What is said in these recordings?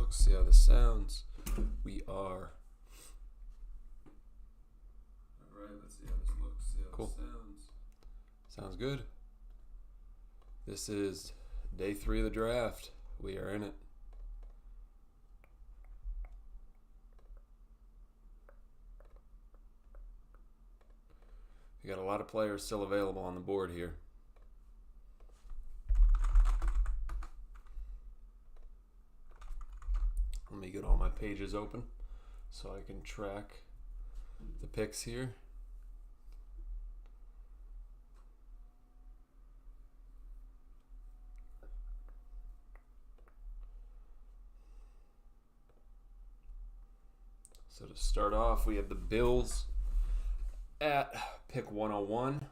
looks, see how this sounds. We are. Alright, let's see how this looks, see how this sounds. Sounds good. This is day 3 of the draft. We are in it. We got a lot of players still available on the board here. Let me get all my pages open so I can track the picks here. So to start off, we have the Bills at pick 101.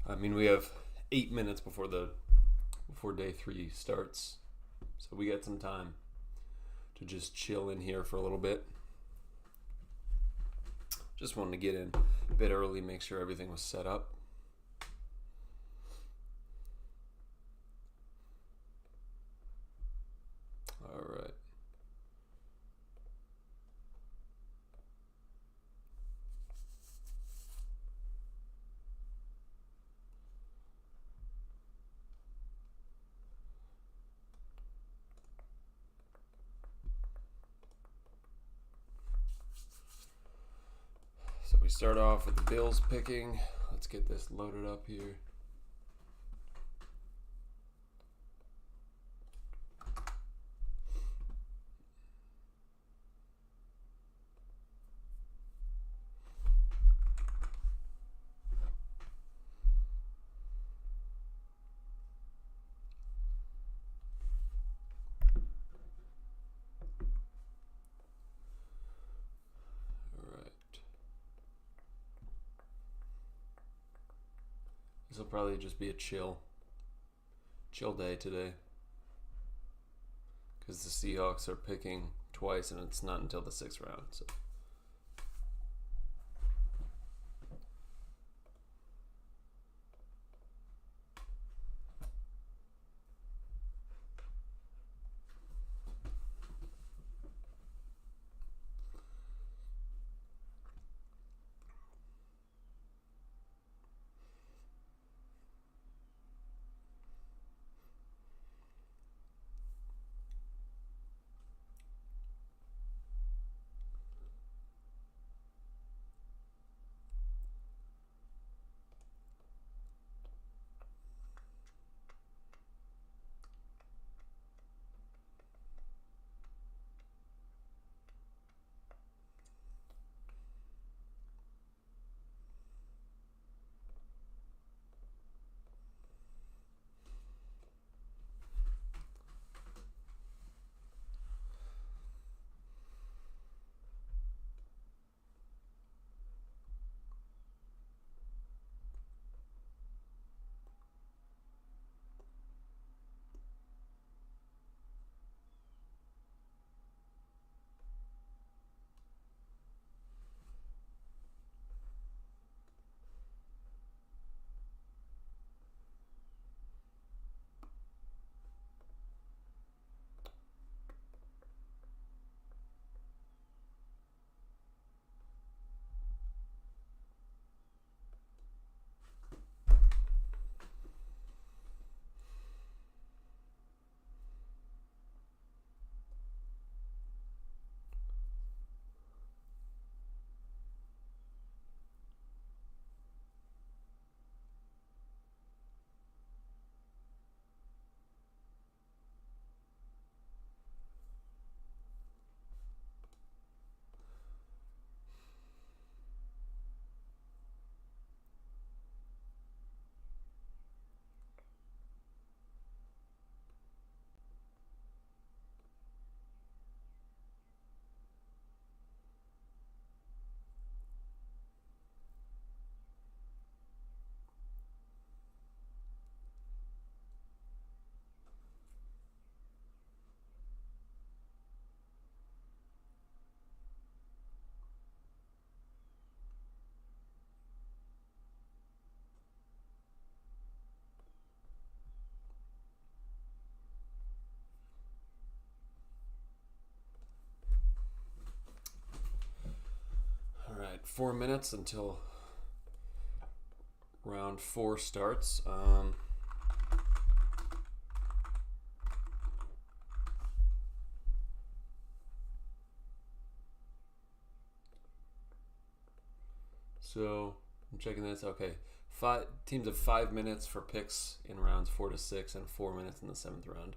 I mean, we have 8 minutes before day 3 starts. So we got some time to just chill in here for a little bit. Just wanted to get in a bit early, make sure everything was set up. All right. So we start off with the Bills picking. Let's get this loaded up here. This will probably just be a chill day today, because the Seahawks are picking twice and it's not until the 6th round. So. 4 minutes until round 4 starts. So I'm checking this. Okay, teams have 5 minutes for picks in rounds 4 to 6, and 4 minutes in the 7th round.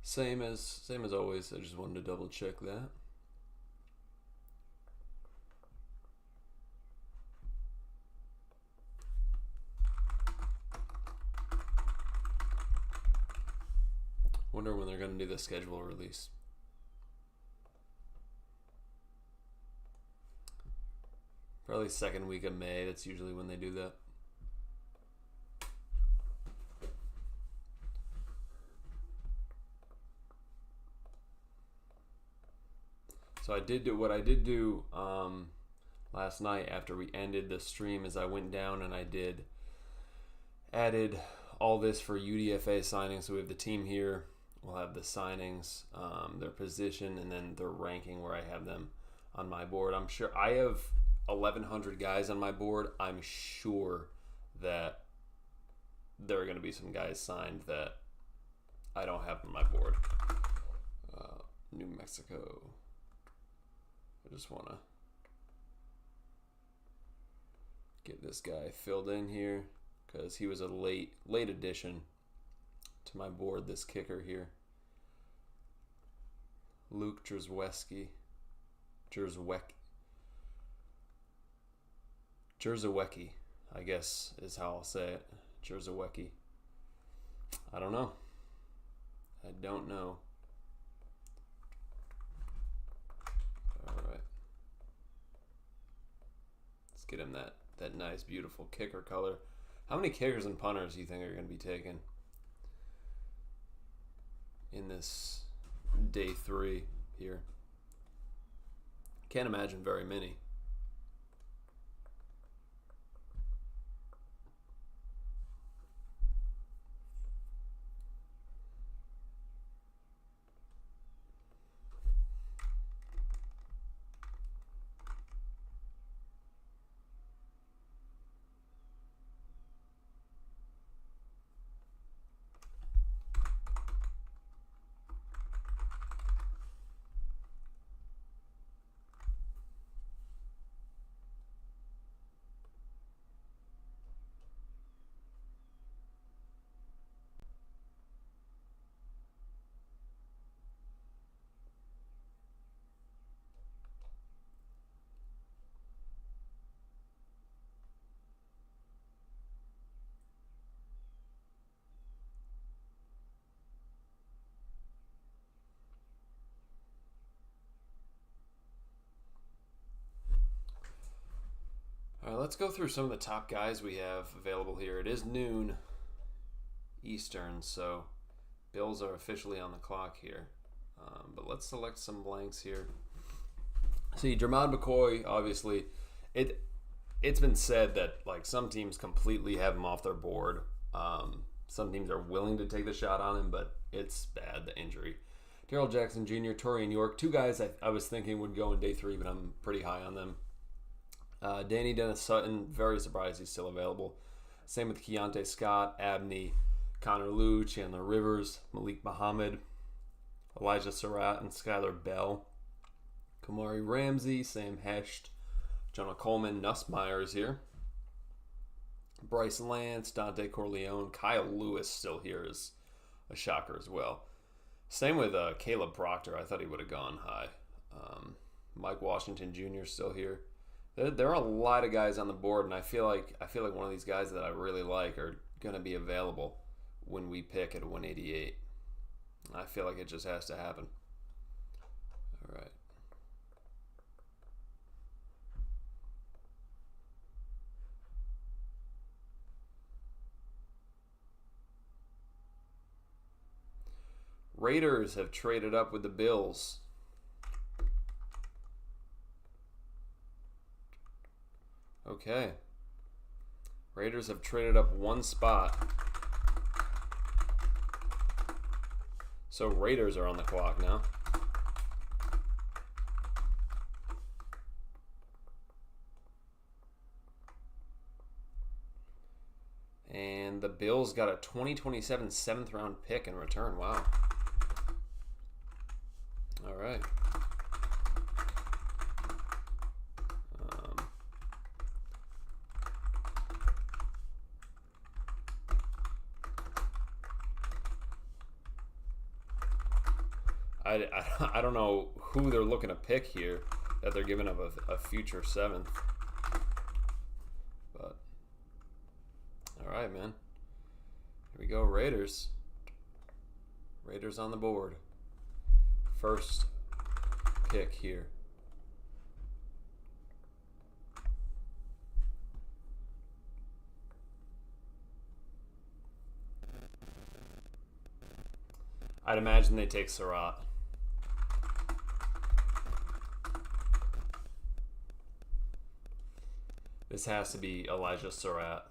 Same as always. I just wanted to double check that. Wonder when they're going to do the schedule release. Probably second week of May. That's usually when they do that. So what I did do last night after we ended the stream is I went down and I added all this for UDFA signings. So we have the team here. We'll have the signings, their position, and then their ranking where I have them on my board. I'm sure I have 1,100 guys on my board. I'm sure that there are going to be some guys signed that I don't have on my board. New Mexico. I just want to get this guy filled in here because he was a late addition to my board, this kicker here. Luke Jerzewski, I guess is how I'll say it. Jerzewski. I don't know. Alright. Let's get him that nice, beautiful kicker color. How many kickers and punters do you think are going to be taken in this day 3 here? Can't imagine very many. All right, let's go through some of the top guys we have available here. It is noon Eastern, so Bills are officially on the clock here. But let's select some blanks here. See, Jermod McCoy, obviously, it's been said that like some teams completely have him off their board. Some teams are willing to take the shot on him, but it's bad, the injury. Darrell Jackson Jr., Torian York, two guys I was thinking would go in day 3, but I'm pretty high on them. Danny Dennis Sutton, very surprised he's still available. Same with Keontae Scott, Abney, Connor Liu, Chandler Rivers, Malik Muhammad, Elijah Surratt, and Skylar Bell. Kamari Ramsey, Sam Hesht, Jonah Coleman, Nussmeier is here. Bryce Lance, Dante Corleone, Kyle Lewis still here is a shocker as well. Same with Caleb Proctor. I thought he would have gone high. Mike Washington Jr. still here. There are a lot of guys on the board, and I feel like one of these guys that I really like are going to be available when we pick at 188. I feel like it just has to happen. All right. Raiders have traded up with the Bills. Okay. Raiders have traded up one spot. So Raiders are on the clock now. And the Bills got a 2027 7th round pick in return. Wow. All right. I don't know who they're looking to pick here that they're giving up a future 7th. But, all right, man. Here we go, Raiders. Raiders on the board. First pick here. I'd imagine they take Surratt. This has to be Elijah Surratt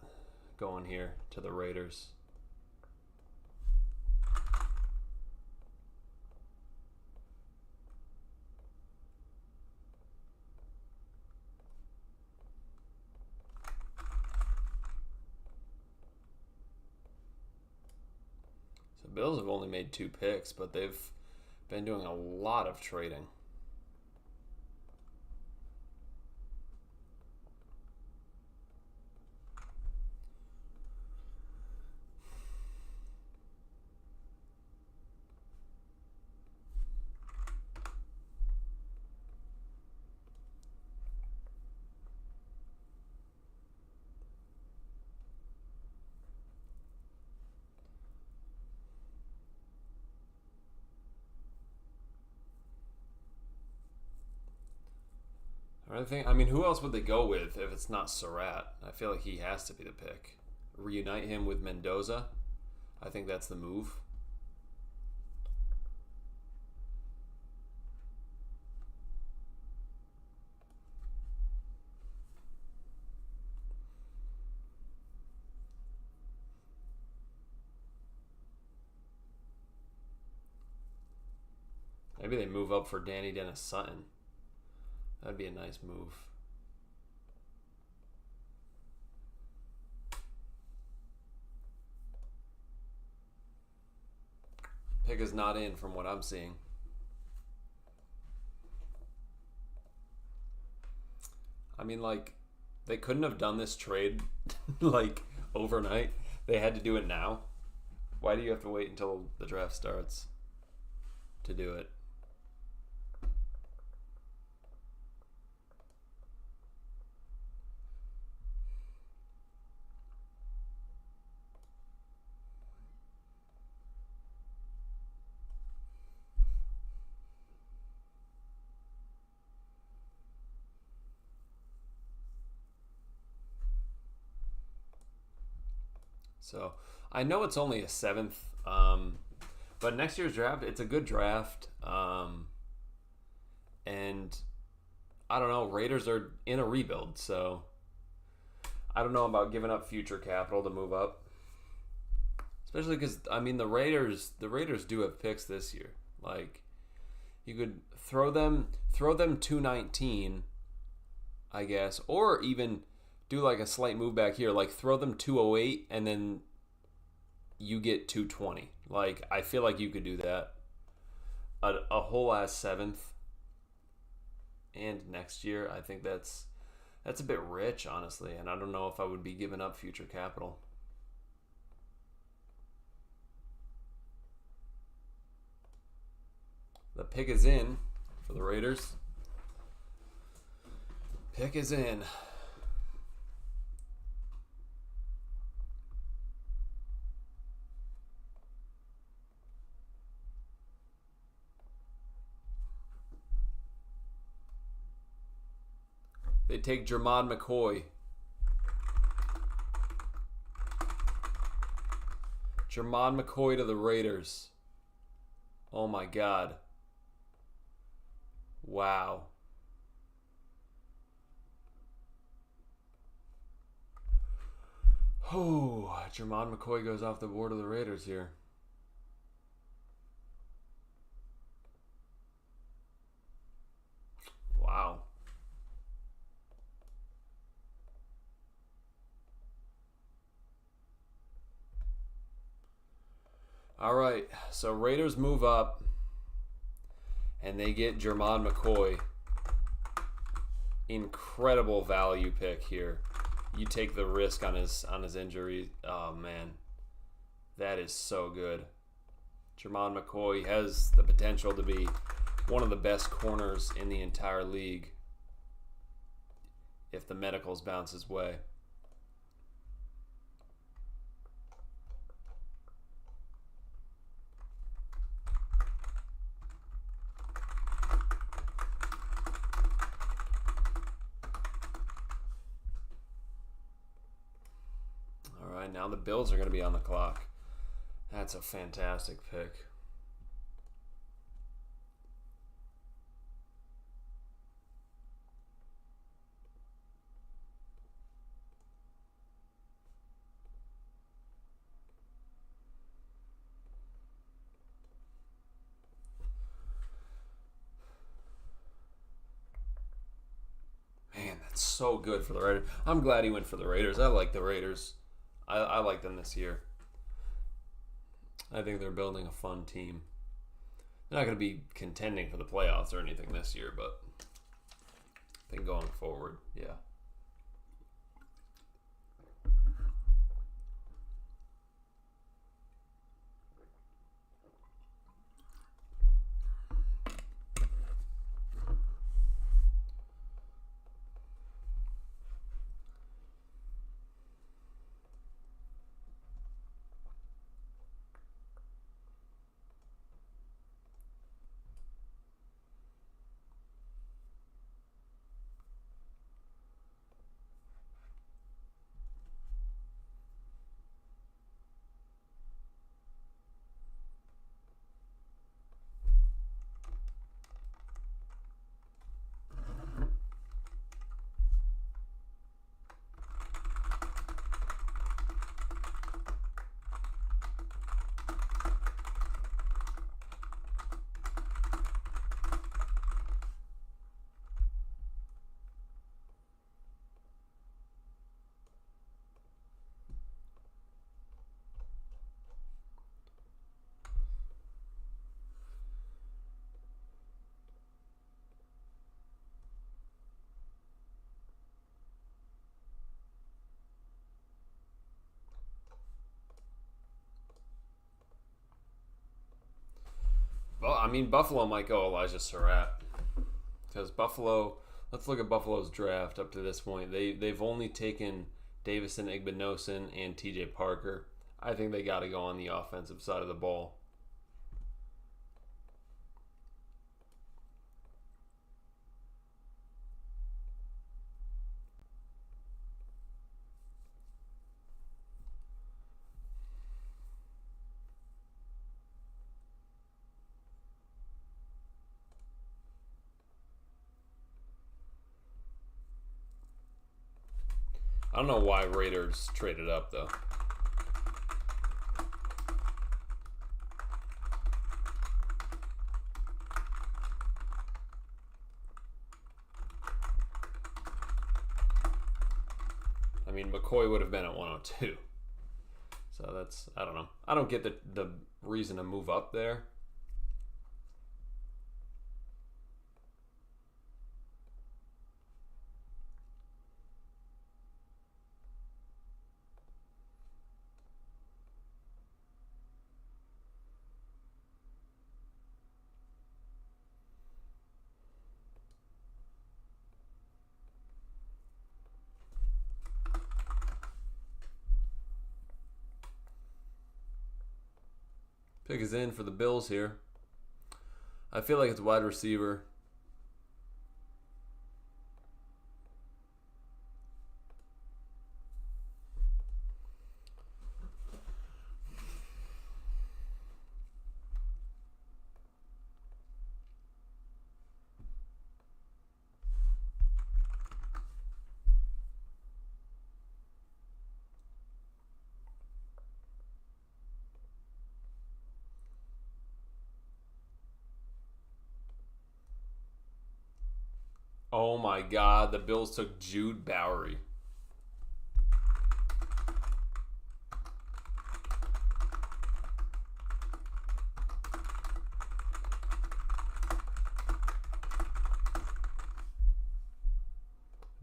going here to the Raiders. So Bills have only made 2 picks, but they've been doing a lot of trading. I mean, who else would they go with if it's not Surratt? I feel like he has to be the pick. Reunite him with Mendoza. I think that's the move. Maybe they move up for Danny Dennis Sutton. That'd be a nice move. Pick is not in from what I'm seeing. I mean, like, they couldn't have done this trade like overnight. They had to do it now. Why do you have to wait until the draft starts to do it? So I know it's only a 7th, but next year's draft, it's a good draft. And I don't know, Raiders are in a rebuild, so I don't know about giving up future capital to move up. Especially because, I mean, the Raiders do have picks this year. Like, you could throw them 219, I guess, or even do like a slight move back here, like throw them 208 and then you get 220. Like, I feel like you could do that. A whole ass 7th and next year, I think that's a bit rich, honestly, and I don't know if I would be giving up future capital. The pick is in for the Raiders. Pick is in. They take Jermod McCoy. Jermod McCoy to the Raiders. Oh my God. Wow. Oh, Jermod McCoy goes off the board of the Raiders here. Wow. All right, so Raiders move up, and they get Jermon McCoy. Incredible value pick here. You take the risk on his injury. Oh man, that is so good. Jermon McCoy has the potential to be one of the best corners in the entire league if the medicals bounce his way. All right, now the Bills are going to be on the clock. That's a fantastic pick. Man, that's so good for the Raiders. I'm glad he went for the Raiders. I like the Raiders. I like them this year. I think they're building a fun team. They're not going to be contending for the playoffs or anything this year, but I think going forward, yeah. Well, I mean, Buffalo might go Elijah Surratt. Because Buffalo, let's look at Buffalo's draft up to this point. They've only taken Davison Igbinosun and TJ Parker. I think they got to go on the offensive side of the ball. I don't know why Raiders traded up, though. I mean, McCoy would have been at 102. So that's, I don't know. I don't get the reason to move up there. Pick is in for the Bills here. I feel like it's wide receiver. Oh my God, the Bills took Jude Bowery.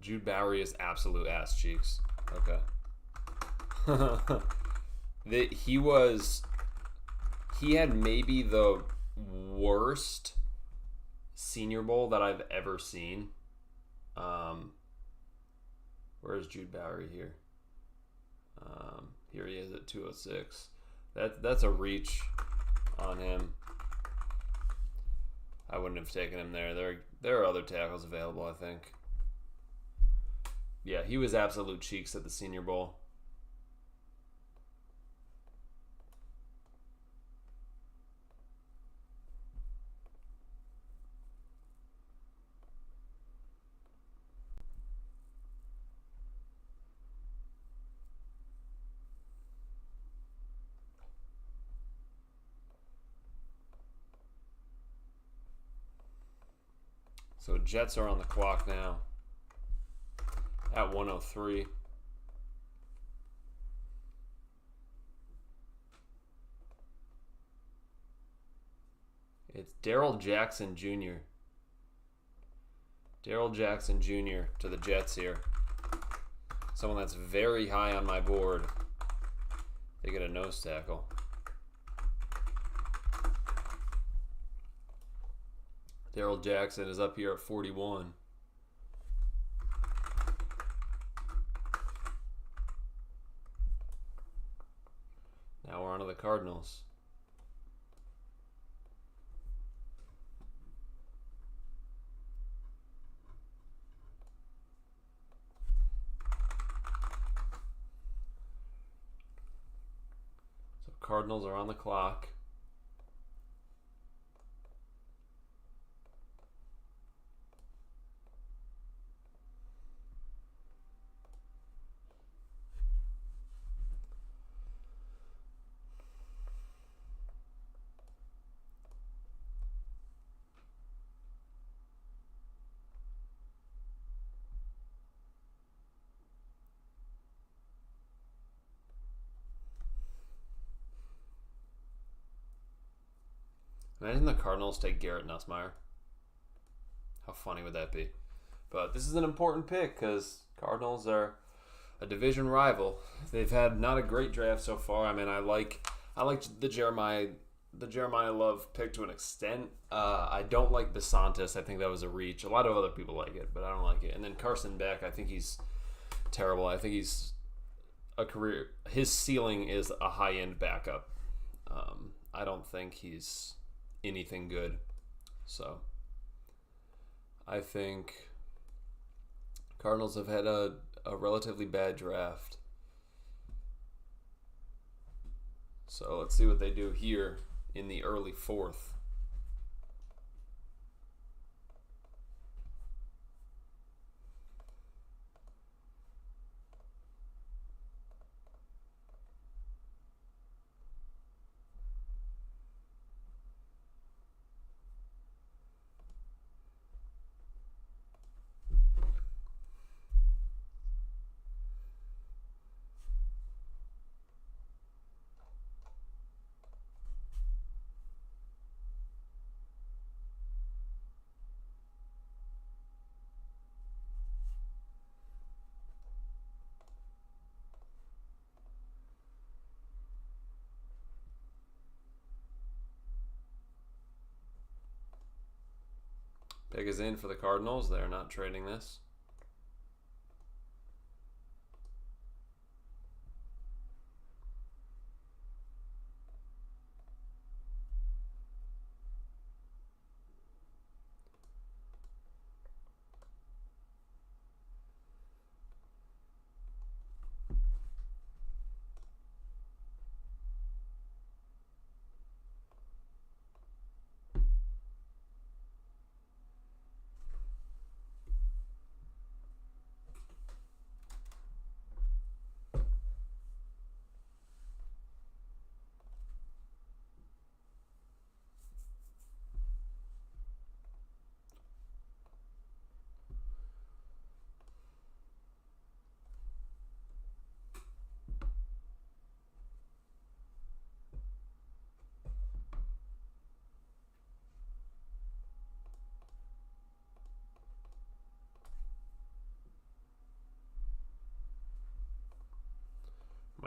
Jude Bowery is absolute ass cheeks. Okay. He had maybe the worst Senior Bowl that I've ever seen. Where's Jude Bowery here? Here he is at 206. That's a reach on him. I wouldn't have taken him there. There are other tackles available, I think. Yeah, he was absolute cheeks at the Senior Bowl. So Jets are on the clock now at 103. It's Darrell Jackson Jr. Darrell Jackson Jr. to the Jets here. Someone that's very high on my board. They get a nose tackle. Darrell Jackson is up here at 41. Now we're on to the Cardinals. So Cardinals are on the clock. Imagine the Cardinals take Garrett Nussmeier. How funny would that be? But this is an important pick because Cardinals are a division rival. They've had not a great draft so far. I mean, I like the Jeremiah Love pick to an extent. I don't like DeSantis. I think that was a reach. A lot of other people like it, but I don't like it. And then Carson Beck, I think he's terrible. I think he's a career. His ceiling is a high-end backup. I don't think he's anything good. So I think Cardinals have had a relatively bad draft. So let's see what they do here in the early fourth. Pick is in for the Cardinals. They're not trading this.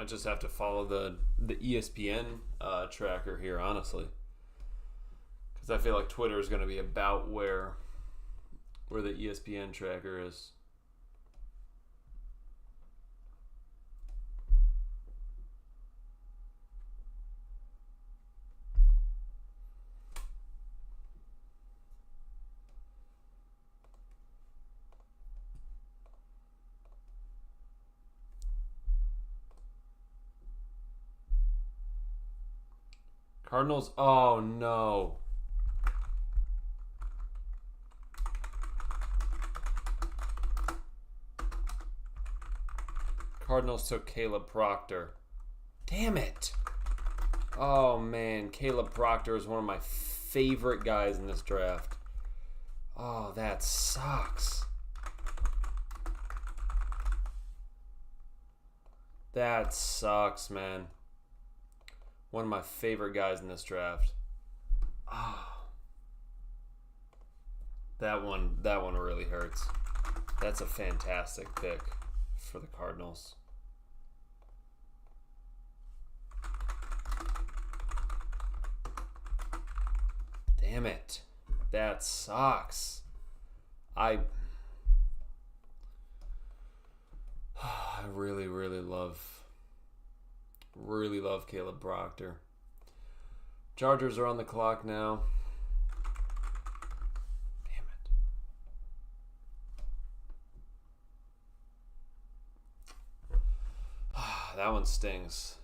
Might just have to follow the ESPN tracker here, honestly, because I feel like Twitter is going to be about where the ESPN tracker is. Cardinals. Oh no. Cardinals took Caleb Proctor. Damn it. Oh man, Caleb Proctor is one of my favorite guys in this draft. Oh, that sucks. That sucks, man. One of my favorite guys in this draft. Oh. That one really hurts. That's a fantastic pick for the Cardinals. Damn it. That sucks. I really love Caleb Proctor. Chargers are on the clock now. Damn it. That one stings.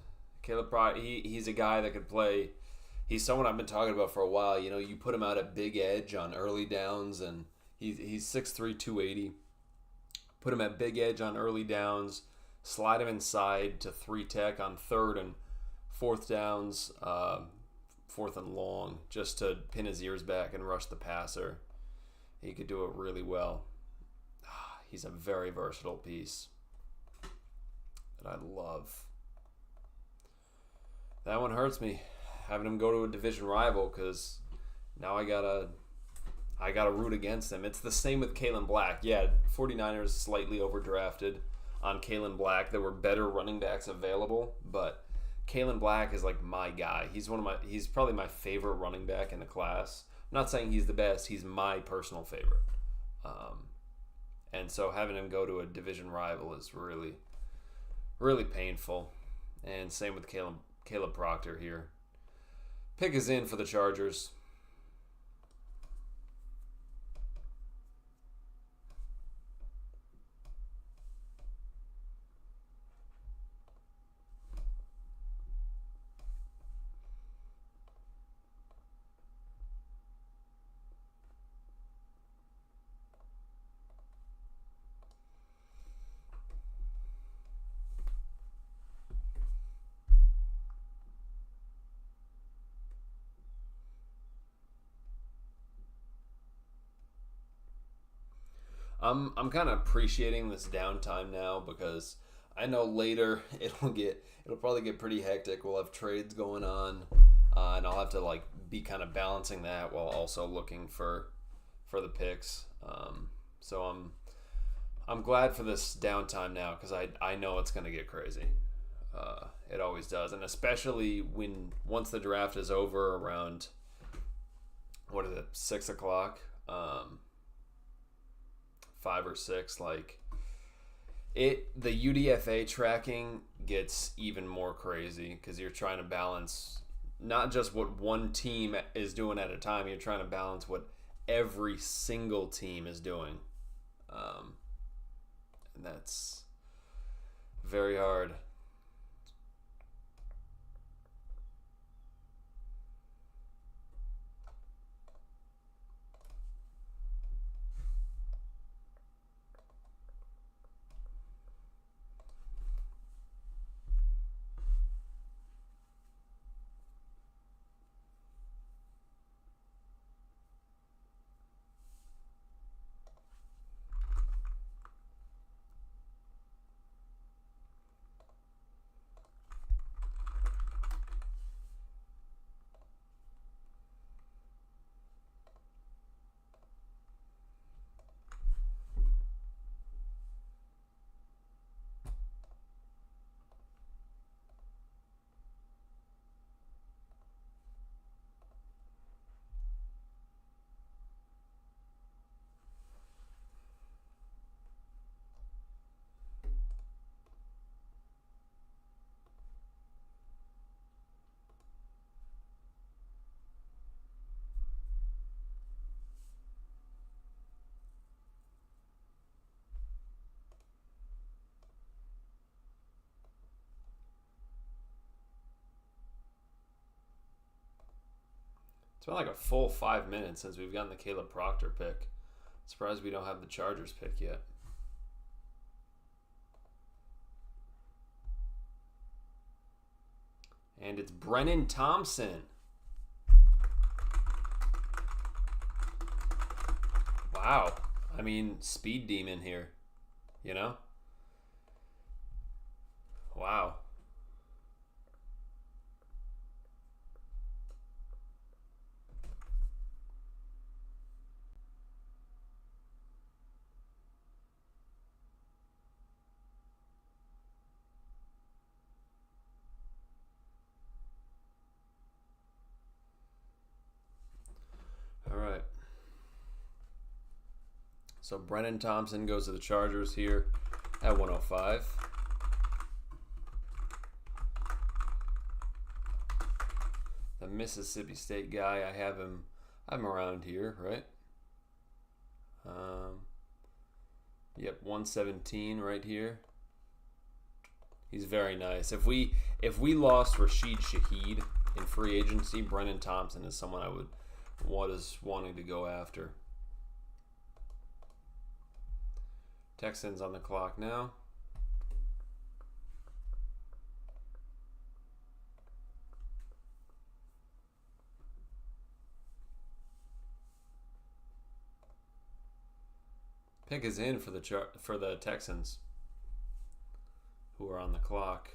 Caleb Proctor, he's a guy that could play. He's someone I've been talking about for a while. You know, you put him out at big edge on early downs, and he's 6'3", 280. Put him at big edge on early downs. Slide him inside to 3-tech on third and fourth downs, fourth and long, just to pin his ears back and rush the passer. He could do it really well. He's a very versatile piece that I love. That one hurts me, having him go to a division rival, because now I gotta root against him. It's the same with Kalen Black. Yeah, 49ers slightly overdrafted on Kalen Black. There were better running backs available, but Kalen Black is like my guy. He's probably my favorite running back in the class. I'm not saying he's the best. He's my personal favorite. And so having him go to a division rival is really, really painful. And same with Caleb Proctor here. Pick is in for the Chargers. I'm kind of appreciating this downtime now, because I know later it'll probably get pretty hectic. We'll have trades going on, and I'll have to be kind of balancing that while also looking for the picks. So I'm glad for this downtime now, because I know it's going to get crazy. It always does, and especially once the draft is over around 6 o'clock. 5 or 6, the UDFA tracking gets even more crazy, because you're trying to balance not just what one team is doing at a time, you're trying to balance what every single team is doing, and that's very hard. It's been like a full 5 minutes since we've gotten the Caleb Proctor pick. Surprised we don't have the Chargers pick yet. And it's Brennan Thompson. Wow. I mean, speed demon here. You know? Wow. All right. So Brennan Thompson goes to the Chargers here at 105. The Mississippi State guy, I have him around here, right? Yep, 117 right here. He's very nice. If we lost Rashid Shaheed in free agency, Brennan Thompson is someone I was wanting to go after. Texans on the clock now. Pick is in for the Texans, who are on the clock.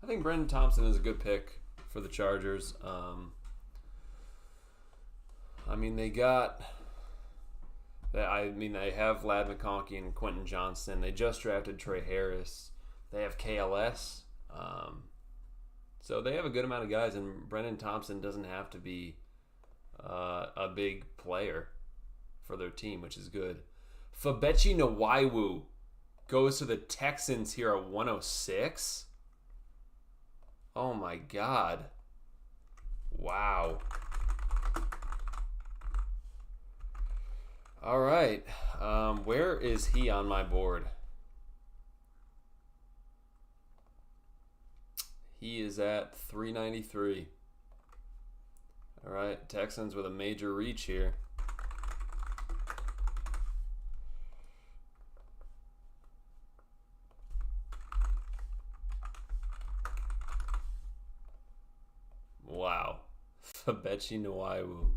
I think Brendan Thompson is a good pick for the Chargers. I mean, they have Lad McConkey and Quentin Johnston. They just drafted Trey Harris. They have KLS. So they have a good amount of guys, and Brendan Thompson doesn't have to be a big player for their team, which is good. Fabechi Nwaiwu goes to the Texans here at 106. Oh my God. Wow. All right. Where is he on my board? He is at 393. All right. Texans with a major reach here. Wow. Fabechi Nwaiwu.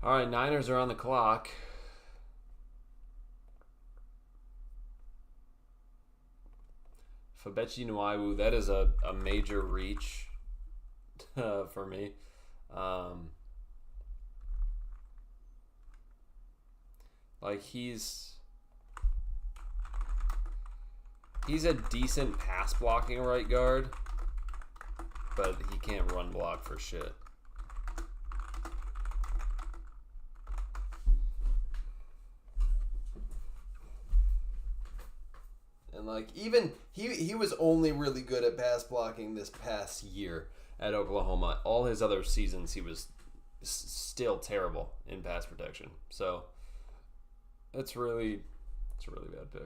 All right, Niners are on the clock. Fabechi Nwaiwu, that is a major reach for me. Like he's a decent pass blocking right guard, but he can't run block for shit. And like even he was only really good at pass blocking this past year at Oklahoma. All his other seasons he was still terrible in pass protection. So it's a really bad pick.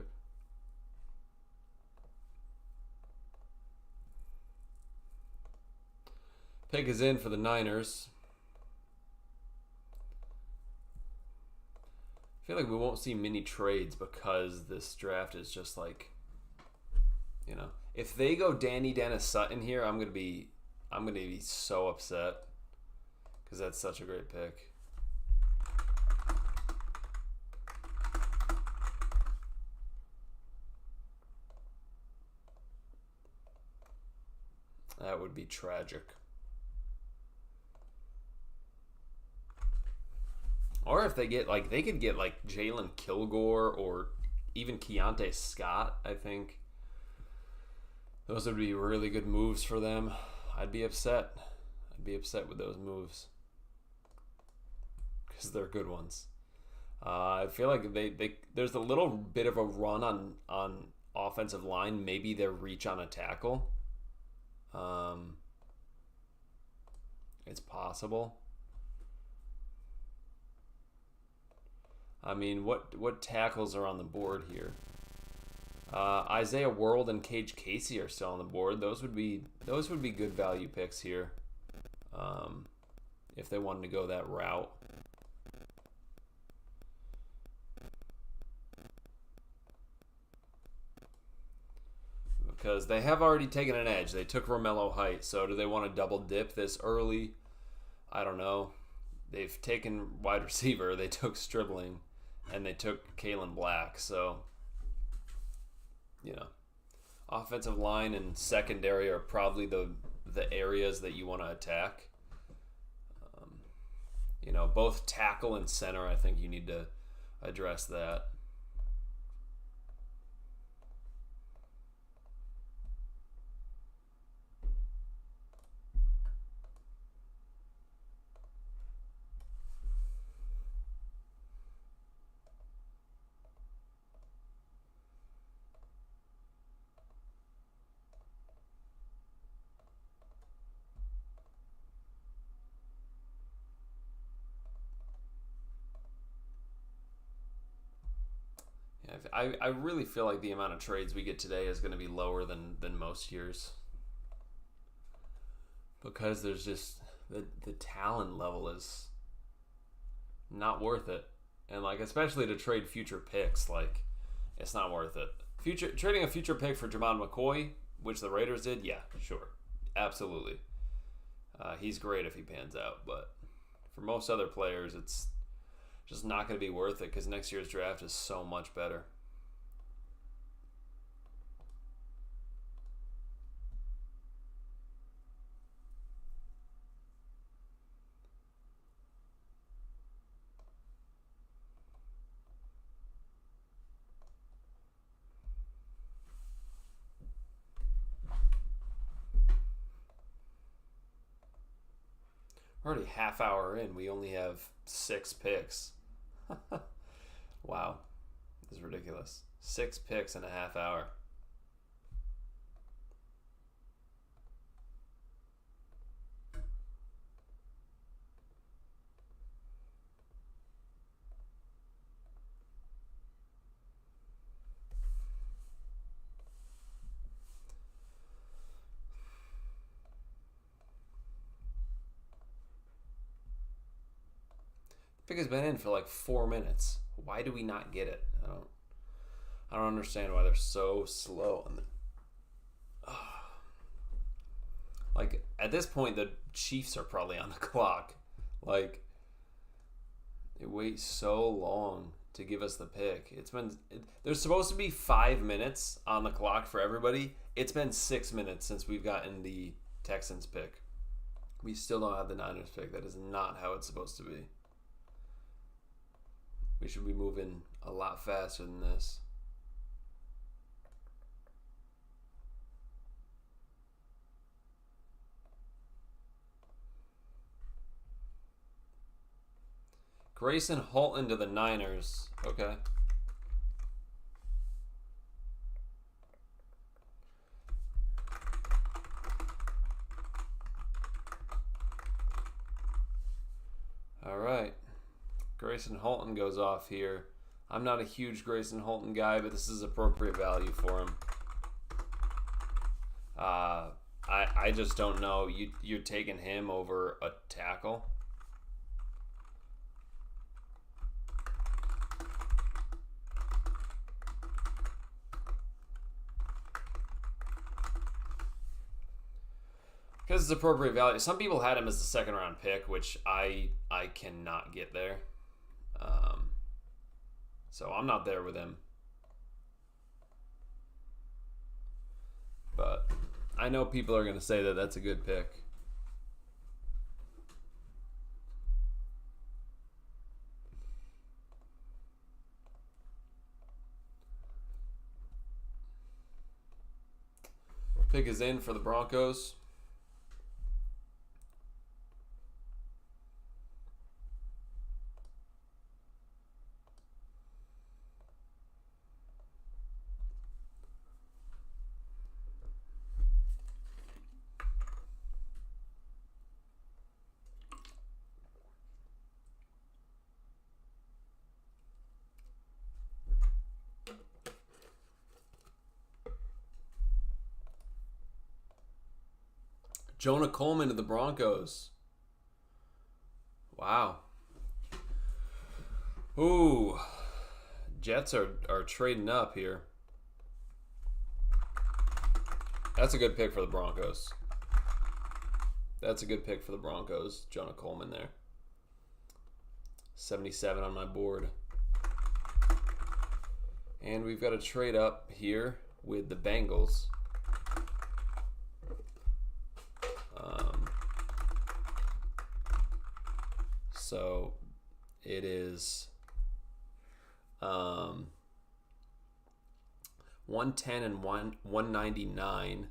Pick is in for the Niners. I feel like we won't see many trades because this draft is just like, you know, if they go Danny Dennis Sutton here, I'm gonna be so upset because that's such a great pick. That would be tragic. Or if they get like they could get like Jalen Kilgore or even Keontae Scott, I think those would be really good moves for them. I'd be upset. I'd be upset with those moves because they're good ones. I feel like there's a little bit of a run on offensive line. Maybe their reach on a tackle. It's possible. I mean, what tackles are on the board here? Isaiah World and Cage Casey are still on the board. Those would be good value picks here, if they wanted to go that route. Because they have already taken an edge. They took Romello Height, so do they want to double dip this early? I don't know. They've taken wide receiver. They took Stribling, and they took Kalen Black. So, you know, offensive line and secondary are probably the areas that you want to attack. You know, both tackle and center, I think you need to address that. I really feel like the amount of trades we get today is going to be lower than most years, because there's just the talent level is not worth it, and like especially to trade future picks, like it's not worth it. Trading a future pick for Jamon McCoy, which the Raiders did, yeah, sure, absolutely. He's great if he pans out, but for most other players, it's just not going to be worth it because next year's draft is so much better. We're already half hour in. We only have 6 picks. Wow. This is ridiculous. 6 picks in a half hour. Pick has been in for like 4 minutes. Why do we not get it? I don't understand why they're so slow on the. Like at this point, the Chiefs are probably on the clock. Like they wait so long to give us the pick. There's supposed to be 5 minutes on the clock for everybody. It's been 6 minutes since we've gotten the Texans pick. We still don't have the Niners pick. That is not how it's supposed to be. We should be moving a lot faster than this. Grayson Holton to the Niners. Okay. All right. Grayson Holton goes off here. I'm not a huge Grayson Holton guy, but this is appropriate value for him. I just don't know. You're taking him over a tackle? Because it's appropriate value. Some people had him as the 2nd round pick, which I cannot get there. So I'm not there with him. But I know people are going to say that that's a good pick. Pick is in for the Broncos. Jonah Coleman to the Broncos. Wow. Ooh. Jets are trading up here. That's a good pick for the Broncos. That's a good pick for the Broncos. Jonah Coleman there. 77 on my board. And we've got a trade up here with the Bengals. So it is 110 and 199.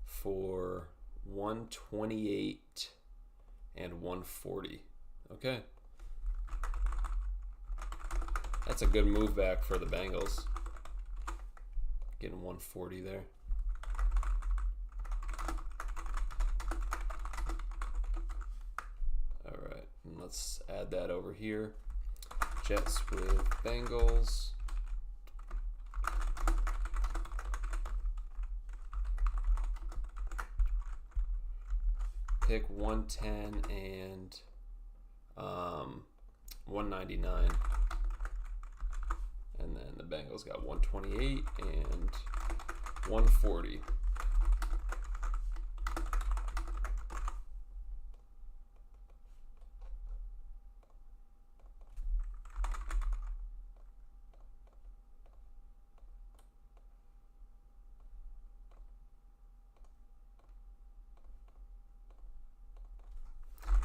For 128 and 140. Okay. That's a good move back for the Bengals. Getting 140 there. All right, and let's add that over here. Jets with Bengals. Pick 110 and 199. And then the Bengals got 128 and 140.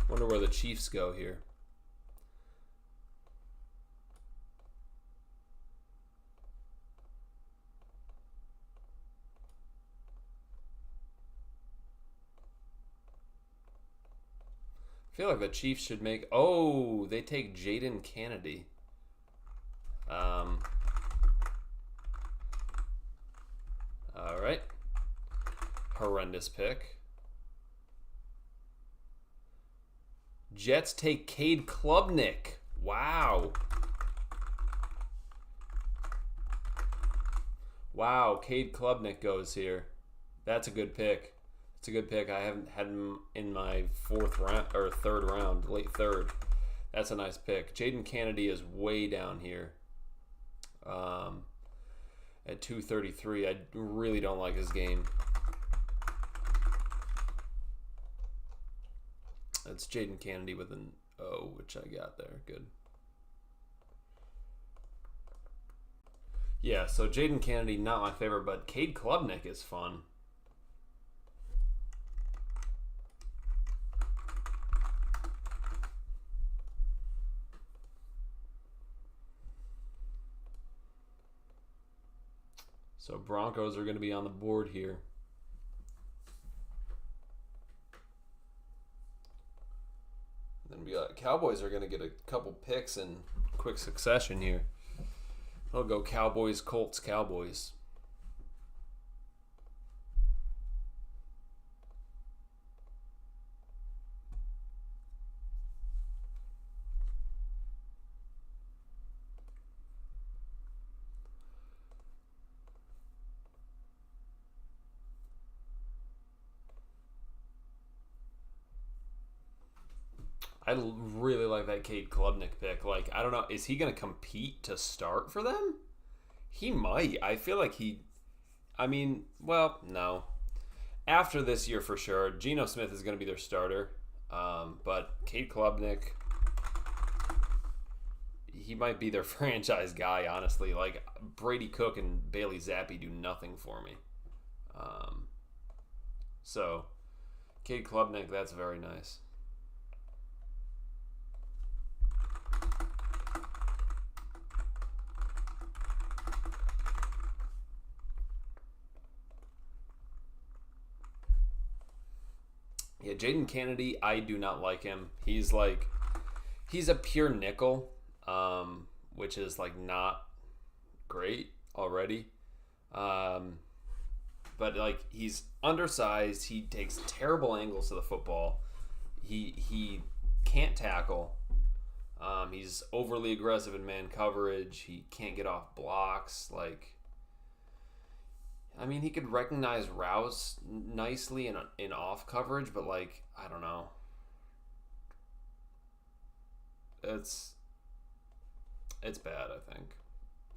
Wonder where the Chiefs go here. I feel like the Chiefs should make... Oh, they take Jaden Kennedy. All right. Horrendous pick. Jets take Cade Klubnik. Wow. Wow, Cade Klubnik goes here. That's a good pick. It's a good pick. I haven't had him in my fourth round or third round, late third. That's a nice pick. Jaden Kennedy is way down here. At 233. I really don't like his game. That's Jaden Kennedy with an O, which I got there. Good. Yeah, so Jaden Kennedy, not my favorite, but Cade Klubnik is fun. So Broncos are going to be on the board here. Then we got Cowboys are going to get a couple picks in quick succession here. I'll go Cowboys, Colts, Cowboys. I really like that Cade Klubnik pick. Like, I don't know, is he going to compete to start for them? He might. I feel like no. After this year for sure, Geno Smith is going to be their starter. But Cade Klubnik, he might be their franchise guy, honestly. Like, Brady Cook and Bailey Zappi do nothing for me. So, Cade Klubnik, that's very nice. Yeah, Jaden Kennedy, I do not like him. He's a pure nickel, which is like not great already. But like he's undersized. He takes terrible angles to the football. He can't tackle. He's overly aggressive in man coverage. He can't get off blocks. I mean, he could recognize routes nicely in off coverage, but I don't know. It's bad. I think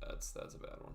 that's a bad one.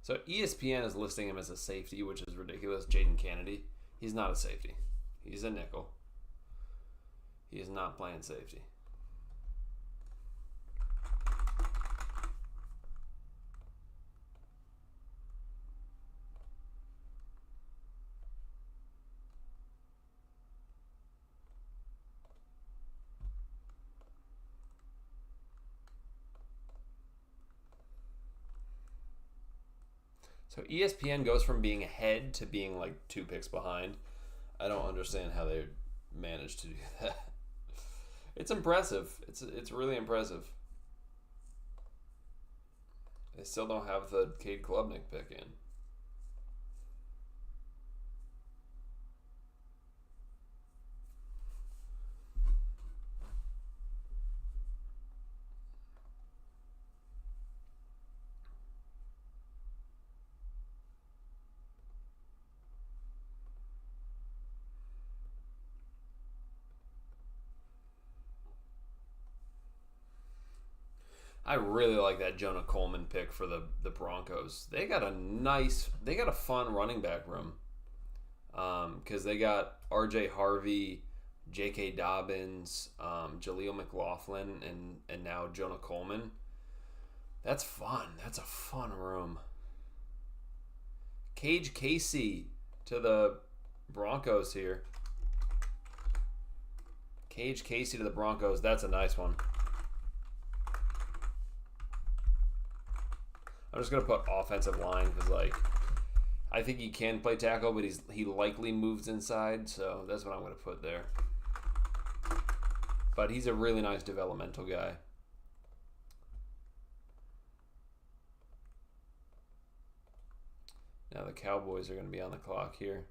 So ESPN is listing him as a safety, which is ridiculous. Jaden Kennedy. He's not a safety. He's a nickel. He is not playing safety. So ESPN goes from being ahead to being like 2 picks behind. I don't understand how they managed to do that. It's impressive. It's really impressive. They still don't have the Cade Klubnik pick in. I really like that Jonah Coleman pick for the Broncos. They got a fun running back room. Because they got R.J. Harvey, J.K. Dobbins, Jaleel McLaughlin, and now Jonah Coleman. That's fun. That's a fun room. Cage Casey to the Broncos here. Cage Casey to the Broncos. That's a nice one. I'm just going to put offensive line because, I think he can play tackle, but he likely moves inside, so that's what I'm going to put there. But he's a really nice developmental guy. Now the Cowboys are going to be on the clock here.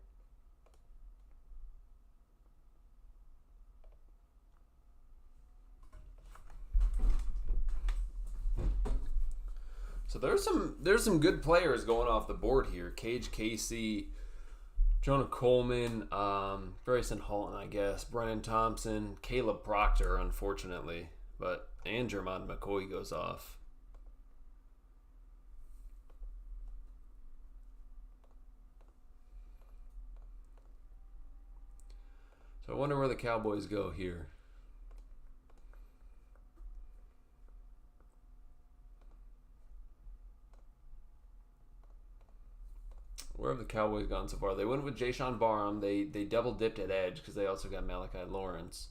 So there's some good players going off the board here. Cage Casey, Jonah Coleman, Grayson Halton, I guess, Brennan Thompson, Caleb Proctor, unfortunately, and Jermond McCoy goes off. So I wonder where the Cowboys go here. Where have the Cowboys gone so far? They went with Jayshon Barham. They double dipped at edge because they also got Malachi Lawrence.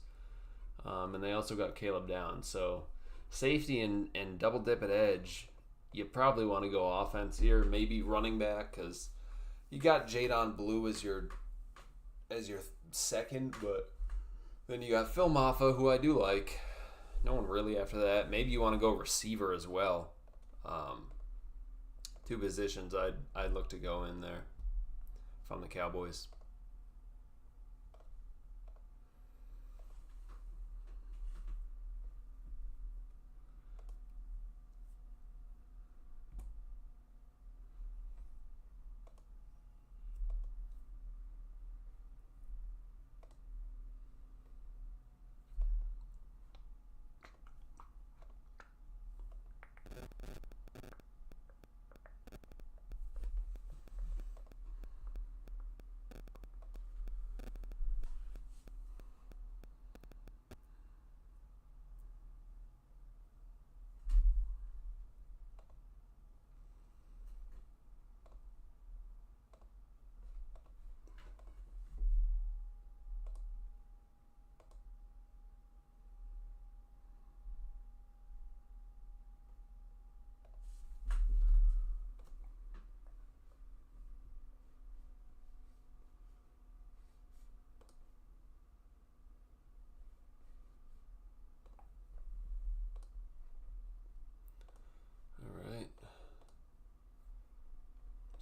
And they also got Caleb Downs. So safety and double dip at edge, you probably want to go offense here. Maybe running back because you got Jadon Blue as your second, but then you got Phil Maffa, who I do like. No one really after that. Maybe you want to go receiver as well. 2 positions I'd look to go in there from the Cowboys.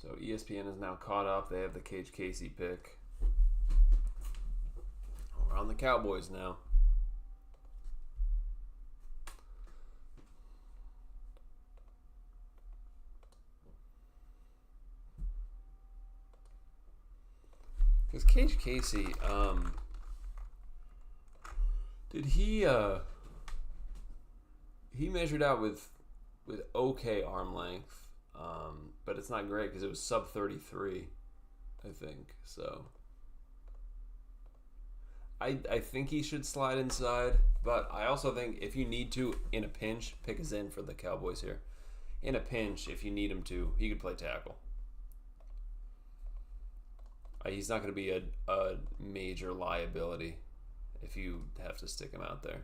So ESPN is now caught up. They have the Cage Casey pick. We're on the Cowboys now. Because Cage Casey, did he measured out with okay arm length, but it's not great because it was sub 33, I think. So I think he should slide inside, but I also think if you need to in a pinch, pick his in for the Cowboys here. In a pinch, if you need him to, he could play tackle. He's not going to be a major liability if you have to stick him out there.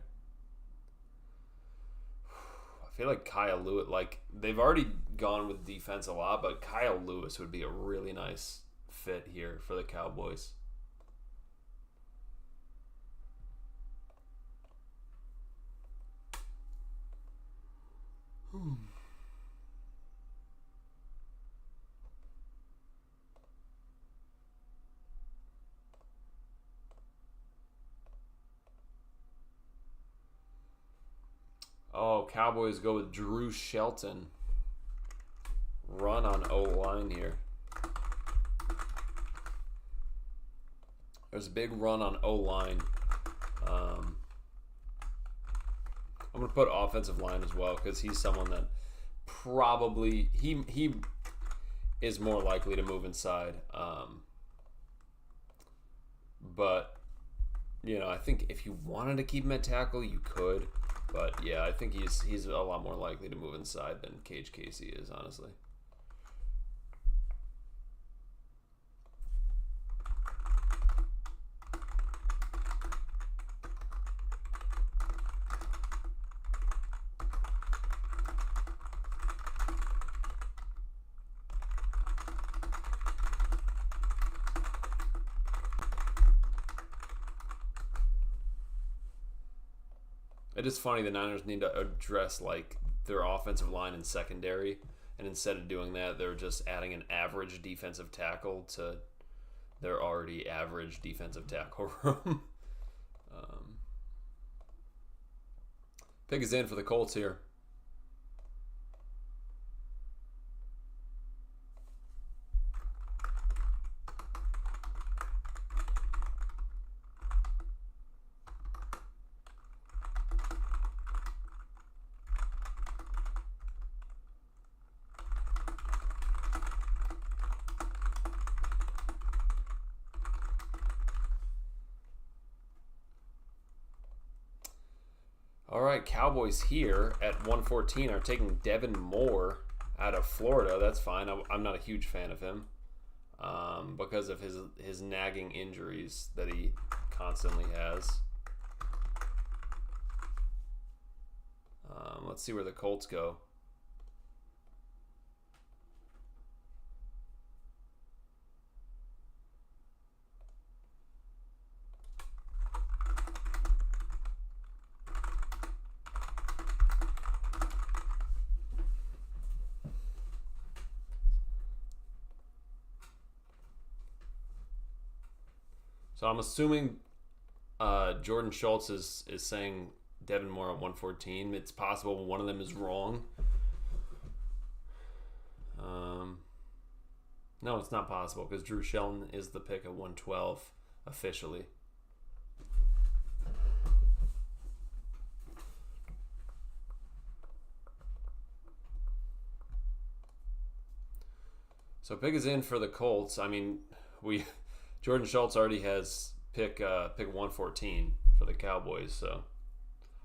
I feel like Kyle Lewis, like they've already gone with defense a lot, but Kyle Lewis would be a really nice fit here for the Cowboys. Oh, Cowboys go with Drew Shelton. Run on O-line here. There's a big run on O-line. I'm going to put offensive line as well because he's someone that probably he is more likely to move inside. But you know, I think if you wanted to keep him at tackle, you could. But yeah, I think he's a lot more likely to move inside than Cage Casey is, honestly. It is funny the Niners need to address like their offensive line and secondary, and instead of doing that, they're just adding an average defensive tackle to their already average defensive tackle room. Pick is in for the Colts here. All right, Cowboys here at 114 are taking Devin Moore out of Florida. That's fine. I'm not a huge fan of him because of his nagging injuries that he constantly has. Let's see where the Colts go. So I'm assuming Jordan Schultz is saying Devin Moore at 114. It's possible one of them is wrong. No, it's not possible because Drew Shelton is the pick at 112 officially. So pick is in for the Colts. I mean, Jordan Schultz already has pick 114 for the Cowboys, so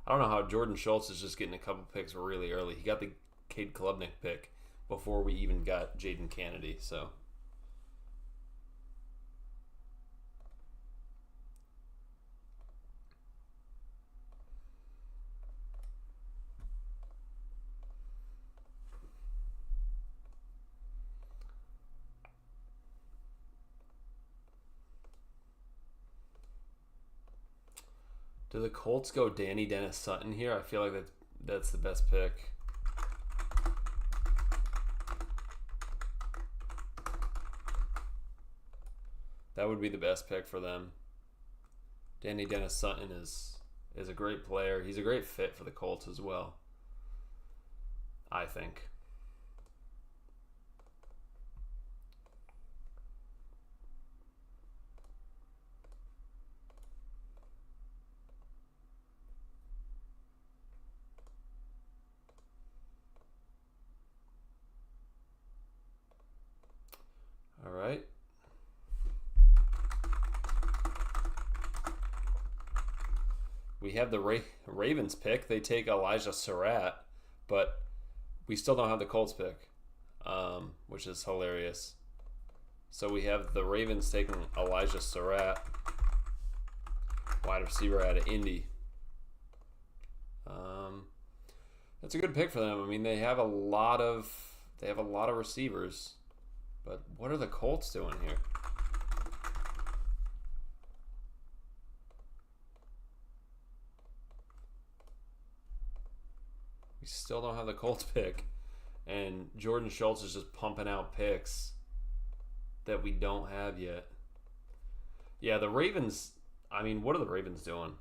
I don't know how Jordan Schultz is just getting a couple picks really early. He got the Cade Klubnik pick before we even got Jaden Kennedy, so. Do the Colts go Danny Dennis Sutton here? I feel like that's the best pick. That would be the best pick for them. Danny Dennis Sutton is a great player. He's a great fit for the Colts as well, I think. All right. We have the Ravens pick. They take Elijah Surratt, but we still don't have the Colts pick, which is hilarious. So we have the Ravens taking Elijah Surratt, wide receiver out of Indy. That's a good pick for them. I mean, they have a lot of receivers, but what are the Colts doing here? We still don't have the Colts pick, and Jordan Schultz is just pumping out picks that we don't have yet. Yeah, the Ravens, I mean, what are the Ravens doing?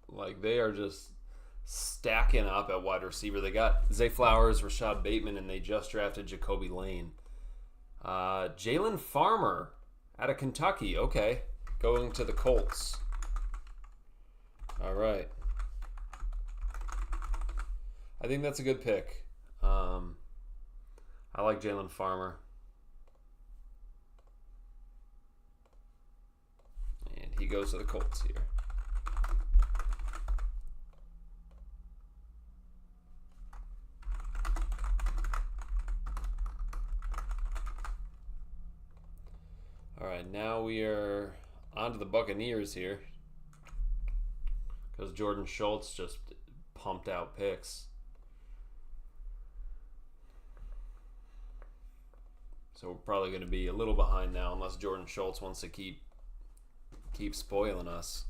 Like, they are just stacking up at wide receiver. They got Zay Flowers, Rashad Bateman, and they just drafted Jacoby Lane. Jalen Farmer out of Kentucky. Okay, going to the Colts. All right. I think that's a good pick. I like Jalen Farmer. And he goes to the Colts here. All right, now we are on to the Buccaneers here, because Jordan Schultz just pumped out picks. So we're probably going to be a little behind now, unless Jordan Schultz wants to keep spoiling us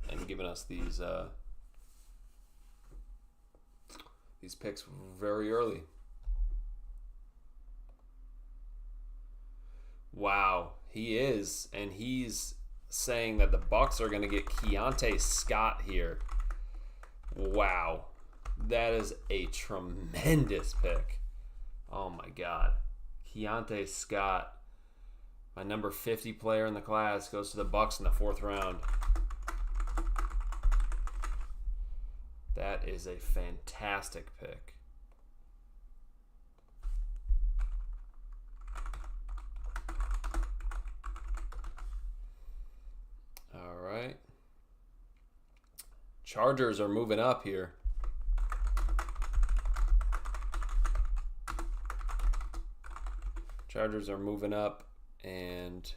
and giving us these picks very early. Wow, he is, and he's saying that the Bucs are going to get Keontae Scott here. Wow, that is a tremendous pick. Oh my God, Keontae Scott, my number 50 player in the class, goes to the Bucs in the 4th round. That is a fantastic pick. All right. Chargers are moving up here. Chargers are moving up, and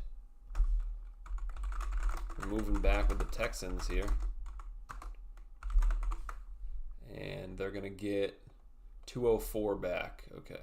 we're moving back with the Texans here. And they're going to get 204 back. Okay.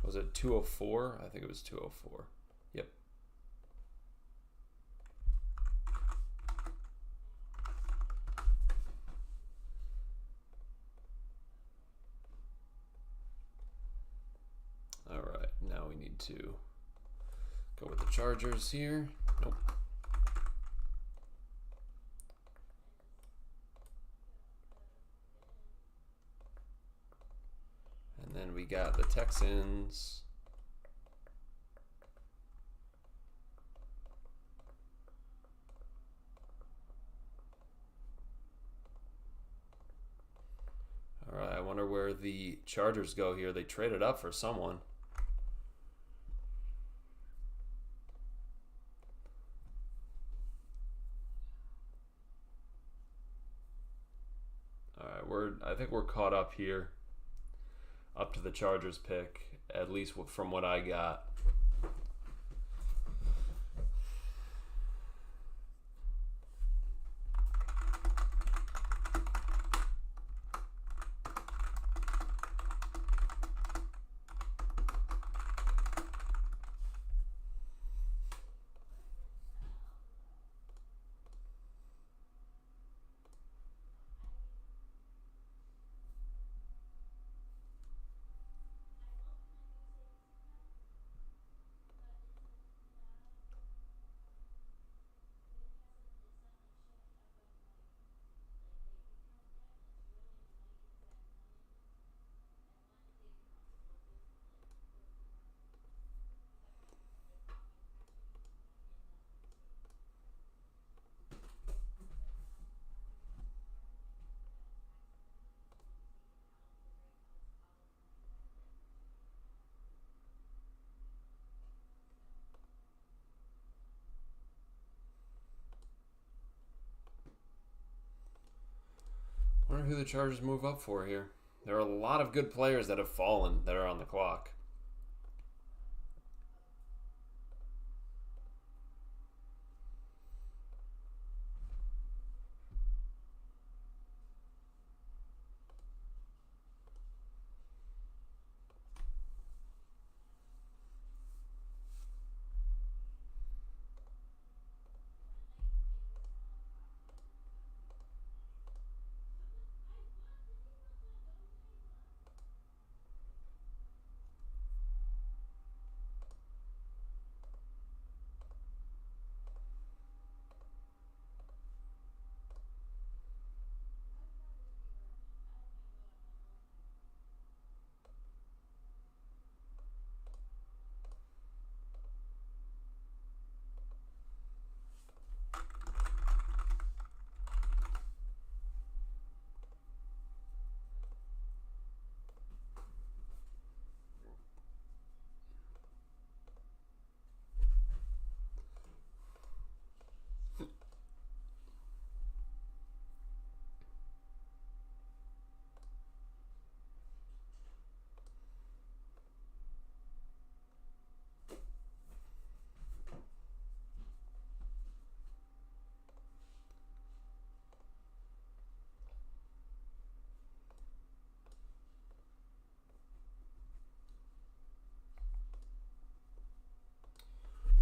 Was it 204? I think it was 204. Yep. All right, now we need to go with the Chargers here. Nope. And then we got the Texans. All right, I wonder where the Chargers go here. They traded up for someone. All right, I think we're caught up here. Up to the Chargers pick, at least from what I got. who the Chargers move up for here. There are a lot of good players that have fallen that are on the clock.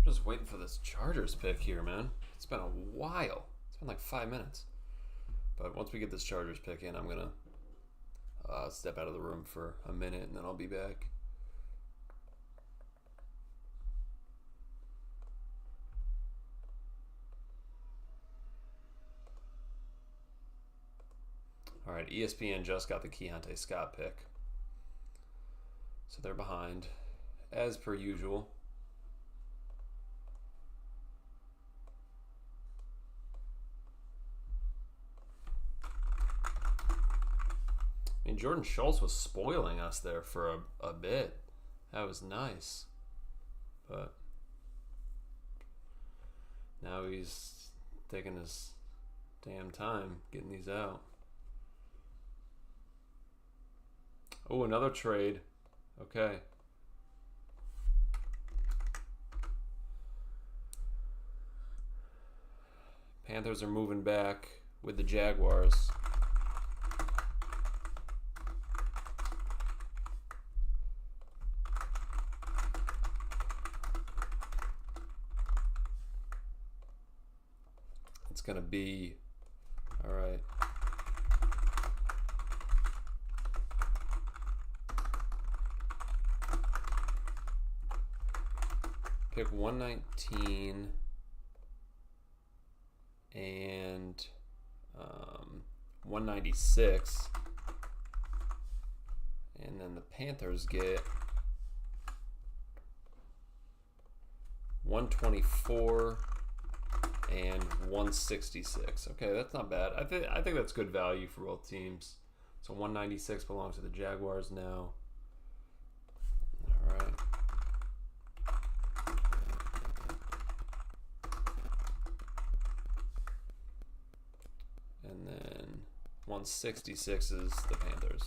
Just waiting for this Chargers pick here, man. It's been a while. It's been like 5 minutes. But once we get this Chargers pick in, I'm going to step out of the room for a minute, and then I'll be back. All right, ESPN just got the Keontae Scott pick. So they're behind, as per usual. I mean, Jordan Schultz was spoiling us there for a bit. That was nice. But now he's taking his damn time getting these out. Oh, another trade. Okay. Panthers are moving back with the Jaguars. It's going to be, all right. Pick 119 and 196, and then the Panthers get 124 and 166. Okay, that's not bad. I think that's good value for both teams. So 196 belongs to the Jaguars now. All right. And then 166 is the Panthers.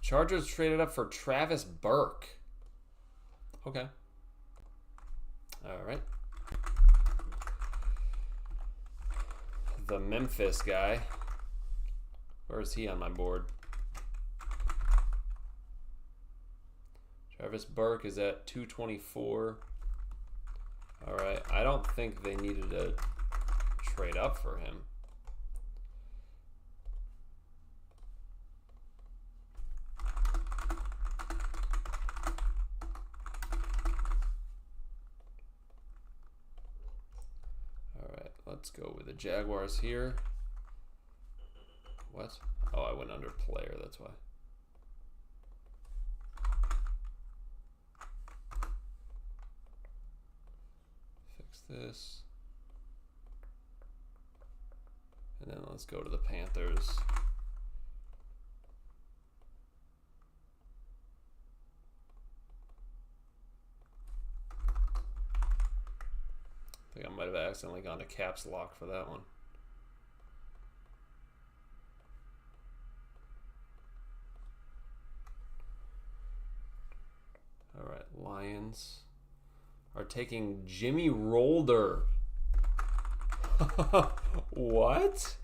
Chargers traded up for Travis Burke. Okay. All right. The Memphis guy. Where is he on my board? Travis Burke is at 224. All right. I don't think they needed to trade up for him. Let's go with the Jaguars here. What? Oh, I went under player, that's why. this. And then let's go to the Panthers. I think I might have accidentally gone to caps lock for that one. All right, Lions are taking Jimmy Rolder. What?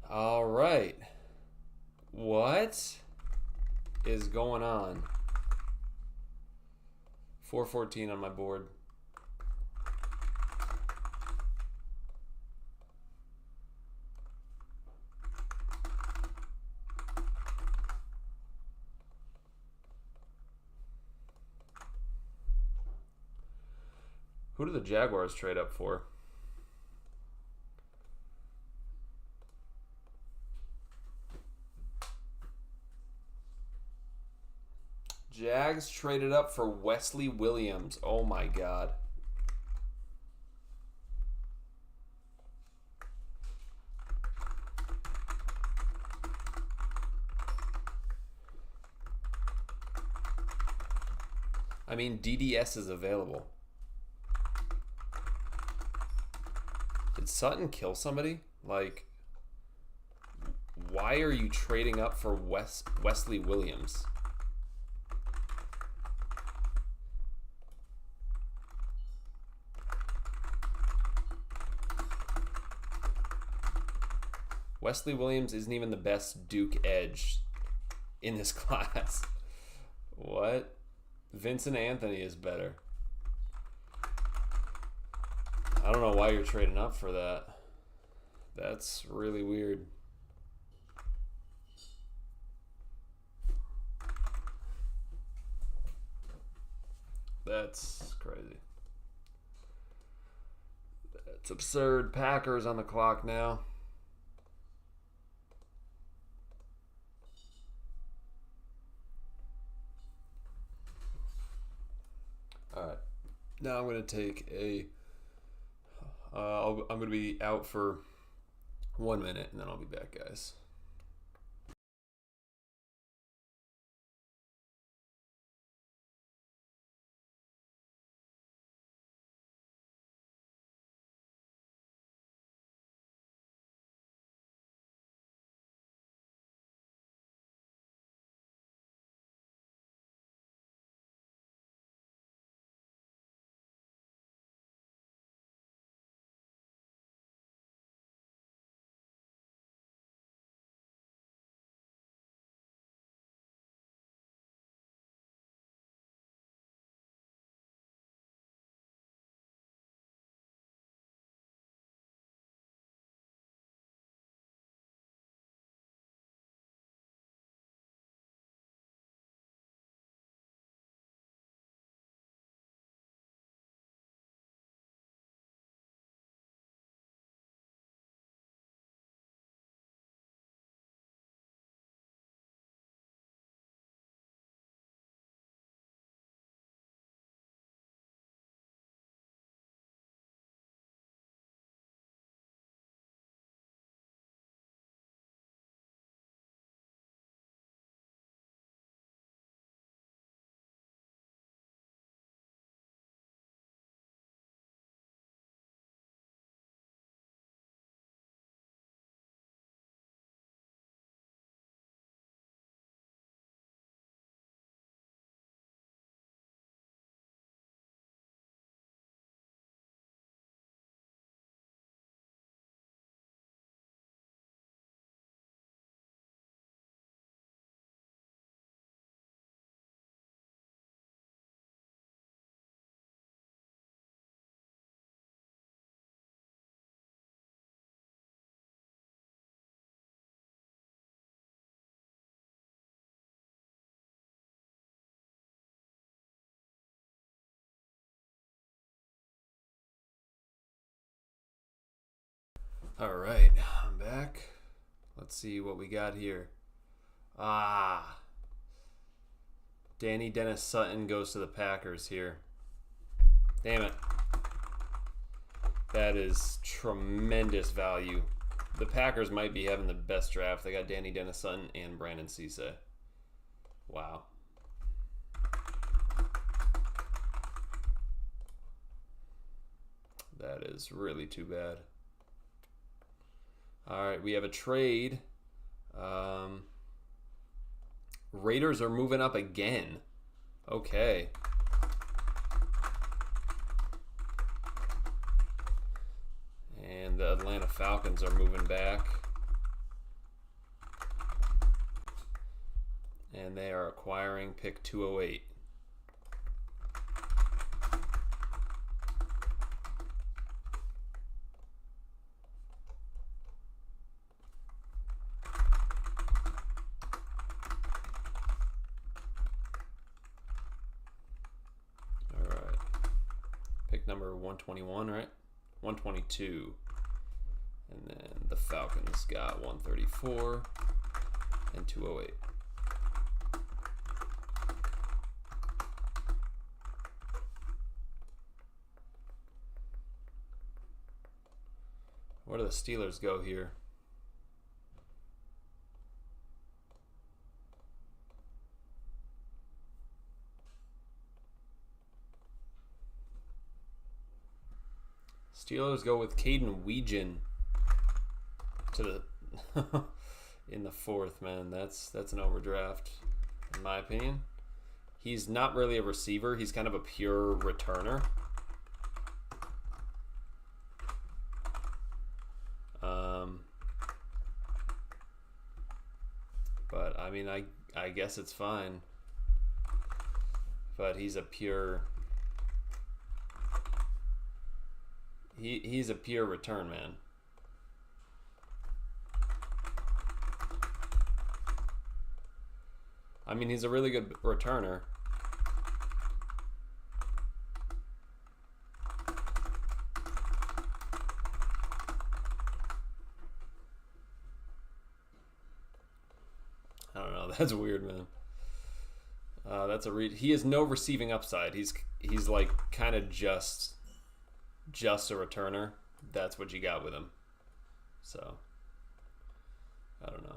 All right. What is going on? 414 on my board. Who do the Jaguars trade up for? Jags traded up for Wesley Williams. Oh my God. I mean, DDS is available. Did Sutton kill somebody? Like, why are you trading up for Wesley Williams? Wesley Williams isn't even the best Duke edge in this class. What? Vincent Anthony is better. I don't know why you're trading up for that. That's really weird. That's crazy. That's absurd. Packers on the clock now. Alright, now I'm going to take a, I'm going to be out for 1 minute and then I'll be back, guys. All right, I'm back. Let's see what we got here. Danny Dennis Sutton goes to the Packers here. Damn it. That is tremendous value. The Packers might be having the best draft. They got Danny Dennison and Brandon Cisse. Wow. That is really too bad. All right, we have a trade. Raiders are moving up again. Okay. And the Atlanta Falcons are moving back. And they are acquiring pick 208. Number 121, right? 122. And then the Falcons got 134 and 208. Where do the Steelers go here? Steelers go with Caden Weegan to the in the 4th, man. That's an overdraft, in my opinion. He's not really a receiver. He's kind of a pure returner. But I mean, I guess it's fine. But he's a pure. He's a pure return man. I mean, he's a really good returner. I don't know. That's weird, man. That's a read. He has no receiving upside. He's like kind of just a returner. That's what you got with him. So, I don't know.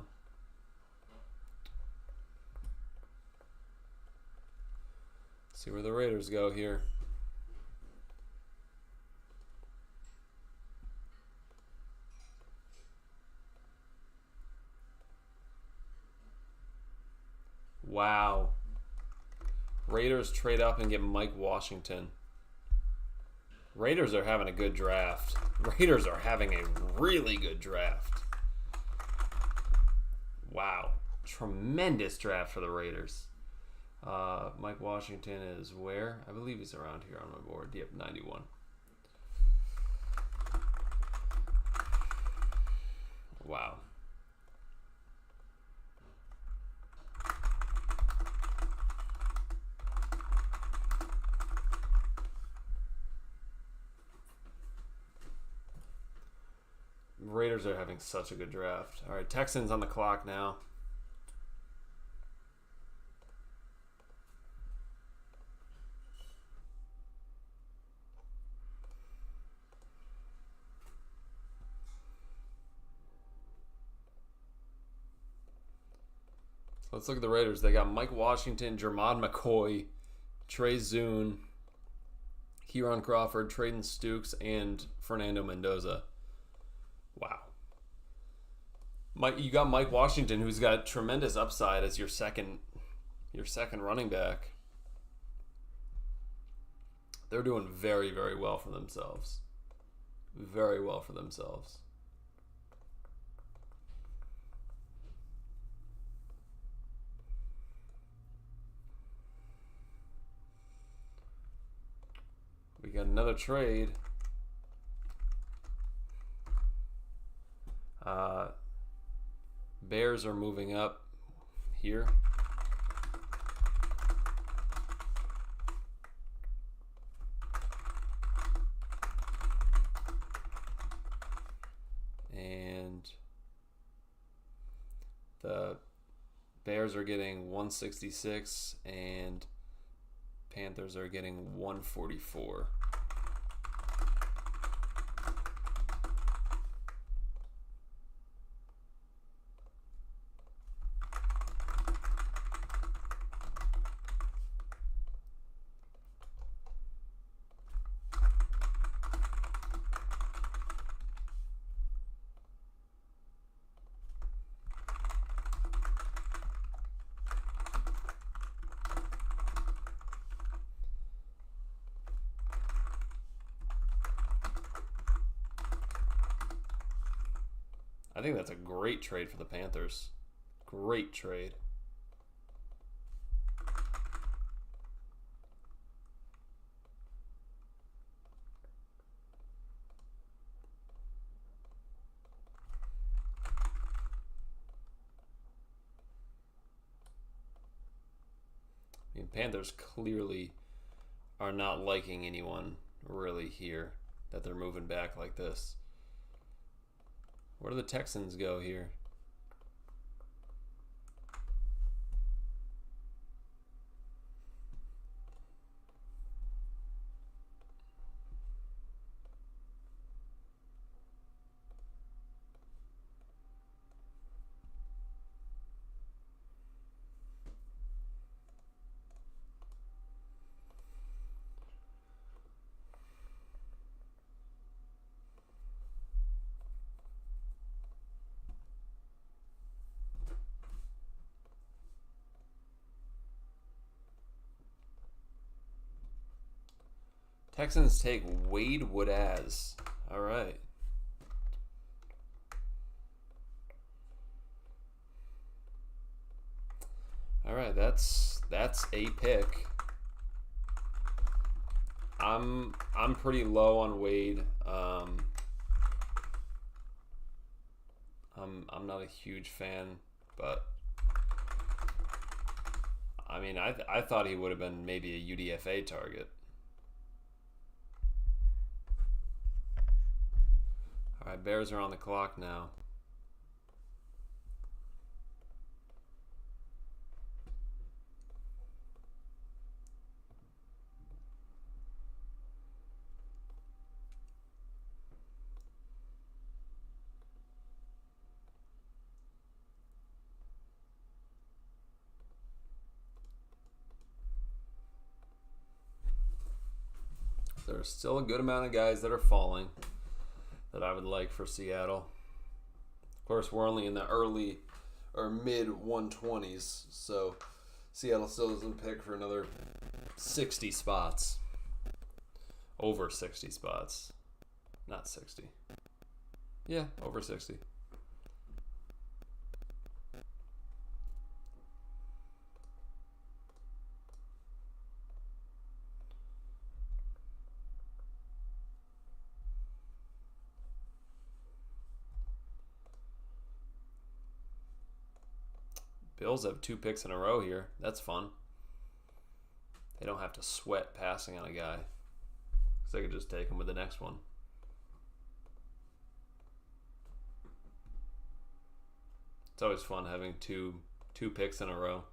See where the Raiders go here. Wow. Raiders trade up and get Mike Washington. Raiders are having a good draft. Raiders are having a really good draft. Wow. Tremendous draft for the Raiders. Mike Washington is where? I believe he's around here on my board. Yep, 91. Wow. Raiders are having such a good draft. All right, Texans on the clock now. Let's look at the Raiders. They got Mike Washington, Jermod McCoy, Trey Zune, Kieran Crawford, Traden Stukes, and Fernando Mendoza. Wow. You got Mike Washington, who's got tremendous upside as your second running back. They're doing very, very well for themselves. Very well for themselves. We got another trade. Bears are moving up here. And the Bears are getting 166 and Panthers are getting 144. I think that's a great trade for the Panthers. Great trade. I mean, Panthers clearly are not liking anyone really here that they're moving back like this. Where do the Texans go here? Texans take Wade Woodaz. All right. All right, that's a pick. I'm pretty low on Wade. I'm not a huge fan, but I mean, I thought he would have been maybe a UDFA target. All right, Bears are on the clock now. There's still a good amount of guys that are falling that I would like for Seattle. Of course, we're only in the early or mid 120s, so Seattle still doesn't pick for another 60 spots. Over 60 spots. Not 60. Yeah, over 60. Bills have 2 picks in a row here. That's fun. They don't have to sweat passing on a guy, because they could just take him with the next one. It's always fun having two picks in a row.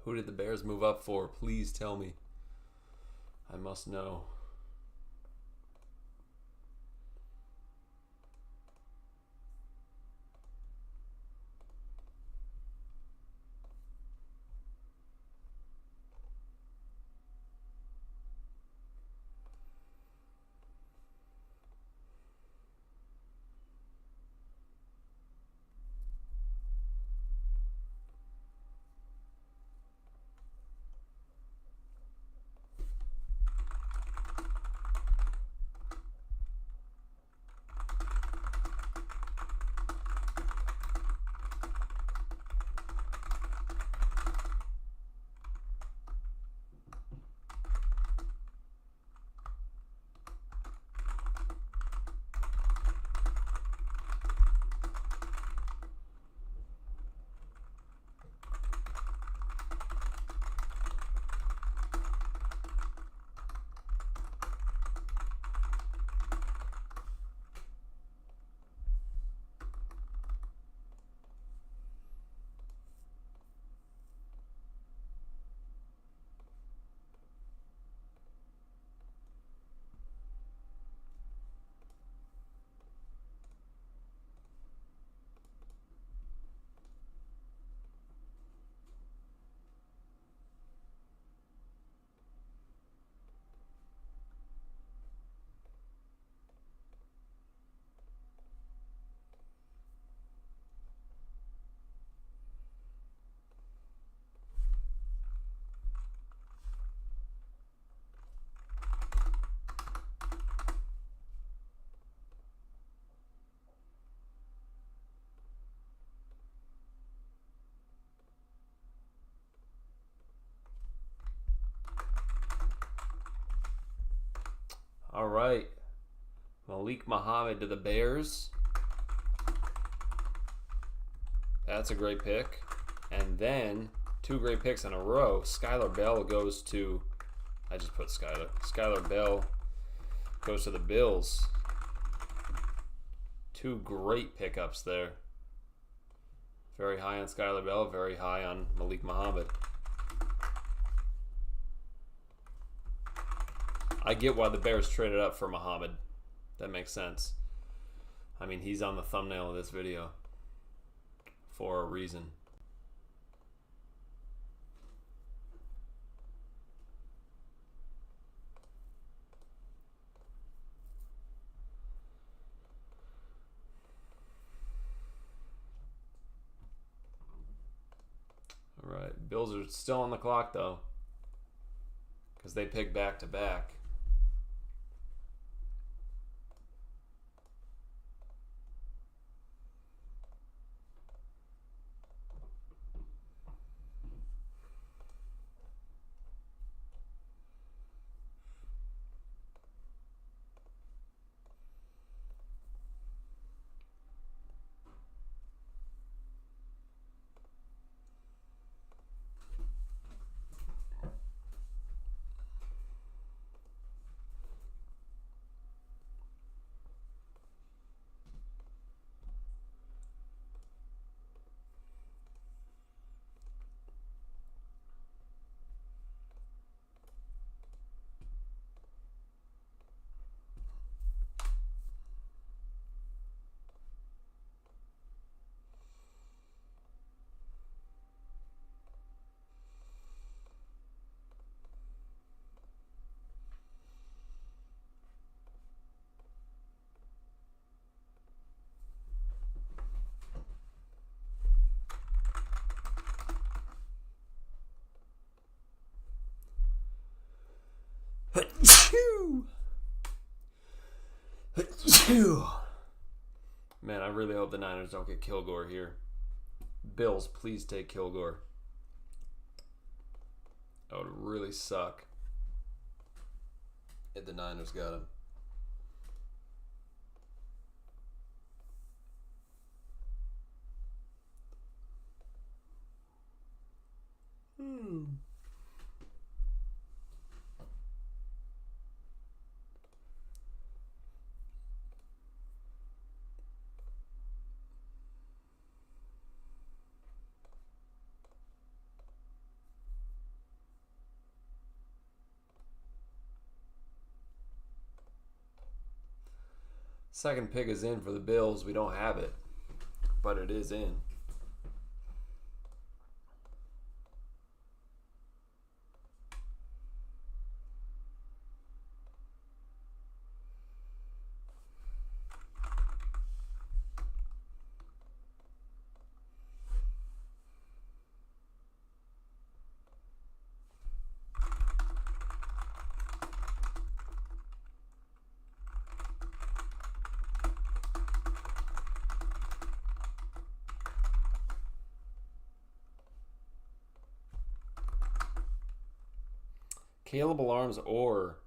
Who did the Bears move up for? Please tell me. I must know. All right. Malik Muhammad to the Bears. That's a great pick. And then 2 great picks in a row. Skylar Bell goes to... I just put Skylar. Skylar Bell goes to the Bills. 2 great pickups there. Very high on Skylar Bell. Very high on Malik Muhammad. I get why the Bears traded up for Muhammad. That makes sense. I mean, he's on the thumbnail of this video for a reason. All right, Bills are still on the clock though, because they pick back to back. Man, I really hope the Niners don't get Kilgore here. Bills, please take Kilgore. That would really suck if the Niners got him. Second pick is in for the Bills. We don't have it, but it is in. Caleb Alarms or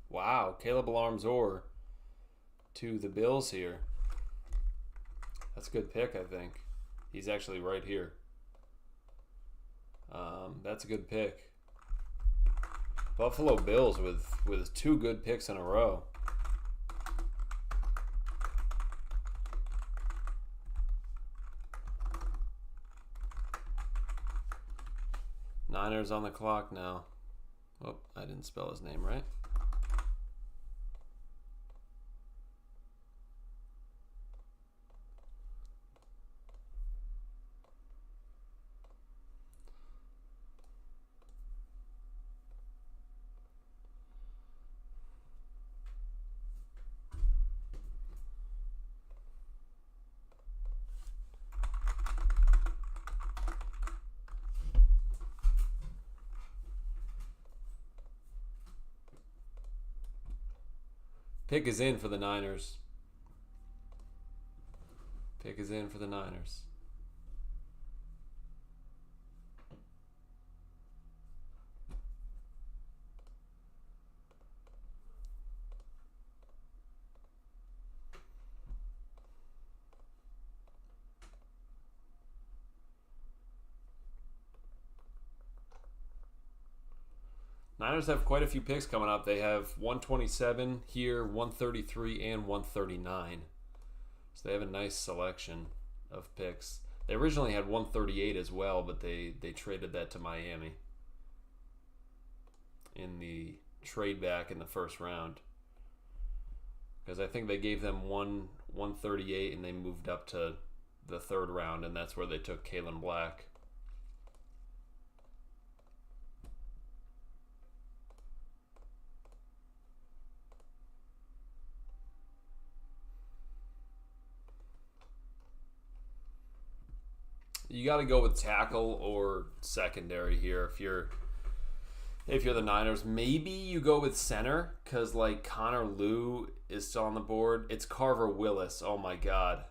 wow, Caleb Alarms or to the Bills here. That's a good pick, I think. He's actually right here. That's a good pick. Buffalo Bills with two good picks in a row. Niners on the clock now. Oh, I didn't spell his name right. Pick is in for the Niners. Pick is in for the Niners. Niners have quite a few picks coming up. They have 127 here, 133, and 139. So they have a nice selection of picks. They originally had 138 as well, but they traded that to Miami in the trade back in the first round. Because I think they gave them 138 and they moved up to the third round, and that's where they took Kalen Black. You got to go with tackle or secondary here if you're the Niners. Maybe you go with center because like Connor Lew is still on the board. It's Carver Willis. Oh my God.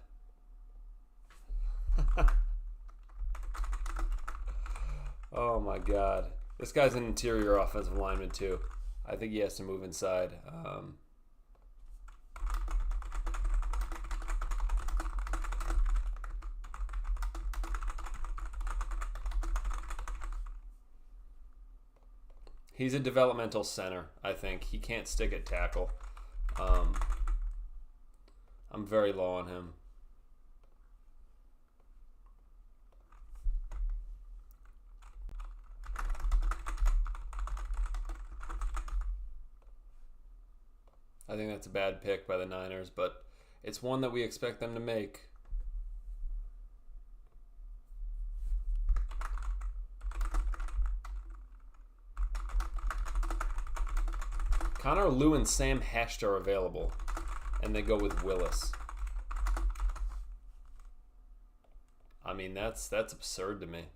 Oh my God. This guy's an interior offensive lineman too. I think he has to move inside. He's a developmental center, I think. He can't stick at tackle. I'm very low on him. I think that's a bad pick by the Niners, but it's one that we expect them to make. Connor Lew and Sam Hesht are available, and they go with Willis. I mean, that's absurd to me.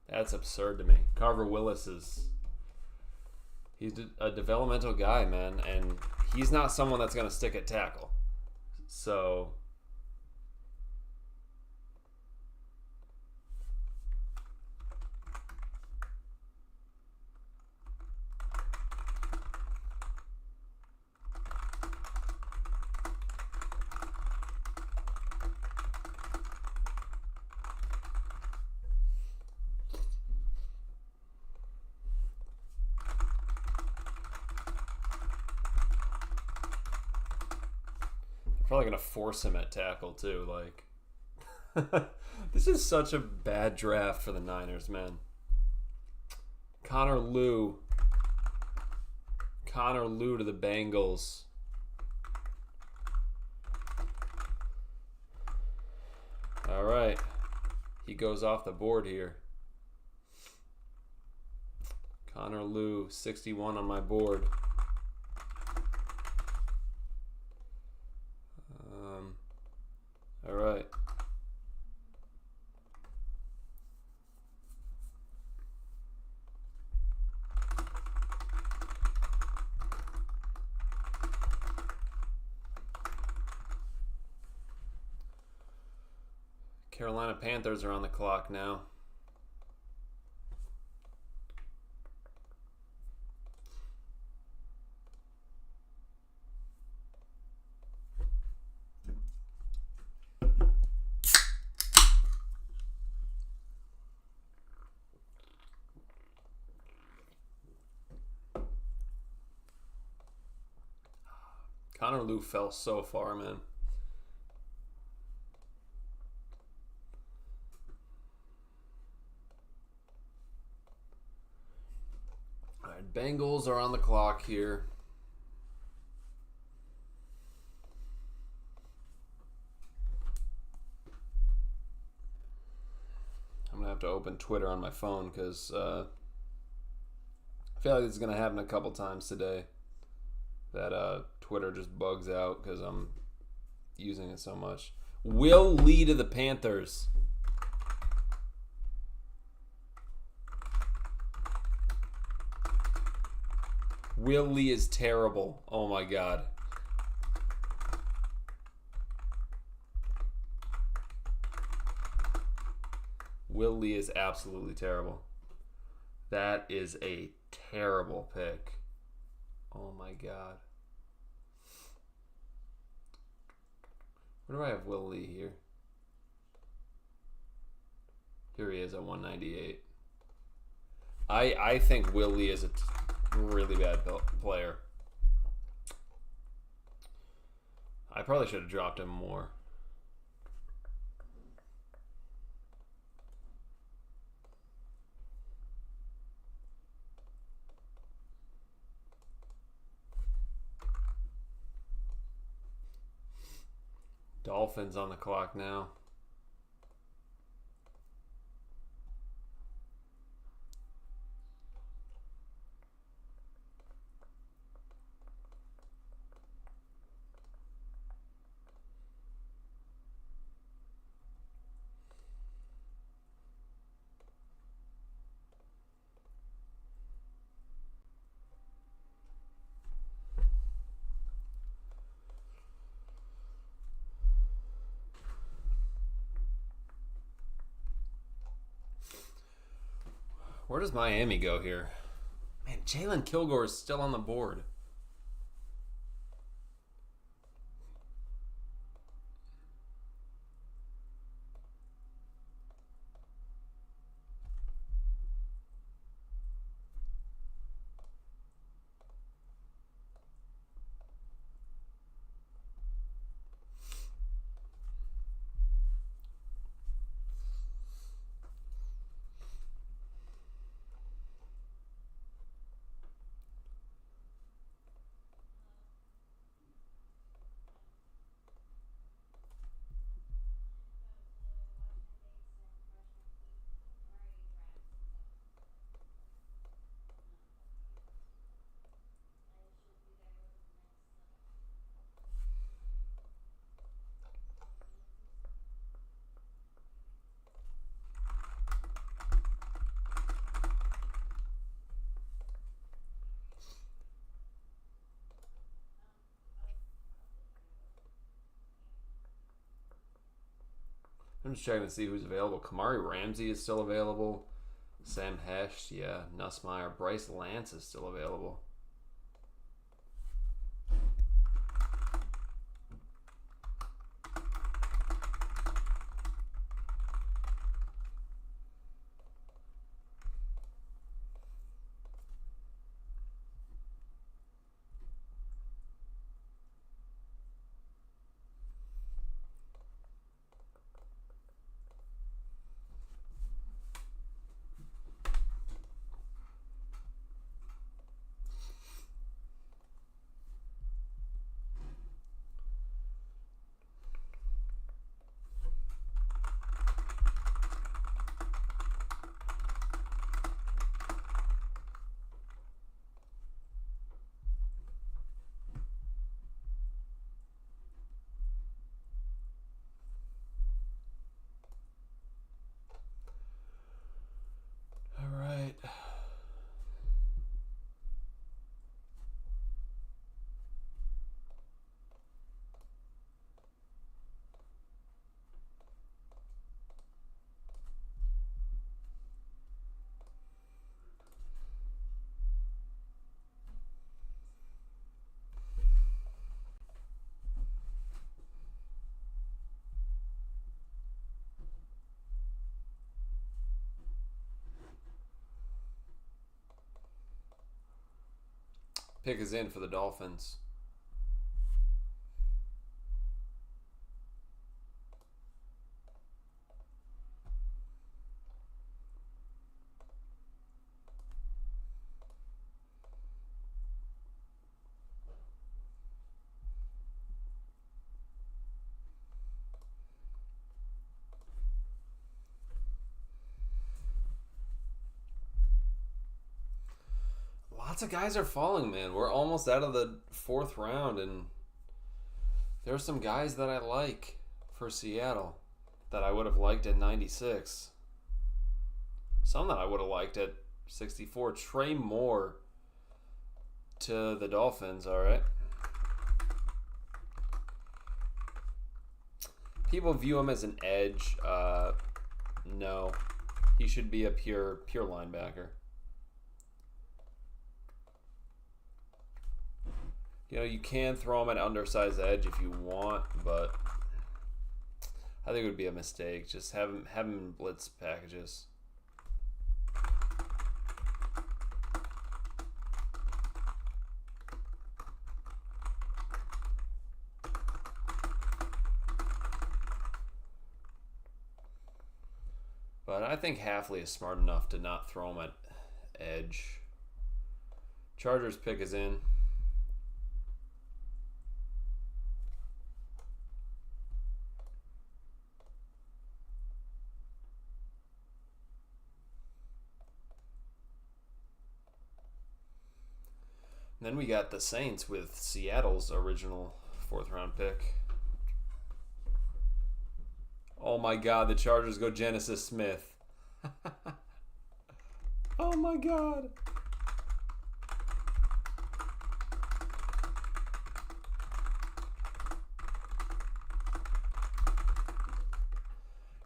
That's absurd to me. Carver Willis he's a developmental guy, man, and he's not someone that's going to stick at tackle. So probably gonna force him at tackle too. Like, this is such a bad draft for the Niners, man. Connor Lew to the Bengals. All right. He goes off the board here. Connor Liu, 61 on my board. All right. Carolina Panthers are on the clock now. Connor Liu fell so far, man. All right, Bengals are on the clock here. I'm gonna have to open Twitter on my phone because I feel like this is gonna happen a couple times today. That Twitter just bugs out because I'm using it so much. Will Lee to the Panthers. Will Lee is terrible. Oh my god. Will Lee is absolutely terrible. That is a terrible pick. Oh my god. Where do I have Will Lee here? Here he is at 198. I think Will Lee is a really bad player. I probably should have dropped him more. Dolphins on the clock now. Where does Miami go here? Man, Jalen Kilgore is still on the board. I'm just checking to see who's available. Kamari Ramsey is still available. Sam Hesh, yeah. Nussmeier. Bryce Lance is still available. Pick is in for the Dolphins. Lots of guys are falling, man. We're almost out of the 4th round, and there's some guys that I like for Seattle that I would have liked at 96. Some that I would have liked at 64. Trey Moore to the Dolphins, all right. People view him as an edge. No. He should be a pure linebacker. You know, you can throw him at undersized edge if you want, but I think it would be a mistake. Just have him in blitz packages. But I think Hafley is smart enough to not throw him at edge. Chargers pick is in. Then we got the Saints with Seattle's original 4th round pick. Oh my God, the Chargers go Genesis Smith. Oh my God.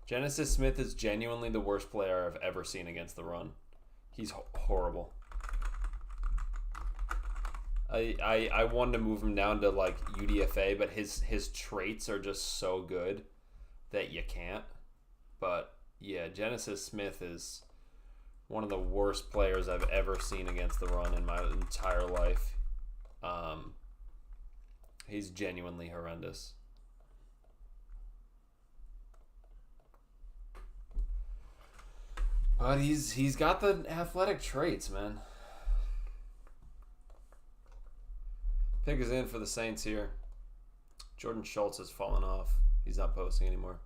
Genesis Smith is genuinely the worst player I've ever seen against the run. He's horrible. I wanted to move him down to like UDFA, but his traits are just so good that you can't. But yeah, Genesis Smith is one of the worst players I've ever seen against the run in my entire life. He's genuinely horrendous. But he's got the athletic traits, man. Pick is in for the Saints here. Jordan Schultz has fallen off. He's not posting anymore.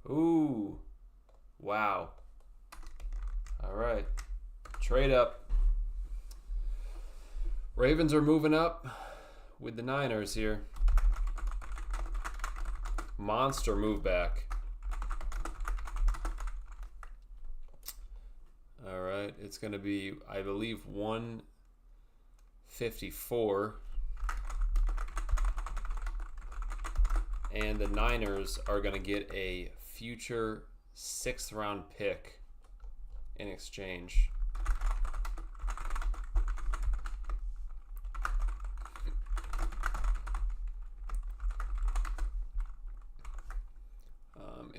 Ooh. Wow. All right. Trade up. Ravens are moving up with the Niners here. Monster move back. All right. It's going to be, I believe, 154. And the Niners are going to get a future 6th round pick in exchange.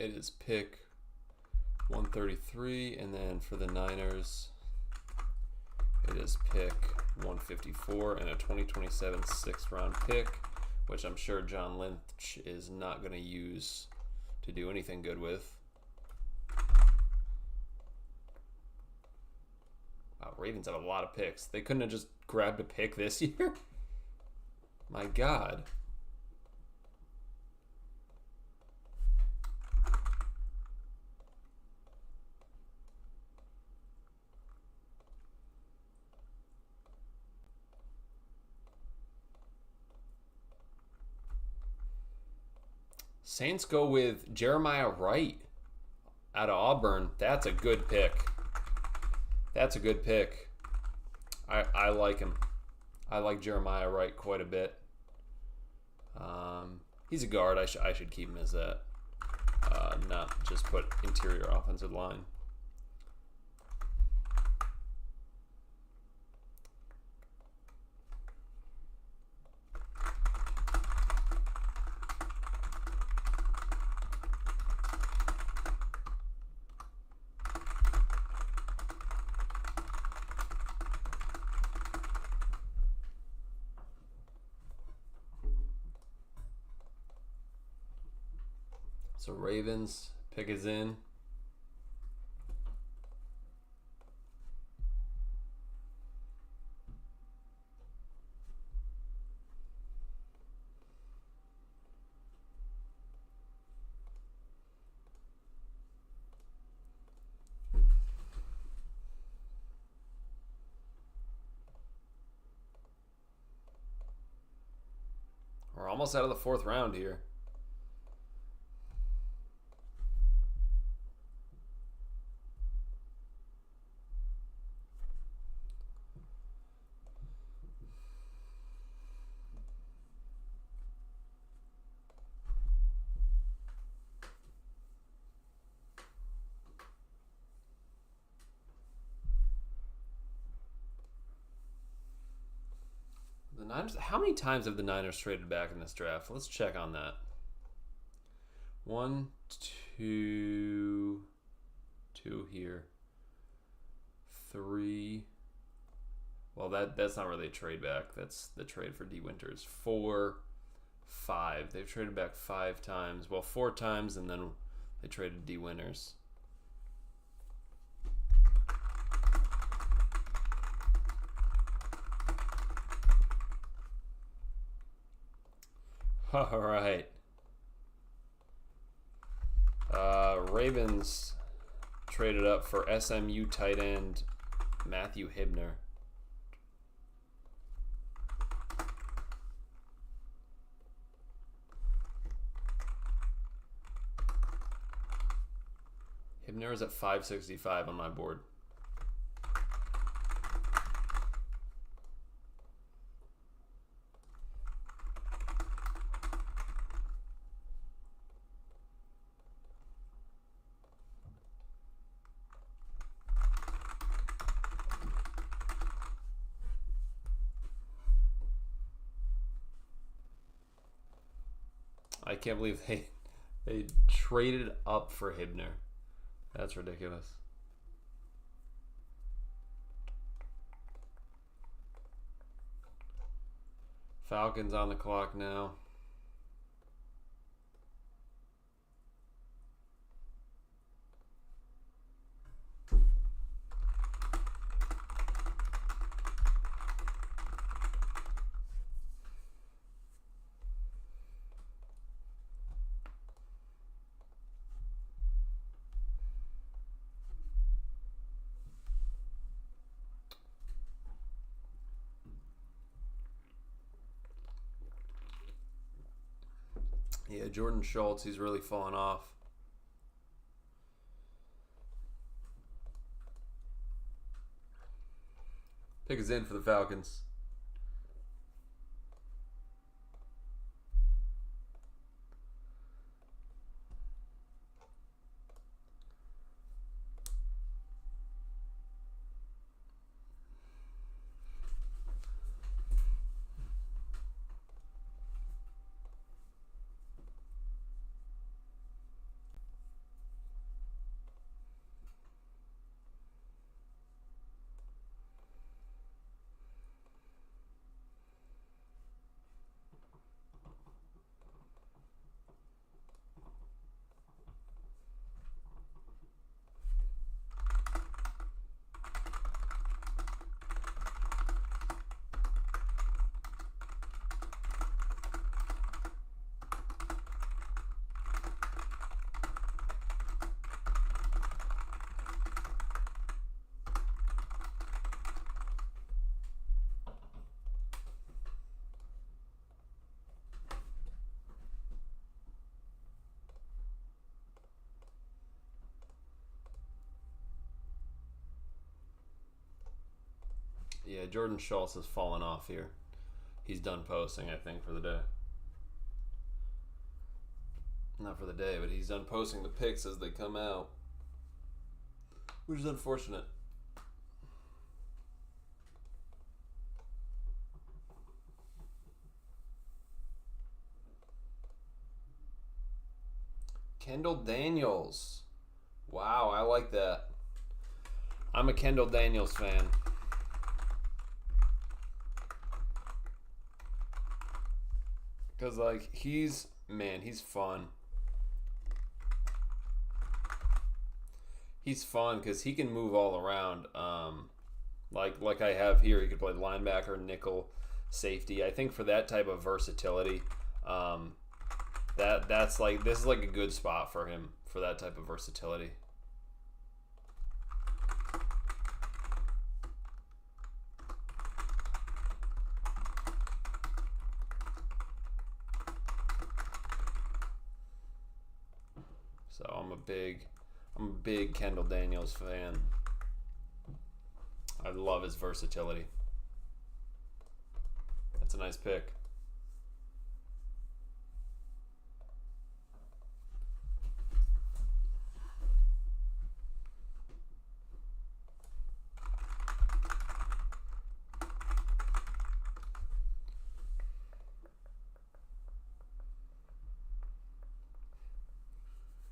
It is pick 133, and then for the Niners, it is pick 154 and a 2027 sixth round pick, which I'm sure John Lynch is not going to use to do anything good with. Wow, Ravens have a lot of picks. They couldn't have just grabbed a pick this year? My God. Saints go with Jeremiah Wright out of Auburn. That's a good pick. That's a good pick. I like him. I like Jeremiah Wright quite a bit. He's a guard. I should keep him as that. Not just put interior offensive line. So Ravens pick is in. We're almost out of the fourth round here. The Niners, how many times have the Niners traded back in this draft? Let's check on that. 1, 2, 2 here. 3. Well, that's not really a trade back. That's the trade for D. Winters. 4, 5. They've traded back 5 times. Well, 4 times, and then they traded D. Winters. All right. Ravens traded up for SMU tight end Matthew Hibner. Hibner is at 565 on my board. I can't believe they traded up for Hibner. That's ridiculous. Falcons on the clock now. Yeah, Jordan Schultz, he's really fallen off. Pick is in for the Falcons. Yeah, Jordan Schultz has fallen off here. He's done posting, I think, for the day. Not for the day, but he's done posting the picks as they come out, which is unfortunate. Kendall Daniels. Wow, I like that. I'm a Kendall Daniels fan. Because, like, he's fun. He's fun because he can move all around. Like I have here, he could play linebacker, nickel, safety. I think for that type of versatility, that's like, this is like a good spot for him for that type of versatility. So I'm a big Kendall Daniels fan. I love his versatility. That's a nice pick.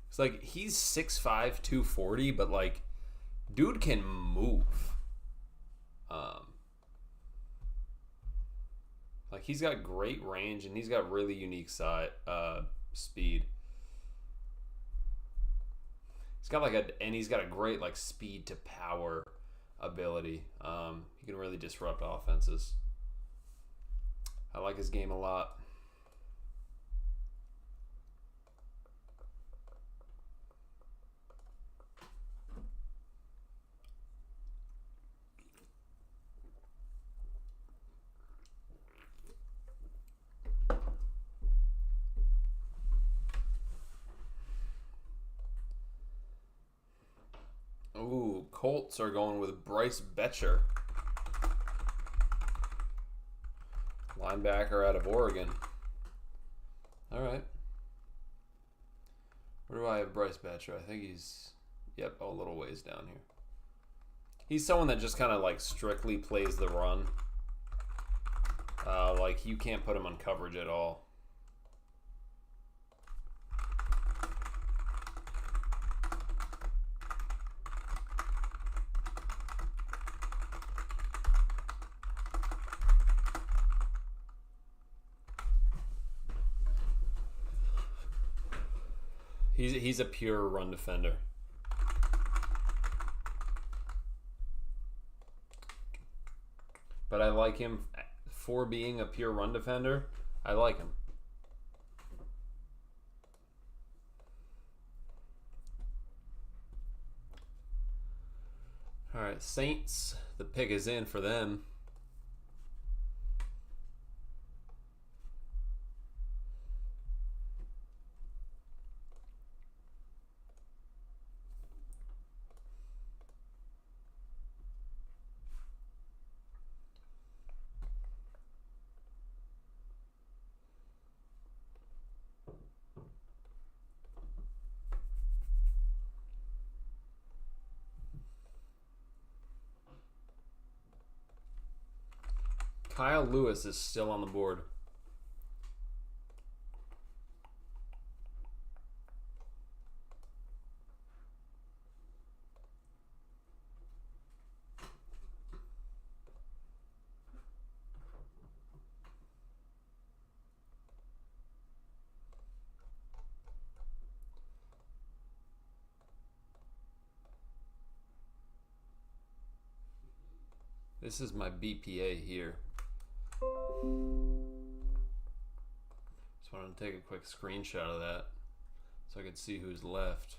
It's like he's 6'5", 240, but like dude can move. Like he's got great range and he's got really unique speed. He's got a great like speed to power ability. He can really disrupt offenses. I like his game a lot. Ooh, Colts are going with Bryce Betcher. Linebacker out of Oregon. All right. Where do I have Bryce Betcher? I think he's, a little ways down here. He's someone that just kind of like strictly plays the run. Like you can't put him on coverage at all. He's a pure run defender. But I like him for being a pure run defender. I like him. All right, Saints. The pick is in for them. Kyle Lewis is still on the board. This is my BPA here. Just wanted to take a quick screenshot of that so I could see who's left.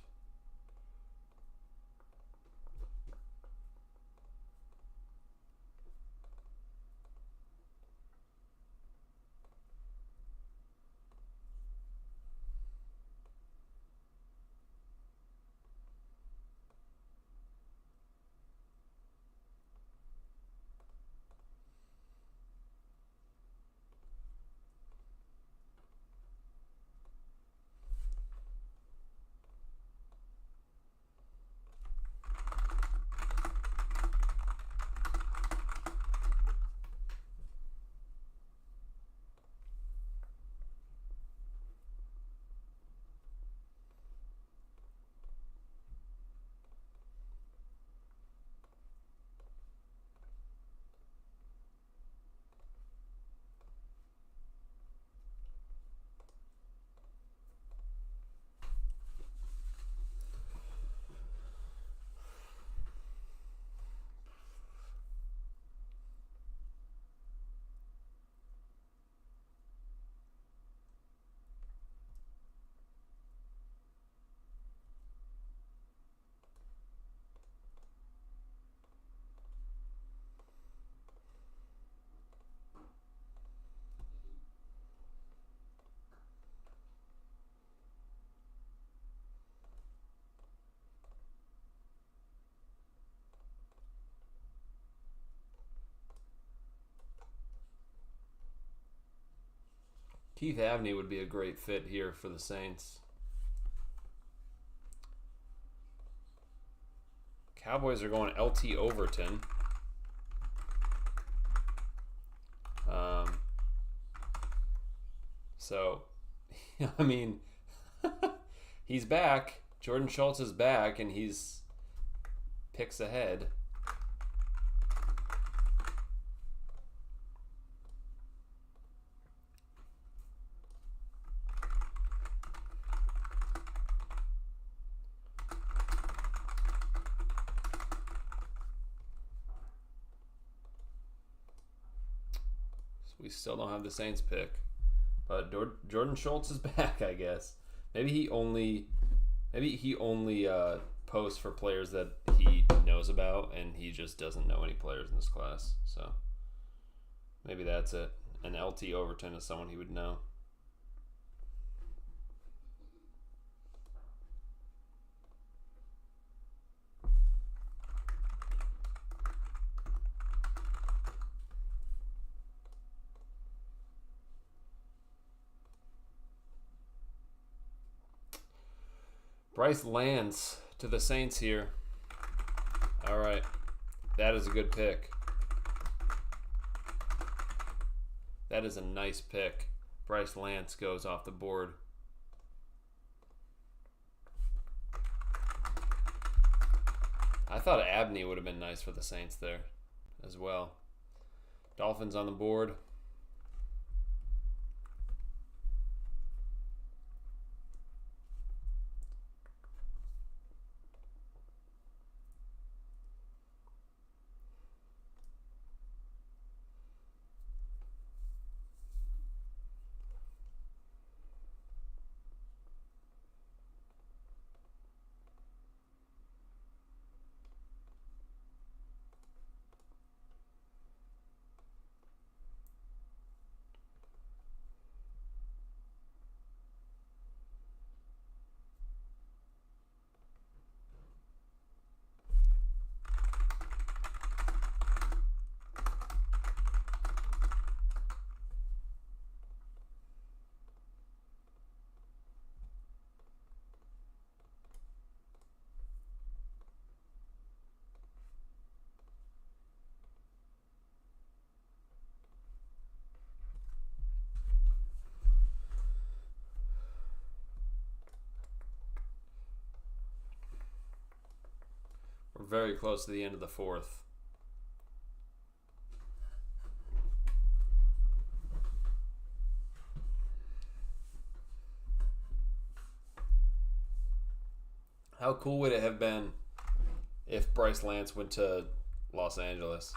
Keith Abney would be a great fit here for the Saints. Cowboys are going LT Overton. So, I mean, he's back. Jordan Schultz is back, and he's picks ahead. We still don't have the Saints pick, but Jordan Schultz is back, I guess. Maybe he only posts for players that he knows about, and he just doesn't know any players in this class. So maybe that's it. And LT Overton is someone he would know. Bryce Lance to the Saints here. All right. That is a good pick. That is a nice pick. Bryce Lance goes off the board. I thought Abney would have been nice for the Saints there as well. Dolphins on the board. We're very close to the end of the fourth. How cool would it have been if Bryce Lance went to Los Angeles?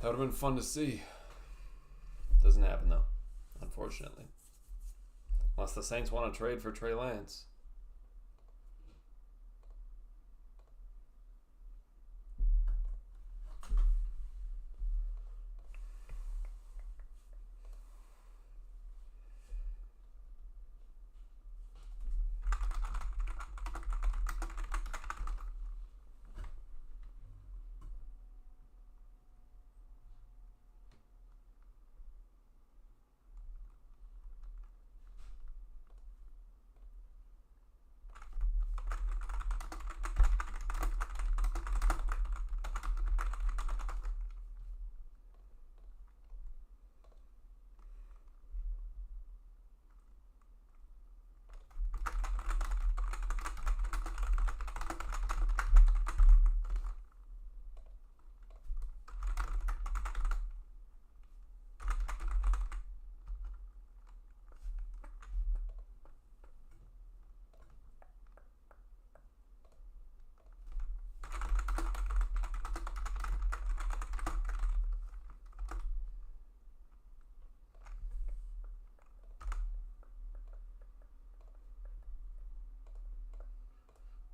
That would have been fun to see. Doesn't happen though, unfortunately. Unless the Saints want to trade for Trey Lance.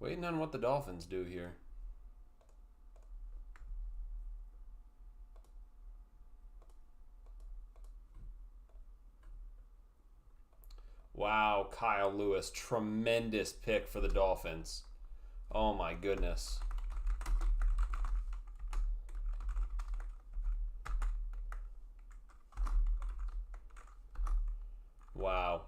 Waiting on what the Dolphins do here. Wow, Kyle Lewis. Tremendous pick for the Dolphins. Oh my goodness. Wow.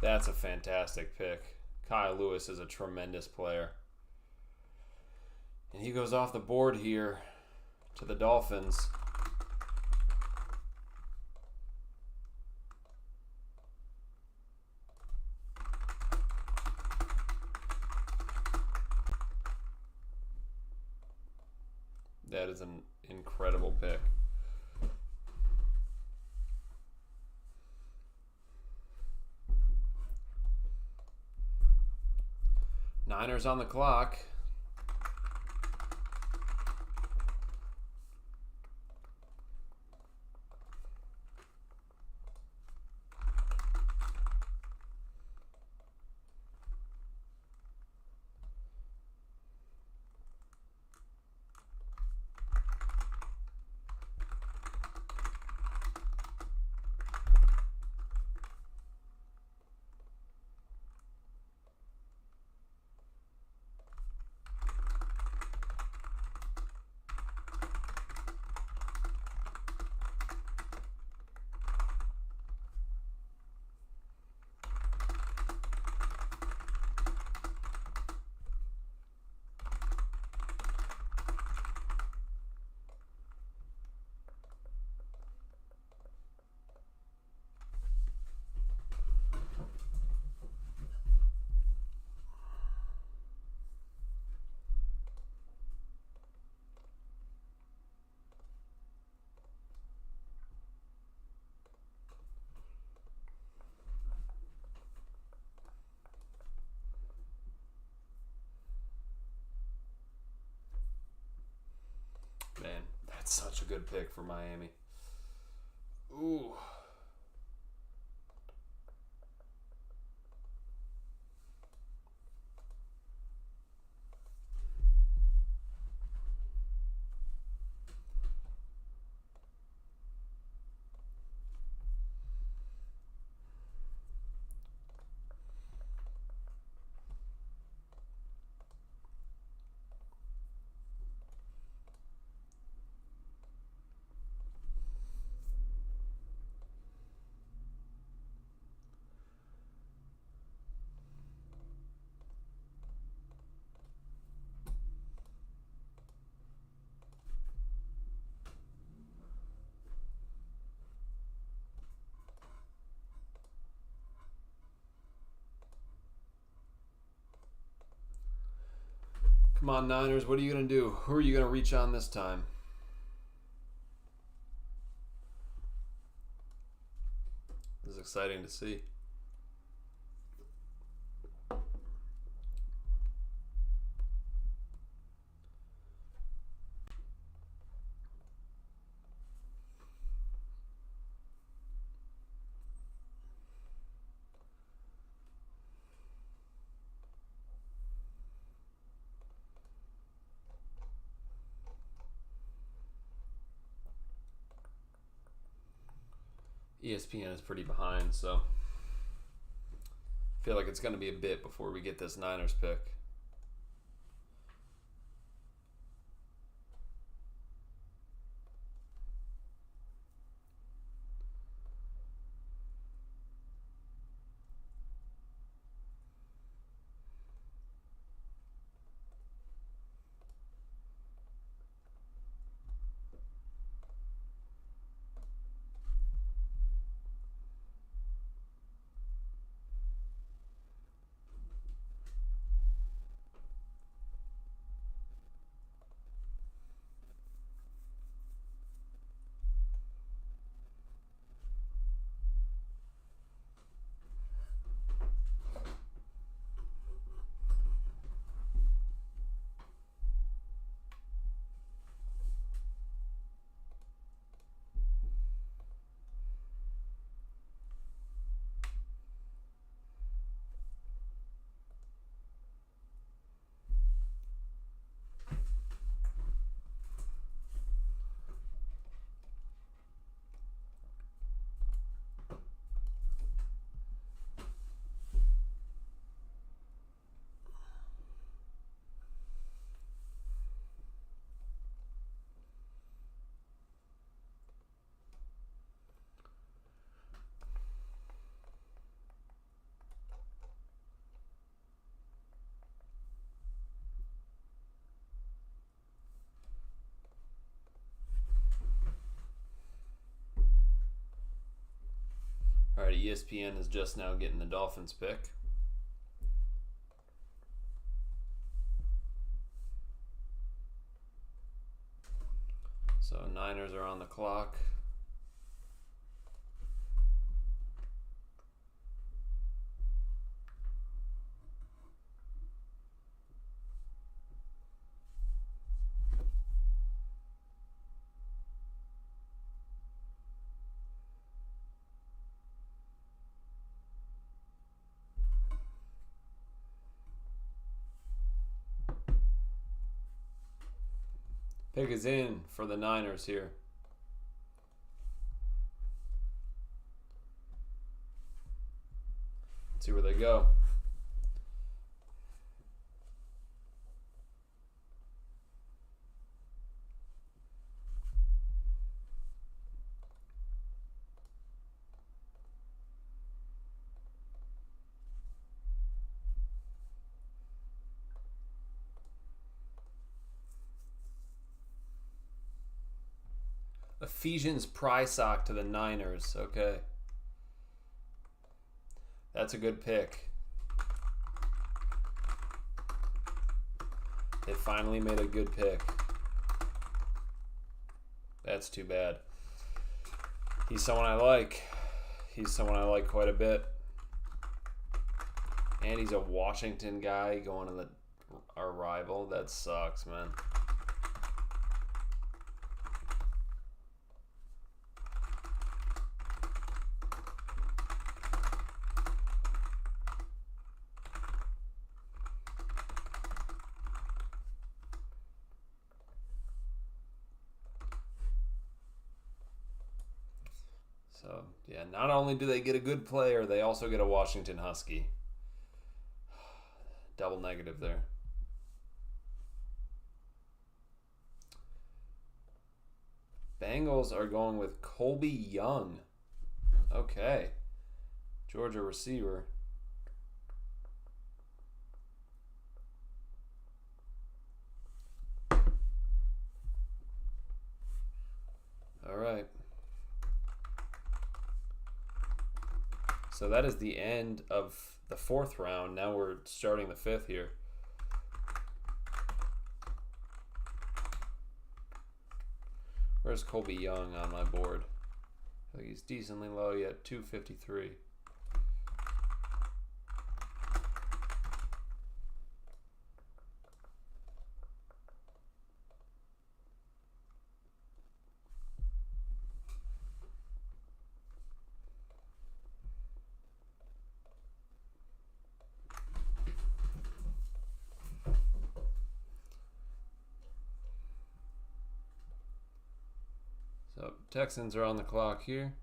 That's a fantastic pick. Kyle Lewis is a tremendous player. And he goes off the board here to the Dolphins. That is an incredible pick. Niners on the clock. Man, that's such a good pick for Miami. Ooh. Come on, Niners. What are you going to do? Who are you going to reach on this time? This is exciting to see. ESPN is pretty behind, so I feel like it's going to be a bit before we get this Niners pick. ESPN is just now getting the Dolphins pick. So Niners are on the clock. Pick is in for the Niners here. Let's see where they go. Ephesians Prysock to the Niners. Okay. That's a good pick. They finally made a good pick. That's too bad. He's someone I like. He's someone I like quite a bit. And he's a Washington guy going to our rival. That sucks, man. So, yeah, not only do they get a good player, they also get a Washington Husky. Double negative there. Bengals are going with Colby Young. Okay. Georgia receiver. All right. So that is the end of the 4th round. Now we're starting the 5th here. Where's Colby Young on my board? I think he's decently low yet, 253. So Texans are on the clock here.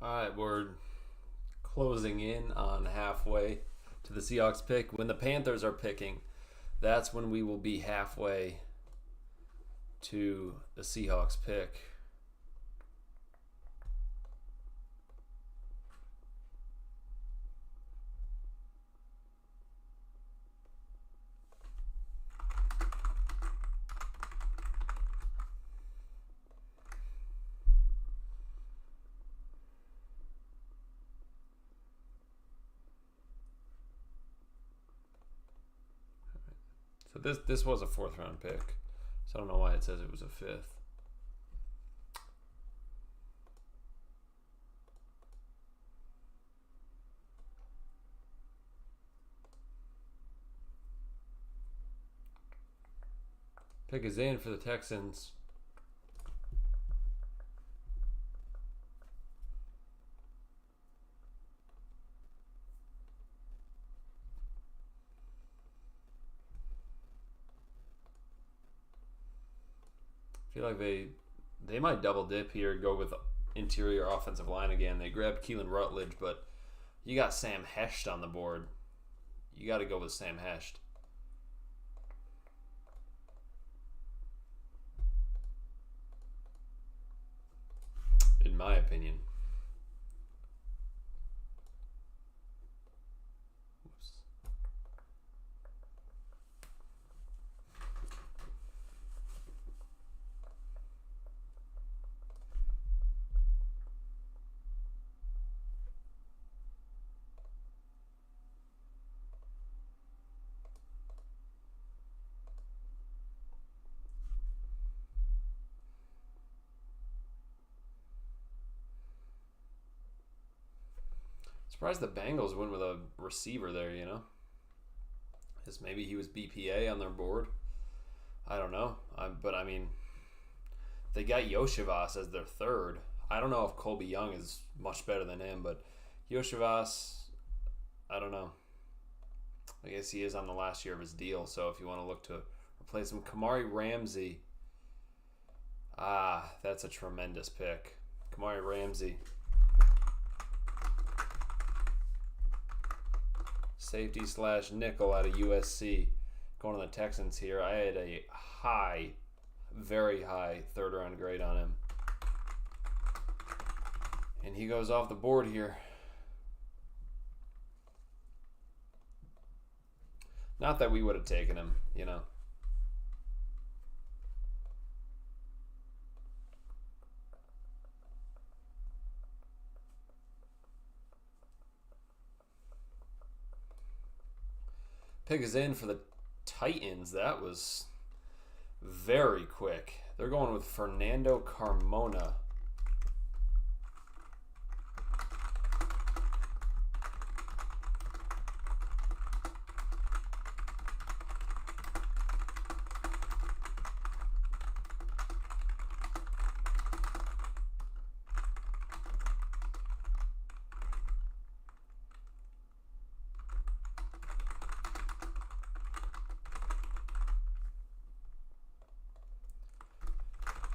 All right, we're closing in on halfway to the Seahawks pick. When the Panthers are picking, that's when we will be halfway to the Seahawks pick. So this was a 4th round pick. So I don't know why it says it was a 5th. Pick is in for the Texans. feel like they might double dip here, go with interior offensive line again. They grabbed Keelan Rutledge, but you got Sam Hesht on the board. You got to go with Sam Hesht. In my opinion. Surprised the Bengals went with a receiver there, you know? Because maybe he was BPA on their board. I don't know. But, I mean, they got Yoshivas as their third. I don't know if Colby Young is much better than him, but Yoshivas, I don't know. I guess he is on the last year of his deal, so if you want to look to replace him. Kamari Ramsey. That's a tremendous pick. Kamari Ramsey. Safety / nickel out of USC. Going to the Texans here. I had a high, very high third-round grade on him. And he goes off the board here. Not that we would have taken him, you know. Pick is in for the Titans. That was very quick. They're going with Fernando Carmona.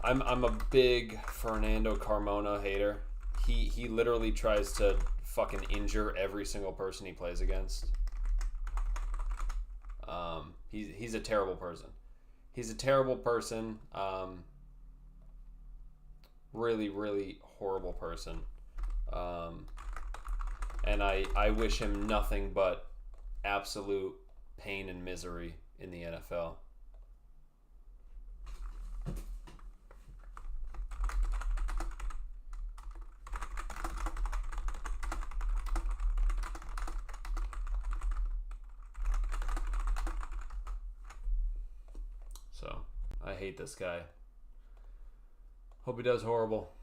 I'm a big Fernando Carmona hater. He literally tries to fucking injure every single person he plays against. He's a terrible person. He's a terrible person. Really, really horrible person. And I wish him nothing but absolute pain and misery in the NFL. So, I hate this guy. Hope he does horrible.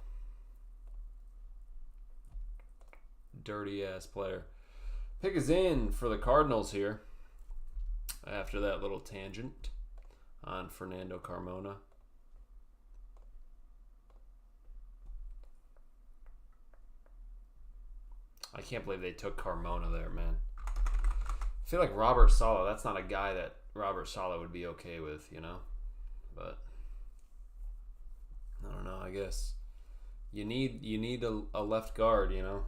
Dirty ass player. Pick is in for the Cardinals here. After that little tangent on Fernando Carmona. I can't believe they took Carmona there, man. I feel like Robert Saleh, that's not a guy that Robert Saleh would be okay with, you know? But I don't know, I guess you need a left guard, you know,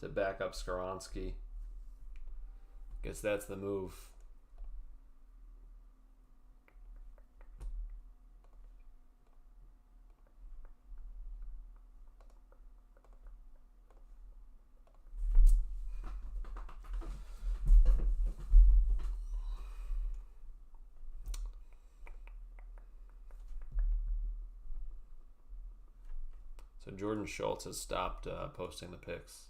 to back up Skoronski. Guess that's the move. So Jordan Schultz has stopped posting the pics.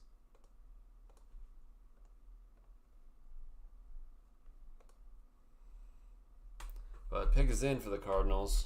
But pick is in for the Cardinals.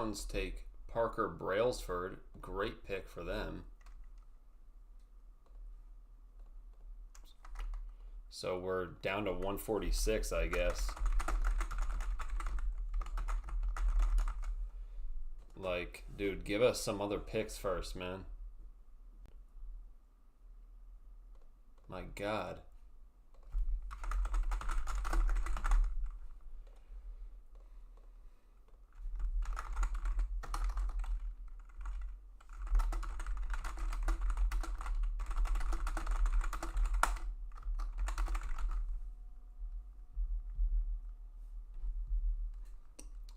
Browns take Parker Brailsford. Great pick for them. So we're down to 146, I guess. Like, dude, give us some other picks first, man. My God.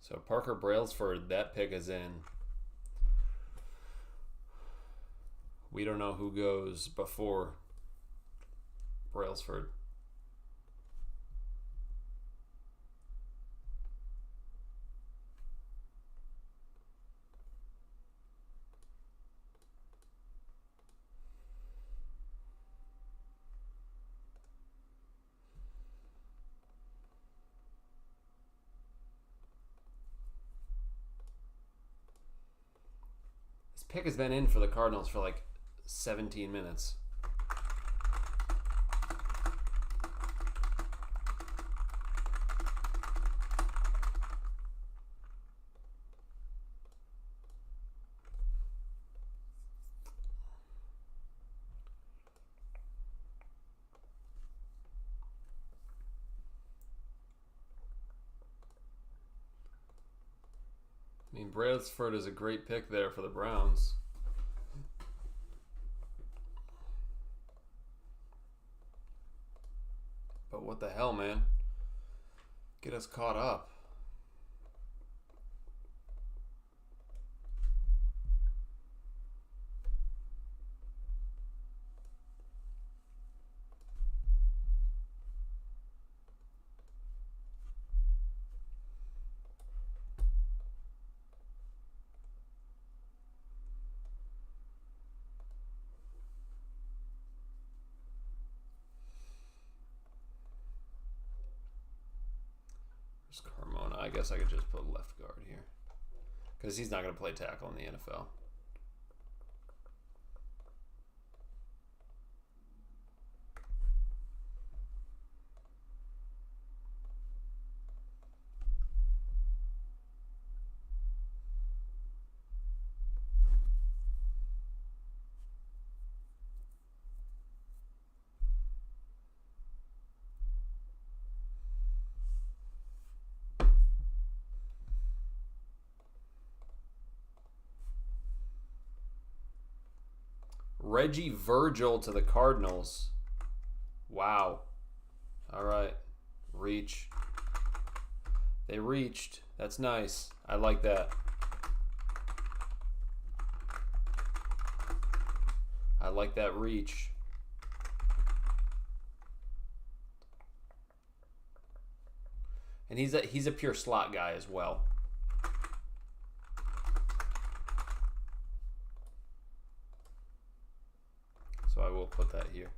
So Parker Brailsford, that pick is in. We don't know who goes before Brailsford. Pick has been in for the Cardinals for like 17 minutes. I mean, Brailsford is a great pick there for the Browns. But what the hell, man? Get us caught up. Carmona. I guess I could just put left guard here because he's not going to play tackle in the NFL. Reggie Virgil to the Cardinals. Wow. All right. Reach. They reached. That's nice. I like that. I like that reach. And he's a pure slot guy as well. So I will put that here.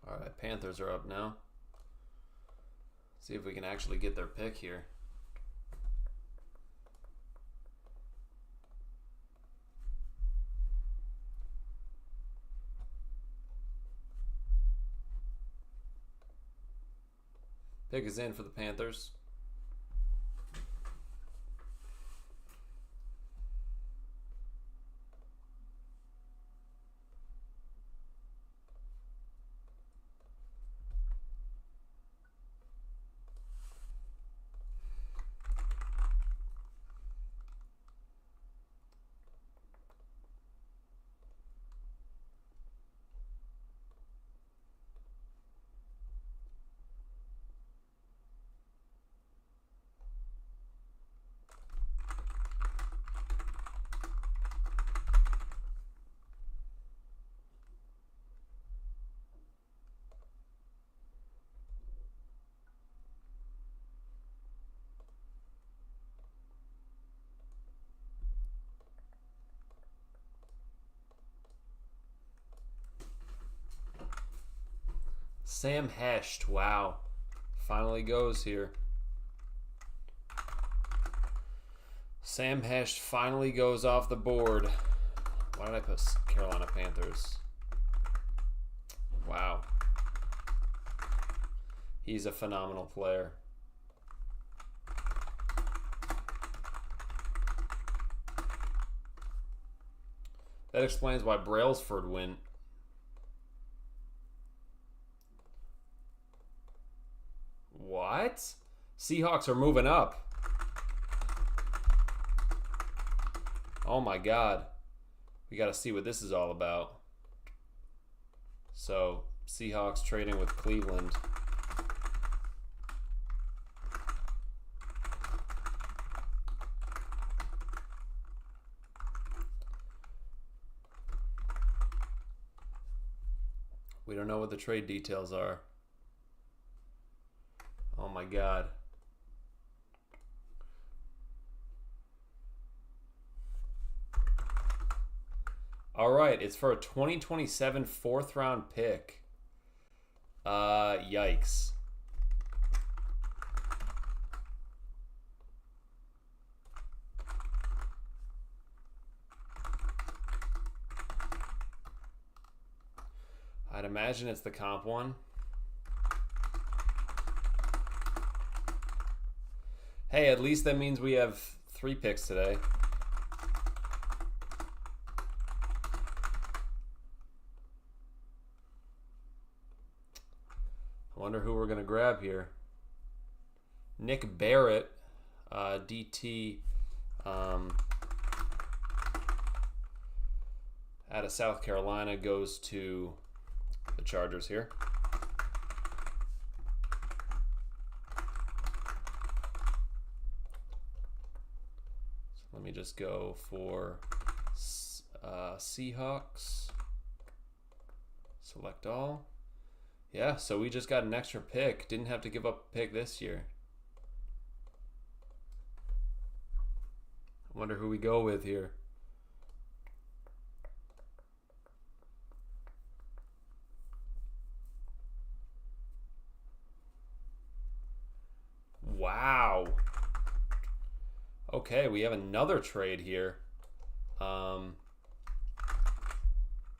All right, Panthers are up now. See if we can actually get their pick here. Pick is in for the Panthers. Sam Hesht. Wow. Finally goes here. Sam Hesht finally goes off the board. Why did I put Carolina Panthers? Wow. He's a phenomenal player. That explains why Brailsford went. What? Seahawks are moving up. Oh my God. We got to see what this is all about. So, Seahawks trading with Cleveland. We don't know what the trade details are. Oh my God. All right, it's for a 2027 fourth round pick. Yikes. I'd imagine it's the comp one. Hey, at least that means we have 3 picks today. I wonder who we're going to grab here. Nick Barrett, DT, out of South Carolina, goes to the Chargers here. So let me just go for Seahawks. Select all. Yeah, so we just got an extra pick. Didn't have to give up a pick this year. I wonder who we go with here. Wow. Okay, we have another trade here.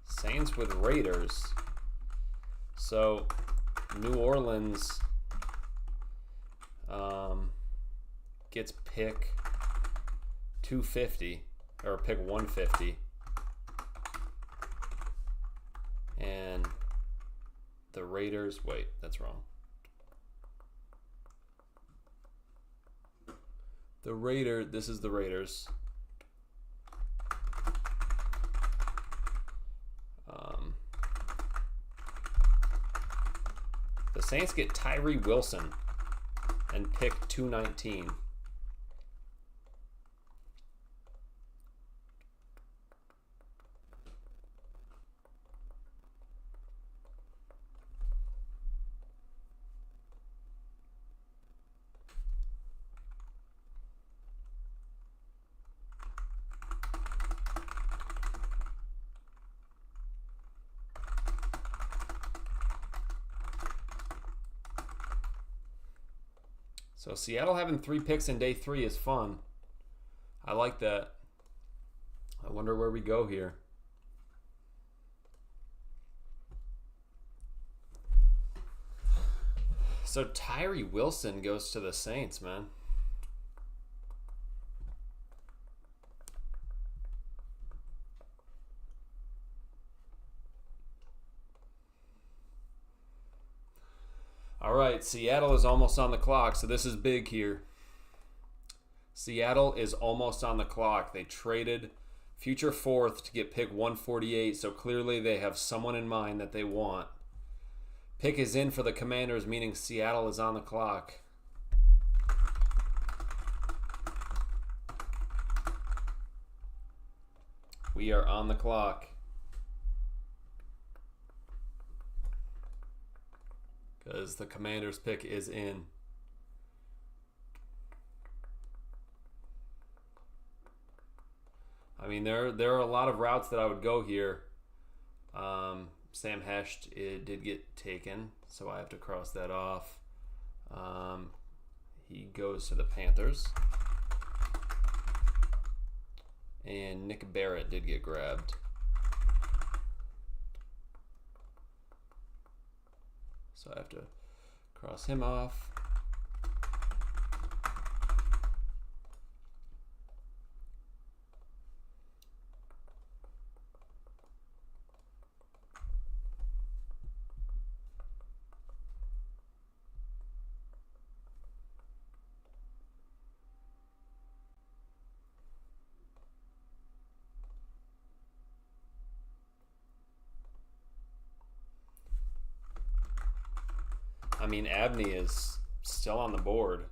Saints with Raiders. So, New Orleans gets pick 250, or pick 150. And the Raiders, wait, that's wrong. This is the Raiders. The Saints get Tyree Wilson and pick 219. So Seattle having 3 picks in day 3 is fun. I like that. I wonder where we go here. So Tyree Wilson goes to the Saints, man. All right, Seattle is almost on the clock, so this is big here. Seattle is almost on the clock. They traded future 4th to get pick 148, so clearly they have someone in mind that they want. Pick is in for the Commanders, meaning Seattle is on the clock. We are on the clock. Because the Commanders pick is in. I mean, there are a lot of routes that I would go here. Sam Hesht, it did get taken, so I have to cross that off. He goes to the Panthers. And Nick Barrett did get grabbed. So I have to cross him off. I mean, Abney is still on the board.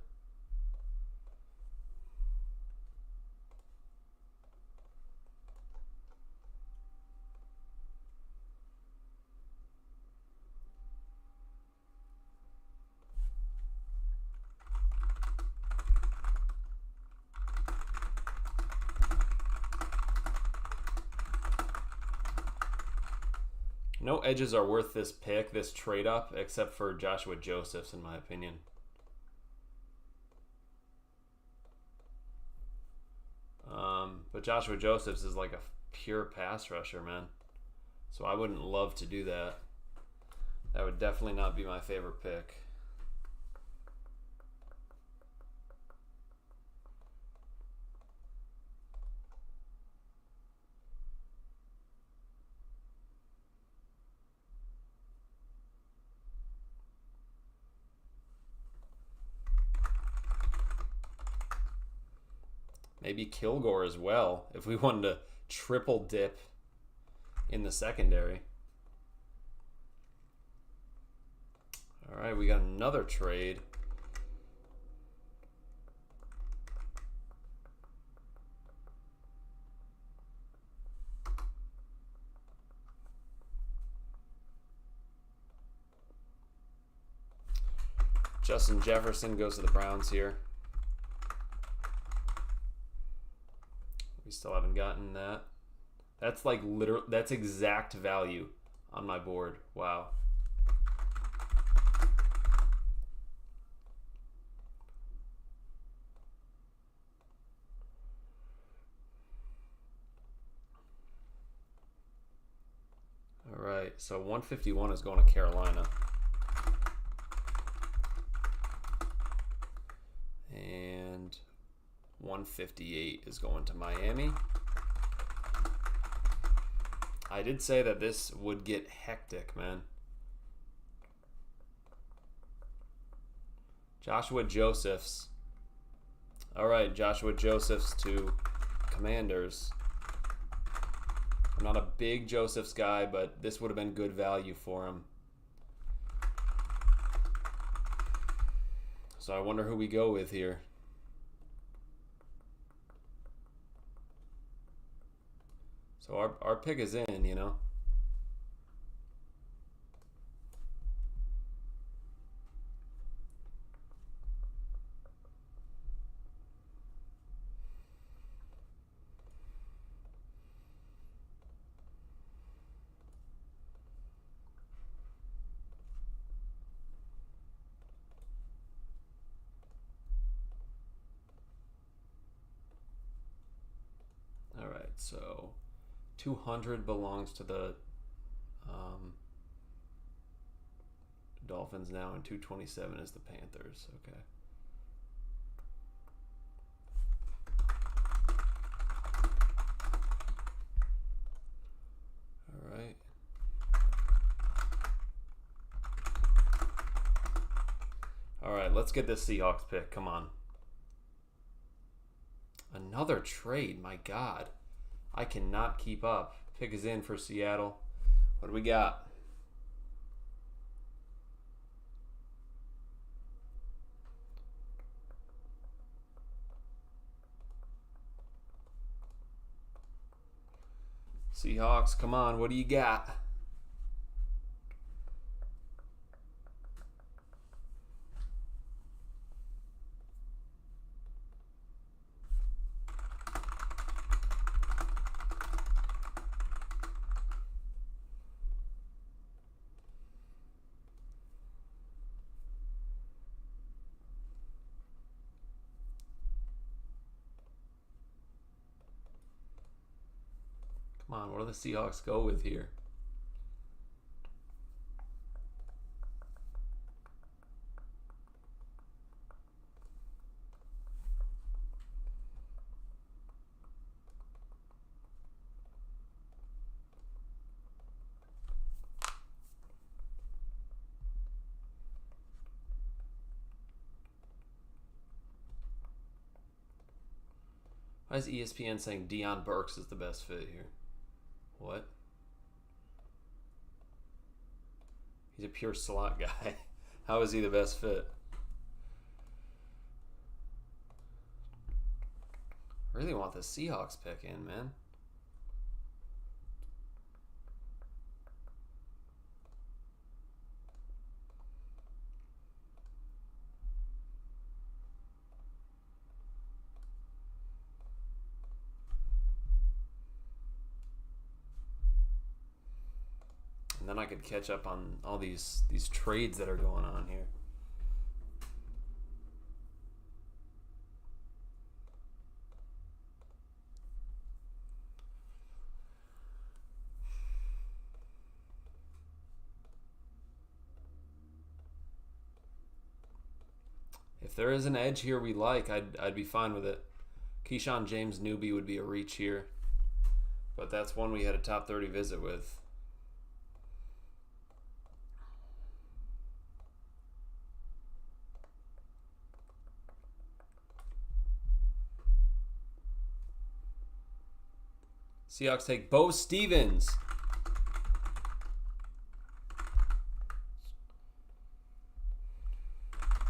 No edges are worth this pick, this trade up, except for Joshua Josephs, in my opinion. But Joshua Josephs is like a pure pass rusher, man. So I wouldn't love to do that. That would definitely not be my favorite pick. Maybe Kilgore as well, if we wanted to triple dip in the secondary. All right, we got another trade. Justin Jefferson goes to the Browns here. We still haven't gotten that. That's like literal. That's exact value on my board. Wow. All right. So 151 is going to Carolina. And 158 is going to Miami. I did say that this would get hectic, man. Joshua Josephs. All right, Joshua Josephs to Commanders. I'm not a big Josephs guy, but this would have been good value for him. So I wonder who we go with here. So our pick is in, you know. All right, so 200 belongs to the Dolphins now, and 227 is the Panthers. Okay. All right. All right, let's get this Seahawks pick. Come on. Another trade. My God. I cannot keep up. Pick is in for Seattle. What do we got? Seahawks, come on. What do you got? Come on, what do the Seahawks go with here? Why is ESPN saying Deion Burks is the best fit here? What? He's a pure slot guy. How is he the best fit? I really want the Seahawks pick in, man. Then I could catch up on all these trades that are going on here. If there is an edge here we like, I'd be fine with it. Keyshawn James newbie would be a reach here, but that's one we had a top 30 visit with. Seahawks take Bo Stevens.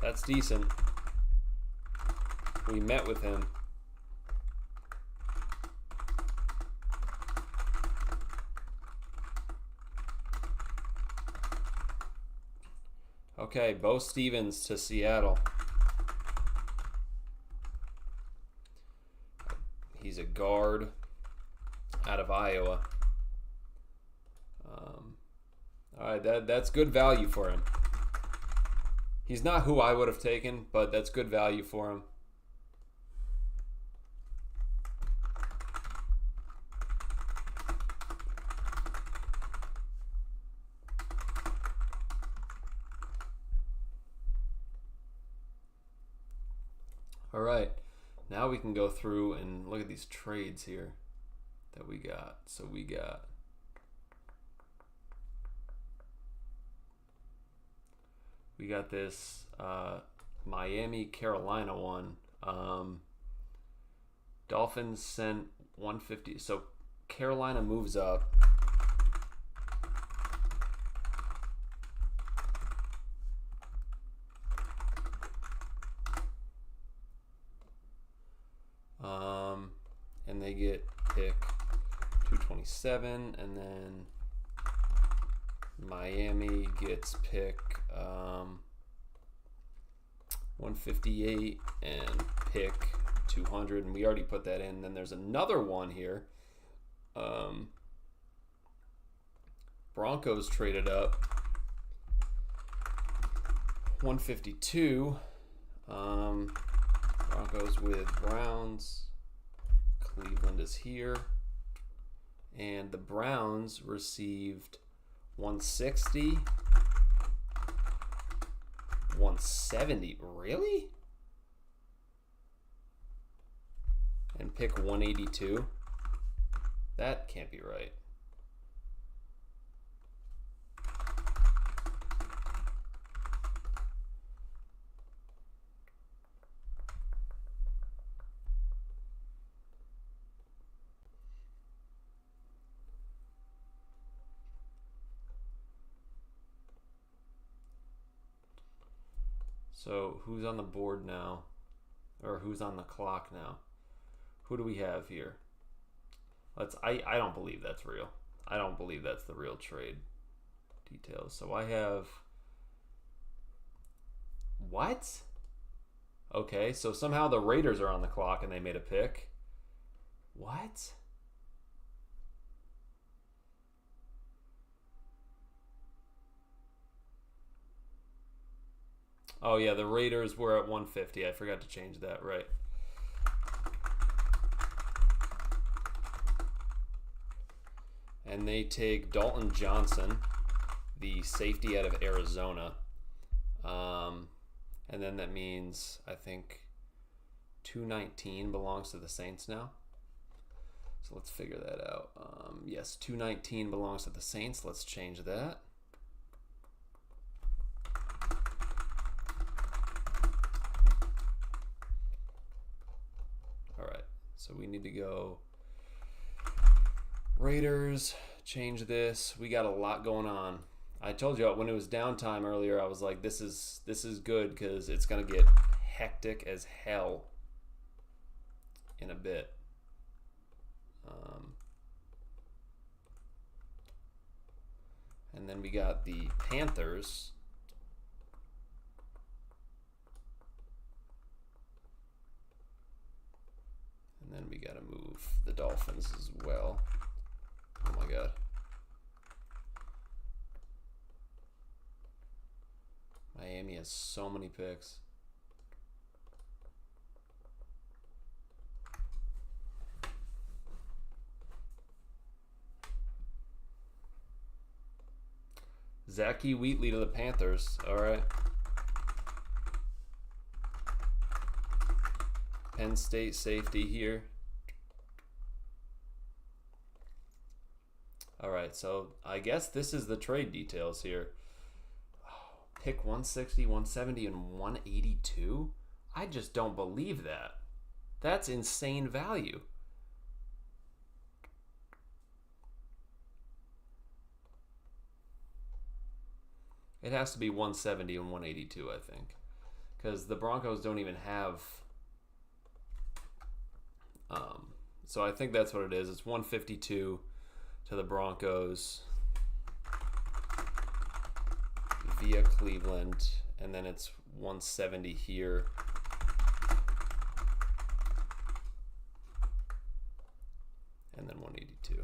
That's decent. We met with him. Okay, Bo Stevens to Seattle. He's a guard out of Iowa. All right, that's good value for him. He's not who I would have taken, but that's good value for him. All right, now we can go through and look at these trades here that we got. So we got this Miami Carolina one. Dolphins sent 150. So Carolina moves up. And they get pick 227, and then Miami gets pick 158 and pick 200, and we already put that in. Then there's another one here. Broncos traded up 152. Broncos with Browns. Cleveland is here. And the Browns received 160. 170. Really? And pick 182. That can't be right. So who's on the board now? Or who's on the clock now? Who do we have here? I don't believe that's real. I don't believe that's the real trade details. So I have... What? Okay, so somehow the Raiders are on the clock and they made a pick. What? Oh yeah, the Raiders were at 150. I forgot to change that, right. and they take Dalton Johnson, the safety out of Arizona. And then that means, I think, 219 belongs to the Saints now. So let's figure that out. Yes, 219 belongs to the Saints. Let's change that. All right, so we need to go Raiders, change this. We got a lot going on. I told you when it was downtime earlier, I was like, this is good because it's going to get hectic as hell in a bit. And then we got the Panthers. And then we got to move the Dolphins as well. Oh my God. Miami has so many picks. Zachy Wheatley to the Panthers. All right. Penn State safety here. All right, so I guess this is the trade details here. Pick 160, 170, and 182? I just don't believe that. That's insane value. It has to be 170 and 182, I think. Because the Broncos don't even have... so I think that's what it is. It's 152 to the Broncos via Cleveland, and then it's 170 here. And then 182.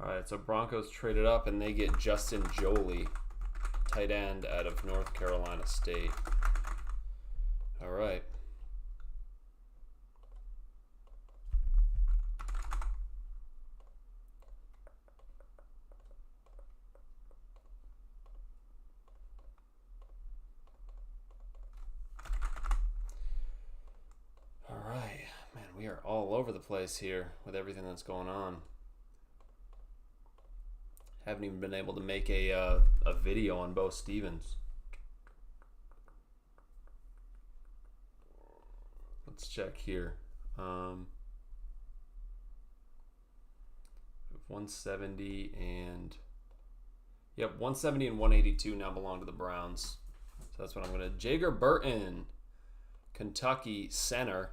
All right, so Broncos traded up and they get Justin Joly, tight end out of North Carolina State. All right. All right, man, we are all over the place here with everything that's going on. Haven't even been able to make a video on Bo Stevens. Let's check here. 170 and... Yep, 170 and 182 now belong to the Browns. So that's what I'm going to... Jager Burton, Kentucky center.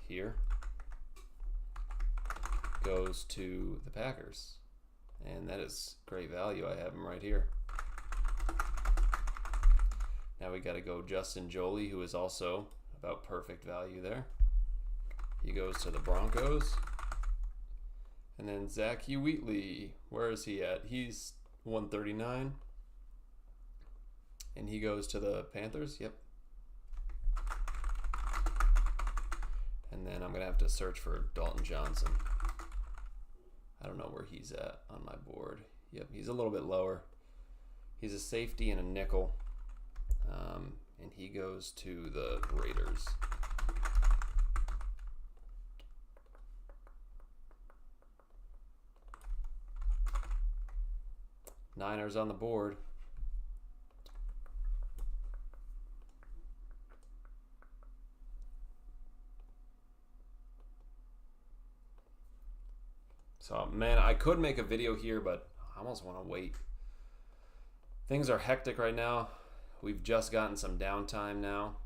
Here. Goes to the Packers, and that is great value. I have him right here. Now we got to go Justin Joly, who is also about perfect value there. He goes to the Broncos. And then Zachy Wheatley, where is he at? He's 139, and he goes to the Panthers. Yep. And then I'm gonna have to search for Dalton Johnson. I don't know where he's at on my board. Yep, he's a little bit lower. He's a safety and a nickel. And he goes to the Raiders. Niners on the board. So, man, I could make a video here, but I almost want to wait. Things are hectic right now. We've just gotten some downtime now.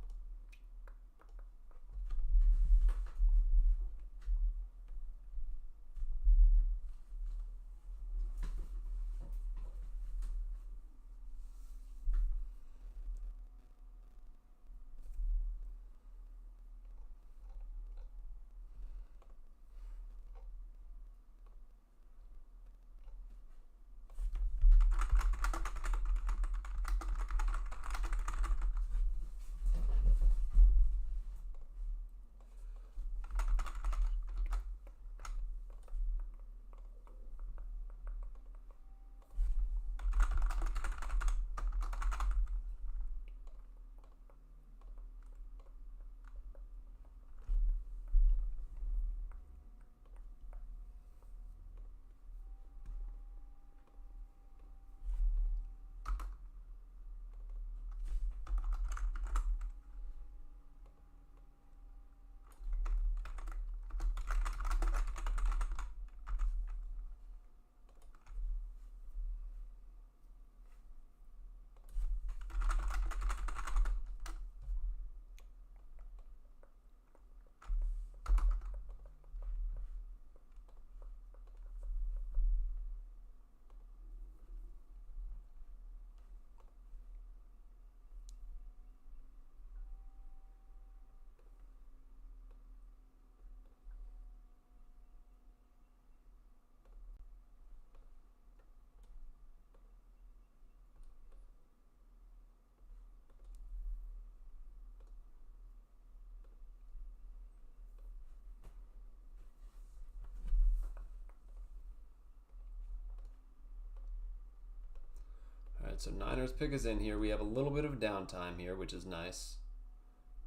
Alright, so Niners pick is in here. We have a little bit of downtime here, which is nice.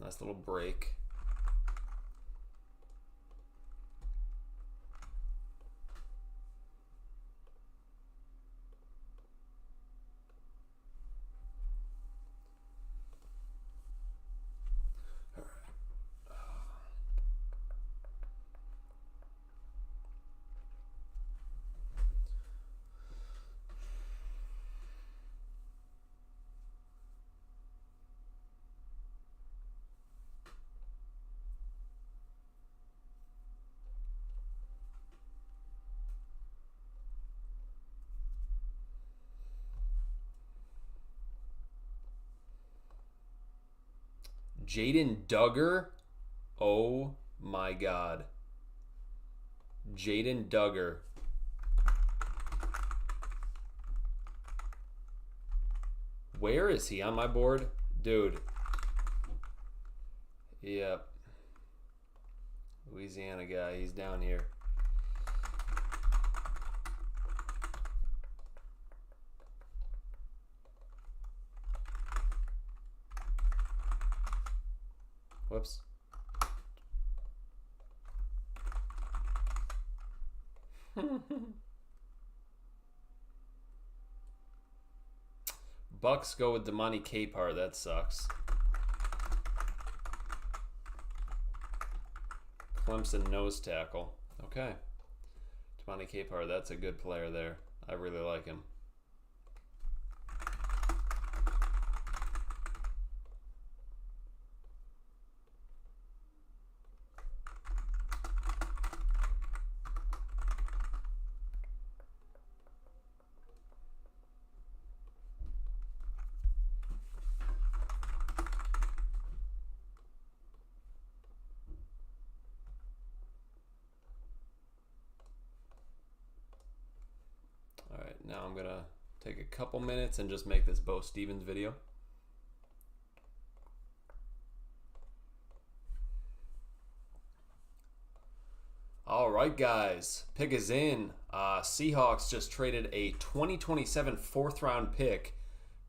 Nice little break. Jaden Duggar. Oh my God. Jaden Duggar. Where is he on my board? Dude. Yep. Louisiana guy. He's down here. Whoops. Bucks go with Damani Capehart. That sucks. Clemson nose tackle. Okay. Damani Capehart. That's a good player there. I really like him. Now I'm going to take a couple minutes and just make this Bo Stevens video. All right, guys. Pick is in. Seahawks just traded a 2027 fourth-round pick.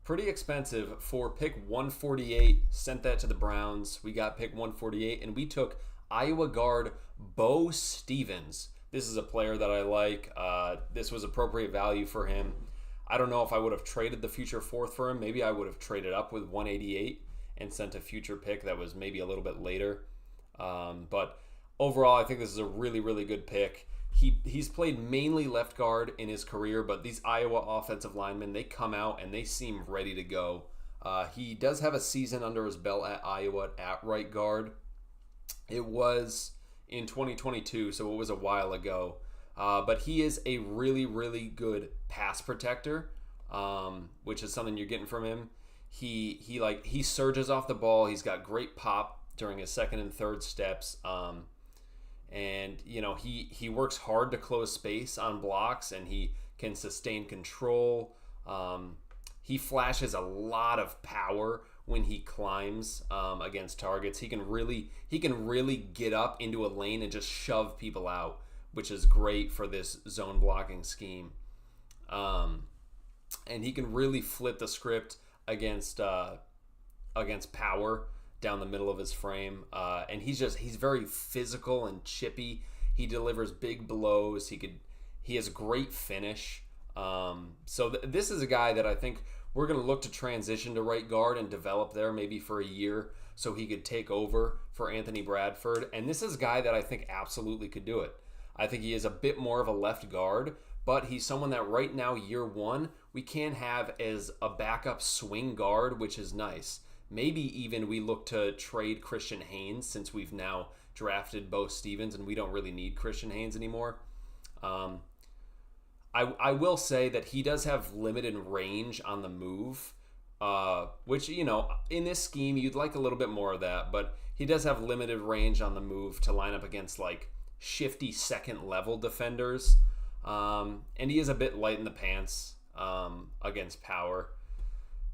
Pretty expensive for pick 148. Sent that to the Browns. We got pick 148, and we took Iowa guard Bo Stevens. This is a player that I like. This was appropriate value for him. I don't know if I would have traded the future fourth for him. Maybe I would have traded up with 188 and sent a future pick that was maybe a little bit later. But overall, I think this is a really, really good pick. He's played mainly left guard in his career, but these Iowa offensive linemen, they come out and they seem ready to go. He does have a season under his belt at Iowa at right guard. It was in 2022, so it was a while ago. But he is a really, really good pass protector, which is something you're getting from him. He surges off the ball. He's got great pop during his second and third steps. And you know, he works hard to close space on blocks, and he can sustain control. He flashes a lot of power when he climbs against targets. He can really get up into a lane and just shove people out, which is great for this zone blocking scheme. And he can really flip the script against power down the middle of his frame. And he's very physical and chippy. He delivers big blows. He has great finish. So this is a guy that I think we're going to look to transition to right guard and develop there maybe for a year so he could take over for Anthony Bradford. And this is a guy that I think absolutely could do it. I think he is a bit more of a left guard, but he's someone that right now, year one, we can have as a backup swing guard, which is nice. Maybe even we look to trade Christian Haynes since we've now drafted Bo Stevens and we don't really need Christian Haynes anymore. I will say that he does have limited range on the move, which, you know, in this scheme, you'd like a little bit more of that, but he does have limited range on the move to line up against, like, shifty second-level defenders, and he is a bit light in the pants against power.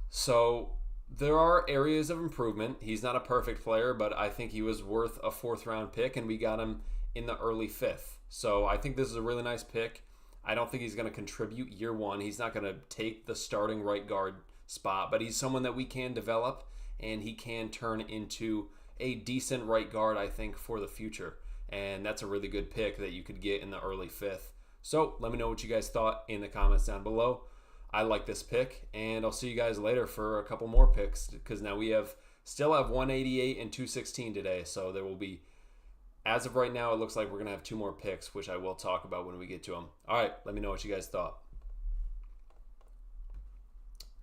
So there are areas of improvement. He's not a perfect player, but I think he was worth a fourth-round pick, and we got him in the early fifth. So I think this is a really nice pick. I don't think he's going to contribute year one. He's not going to take the starting right guard spot, but he's someone that we can develop, and he can turn into a decent right guard, I think, for the future. And that's a really good pick that you could get in the early 5th. So let me know what you guys thought in the comments down below. I like this pick, and I'll see you guys later for a couple more picks, because now we still have 188 and 216 today. So there will be, as of right now, it looks like we're going to have 2 more picks, which I will talk about when we get to them. All right, let me know what you guys thought.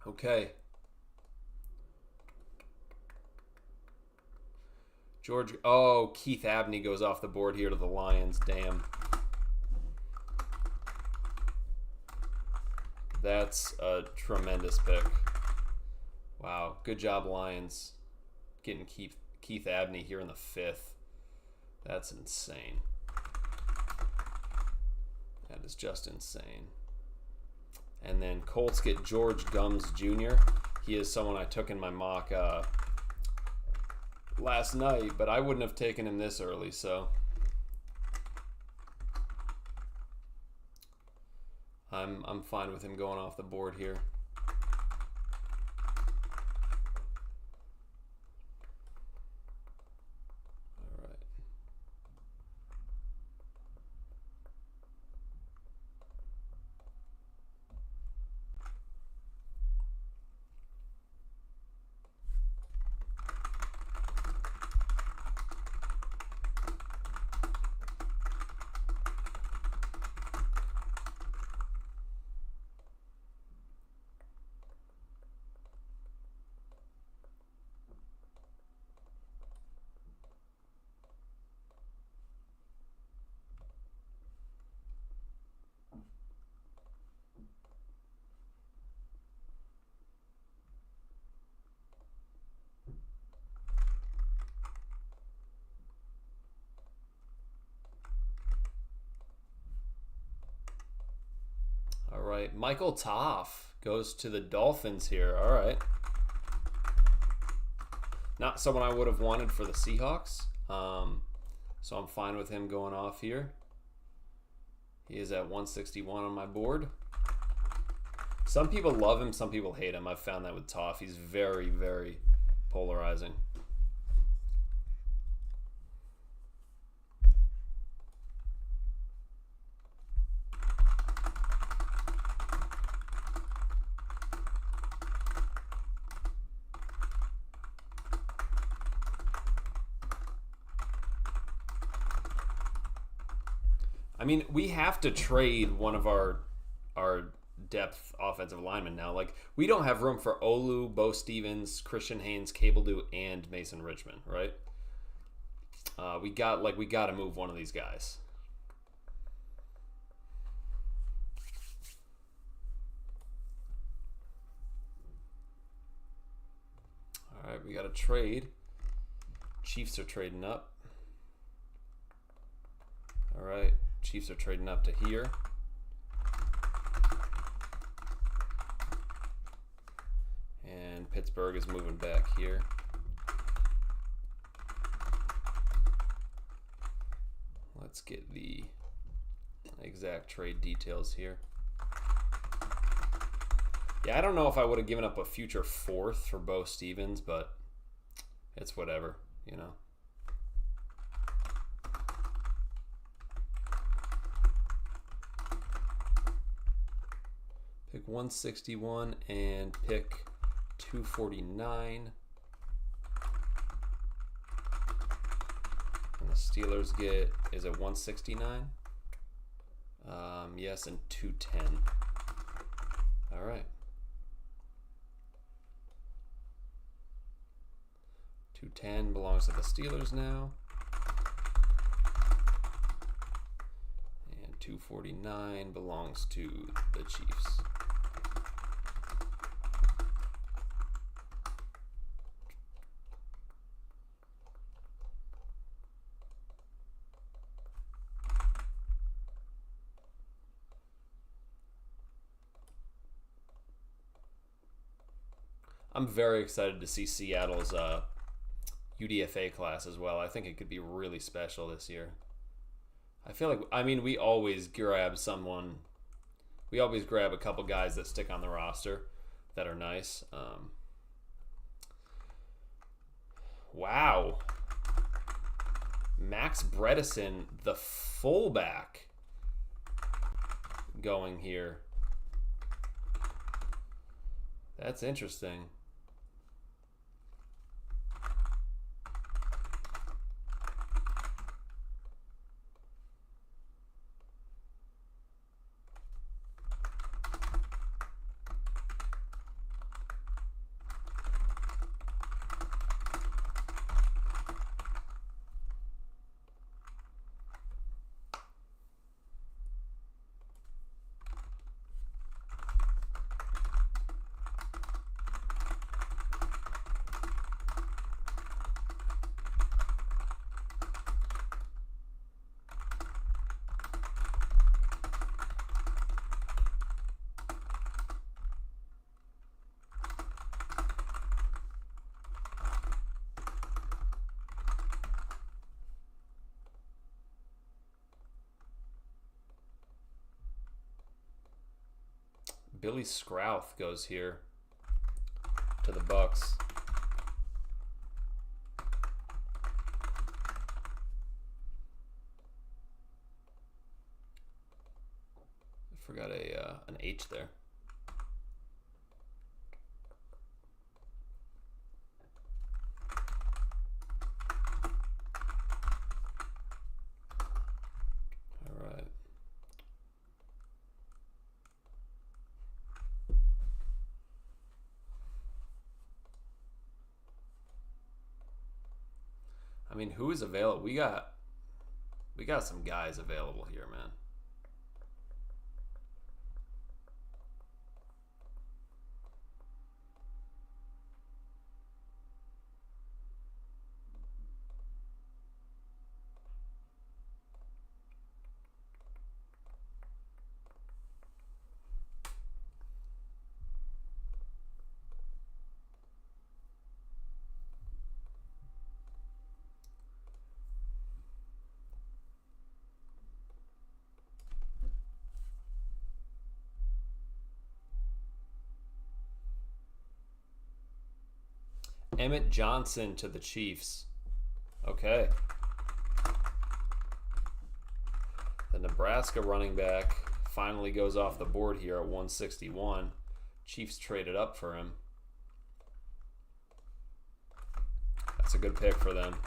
Okay. Keith Abney goes off the board here to the Lions. Damn. That's a tremendous pick. Wow. Good job, Lions. Getting Keith Abney here in the 5th. That's insane. That is just insane. And then Colts get George Gums Jr. He is someone I took in my mock last night, but I wouldn't have taken him this early, so I'm fine with him going off the board here. All right, Michael Toff goes to the Dolphins here. All right. Not someone I would have wanted for the Seahawks, so I'm fine with him going off here. He is at 161 on my board. Some people love him, some people hate him. I've found that with Toff. He's very, very polarizing. I mean, we have to trade one of our depth offensive linemen now. Like, we don't have room for Olu, Bo Stevens, Christian Haynes, Cabledew, and Mason Richmond, right? We got to move one of these guys. All right, we got to trade. Chiefs are trading up. All right. Chiefs are trading up to here. And Pittsburgh is moving back here. Let's get the exact trade details here. Yeah, I don't know if I would have given up a future 4th for Bo Stevens, but it's whatever, you know. Pick 161 and pick 249. And the Steelers get, is it 169? Yes, and 210. All right. 210 belongs to the Steelers now. And 249 belongs to the Chiefs. I'm very excited to see Seattle's UDFA class as well. I think it could be really special this year. I feel like, I mean, we always grab someone We always grab a couple guys that stick on the roster that are nice. Wow. Max Bredesen, the fullback, going here. That's interesting. Billy Scrouth goes here to the Bucks. I forgot an H there. All right. I mean, who is available? We got some guys available here, man. Emmett Johnson to the Chiefs. Okay. The Nebraska running back finally goes off the board here at 161. Chiefs traded up for him. That's a good pick for them.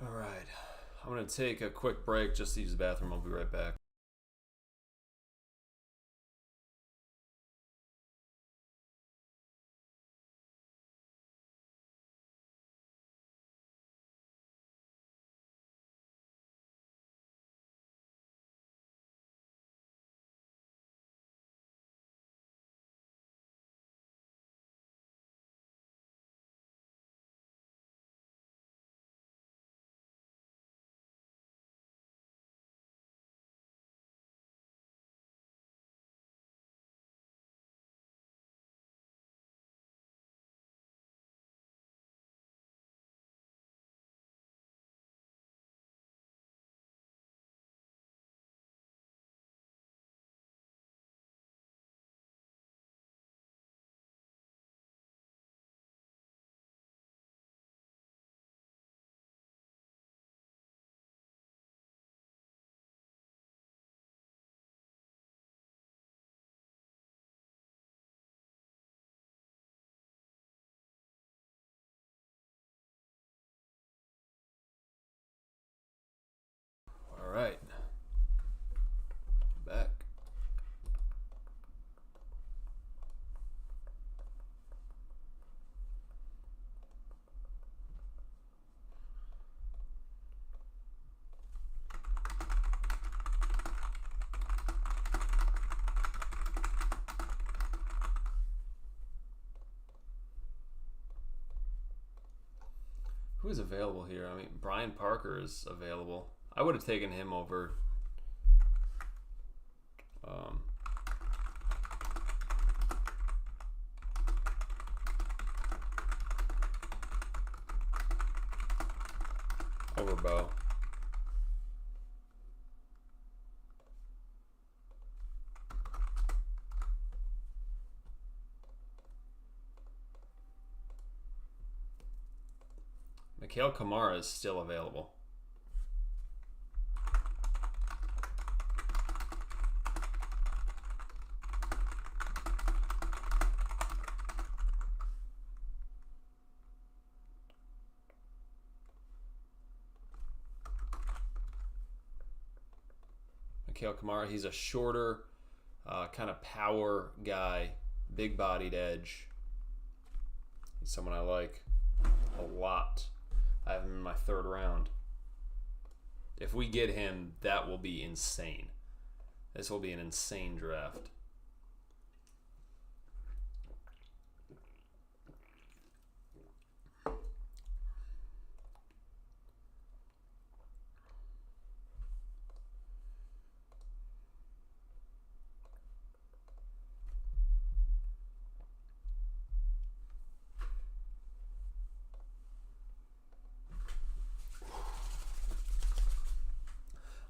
All right. I'm going to take a quick break just to use the bathroom. I'll be right back. right. Back. Who's available here? I mean, Brian Parker is available. I would have taken him over. Over Bo. Mikhail Kamara is still available. Mikhail Kamara, he's a shorter, kind of power guy, big-bodied edge. He's someone I like a lot. I have him in my 3rd round. If we get him, that will be insane. This will be an insane draft.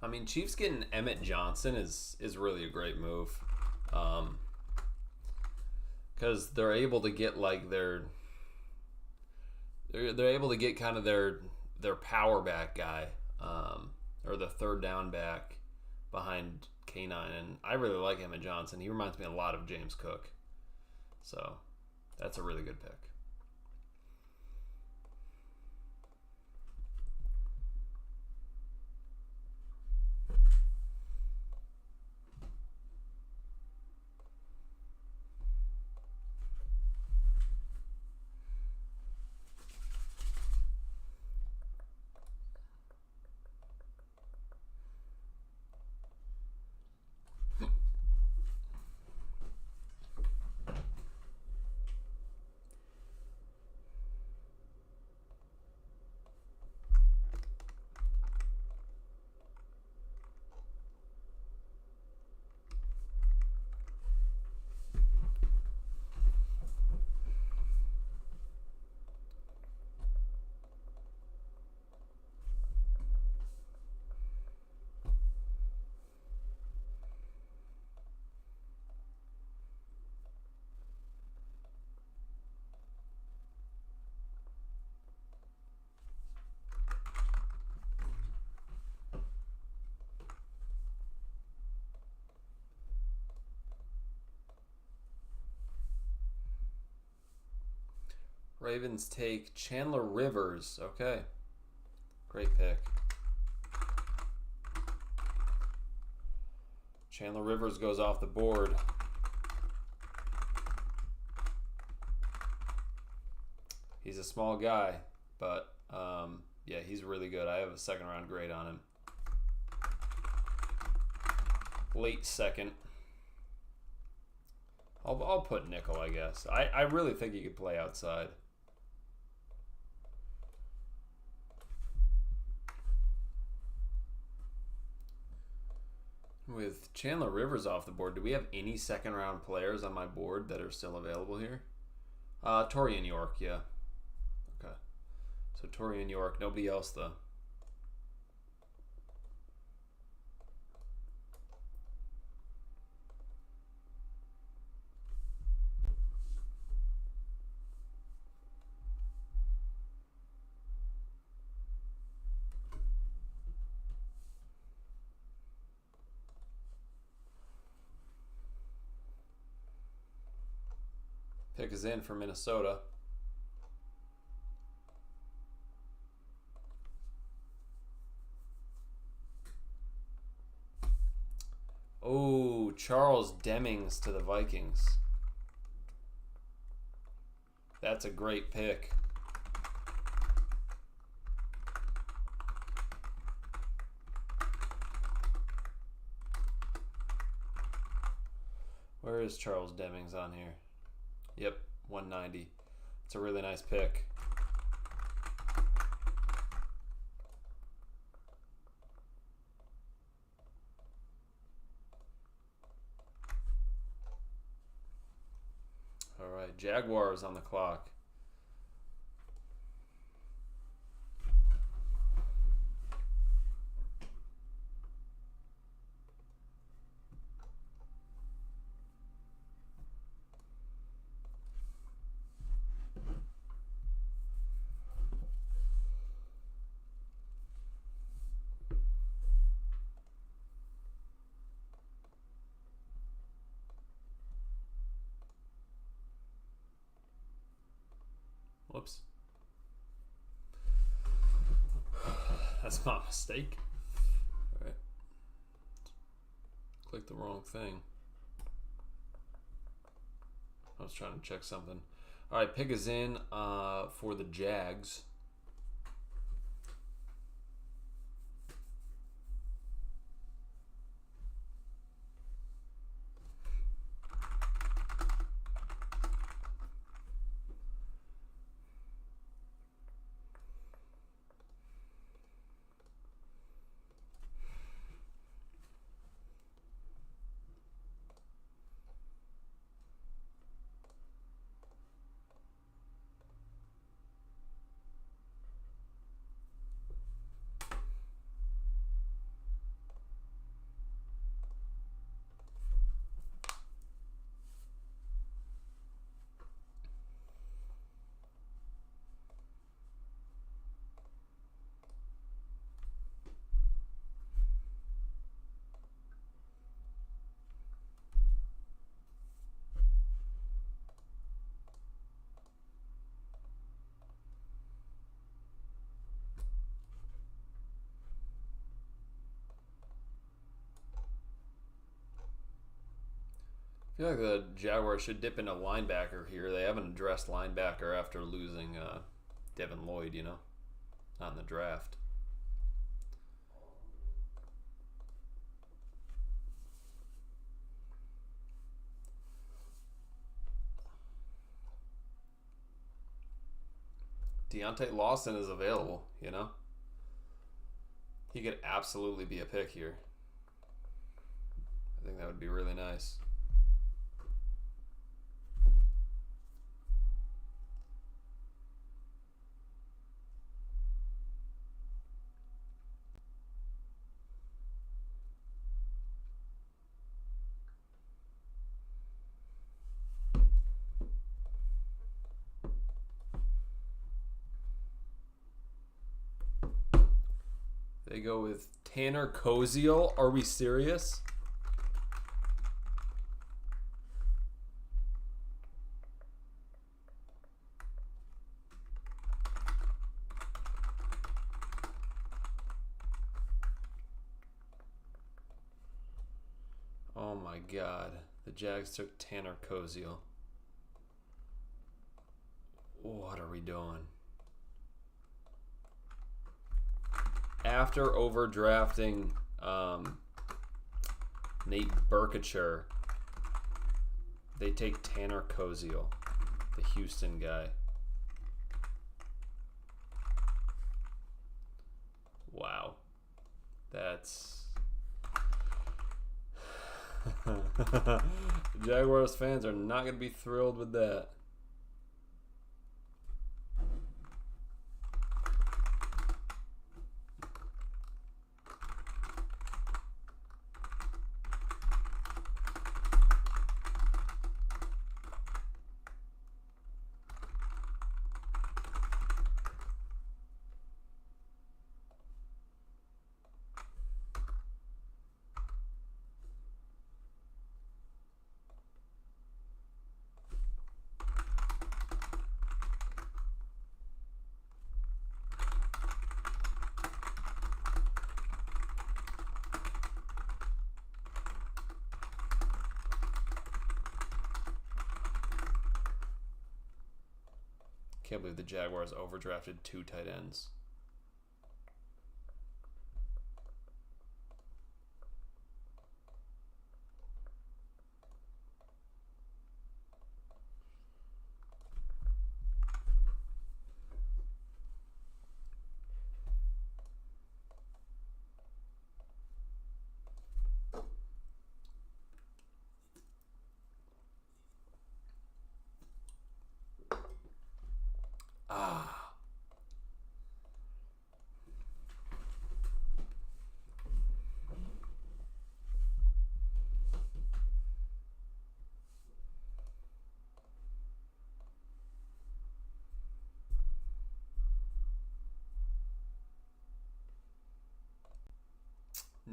I mean, Chiefs getting Emmett Johnson is really a great move, because they're able to get like they're able to get kind of their power back guy, or the 3rd down back behind K9, and I really like Emmett Johnson. He reminds me a lot of James Cook, so that's a really good pick. Ravens take Chandler Rivers. Okay. Great pick. Chandler Rivers goes off the board. He's a small guy, but yeah, he's really good. I have a 2nd round grade on him. Late 2nd. I'll put nickel, I guess. I really think he could play outside. With Chandler Rivers off the board, do we have any 2nd round players on my board that are still available here? Torian York, yeah. Okay. So Torian York, nobody else though. Pick is in for Minnesota. Oh, Charles Demings to the Vikings. That's a great pick. Where is Charles Demings on here? Yep, 190. It's a really nice pick. All right, Jaguars on the clock. Whoops. That's my mistake. All right. Clicked the wrong thing. I was trying to check something. All right, pick is in for the Jags. I feel like the Jaguars should dip into linebacker here. They haven't addressed linebacker after losing Devin Lloyd, you know? Not in the draft. Deontay Lawson is available, you know? He could absolutely be a pick here. I think that would be really nice. They go with Tanner Koziel. Are we serious? Oh my God. The Jags took Tanner Koziel. What are we doing? After overdrafting Nate Burkature, they take Tanner Koziel, the Houston guy. Wow. That's... Jaguars fans are not going to be thrilled with that. Can't believe the Jaguars overdrafted 2 tight ends.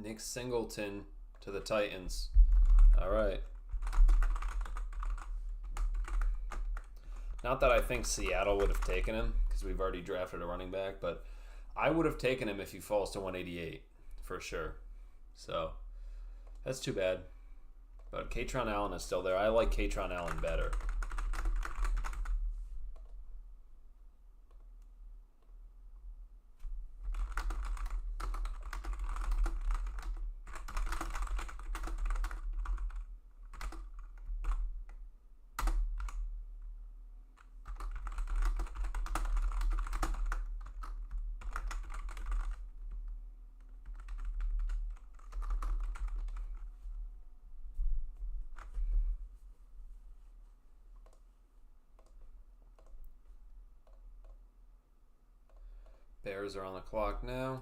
Nick Singleton to the Titans. All right. Not that I think Seattle would have taken him because we've already drafted a running back, but I would have taken him if he falls to 188 for sure. So that's too bad. But Katron Allen is still there. I like Katron Allen better. Bears are on the clock now.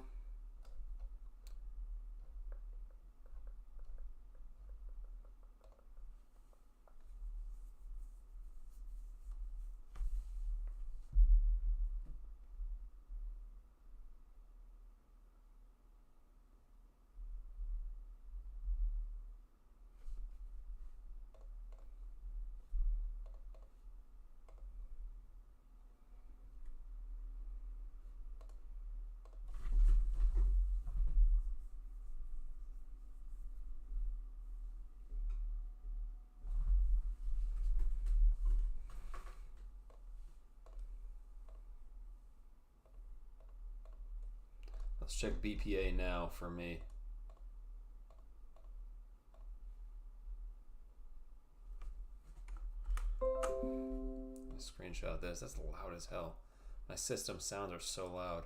Let's check BPA now for me. Screenshot this. That's loud as hell. My system sounds are so loud.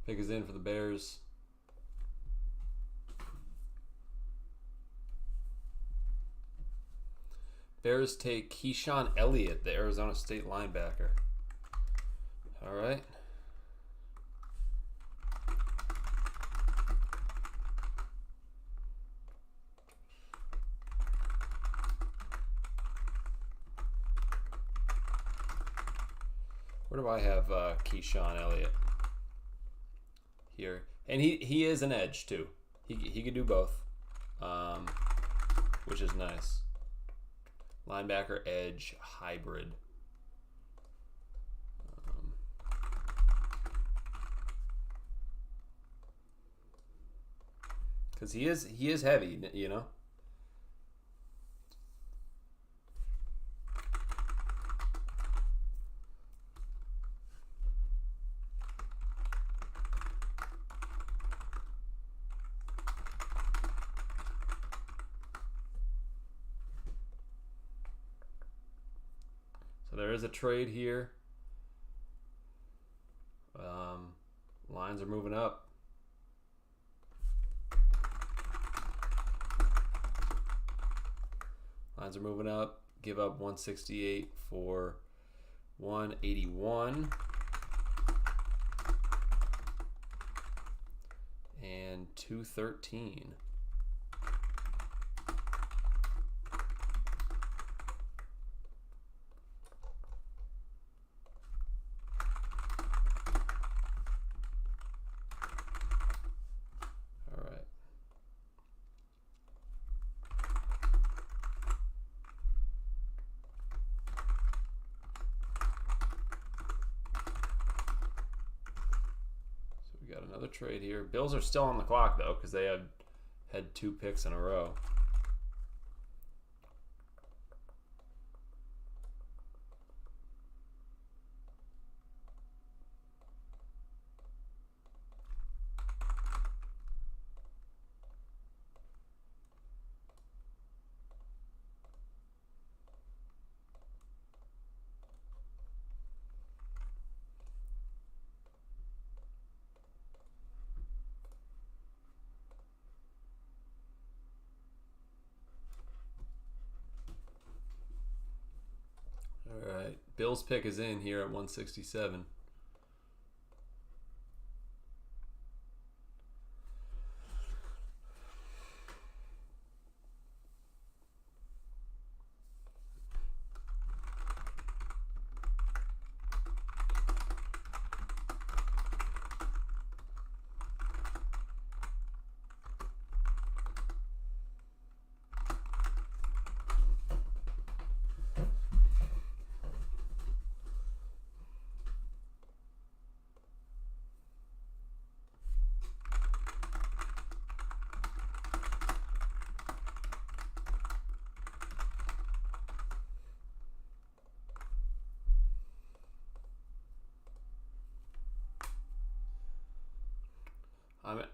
Pick is in for the Bears. Bears take Keyshawn Elliott, the Arizona State linebacker. All right. Where do I have Keyshawn Elliott? Here, and he is an edge too. He could do both, which is nice. Linebacker, edge, hybrid. Because he is heavy, you know. There is a trade here. Lines are moving up. Lines are moving up. Give up 168 for 181. And 213. All right. We got another trade here. Bills are still on the clock though, because they had 2 picks in a row. All right, Bills pick is in here at 167.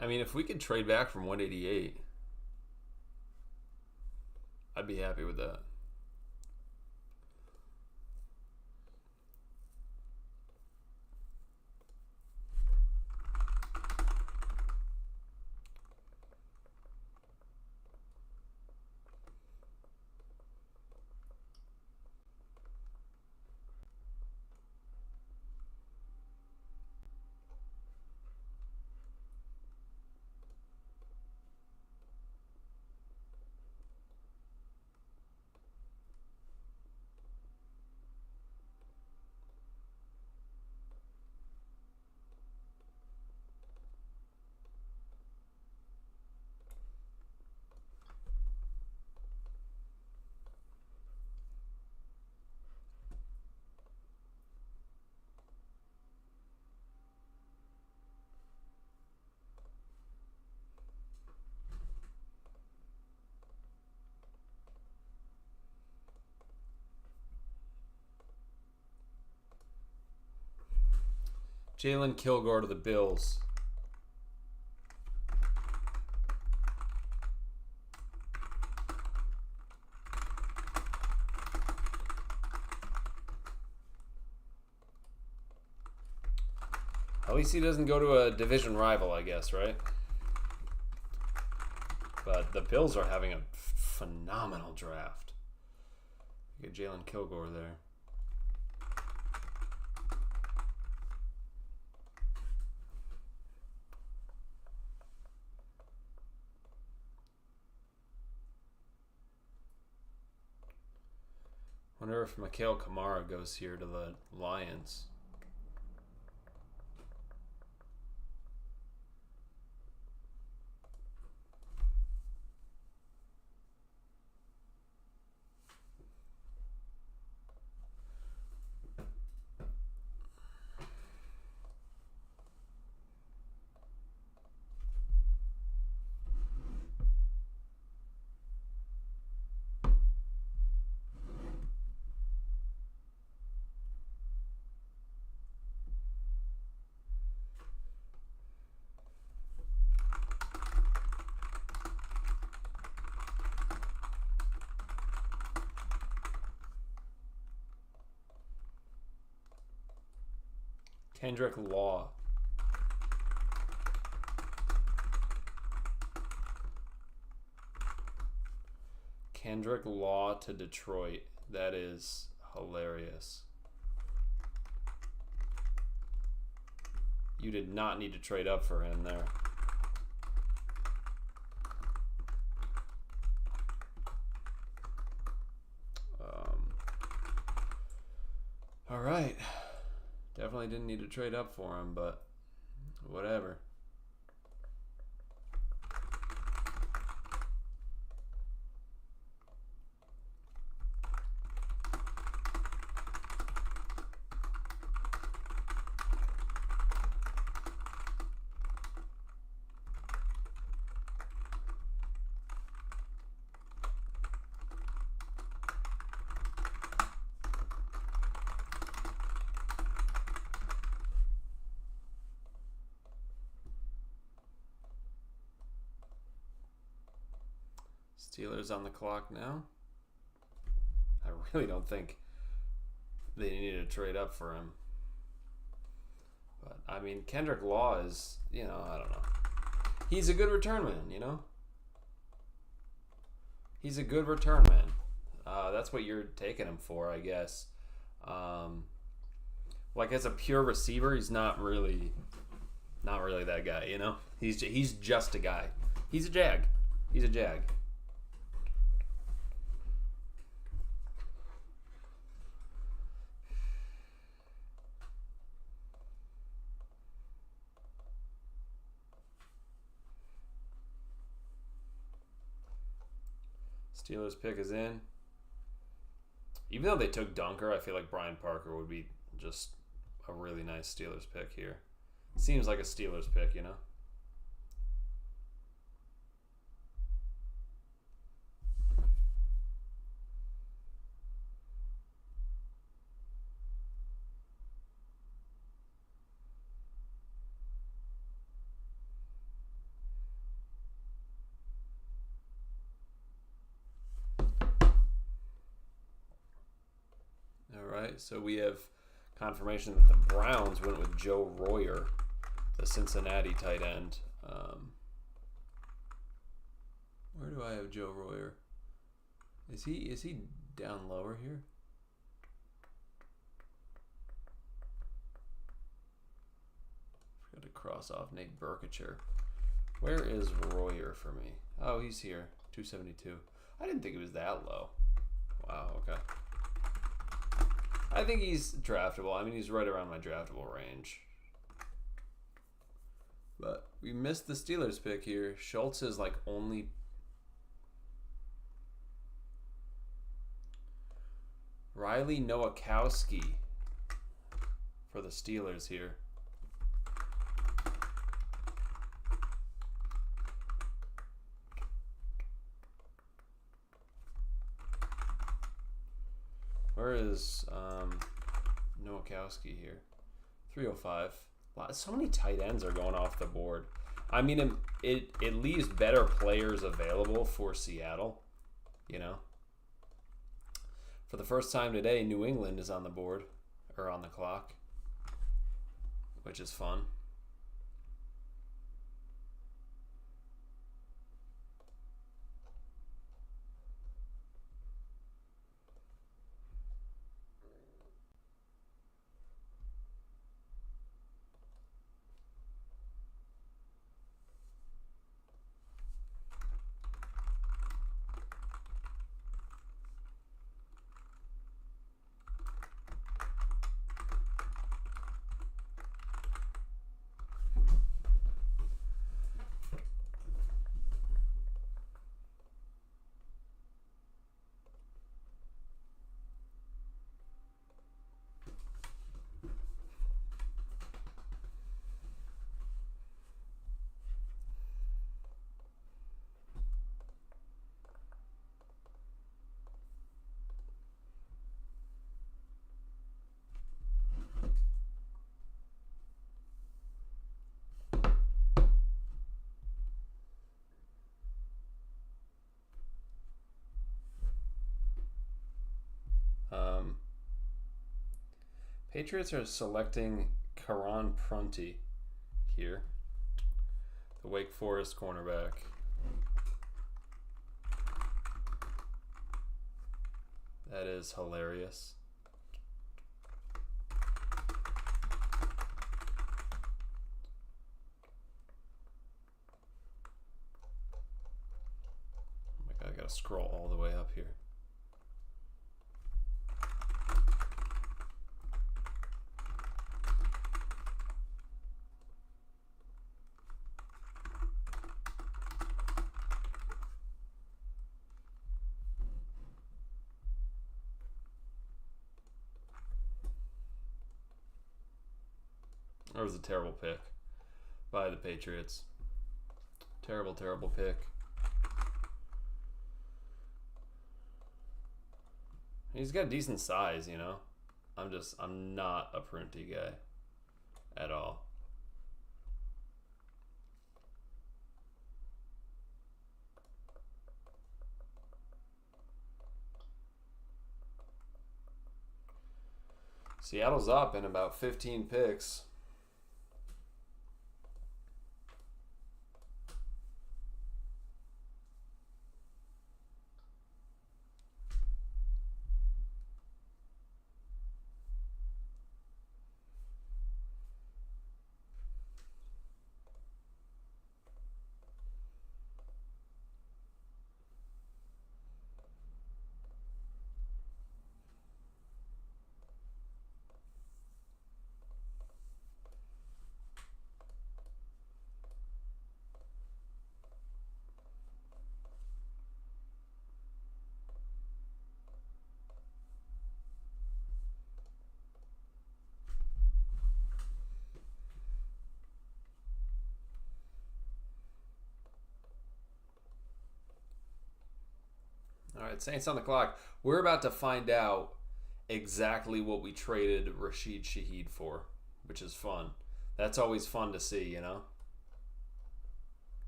I mean, if we could trade back from 188, I'd be happy with that. Jalen Kilgore to the Bills. At least he doesn't go to a division rival, I guess, right? But the Bills are having a phenomenal draft. You get Jalen Kilgore there. Wonder if Mikhail Kamara goes here to the Lions. Kendrick Law. Kendrick Law to Detroit. That is hilarious. You did not need to trade up for him there. All right. Definitely didn't need to trade up for him, but whatever. Steelers on the clock now. I really don't think they need to trade up for him. But, I mean, Kendrick Law is, I don't know. He's a good return man, He's a good return man. That's what you're taking him for, I guess. Like, as a pure receiver, he's not really that guy, He's just a guy. He's a jag. He's a jag. Steelers pick is in. Even though they took Dunker, I feel like Brian Parker would be just a really nice Steelers pick here. Seems like a Steelers pick, So we have confirmation that the Browns went with Joe Royer, the Cincinnati tight end. Where do I have Joe Royer? Is he down lower here? Forgot to cross off Nate Burkitcher. Where is Royer for me? Oh, he's here, 272. I didn't think it was that low. Wow, okay. I think he's draftable. I mean, he's right around my draftable range. But we missed the Steelers pick here. Schultz is like only... Riley Nowakowski for the Steelers here. Where is Nowakowski here? 305. Wow, so many tight ends are going off the board. I mean, it leaves better players available for Seattle, For the first time today, New England is on the board, or on the clock, which is fun. Patriots are selecting Karan Prunty here, the Wake Forest cornerback. That is hilarious. Oh my God, I gotta scroll all the way up here. That was a terrible pick by the Patriots. Terrible, terrible pick. He's got decent size, you know. I'm not a Prunty guy at all. Seattle's up in about 15 picks. All right, Saints on the clock. We're about to find out exactly what we traded Rashid Shaheed for, which is fun. That's always fun to see, you know?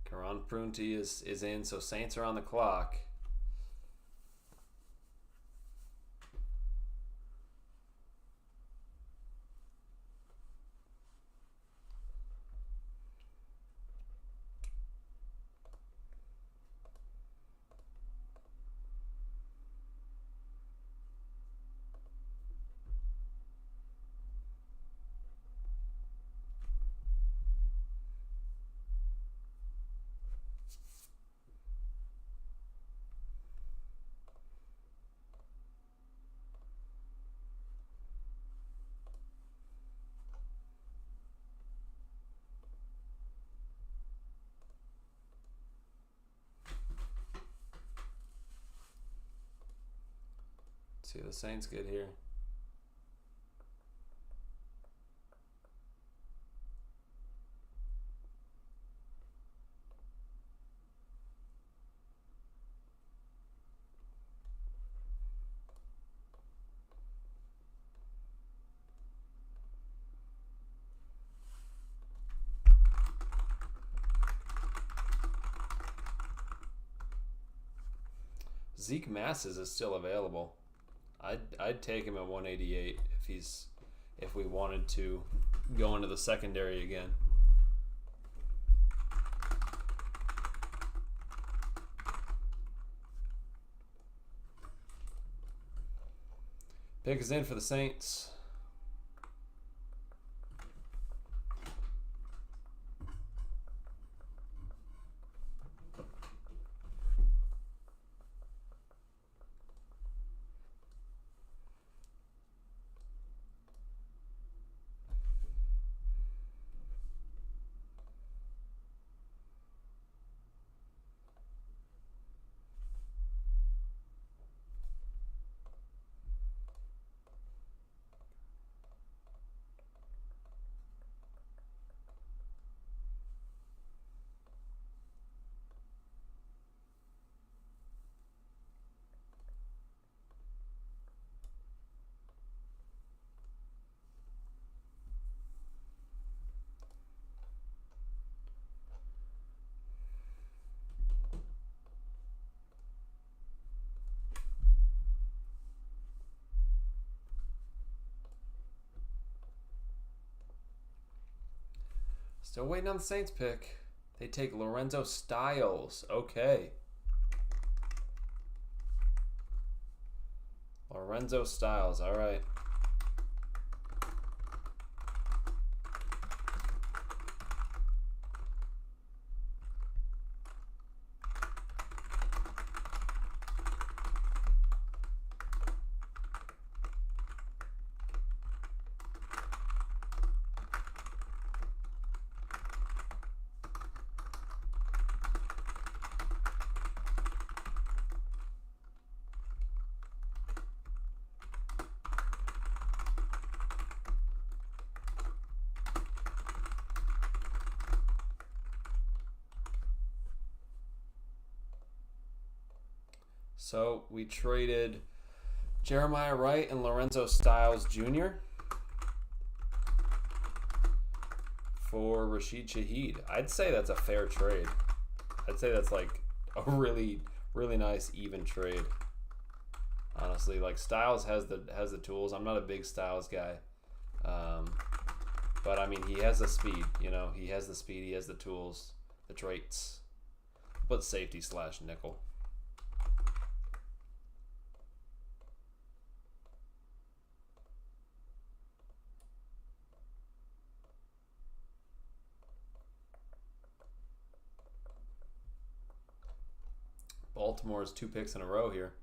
Karan Prunty is in, so Saints are on the clock. See what the Saints get here. Zeke Masses is still available. I'd take him at 188 if we wanted to go into the secondary again. Pick is in for the Saints. Still waiting on the Saints pick. They take Lorenzo Styles. Okay. Lorenzo Styles. All right. So we traded Jeremiah Wright and Lorenzo Styles Jr. for Rashid Shaheed. I'd say that's a fair trade. I'd say that's like a really, really nice even trade. Honestly, like Styles has the tools. I'm not a big Styles guy, but I mean he has the speed. You know, he has the speed. He has the tools, the traits. But safety / nickel. Baltimore's 2 picks in a row here.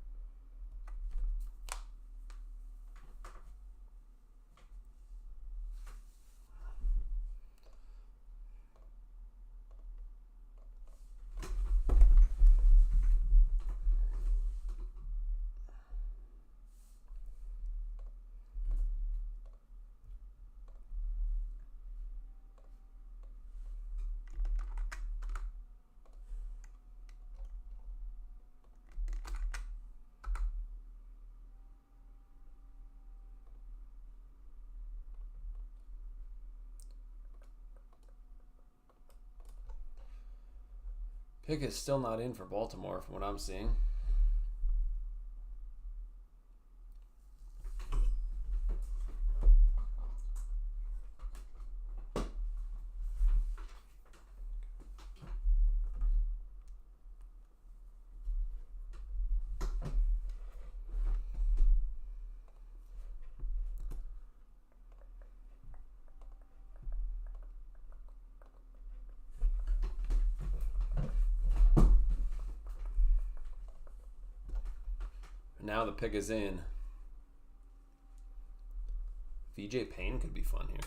Pick is still not in for Baltimore from what I'm seeing. Now the pick is in. VJ Payne could be fun here.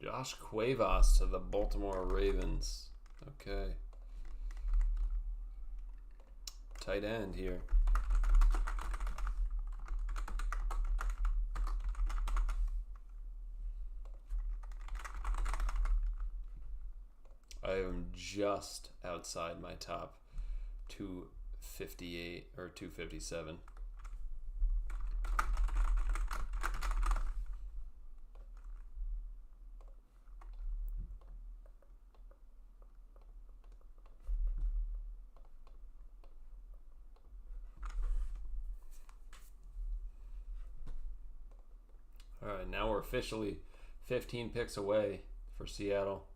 Josh Cuevas to the Baltimore Ravens. Okay. Tight end here. I am just outside my top 258 or 257. All right, now we're officially 15 picks away for Seattle.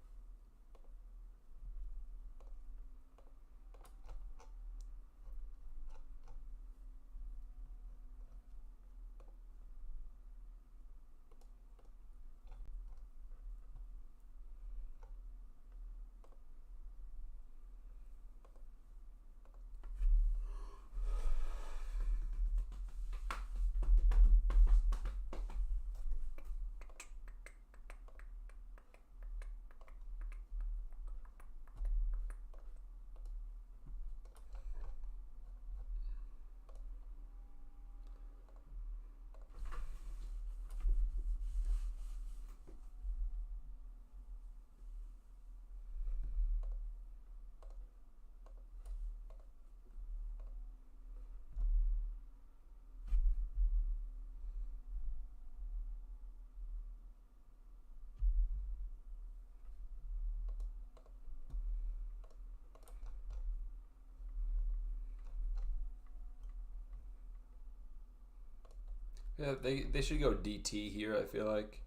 Yeah, they should go DT here. I feel like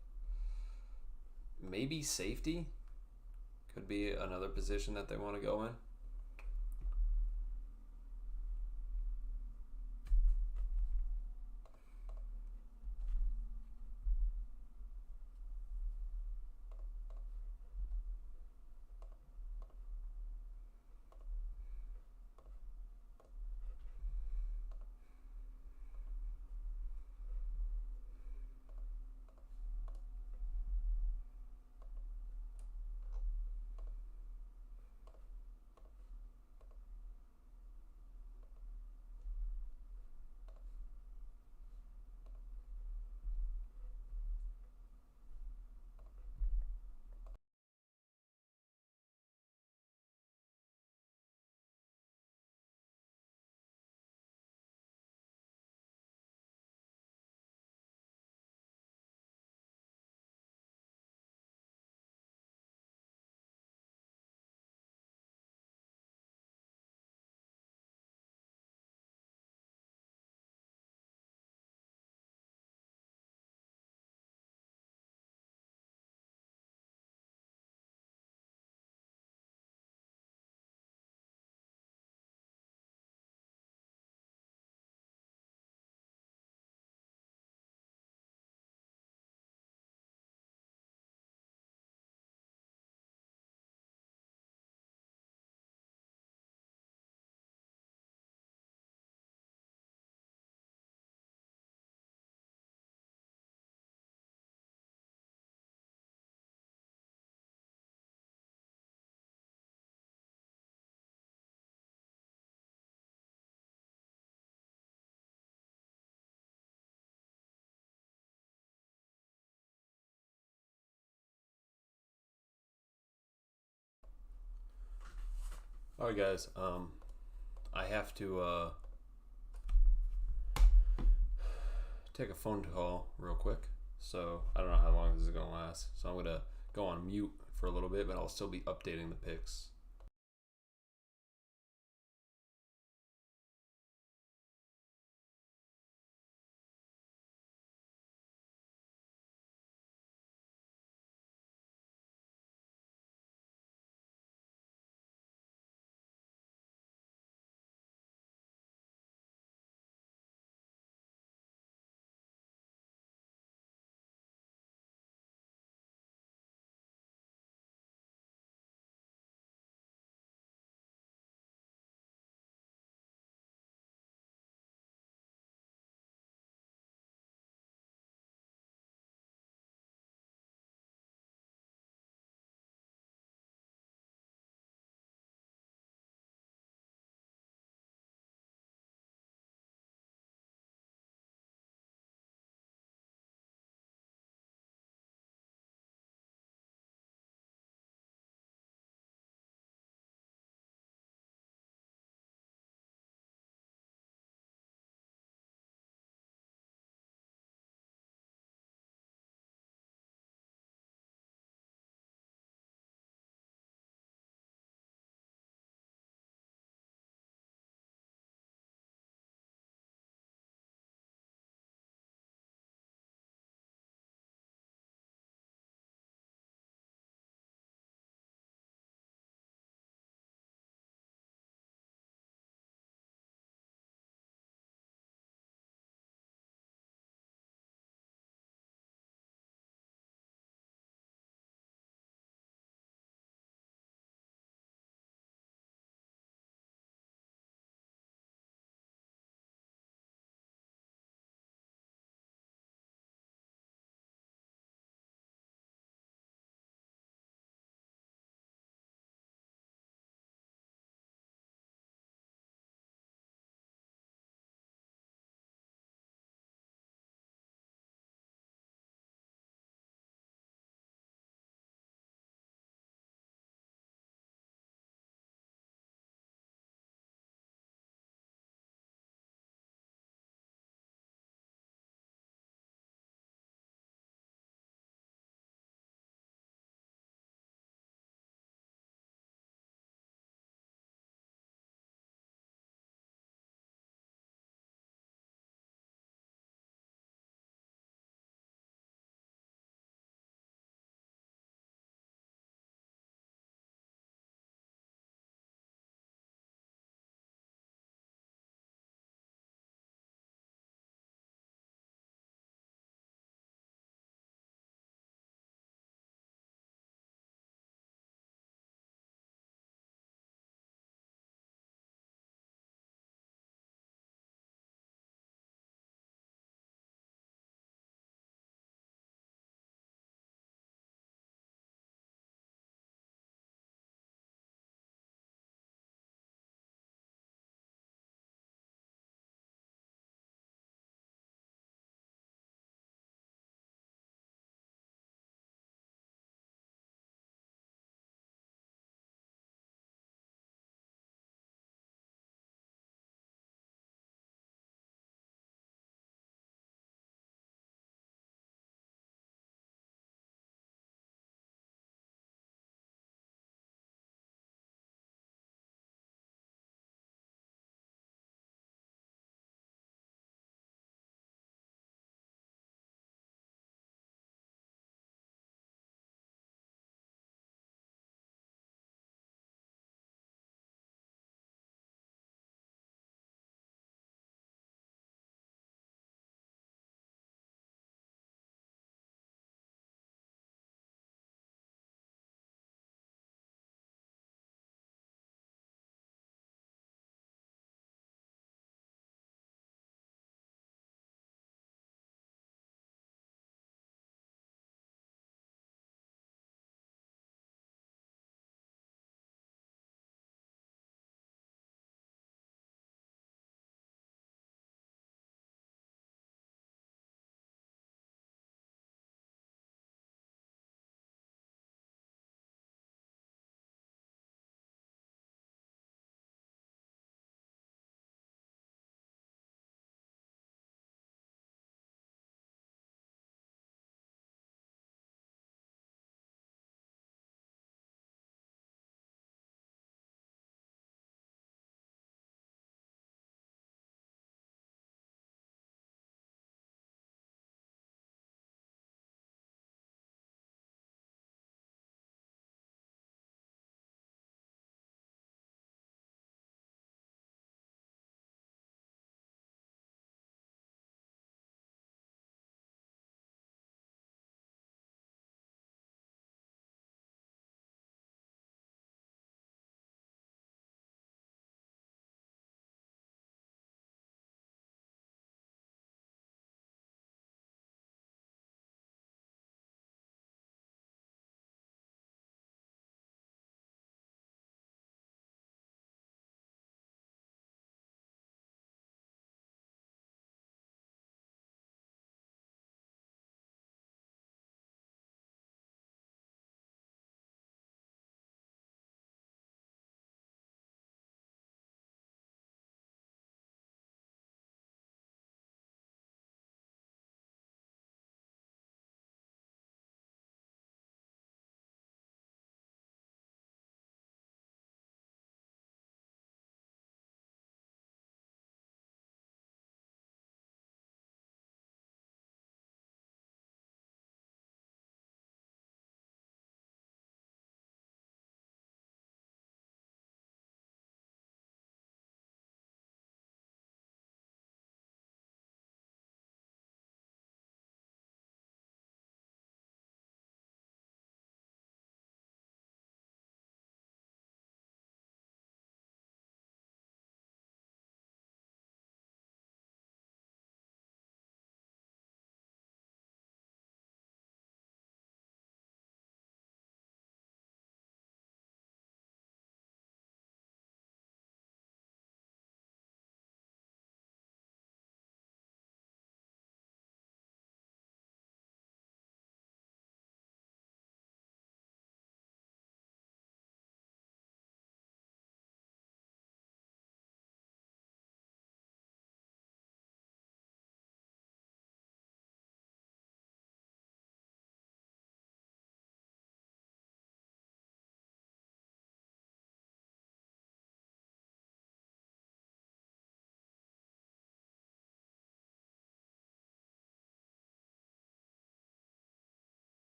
maybe safety could be another position that they want to go in. All right, guys. I have to take a phone call real quick. So I don't know how long this is gonna last. So I'm gonna go on mute for a little bit, but I'll still be updating the picks.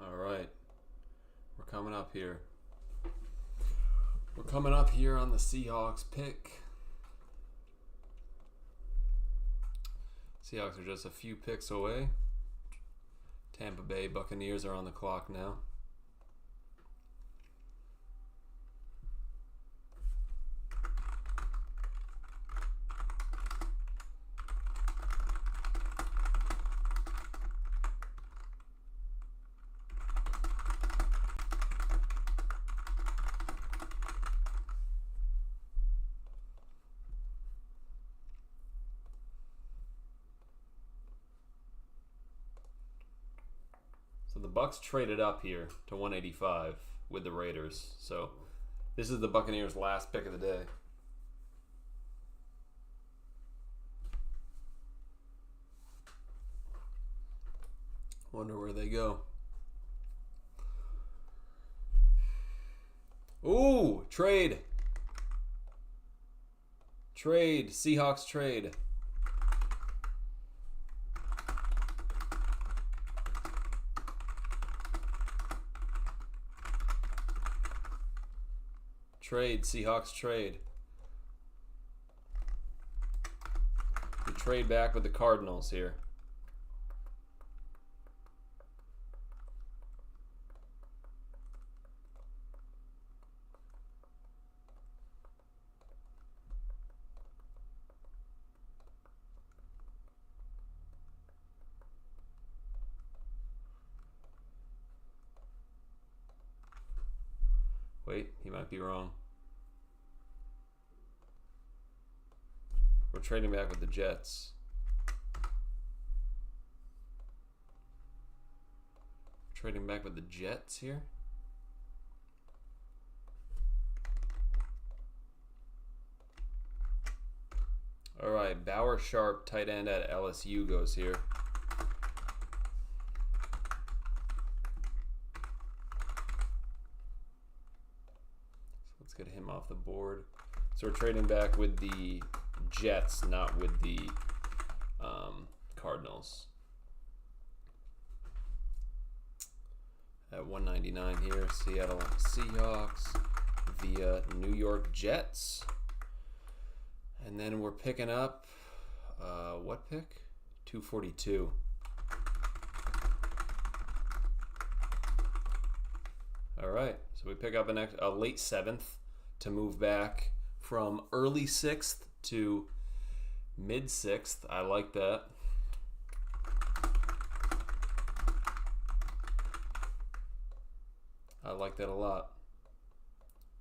All right. We're coming up here. We're coming up here on the Seahawks pick. Seahawks are just a few picks away. Tampa Bay Buccaneers are on the clock now. So the Bucs traded up here to 185 with the Raiders. So this is the Buccaneers' last pick of the day. Wonder where they go. Ooh, trade. Trade. Seahawks trade. Trade. Seahawks trade. We trade back with the Cardinals here. Wait, he might be wrong. We're trading back with the Jets. Trading back with the Jets here. All right, Bauer Sharp, tight end at LSU, goes here. Let's get him off the board. So we're trading back with the Jets, not with the Cardinals. At 199 here, Seattle Seahawks via New York Jets. And then we're picking up, what pick? 242. All right, so we pick up a late 7th to move back from early 6th to mid 6th. I like that. I like that a lot.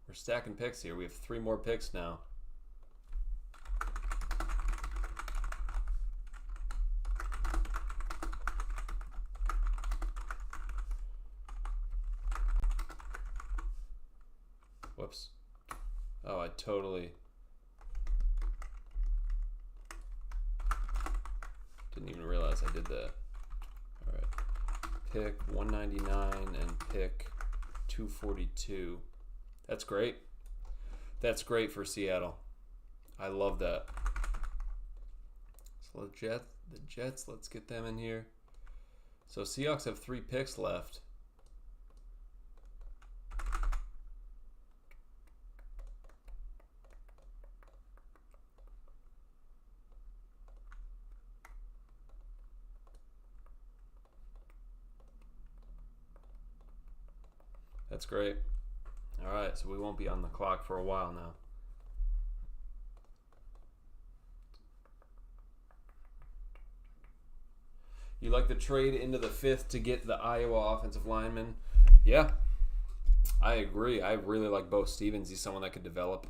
We're stacking picks here. We have 3 more picks now. Whoops. Oh, I totally didn't even realize I did that. All right. Pick 199 and pick 242. That's great. That's great for Seattle. I love that. So the Jets, let's get them in here. So Seahawks have 3 picks left. That's great. All right, so we won't be on the clock for a while now. You like the trade into the 5th to get the Iowa offensive lineman? Yeah, I agree. I really like Bo Stevens. He's someone that could develop.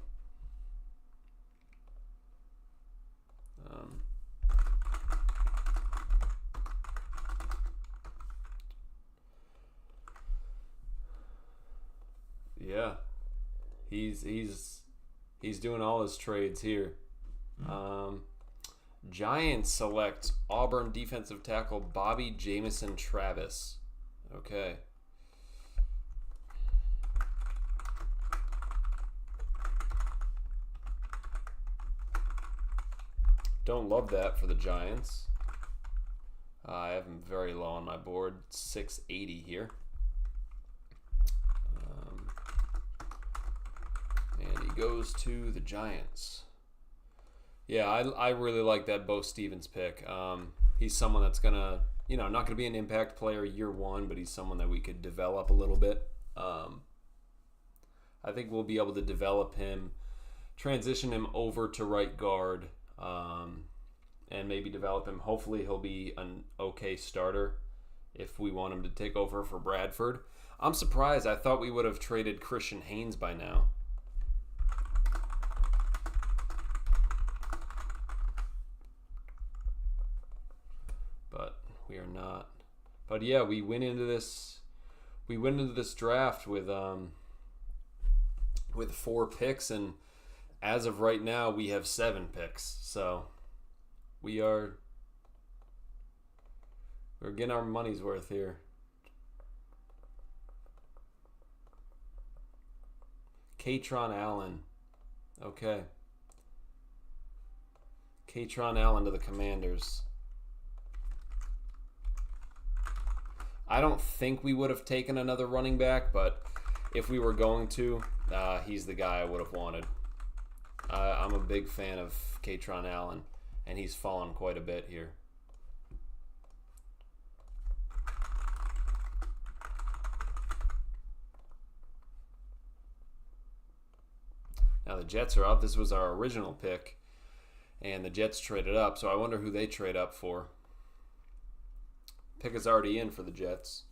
Yeah, he's doing all his trades here. Giants select Auburn defensive tackle Bobby Jamison Travis. Okay. Don't love that for the Giants. I have him very low on my board, 680 here. And he goes to the Giants. Yeah, I really like that Bo Stevens pick. He's someone that's going to, not going to be an impact player year one, but he's someone that we could develop a little bit. I think we'll be able to develop him, transition him over to right guard, and maybe develop him. Hopefully he'll be an okay starter if we want him to take over for Bradford. I'm surprised. I thought we would have traded Christian Haynes by now. But we are not. But yeah, we went into this draft with 4 picks, and as of right now we have 7 picks. So we're getting our money's worth here. Katron Allen. Okay. Katron Allen to the Commanders. I don't think we would have taken another running back, but if we were going to, he's the guy I would have wanted. I'm a big fan of Katron Allen, and he's fallen quite a bit here. Now the Jets are up. This was our original pick, and the Jets traded up, so I wonder who they trade up for. Pick is already in for the Jets.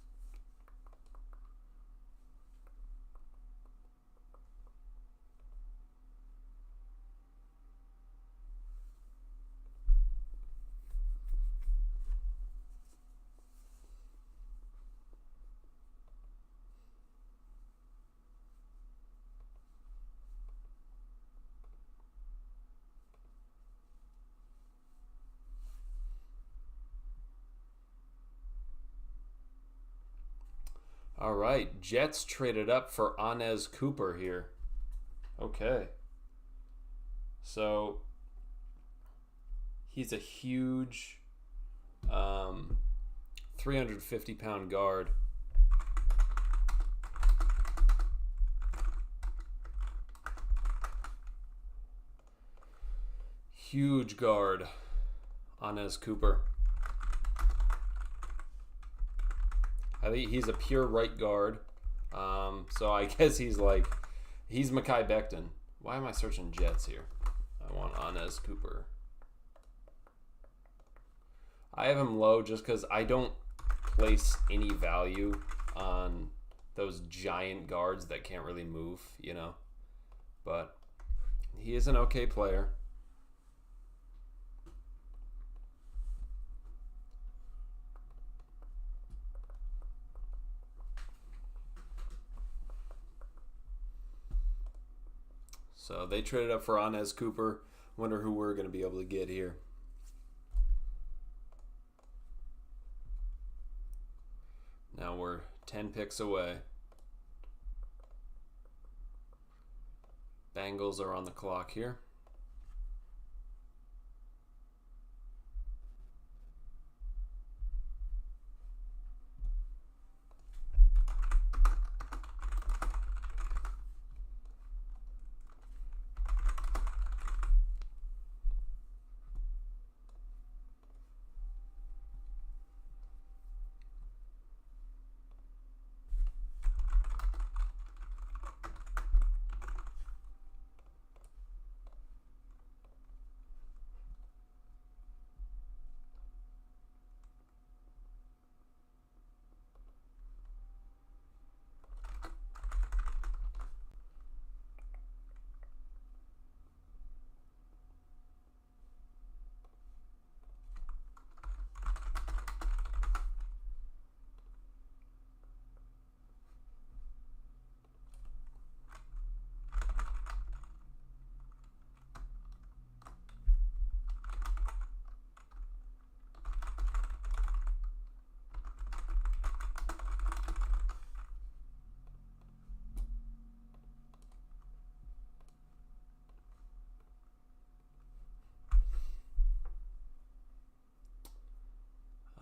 All right, Jets traded up for Anez Cooper here. Okay. So he's a huge 350-pound guard. Huge guard, Anez Cooper. I think he's a pure right guard. So I guess he's Mekhi Becton. Why am I searching Jets here? I want Anez Cooper. I have him low just because I don't place any value on those giant guards that can't really move, But he is an okay player. So they traded up for Anez Cooper. Wonder who we're going to be able to get here. Now we're 10 picks away. Bengals are on the clock here.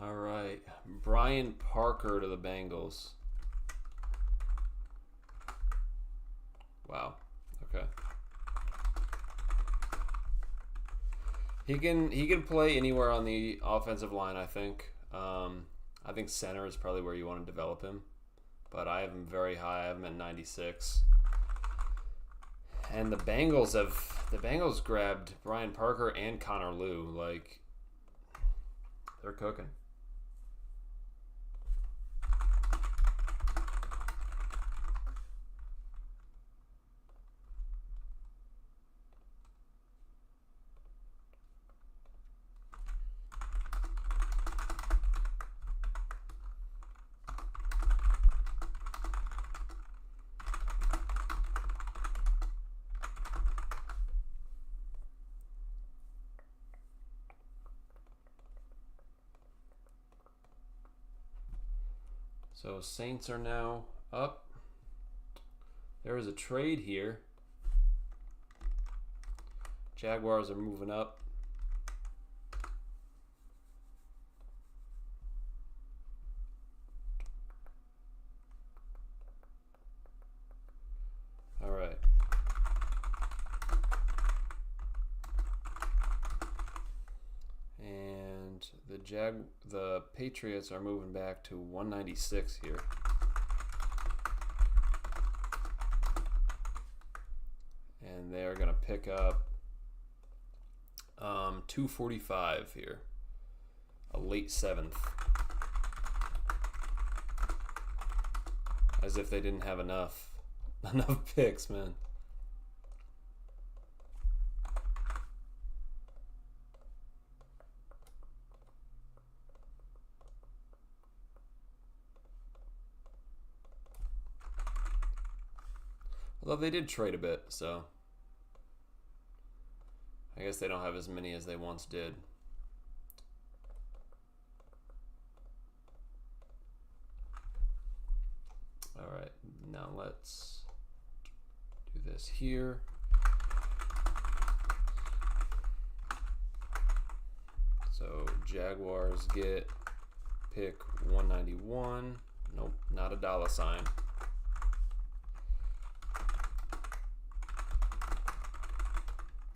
All right, Brian Parker to the Bengals. Wow. Okay. He can play anywhere on the offensive line. I think center is probably where you want to develop him, but I have him very high. I have him at 96. And the Bengals grabbed Brian Parker and Connor Liu. Like, they're cooking. So Saints are now up. There is a trade here. Jaguars are moving up. All right. And the Patriots are moving back to 196 here. And they're going to pick up 245 here. A late 7th. As if they didn't have enough picks, man. Although they did trade a bit, so I guess they don't have as many as they once did. All right, now let's do this here. So Jaguars get pick 191. Nope, not a dollar sign.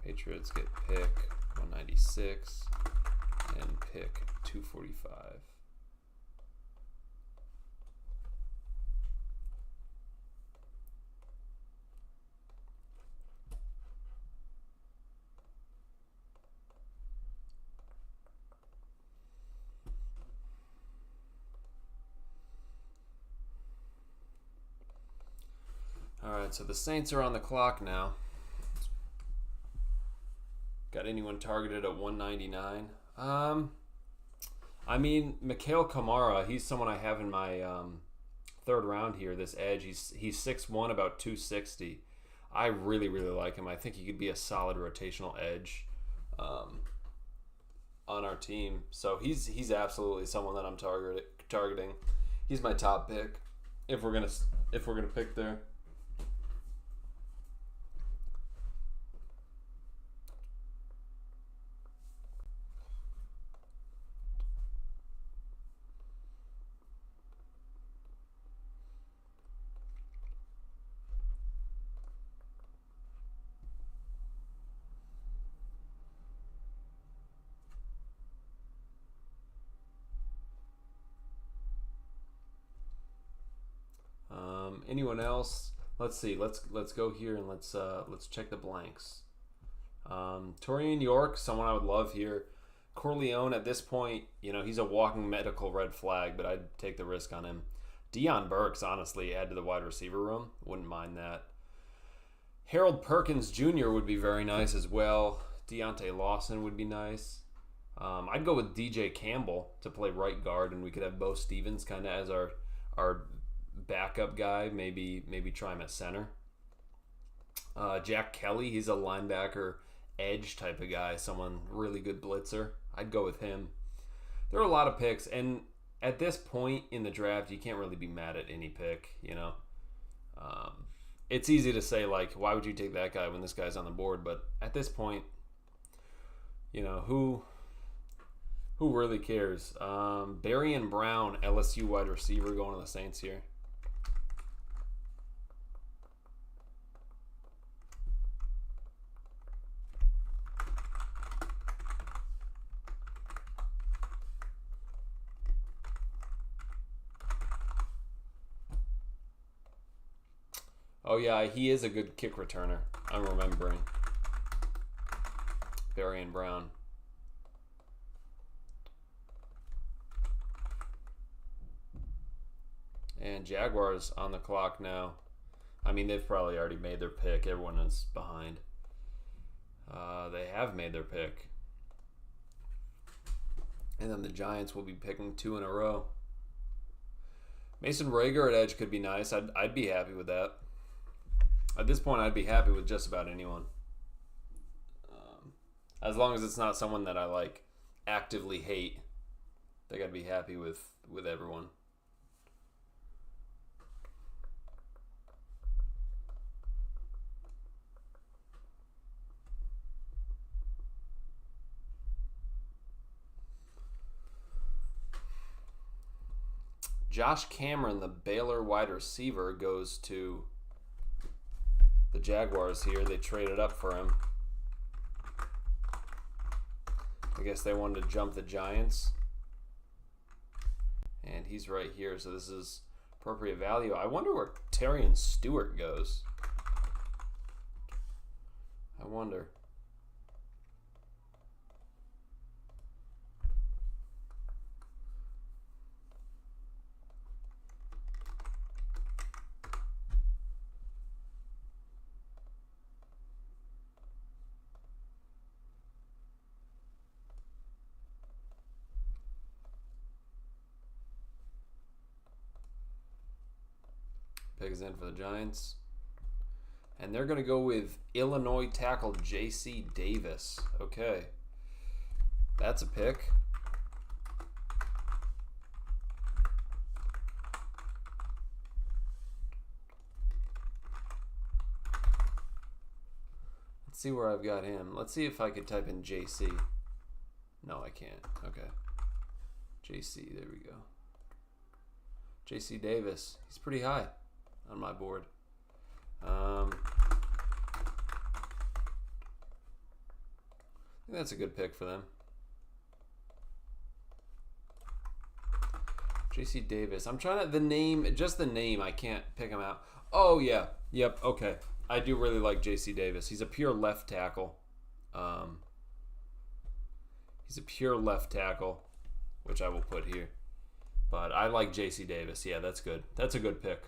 Patriots get pick 196 and pick 245. All right, so the Saints are on the clock now. Got anyone targeted at 199? I mean, Mikhail Kamara, he's someone I have in my third round here, this edge. He's 6'1", about 260. I really, really like him. I think he could be a solid rotational edge on our team. So he's absolutely someone that I'm targeting. He's my top pick if we're gonna pick there. Anyone else? Let's see. Let's go here and let's check the blanks. Torian York, someone I would love here. Corleone at this point, he's a walking medical red flag, but I'd take the risk on him. Deion Burks, honestly, add to the wide receiver room. Wouldn't mind that. Harold Perkins Jr. would be very nice as well. Deontay Lawson would be nice. I'd go with DJ Campbell to play right guard, and we could have Bo Stevens kind of as our backup guy. Maybe try him at center. Jack Kelly, he's a linebacker edge type of guy, someone really good blitzer. I'd go with him. There are a lot of picks, and at this point in the draft, you can't really be mad at any pick. It's easy to say, like, why would you take that guy when this guy's on the board? But at this point, who really cares? Barrion Brown, LSU wide receiver, going to the Saints here. Oh yeah, he is a good kick returner. I'm remembering. Berrien Brown. And Jaguars on the clock now. I mean, they've probably already made their pick. Everyone is behind. They have made their pick. And then the Giants will be picking 2 in a row. Mason Rager at edge could be nice. I'd be happy with that. At this point, I'd be happy with just about anyone. As long as it's not someone that I like actively hate. I think I'd be happy with everyone. Josh Cameron, the Baylor wide receiver, goes to the Jaguars here. They traded up for him. I guess they wanted to jump the Giants. And he's right here, so this is appropriate value. I wonder where Terrion Stewart goes. I wonder. Pick is in for the Giants. And they're going to go with Illinois tackle J.C. Davis. Okay. That's a pick. Let's see where I've got him. Let's see if I could type in J.C. No, I can't. Okay. J.C. There we go. J.C. Davis. He's pretty high on my board. I think that's a good pick for them. J.C. Davis. I'm trying to, just the name, I can't pick him out. Oh, yeah. Yep, okay. I do really like J.C. Davis. He's a pure left tackle. He's a pure left tackle, which I will put here. But I like J.C. Davis. Yeah, that's good. That's a good pick.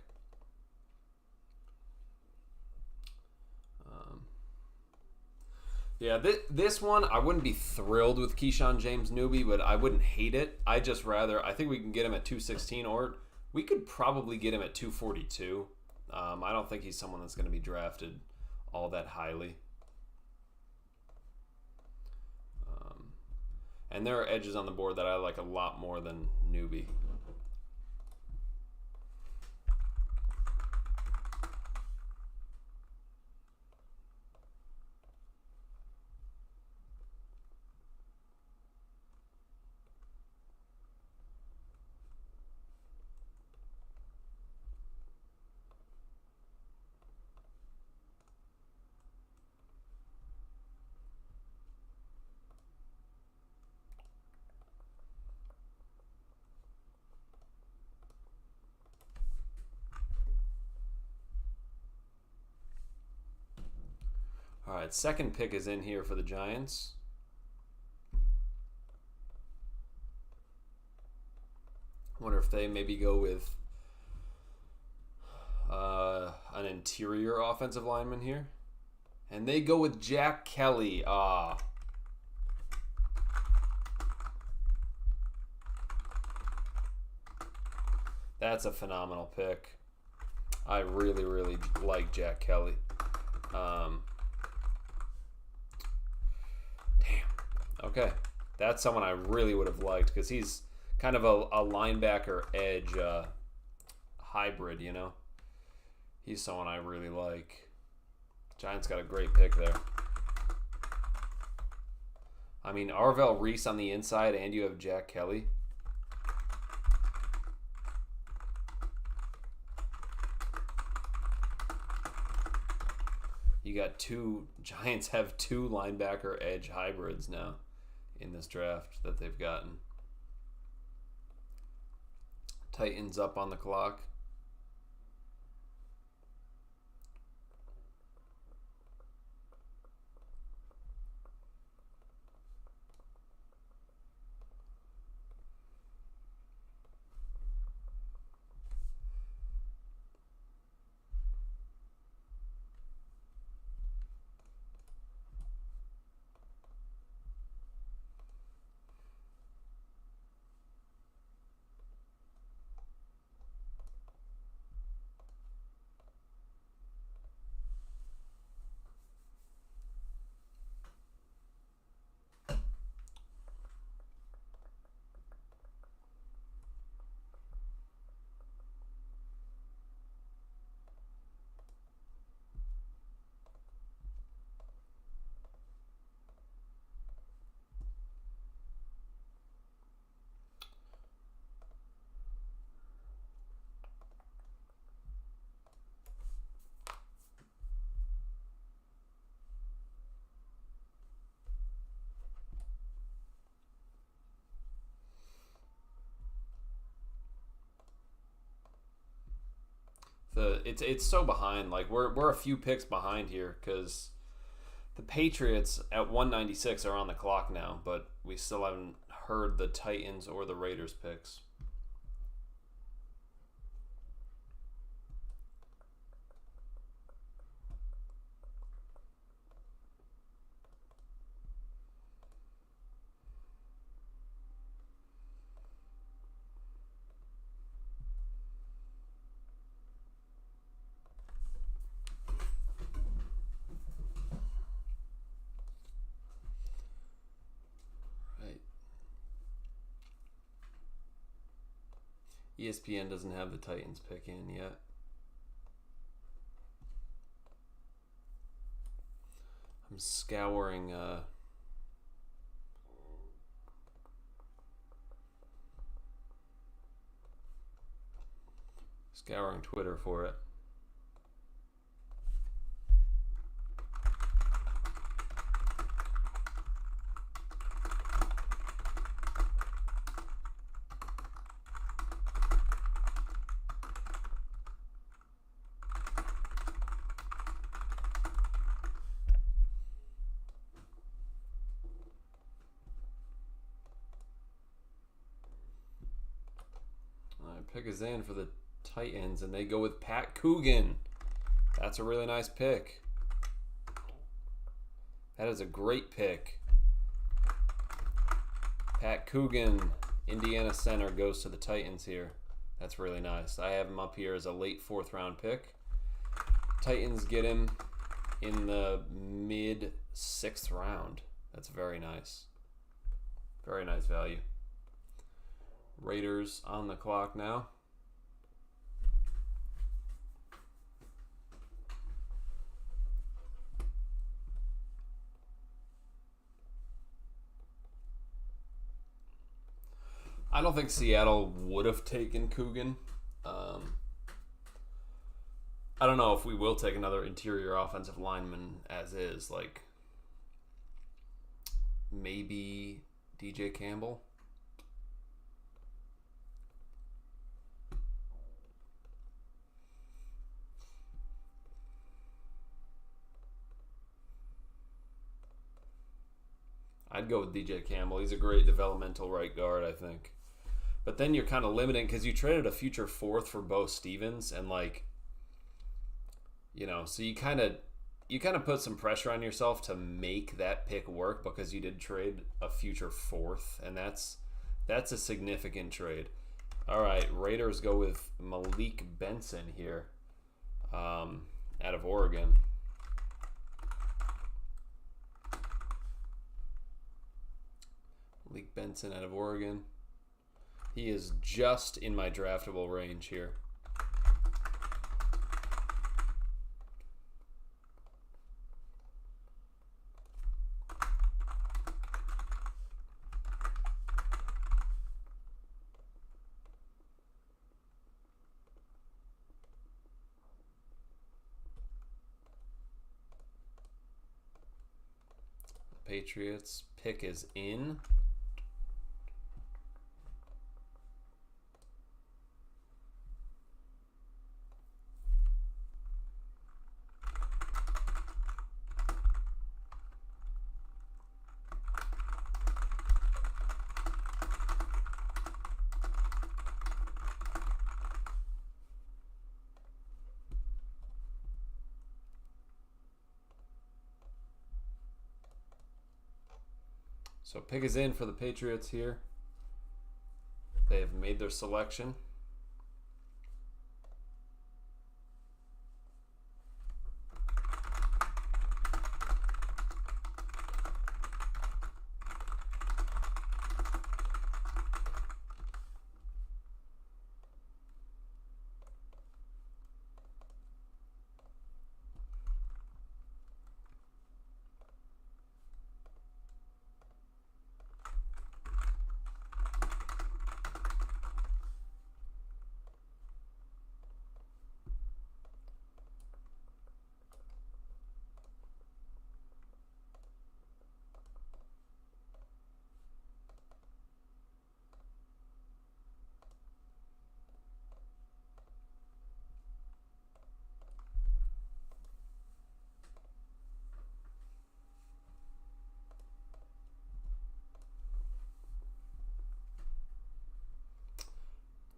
Yeah, this one, I wouldn't be thrilled with Keyshawn James newbie, but I wouldn't hate it. I think we can get him at 216, or we could probably get him at 242. I don't think he's someone that's going to be drafted all that highly. And there are edges on the board that I like a lot more than newbie. All right, second pick is in here for the Giants. Wonder if they maybe go with an interior offensive lineman here. And they go with Jack Kelly. That's a phenomenal pick. I really, really like Jack Kelly. Okay, that's someone I really would have liked because he's kind of a linebacker edge hybrid, you know. He's someone I really like. Giants got a great pick there. I mean, Arvell Reese on the inside, and you have Jack Kelly. You got Giants have 2 linebacker edge hybrids now in this draft that they've gotten. Titans up on the clock. It's so behind. Like we're a few picks behind here because the Patriots at 196 are on the clock now, but we still haven't heard the Titans or the Raiders picks. ESPN doesn't have the Titans pick in yet. I'm scouring Twitter for it. Pick is in for the Titans, and they go with Pat Coogan. That's a really nice pick. That is a great pick. Pat Coogan, Indiana center, goes to the Titans here. That's really nice. I have him up here as a late 4th round pick. Titans get him in the mid 6th round. That's very nice. Very nice value. Raiders on the clock now. I don't think Seattle would have taken Coogan. I don't know if we will take another interior offensive lineman as is. Like, maybe DJ Campbell. I'd go with DJ Campbell. He's a great developmental right guard, I think. But then you're kind of limiting because you traded a future 4th for Bo Stevens, and like, you know, so you kind of put some pressure on yourself to make that pick work because you did trade a future 4th, and that's a significant trade. All right, Raiders go with Malik Benson here, out of Oregon. Malik Benson out of Oregon. He is just in my draftable range here. Patriots pick is in. So pick is in for the Patriots here. They have made their selection.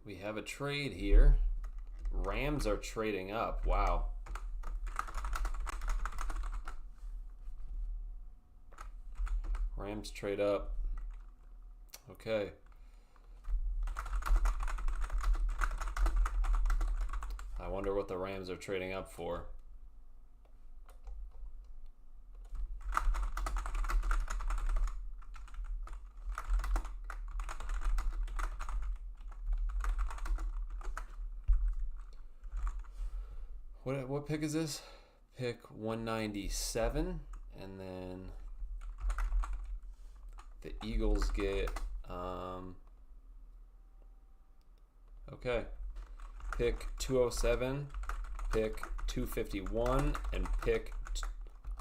We have a trade here. Rams are trading up. Wow. Rams trade up. Okay. I wonder what the Rams are trading up for. What pick is this? Pick 197, and then the Eagles get okay. Pick 207, pick 251, and pick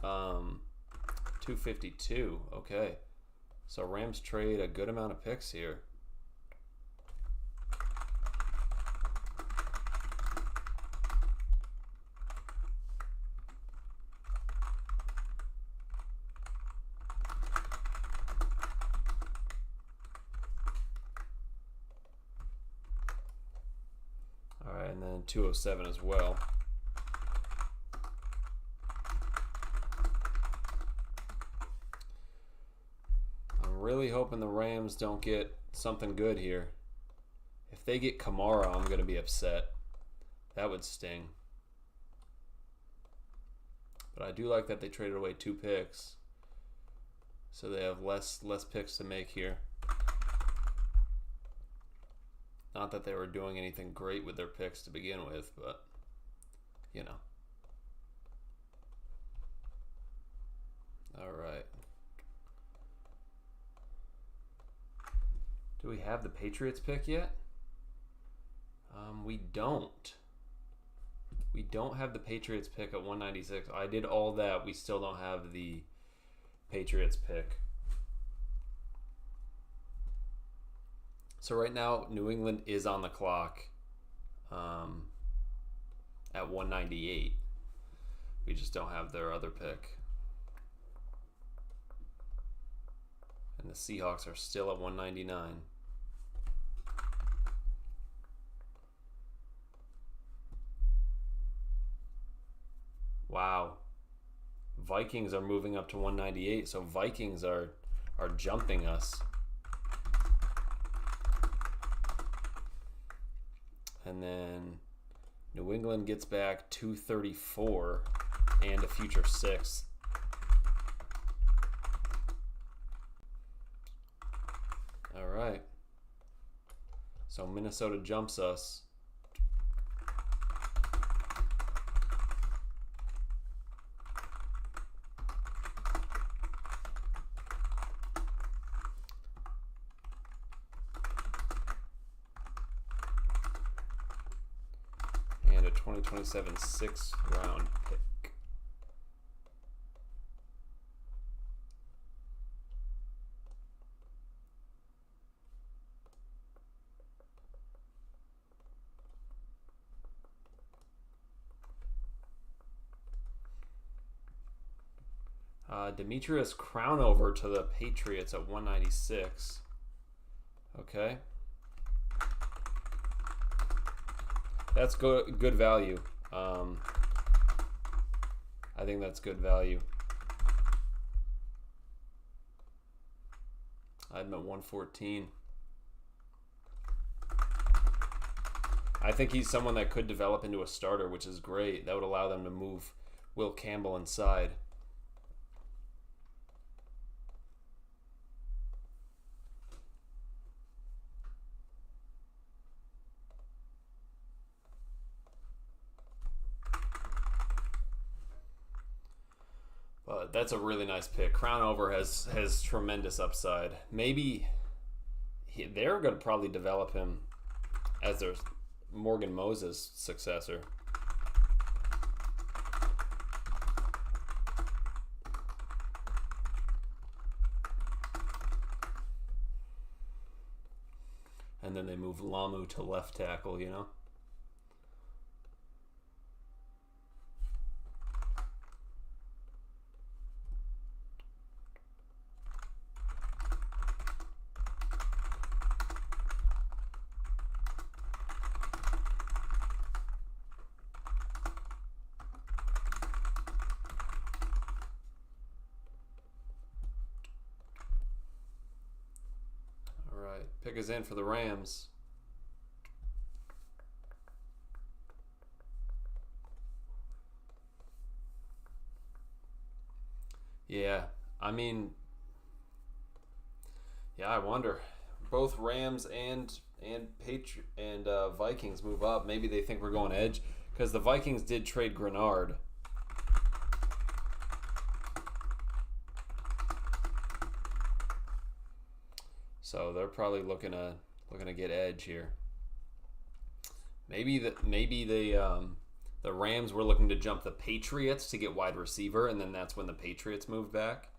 252. Okay. So Rams trade a good amount of picks here. And then 207 as well. I'm really hoping the Rams don't get something good here. If they get Kamara, I'm going to be upset. That would sting. But I do like that they traded away 2 picks. So they have less picks to make here. Not that they were doing anything great with their picks to begin with, but, you know. All right. Do we have the Patriots pick yet? We don't. We don't have the Patriots pick at 196. I did all that. We still don't have the Patriots pick. So right now, New England is on the clock at 198. We just don't have their other pick. And the Seahawks are still at 199. Wow. Vikings are moving up to 198, so Vikings are jumping us. And then New England gets back 234 and a future 6th. All right. So Minnesota jumps us. And a 2027 6th round pick. Demetrius Crownover to the Patriots at 196. Okay. That's good value. I think that's good value. I'm at 114. I think he's someone that could develop into a starter, which is great. That would allow them to move Will Campbell inside. But that's a really nice pick. Crownover has tremendous upside. Maybe they're going to probably develop him as their Morgan Moses successor. And then they move Lamu to left tackle, you know? Pick is in for the Rams. Yeah, I mean, yeah, I wonder. Both Rams and Vikings move up. Maybe they think we're going edge because the Vikings did trade Grenard. So they're probably looking to get edge here. Maybe the Rams were looking to jump the Patriots to get wide receiver, and then that's when the Patriots moved back.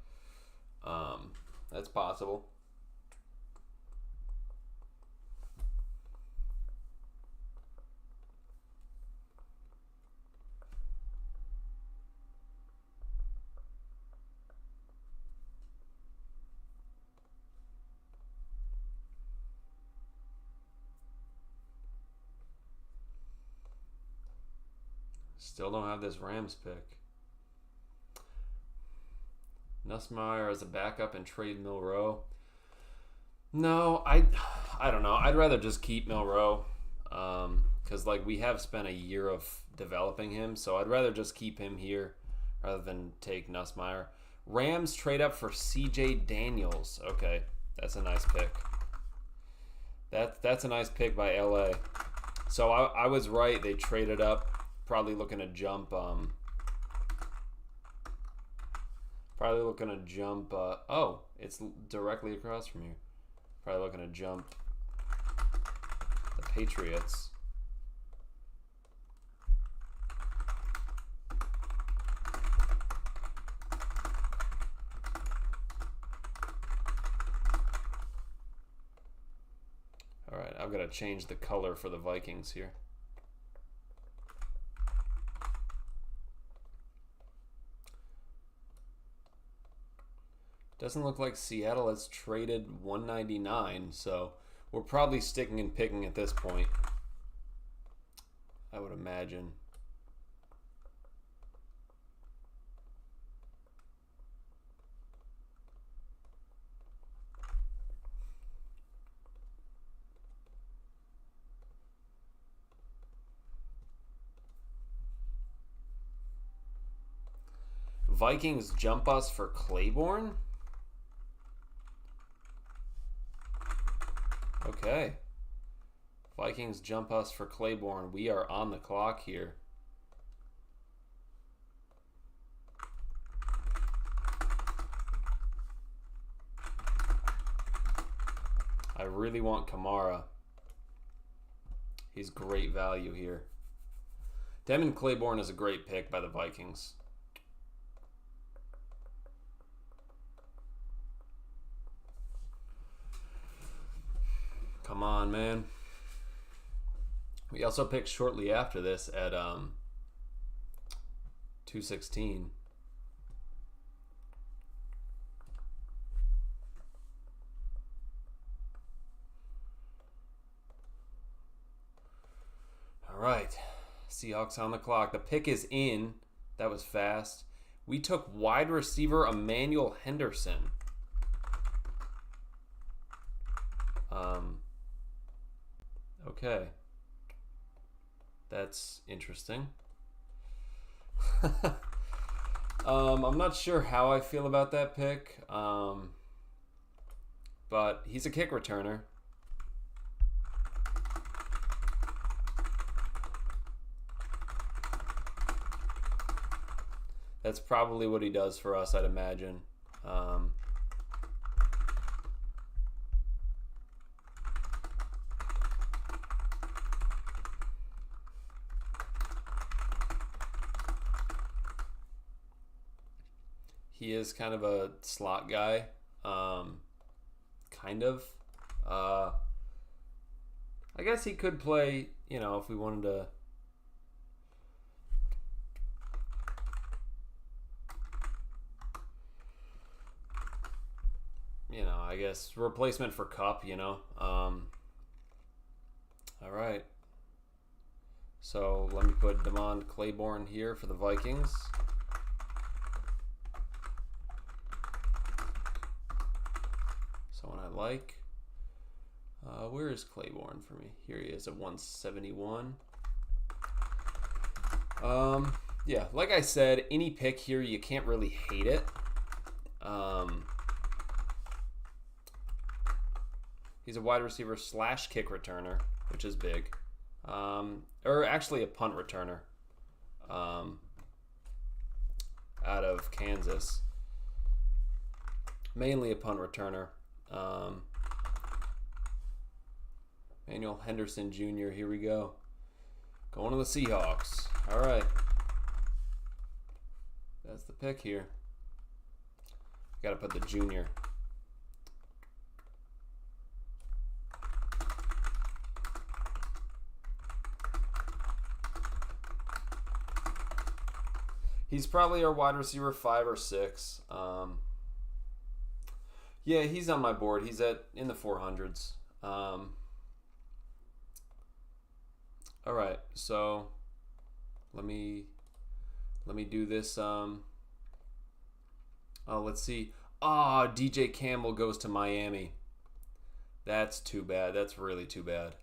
That's possible. Still don't have this Rams pick. Nussmeier as a backup and trade Milroe. No, I don't know. I'd rather just keep Milroe because like we have spent a year of developing him, so I'd rather just keep him here rather than take Nussmeier. Rams trade up for C.J. Daniels. Okay, that's a nice pick. That's a nice pick by L.A. So I was right. They traded up. Probably looking to jump. Oh, it's directly across from you. Probably looking to jump the Patriots. All right, I've got to change the color for the Vikings here. Doesn't look like Seattle has traded 199, so we're probably sticking and picking at this point, I would imagine. Vikings jump us for Claiborne? Okay. Vikings jump us for Claiborne. We are on the clock here. I really want Kamara. He's great value here. Devin Claiborne is a great pick by the Vikings. Come on, man. We also picked shortly after this at 216. All right. Seahawks on the clock. The pick is in. That was fast. We took wide receiver Emmanuel Henderson. Okay. That's interesting. I'm not sure how I feel about that pick. But he's a kick returner. That's probably what he does for us, I'd imagine. He is kind of a slot guy. Kind of. I guess he could play, if we wanted to. I guess replacement for Cup, All right. So let me put Damon Claiborne here for the Vikings. Someone I like. Where is Claiborne for me? Here he is at 171. Yeah, like I said, any pick here, you can't really hate it. He's a wide receiver slash kick returner, which is big. Or actually a punt returner out of Kansas. Mainly a punt returner. Manuel Henderson Jr., here we go. Going to the Seahawks. All right. That's the pick here. Got to put the junior. He's probably our wide receiver 5 or 6. Yeah, he's on my board. He's in the 400s. All right, so let me do this. Let's see. DJ Campbell goes to Miami. That's too bad. That's really too bad.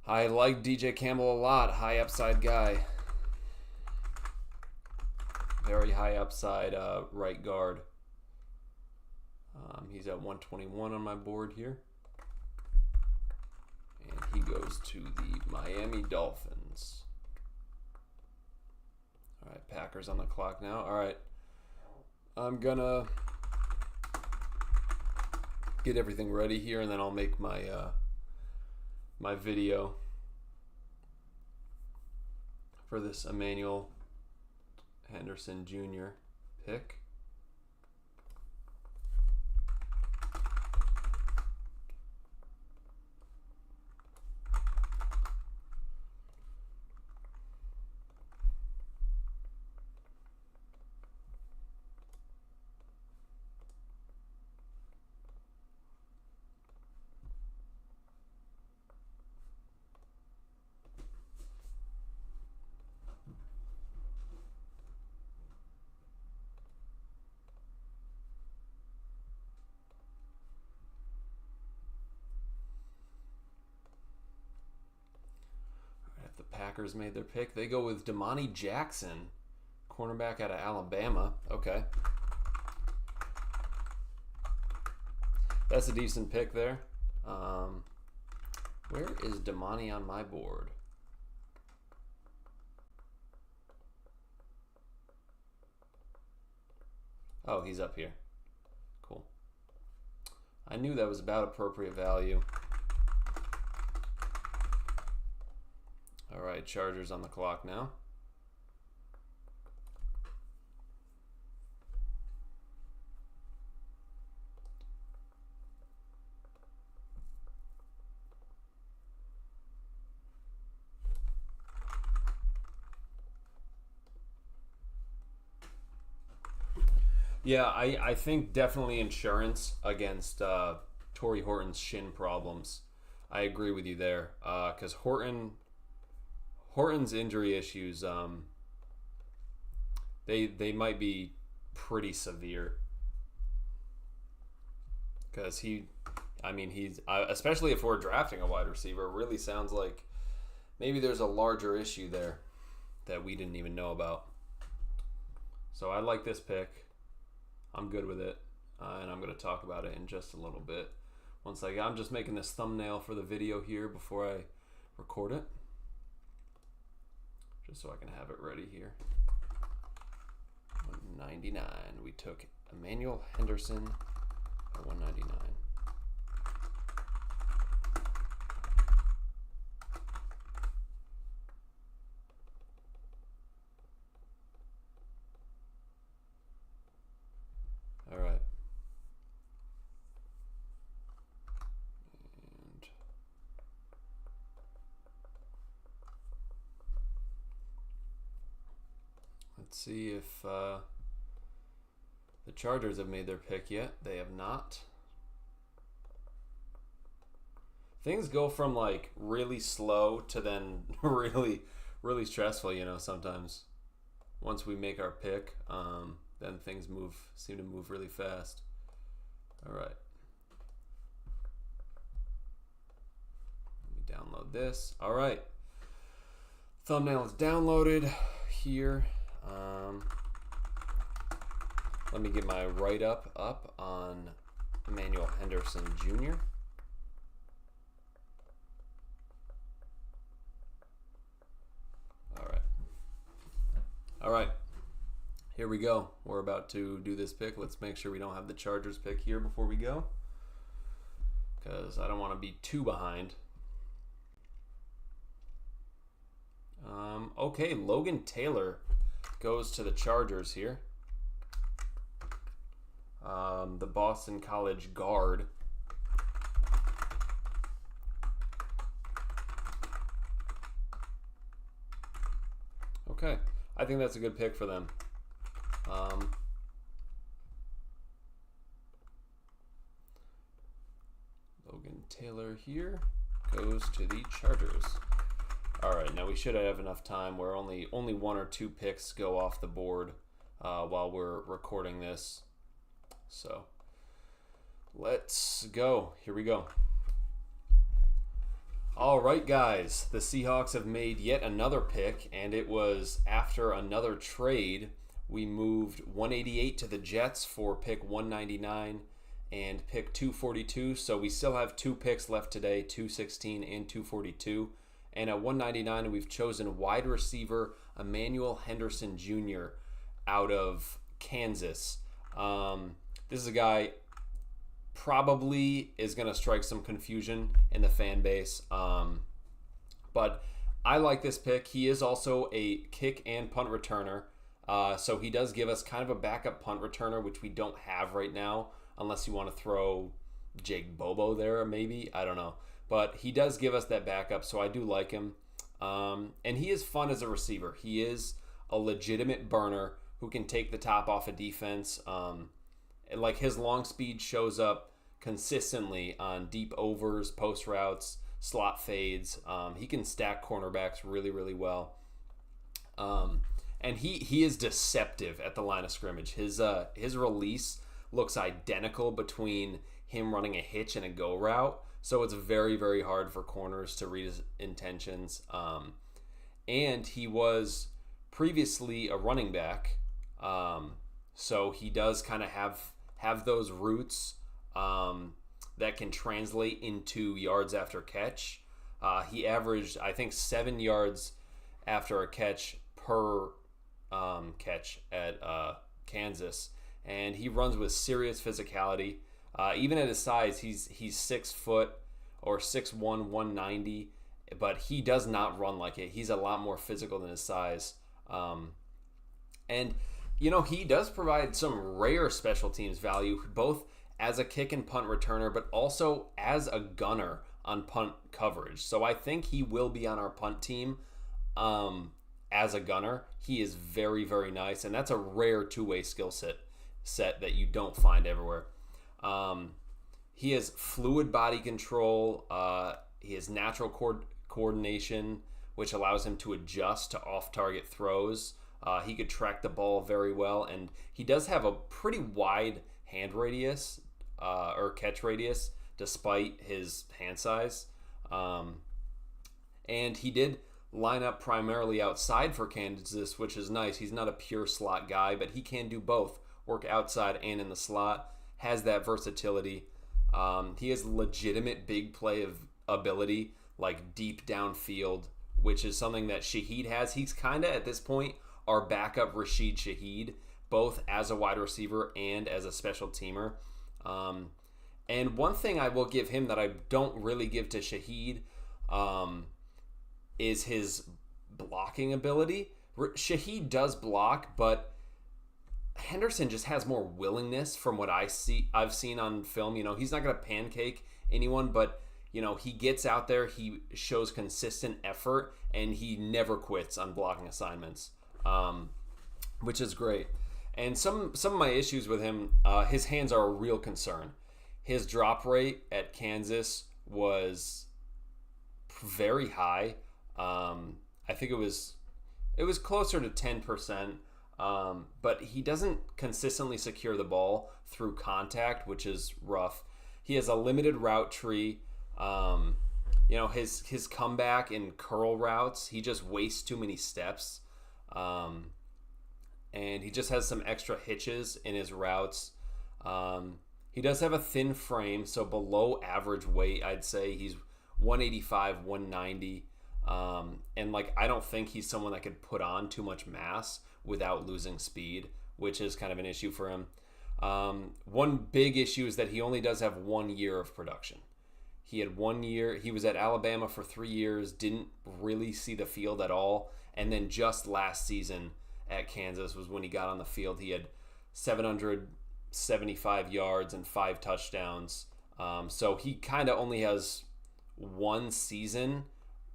I like DJ Campbell a lot. High upside guy. Very high upside right guard. He's at 121 on my board here. And he goes to the Miami Dolphins. All right, Packers on the clock now. All right. I'm going to get everything ready here, and then I'll make my my video for this Emmanuel Henderson Jr. pick. The Packers made their pick. They go with Damani Jackson, cornerback out of Alabama. Okay. That's a decent pick there. Where is Damani on my board? Oh, he's up here. Cool. I knew that was about appropriate value. All right, Chargers on the clock now. Yeah, I think definitely insurance against Torrey Horton's shin problems. I agree with you there, because Horton's injury issues, they might be pretty severe. Because he's especially if we're drafting a wide receiver, it really sounds like maybe there's a larger issue there that we didn't even know about. So I like this pick. I'm good with it, and I'm going to talk about it in just a little bit. I'm just making this thumbnail for the video here before I record it, just so I can have it ready here. 199. We took Emmanuel Henderson at 199. All right. And let's see if the Chargers have made their pick yet. They have not. things go from like really slow to then really, really stressful, sometimes. Once we make our pick, then things seem to move really fast. All right. Let me download this. All right. Thumbnail is downloaded here. Let me get my write-up up on Emmanuel Henderson Jr. All right. Here we go. We're about to do this pick. Let's make sure we don't have the Chargers pick here before we go, because I don't want to be too behind. Okay, Logan Taylor goes to the Chargers here. The Boston College guard. Okay, I think that's a good pick for them. Logan Taylor here goes to the Chargers. All right, now we should have enough time where only one or two picks go off the board while we're recording this. So let's go. Here we go. All right, guys, the Seahawks have made yet another pick, and it was after another trade. We moved 188 to the Jets for pick 199 and pick 242. So we still have two picks left today, 216 and 242. And at 199, we've chosen wide receiver Emmanuel Henderson Jr. out of Kansas. This is a guy probably is going to strike some confusion in the fan base. But I like this pick. He is also a kick and punt returner. So he does give us kind of a backup punt returner, which we don't have right now, unless you want to throw Jake Bobo there, maybe. I don't know. But he does give us that backup, so I do like him. And he is fun as a receiver. He is a legitimate burner who can take the top off a defense. Like his long speed shows up consistently on deep overs, post routes, slot fades. He can stack cornerbacks really, really well. And he is deceptive at the line of scrimmage. His release looks identical between him running a hitch and a go route. So it's very, very hard for corners to read his intentions. And he was previously a running back. So he does kind of have those roots that can translate into yards after catch. He averaged, I think, 7 yards after a catch per catch at Kansas. And he runs with serious physicality. Even at his size, he's 6 foot or 6'1", 190, but he does not run like it. He's a lot more physical than his size. And, he does provide some rare special teams value, both as a kick and punt returner, but also as a gunner on punt coverage. So I think he will be on our punt team as a gunner. He is very, very nice, and that's a rare two-way skill set that you don't find everywhere. He has fluid body control. He has natural coordination, which allows him to adjust to off-target throws. He could track the ball very well, and he does have a pretty wide hand radius or catch radius, despite his hand size. And he did line up primarily outside for Kansas, which is nice. He's not a pure slot guy, but he can do both, work outside and in the slot. Has that versatility. He has legitimate big play ability, like deep downfield, which is something that Shaheed has. He's kind of, at this point, our backup Rashid Shaheed, both as a wide receiver and as a special teamer. And one thing I will give him that I don't really give to Shaheed is his blocking ability. Shaheed does block, but Henderson just has more willingness from what I've seen on film. He's not going to pancake anyone, but he gets out there, he shows consistent effort, and he never quits on blocking assignments, which is great. And some of my issues with him, his hands are a real concern. His drop rate at Kansas was very high. I think it was closer to 10%. But he doesn't consistently secure the ball through contact, which is rough. He has a limited route tree. His comeback in curl routes, he just wastes too many steps. And he just has some extra hitches in his routes. He does have a thin frame, so below average weight, I'd say. He's 185, 190. And I don't think he's someone that could put on too much mass without losing speed, which is kind of an issue for him. One big issue is that he only does have 1 year of production. He had 1 year. He was at Alabama for 3 years, didn't really see the field at all. And then just last season at Kansas was when he got on the field. He had 775 yards and 5 touchdowns. So he kind of only has 1 season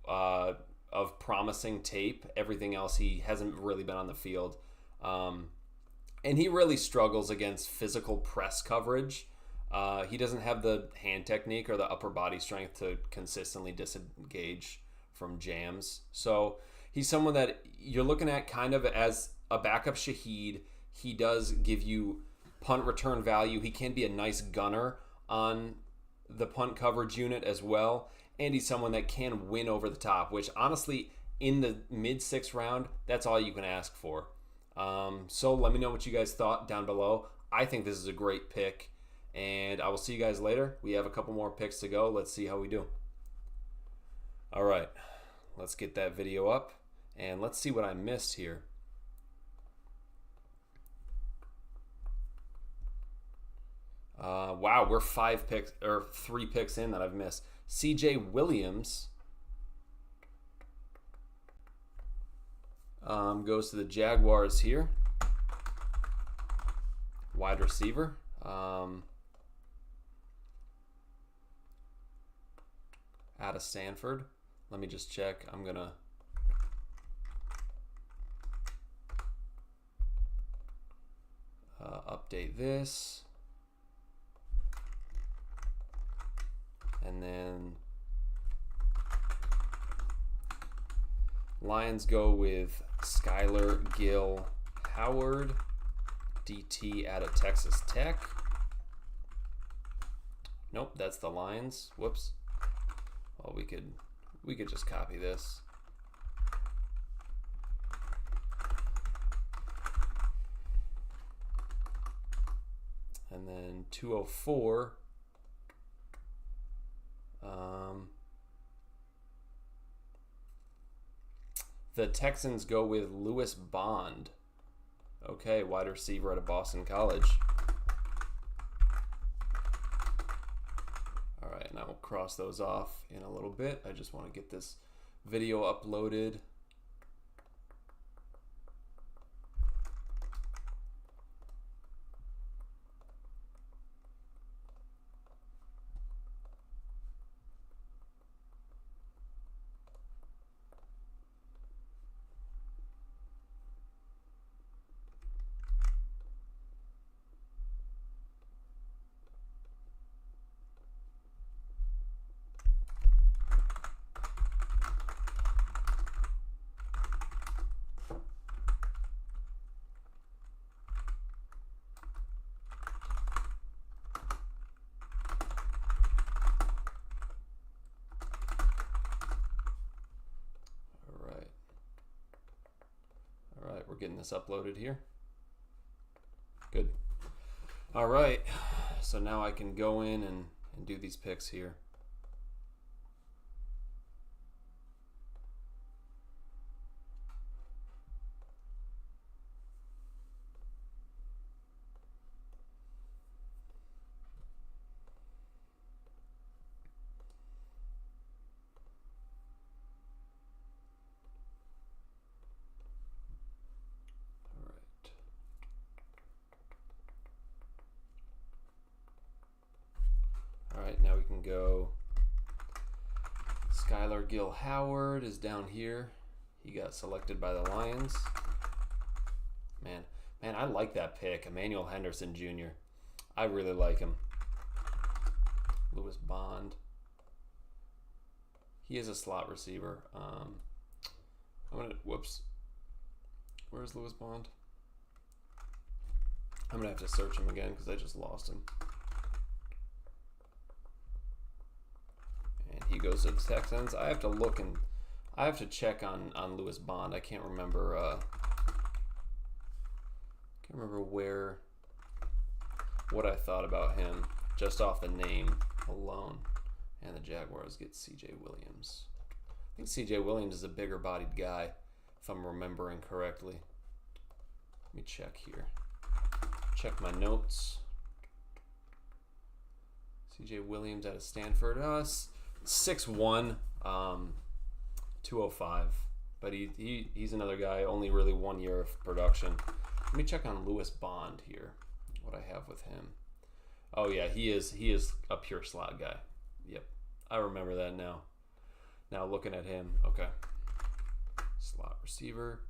of promising tape. Everything else, he hasn't really been on the field. And he really struggles against physical press coverage. He doesn't have the hand technique or the upper body strength to consistently disengage from jams. So he's someone that you're looking at kind of as a backup Shaheed. He does give you punt return value. He can be a nice gunner on the punt coverage unit as well. And he's someone that can win over the top, which honestly, in the mid-6th round, that's all you can ask for. So let me know what you guys thought down below. I think this is a great pick, and I will see you guys later. We have a couple more picks to go. Let's see how we do. All right, let's get that video up, and let's see what I missed here. Wow, we're 3 picks in that I've missed. C.J. Williams goes to the Jaguars here. Wide receiver. Out of Stanford. Let me just check. I'm going to update this. And then Lions go with Skylar Gill Howard, DT out of Texas Tech. Nope, that's the Lions. Whoops. Well, we could just copy this. And then 204. The Texans go with Lewis Bond. Okay, wide receiver out of Boston College. All right, and I will cross those off in a little bit. I just want to get this video uploaded. We're getting this uploaded here. Good. All right. So now I can go in and do these picks here. Now we can go. Skylar Gill Howard is down here. He got selected by the Lions. Man, I like that pick. Emmanuel Henderson Jr. I really like him. Lewis Bond. He is a slot receiver. Whoops. Where's Lewis Bond? I'm gonna have to search him again because I just lost him. And he goes to the Texans. I have to look and I have to check on Lewis Bond. I can't remember. What I thought about him just off the name alone. And the Jaguars get C.J. Williams. I think C.J. Williams is a bigger bodied guy, if I'm remembering correctly. Let me check here. Check my notes. C.J. Williams out of Stanford. 6'1", 205. But he's another guy, only really 1 year of production. Let me check on Lewis Bond here, what I have with him. Oh yeah, he is a pure slot guy. Yep, I remember that now. Now looking at him, okay. Slot receiver.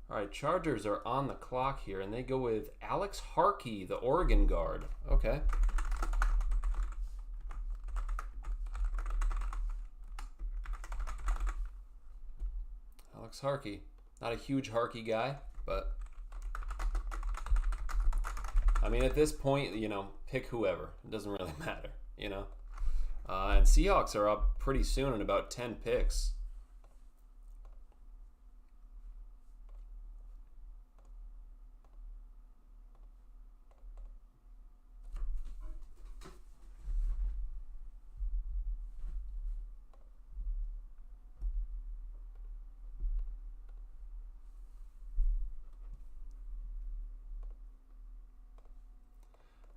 All right, Chargers are on the clock here, and they go with Alex Harkey, the Oregon guard. Okay. Alex Harkey. Not a huge Harkey guy, but I mean, at this point, pick whoever. It doesn't really matter, And Seahawks are up pretty soon in about 10 picks.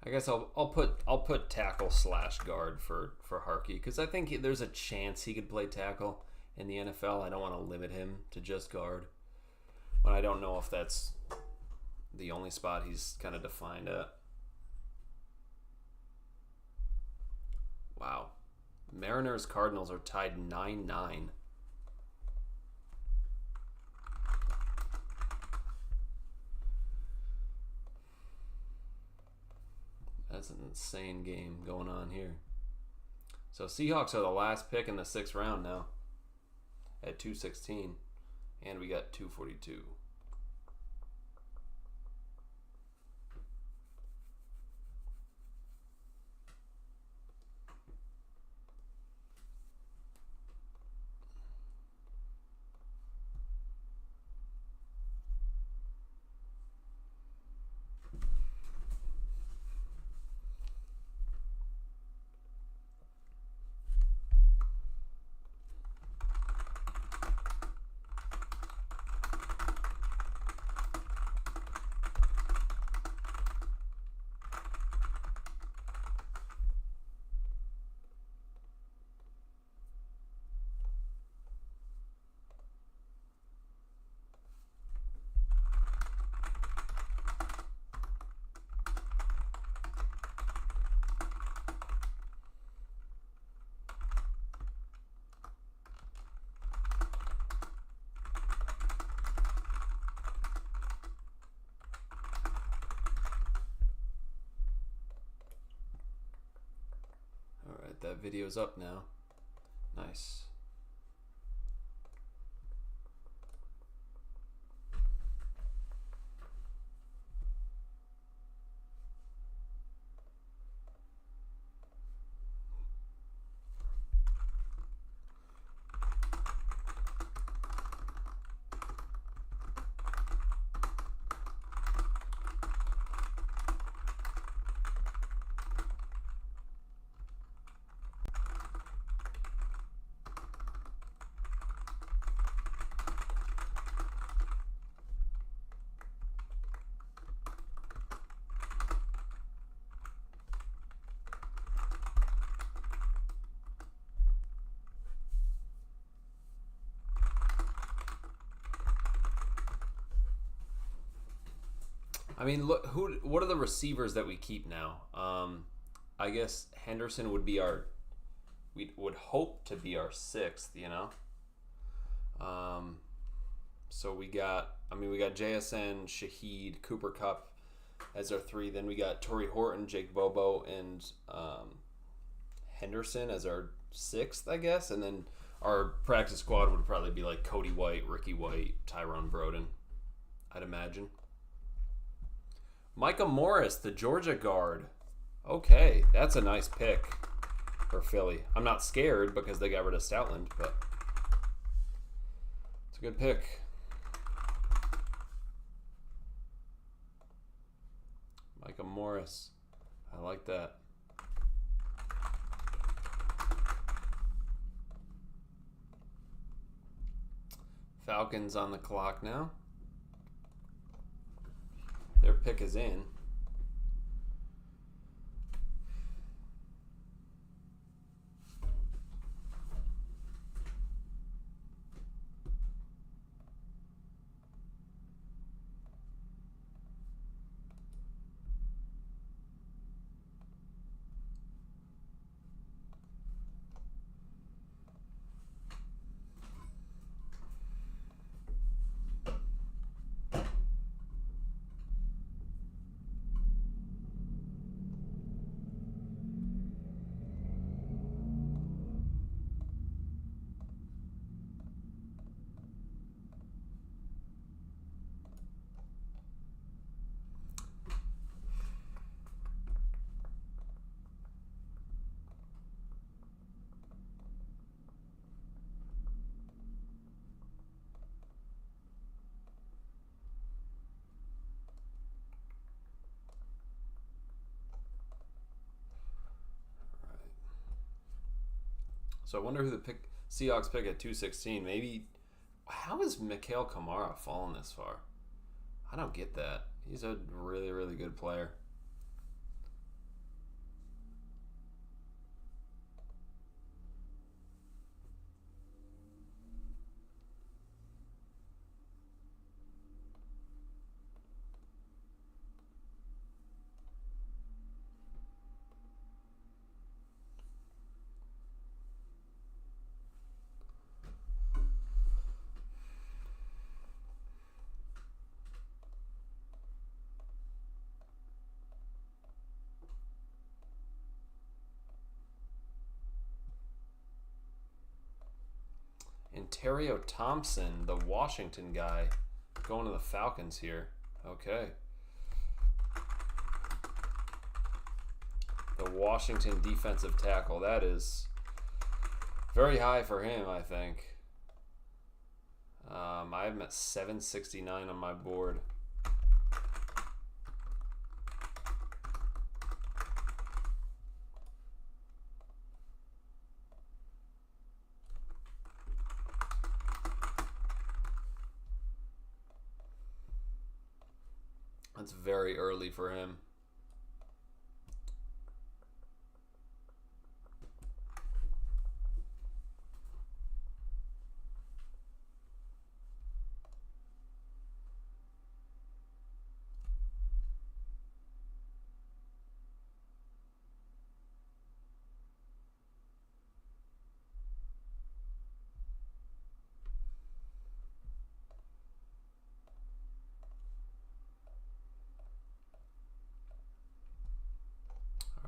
I guess I'll put tackle / guard for Harkey because I think there's a chance he could play tackle in the NFL. I don't want to limit him to just guard, but I don't know if that's the only spot he's kind of defined at. Wow, Mariners Cardinals are tied 9-9. That's an insane game going on here. So Seahawks are the last pick in the 6th round now at 216, and we got 242. That video's up now. Nice. I mean, look, what are the receivers that we keep now? I guess Henderson would be we would hope to be our 6th, So we got JSN, Shaheed, Cooper Kupp as our 3. Then we got Torrey Horton, Jake Bobo, and Henderson as our 6th, I guess. And then Our practice squad would probably be like Cody White, Ricky White, Tyrone Broden, I'd imagine. Micah Morris, the Georgia guard. Okay, that's a nice pick for Philly. I'm not scared because they got rid of Stoutland, but it's a good pick. Micah Morris. I like that. Falcons on the clock now. Their pick is in. So I wonder who the Seahawks pick at 216. Maybe, how has Mikhail Kamara fallen this far? I don't get that. He's a really, really good player. Ontario Thompson, the Washington guy, going to the Falcons here. Okay. The Washington defensive tackle. That is very high for him, I think. I have him at 769 on my board. That's very early for him.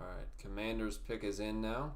All right, Commander's pick is in now.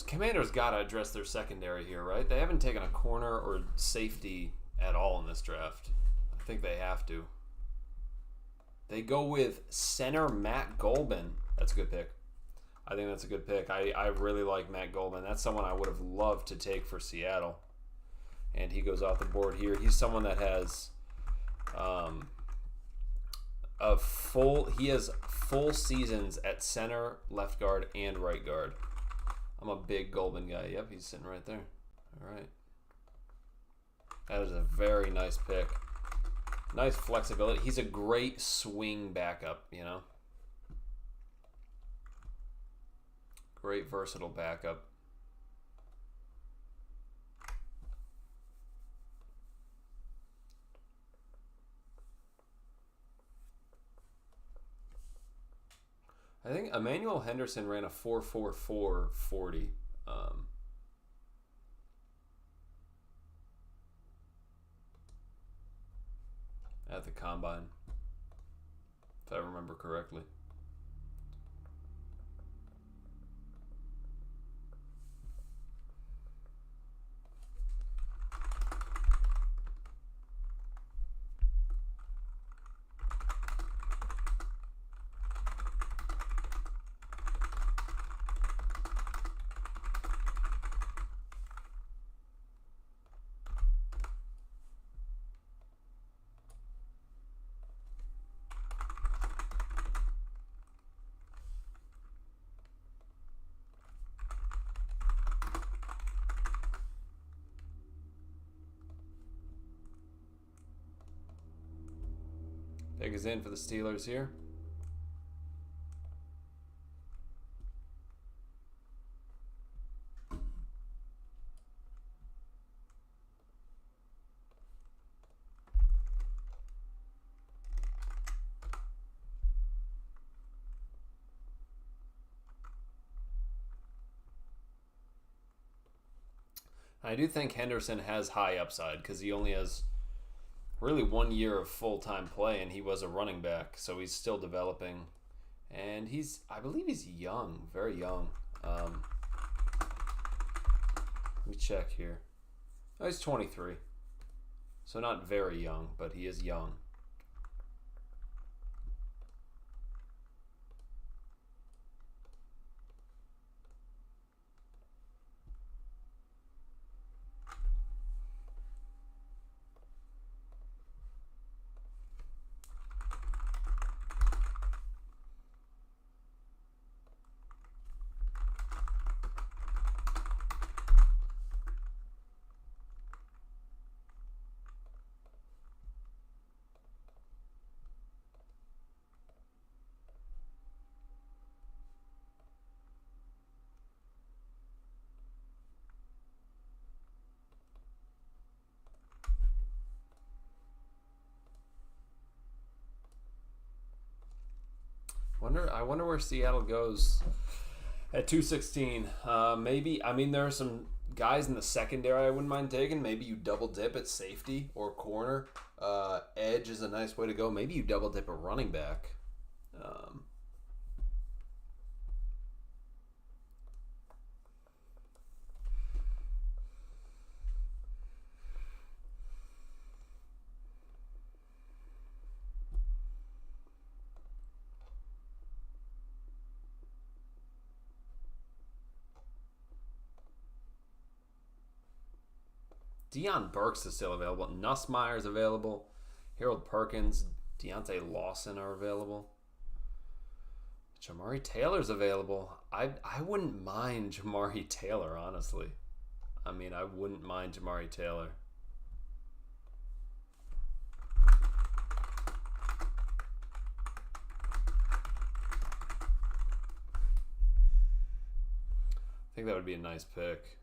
Commanders got to address their secondary here, right? They haven't taken a corner or safety at all in this draft. I think they have to. They go with center Matt Golban. That's a good pick. I think that's a good pick. I really like Matt Golban. That's someone I would have loved to take for Seattle. and he goes off the board here. He's someone that has he has full seasons at center, left guard, and right guard. I'm a big Goldman guy. Yep, he's sitting right there. All right. That is a very nice pick. Nice flexibility. He's a great swing backup, you know. Great versatile backup. I think Emmanuel Henderson ran a 4.44 40. At the combine, if I remember correctly. Pick is in for the Steelers here. I do think Henderson has high upside because he only has really 1 year of full-time play, and he was a running back, so he's still developing. And I believe he's young, very young. Let me check here. Oh, he's 23. So not very young, but he is young. I wonder where Seattle goes at 216. Maybe, I mean, there are some guys in the secondary I wouldn't mind taking. Maybe you double dip at safety or corner. Edge is a nice way to go. Maybe you double dip a running back. Deion Burks is still available. Nussmeier's available. Harold Perkins, Deontay Lawson are available. Jamari Taylor's available. I wouldn't mind Jamari Taylor, honestly. I mean, I wouldn't mind Jamari Taylor. I think that would be a nice pick.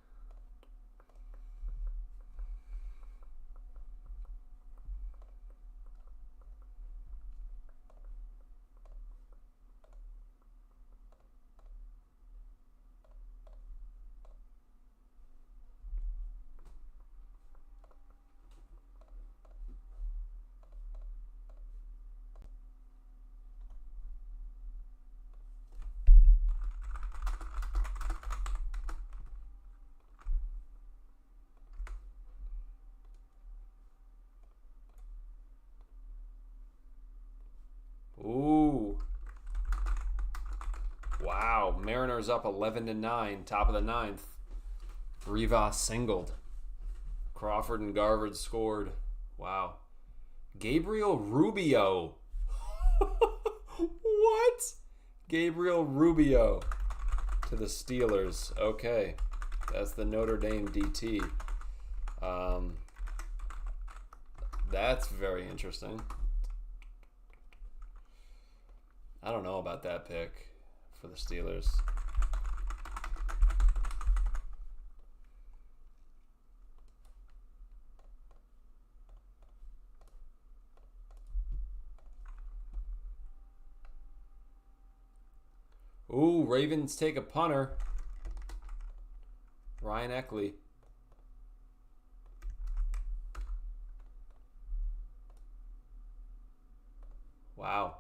Ooh. Wow. Mariners up 11-9, top of the ninth. Rivas singled. Crawford and Garvard scored. Wow. Gabriel Rubio. What? Gabriel Rubio to the Steelers. Okay. That's the Notre Dame DT. That's very interesting. I don't know about that pick for the Steelers. Ooh, Ravens take a punter. Ryan Eckley. Wow.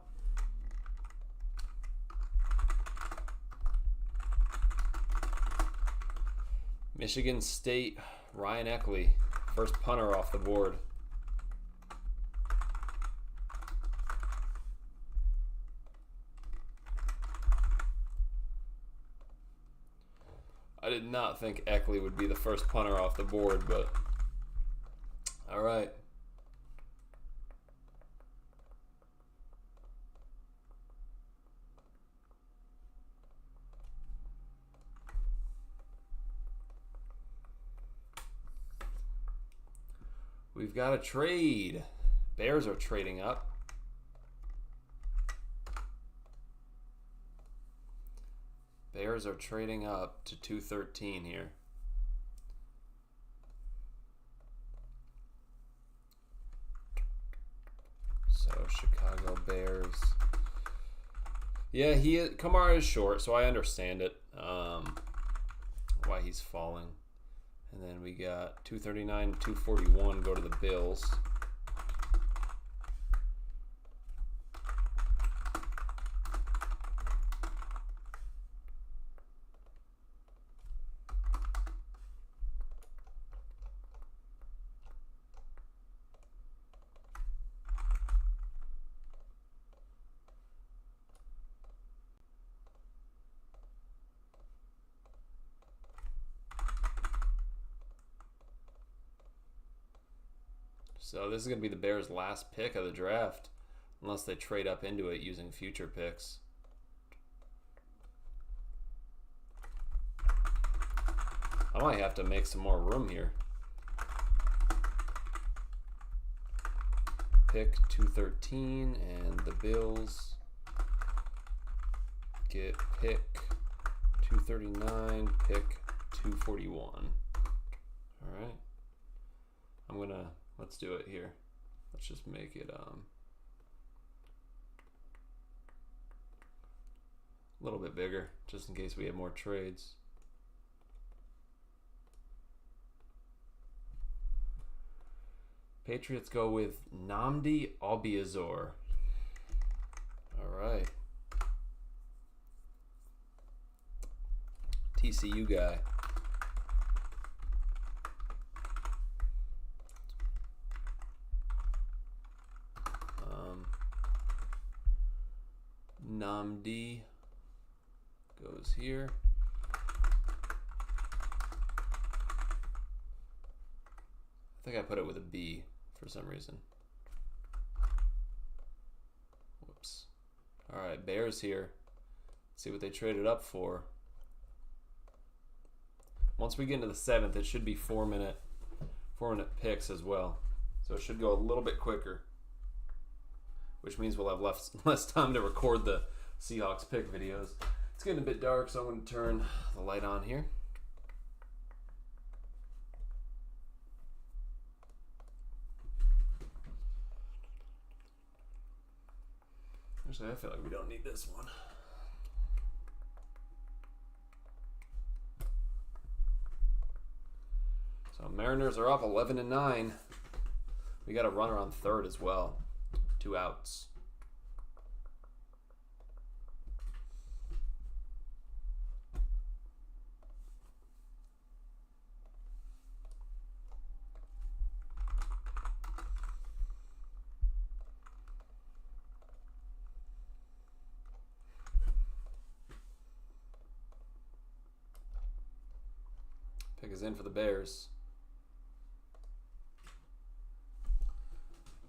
Michigan State, Ryan Eckley. First punter off the board. I did not think Eckley would be the first punter off the board, but all right. We've got a trade. Bears are trading up. Bears are trading up to 213 here. So Chicago Bears. Yeah, Kamara is short, so I understand it. Why he's falling. And then we got 239, 241 go to the Bills. So this is going to be the Bears' last pick of the draft, unless they trade up into it using future picks. I might have to make some more room here. Pick 213, and the Bills get pick 239, pick 241. All right. Let's do it here. Let's just make it a little bit bigger, just in case we have more trades. Patriots go with Nnamdi Obiazor. All right. TCU guy. Nnamdi goes here. I think I put it with a B for some reason. Whoops. All right, Bears here. Let's see what they traded up for. Once we get into the 7th, it should be 4-minute picks as well. So it should go a little bit quicker, which means we'll have less time to record the Seahawks pick videos. It's getting a bit dark, so I'm going to turn the light on here. Actually, I feel like we don't need this one. So Mariners are up 11-9. We got a runner on third as well. 2 outs. Pick is in for the Bears.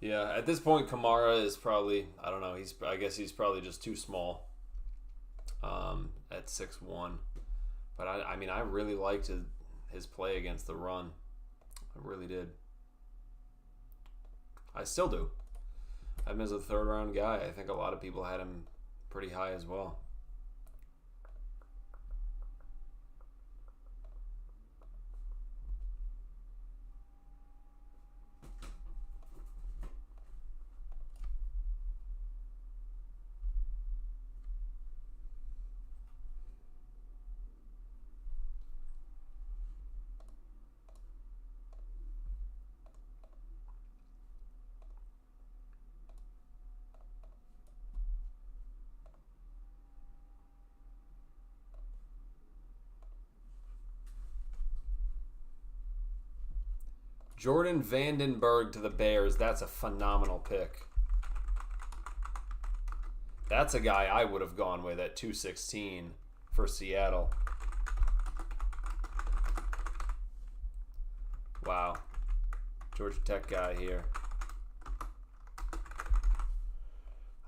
Yeah, at this point, Kamara is probably, I don't know, I guess he's probably just too small at 6'1". But I mean, I really liked his play against the run. I really did. I still do. I have him as a third round guy. I think a lot of people had him pretty high as well. Jordan Vandenberg to the Bears. That's a phenomenal pick. That's a guy I would have gone with at 216 for Seattle. Wow. Georgia Tech guy here.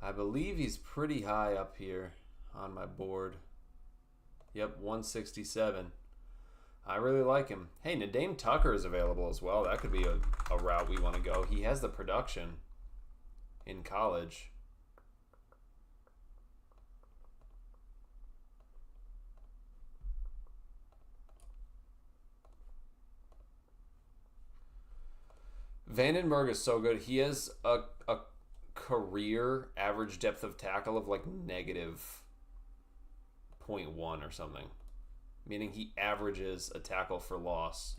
I believe he's pretty high up here on my board. Yep, 167. I really like him. Hey, Nadeem Tucker is available as well. That could be a route we want to go. He has the production in college. Vandenberg is so good. He has a career average depth of tackle of like negative 0.1 or something. Meaning he averages a tackle for loss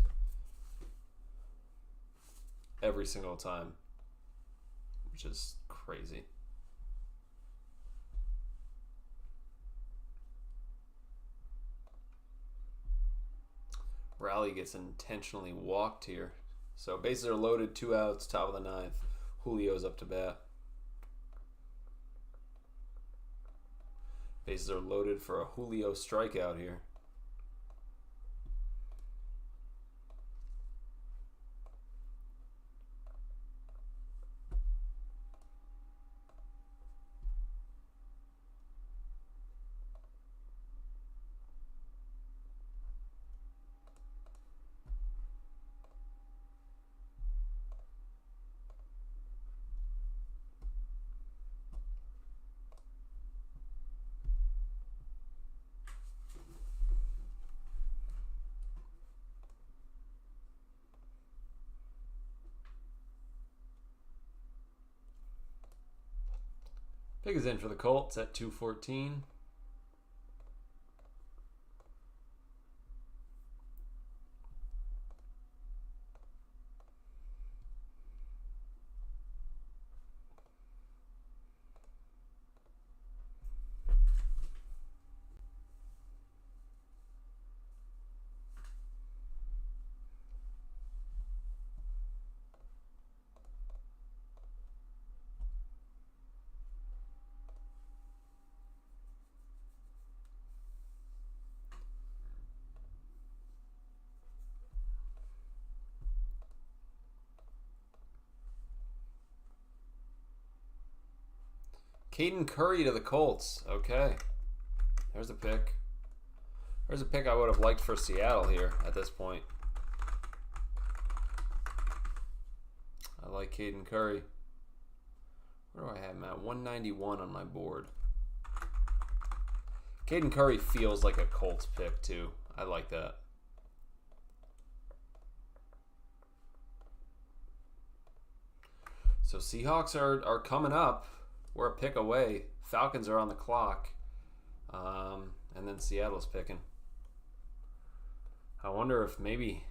every single time, which is crazy. Raleigh gets intentionally walked here. So bases are loaded, 2 outs, top of the ninth. Julio's up to bat. Bases are loaded for a Julio strikeout here. Pick is in for the Colts at 214. Caden Curry to the Colts. Okay. There's a pick. There's a pick I would have liked for Seattle here at this point. I like Caden Curry. Where do I have him at? 191 on my board. Caden Curry feels like a Colts pick too. I like that. So Seahawks are coming up. We're a pick away. Falcons are on the clock. And then Seattle's picking. I wonder if maybe...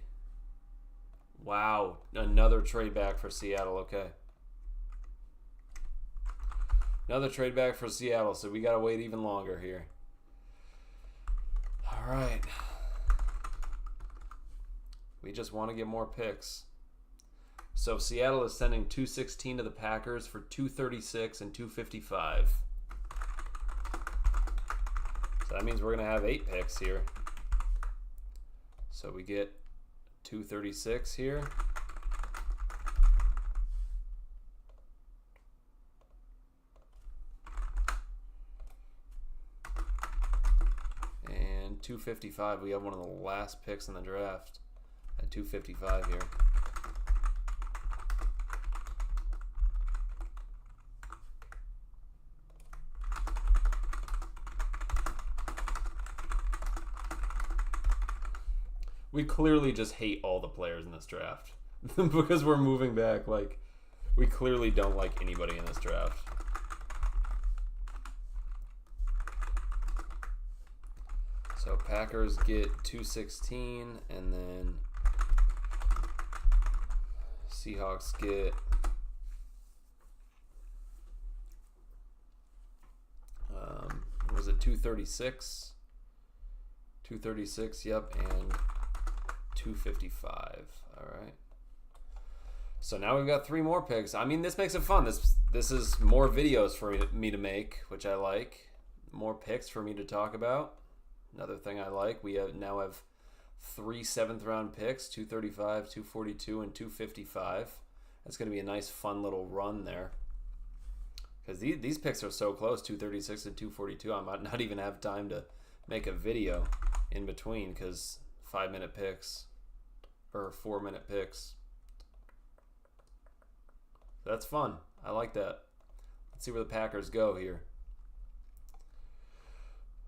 Wow, another trade back for Seattle. Okay. Another trade back for Seattle, so we got to wait even longer here. All right. We just want to get more picks. So Seattle is sending 216 to the Packers for 236 and 255. So that means we're going to have 8 picks here. So we get 236 here. 255. We have one of the last picks in the draft at 255 here. We clearly just hate all the players in this draft because we're moving back. Like, we clearly don't like anybody in this draft. So Packers get 216, and then Seahawks get was it 236? 236, yep, and 255. All right. So now we've got 3 more picks. I mean, this makes it fun. This is more videos for me to make, which I like. More picks for me to talk about. Another thing I like. We now have 3 7th-round picks: 235, 242, and 255. That's going to be a nice, fun little run there. Because these picks are so close, 236 and 242. I might not even have time to make a video in between because 5-minute picks or 4-minute picks. That's fun. I like that. Let's see where the Packers go here.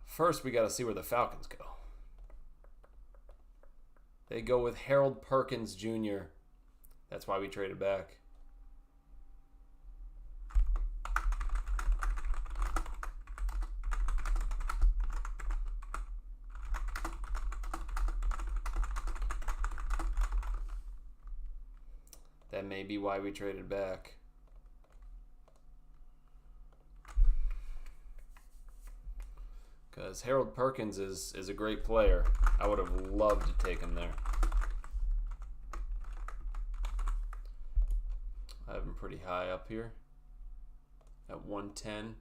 First, we got to see where the Falcons go. They go with Harold Perkins Jr. That's why we traded back. That may be why we traded back. Because Harold Perkins is a great player. I would have loved to take him there. I have him pretty high up here at 110.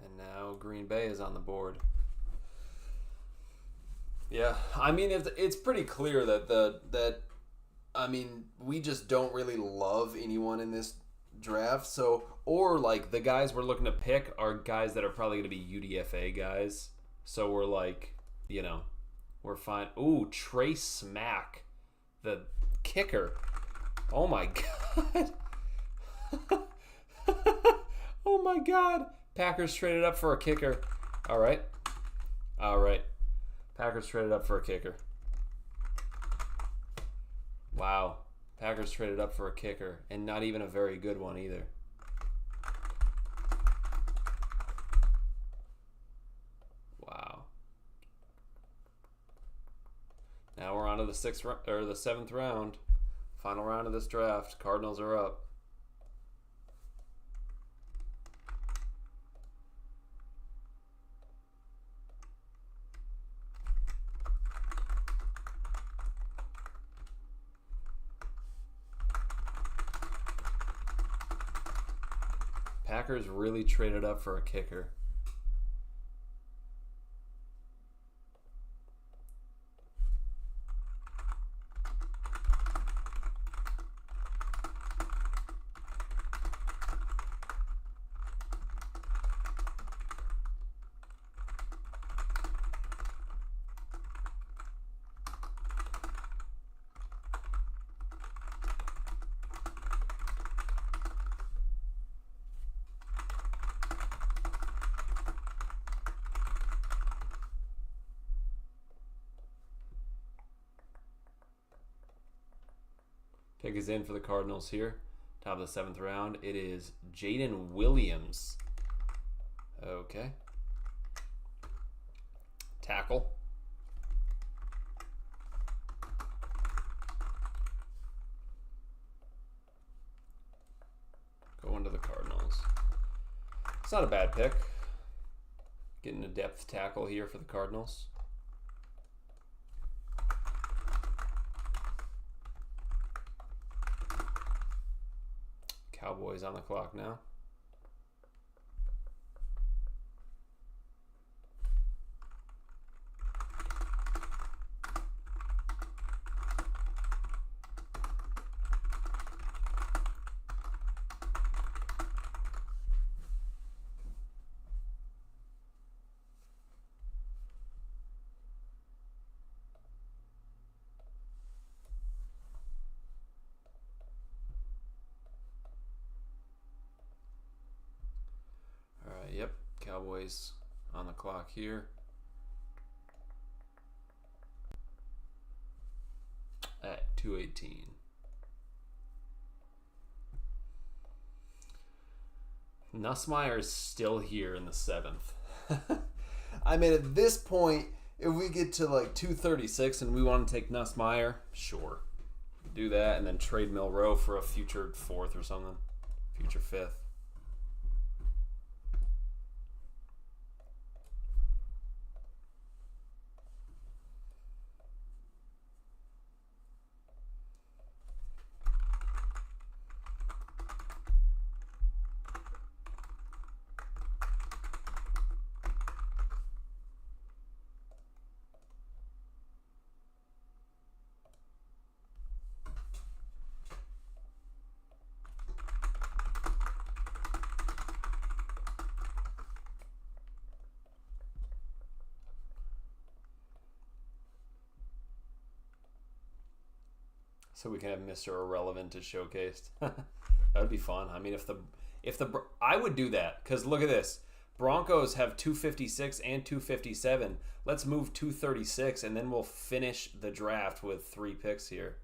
And now Green Bay is on the board. Yeah, I mean it's pretty clear that I mean, we just don't really love anyone in this draft. So, or like the guys we're looking to pick are guys that are probably going to be UDFA guys. So we're like, you know, we're fine. Ooh, Trey Smack, the kicker. Oh my God. Oh my God. Packers traded up for a kicker. All right. All right. Packers traded up for a kicker. Wow. Packers traded up for a kicker, and not even a very good one either. Wow. Now we're on to the 7th round. Final round of this draft. Cardinals are up. Packers really traded up for a kicker. Pick is in for the Cardinals here. Top of the 7th round. It is Jaden Williams. Okay. Tackle. Going to the Cardinals. It's not a bad pick. Getting a depth tackle here for the Cardinals. Cowboys on the clock now. Cowboys on the clock here. At 2:18. Nussmeier is still here in the 7th. I mean, at this point, if we get to like 2:36 and we want to take Nussmeier, sure. Do that and then trade Milroe for a future 4th or something. Future 5th. So we can have Mr. Irrelevant to showcased. That would be fun. I mean, I would do that because look at this. Broncos have 256 and 257. Let's move 236 and then we'll finish the draft with 3 picks here.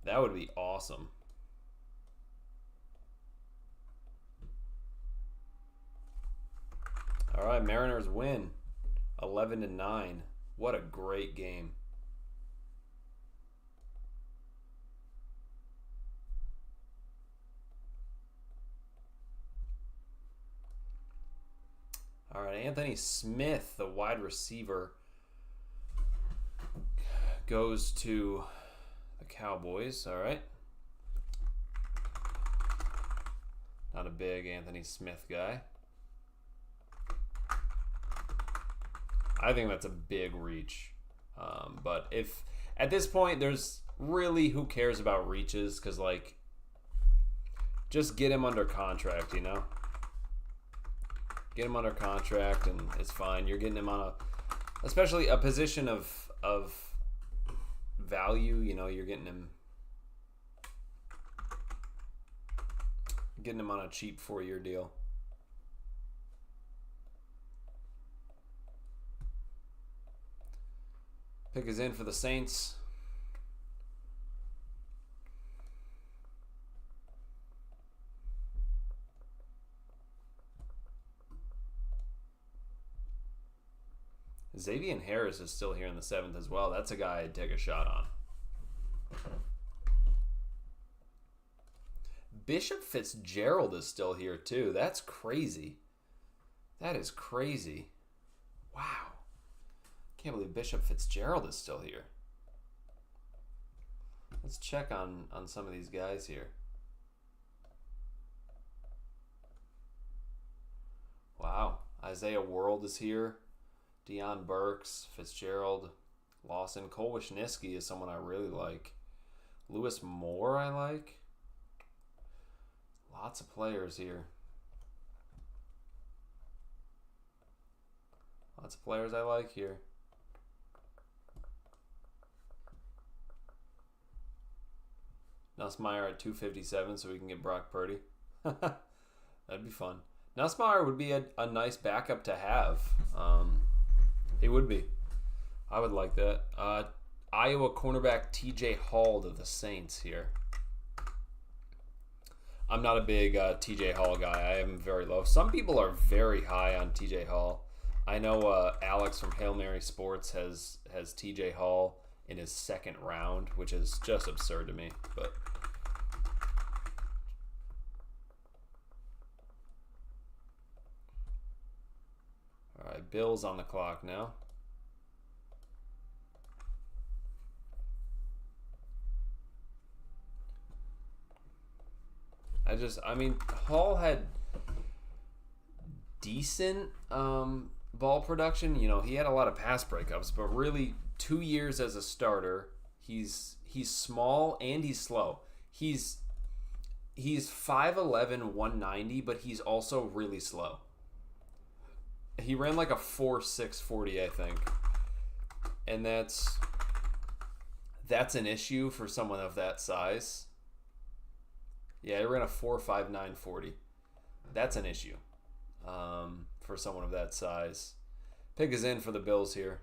That would be awesome. All right, Mariners win 11-9. What a great game. All right, Anthony Smith, the wide receiver, goes to the Cowboys. All right. Not a big Anthony Smith guy. I think that's a big reach. But if at this point, there's really who cares about reaches? Because, like, just get him under contract, you know? Get him under contract and it's fine. You're getting him on especially a position of value, you know, you're getting him on a cheap 4-year deal. Pick is in for the Saints. Xavier Harris is still here in the 7th as well. That's a guy I'd take a shot on. Bishop Fitzgerald is still here too. That's crazy. That is crazy. Wow. Can't believe Bishop Fitzgerald is still here. Let's check on some of these guys here. Wow. Isaiah World is here. Deion Burks, Fitzgerald, Lawson. Cole Wisniewski is someone I really like. Lewis Moore I like. Lots of players here. Lots of players I like here. Nussmeier at 257 so we can get Brock Purdy. That'd be fun. Nussmeier would be a nice backup to have. He would be. I would like that. Iowa cornerback TJ Hall to the Saints here. I'm not a big TJ Hall guy. I am very low. Some people are very high on TJ Hall. I know Alex from Hail Mary Sports has TJ Hall in his 2nd round, which is just absurd to me. But all right, Bills on the clock now. I mean, Hall had decent ball production. You know, he had a lot of pass breakups, but really 2 years as a starter, he's small and he's slow. He's he's 5'11", 190, but he's also really slow. He ran like a 4.6 40, I think. And that's an issue for someone of that size. Yeah, he ran a 4.59 40. That's an issue for someone of that size. Pick is in for the Bills here.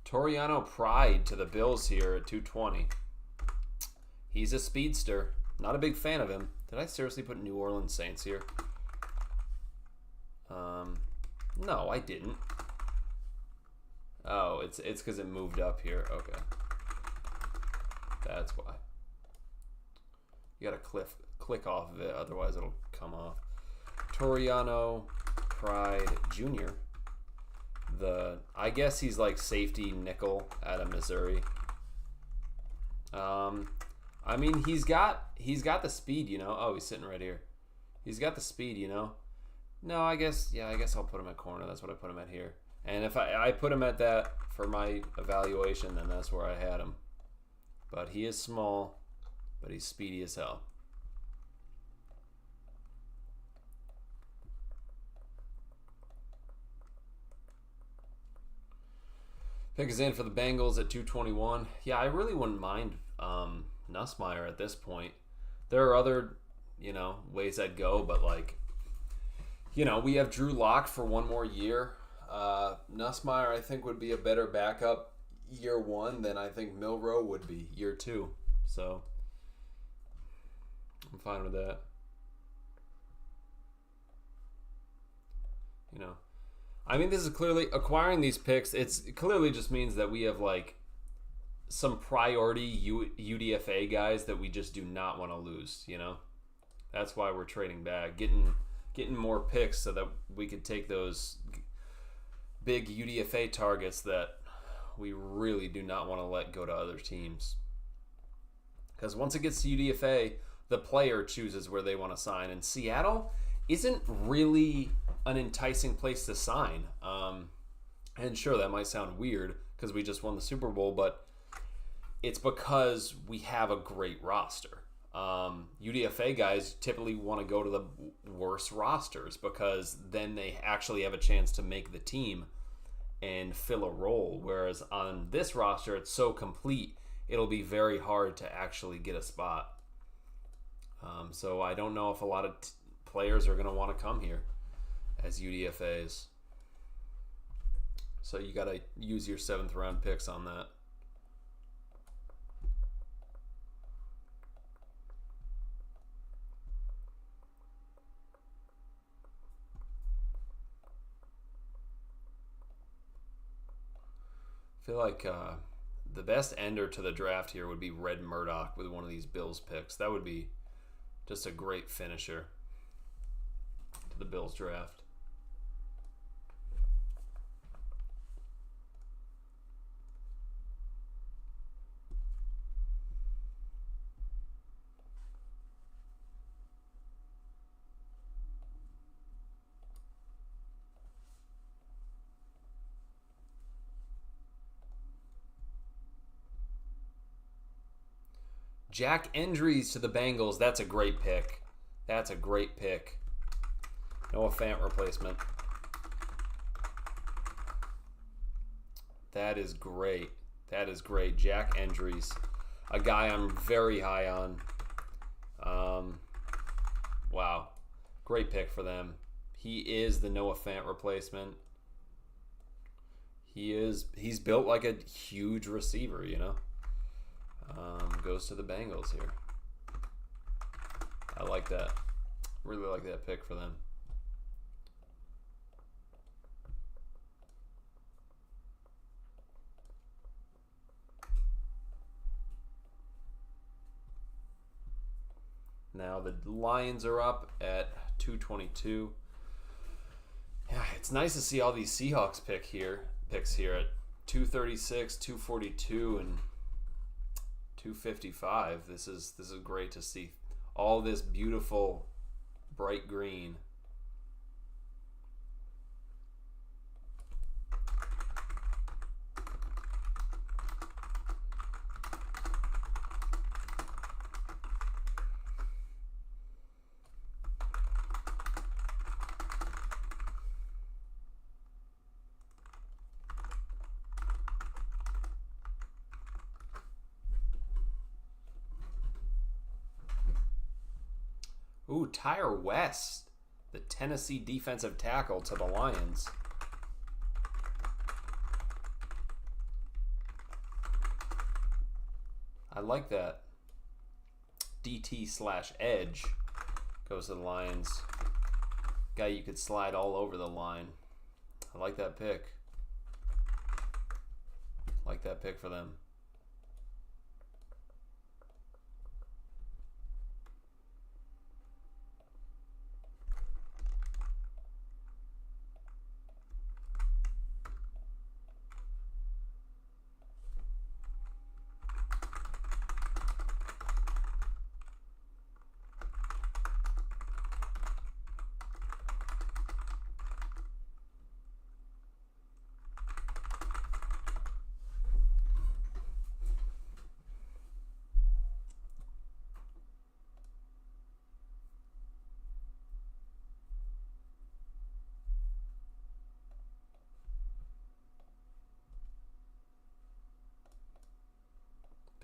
Toriano Pride to the Bills here at 220. He's a speedster. Not a big fan of him. Did I seriously put New Orleans Saints here? No, I didn't. Oh, it's because it moved up here. Okay. That's why. You gotta click off of it, otherwise it'll come off. Toriano Pride Jr. I guess he's like safety nickel out of Missouri. I mean, he's got the speed, you know. Oh, he's sitting right here. He's got the speed, you know. No, I guess I'll put him at corner. That's what I put him at here. And if I put him at that for my evaluation, then that's where I had him. But he is small, but he's speedy as hell. Pick is in for the Bengals at 221. Yeah, I really wouldn't mind Nussmeier at this point. There are other, ways I'd go, but we have Drew Lock for one more year. Nussmeier, I think, would be a better backup year one than I think Milroe would be year two. So I'm fine with that. I mean, this is clearly acquiring these picks. It clearly just means that we have some priority UDFA guys that we just do not want to lose. That's why we're trading back, getting more picks so that we could take those big UDFA targets that we really do not want to let go to other teams. Because once it gets to UDFA, the player chooses where they want to sign, and Seattle isn't really an enticing place to sign. And sure, that might sound weird because we just won the Super Bowl, but it's because we have a great roster. UDFA guys typically want to go to the worst rosters because then they actually have a chance to make the team and fill a role. Whereas on this roster, it's so complete, it'll be very hard to actually get a spot. So I don't know if a lot of players are going to want to come here as UDFAs. So you got to use your 7th round picks on that. I feel like the best ender to the draft here would be Red Murdoch with one of these Bills picks. That would be just a great finisher to the Bills draft. Jack Endries to the Bengals. That's a great pick. That's a great pick. Noah Fant replacement. That is great. That is great. Jack Endries. A guy I'm very high on. Wow. Great pick for them. He is the Noah Fant replacement. He's built like a huge receiver, you know. Goes to the Bengals here. I like that. Really like that pick for them. Now the Lions are up at 222. Yeah, it's nice to see all these Seahawks picks here at 236, 242, and 255. This is great to see. All this beautiful bright green. Ooh, Tyre West, the Tennessee defensive tackle to the Lions. I like that. DT/edge goes to the Lions. Guy you could slide all over the line. I like that pick. Like that pick for them.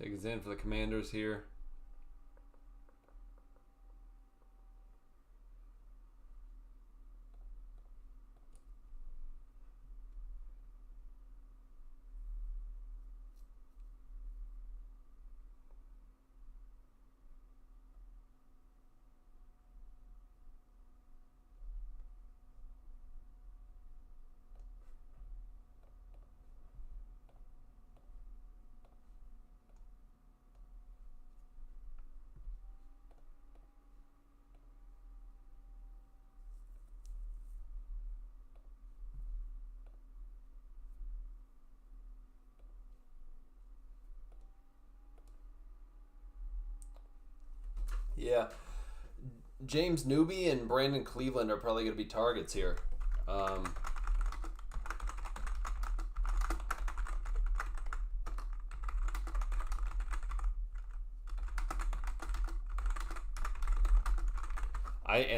Take us in for the Commanders here. Yeah. James Newby and Brandon Cleveland are probably going to be targets here.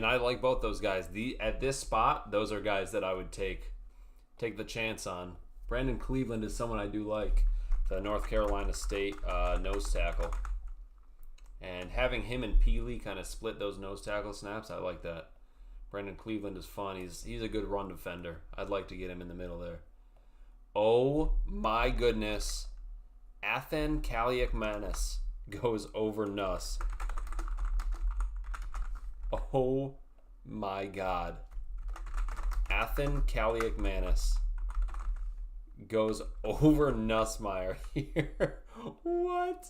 I like both those guys. At this spot, those are guys that I would take the chance on. Brandon Cleveland is someone I do like, the North Carolina State nose tackle. And having him and Peely kind of split those nose tackle snaps, I like that. Brandon Cleveland is fun. He's a good run defender. I'd like to get him in the middle there. Oh my goodness. Athen Kaliakmanis goes over Nuss. Oh my God. Athen Kaliakmanis goes over Nussmeier here. What?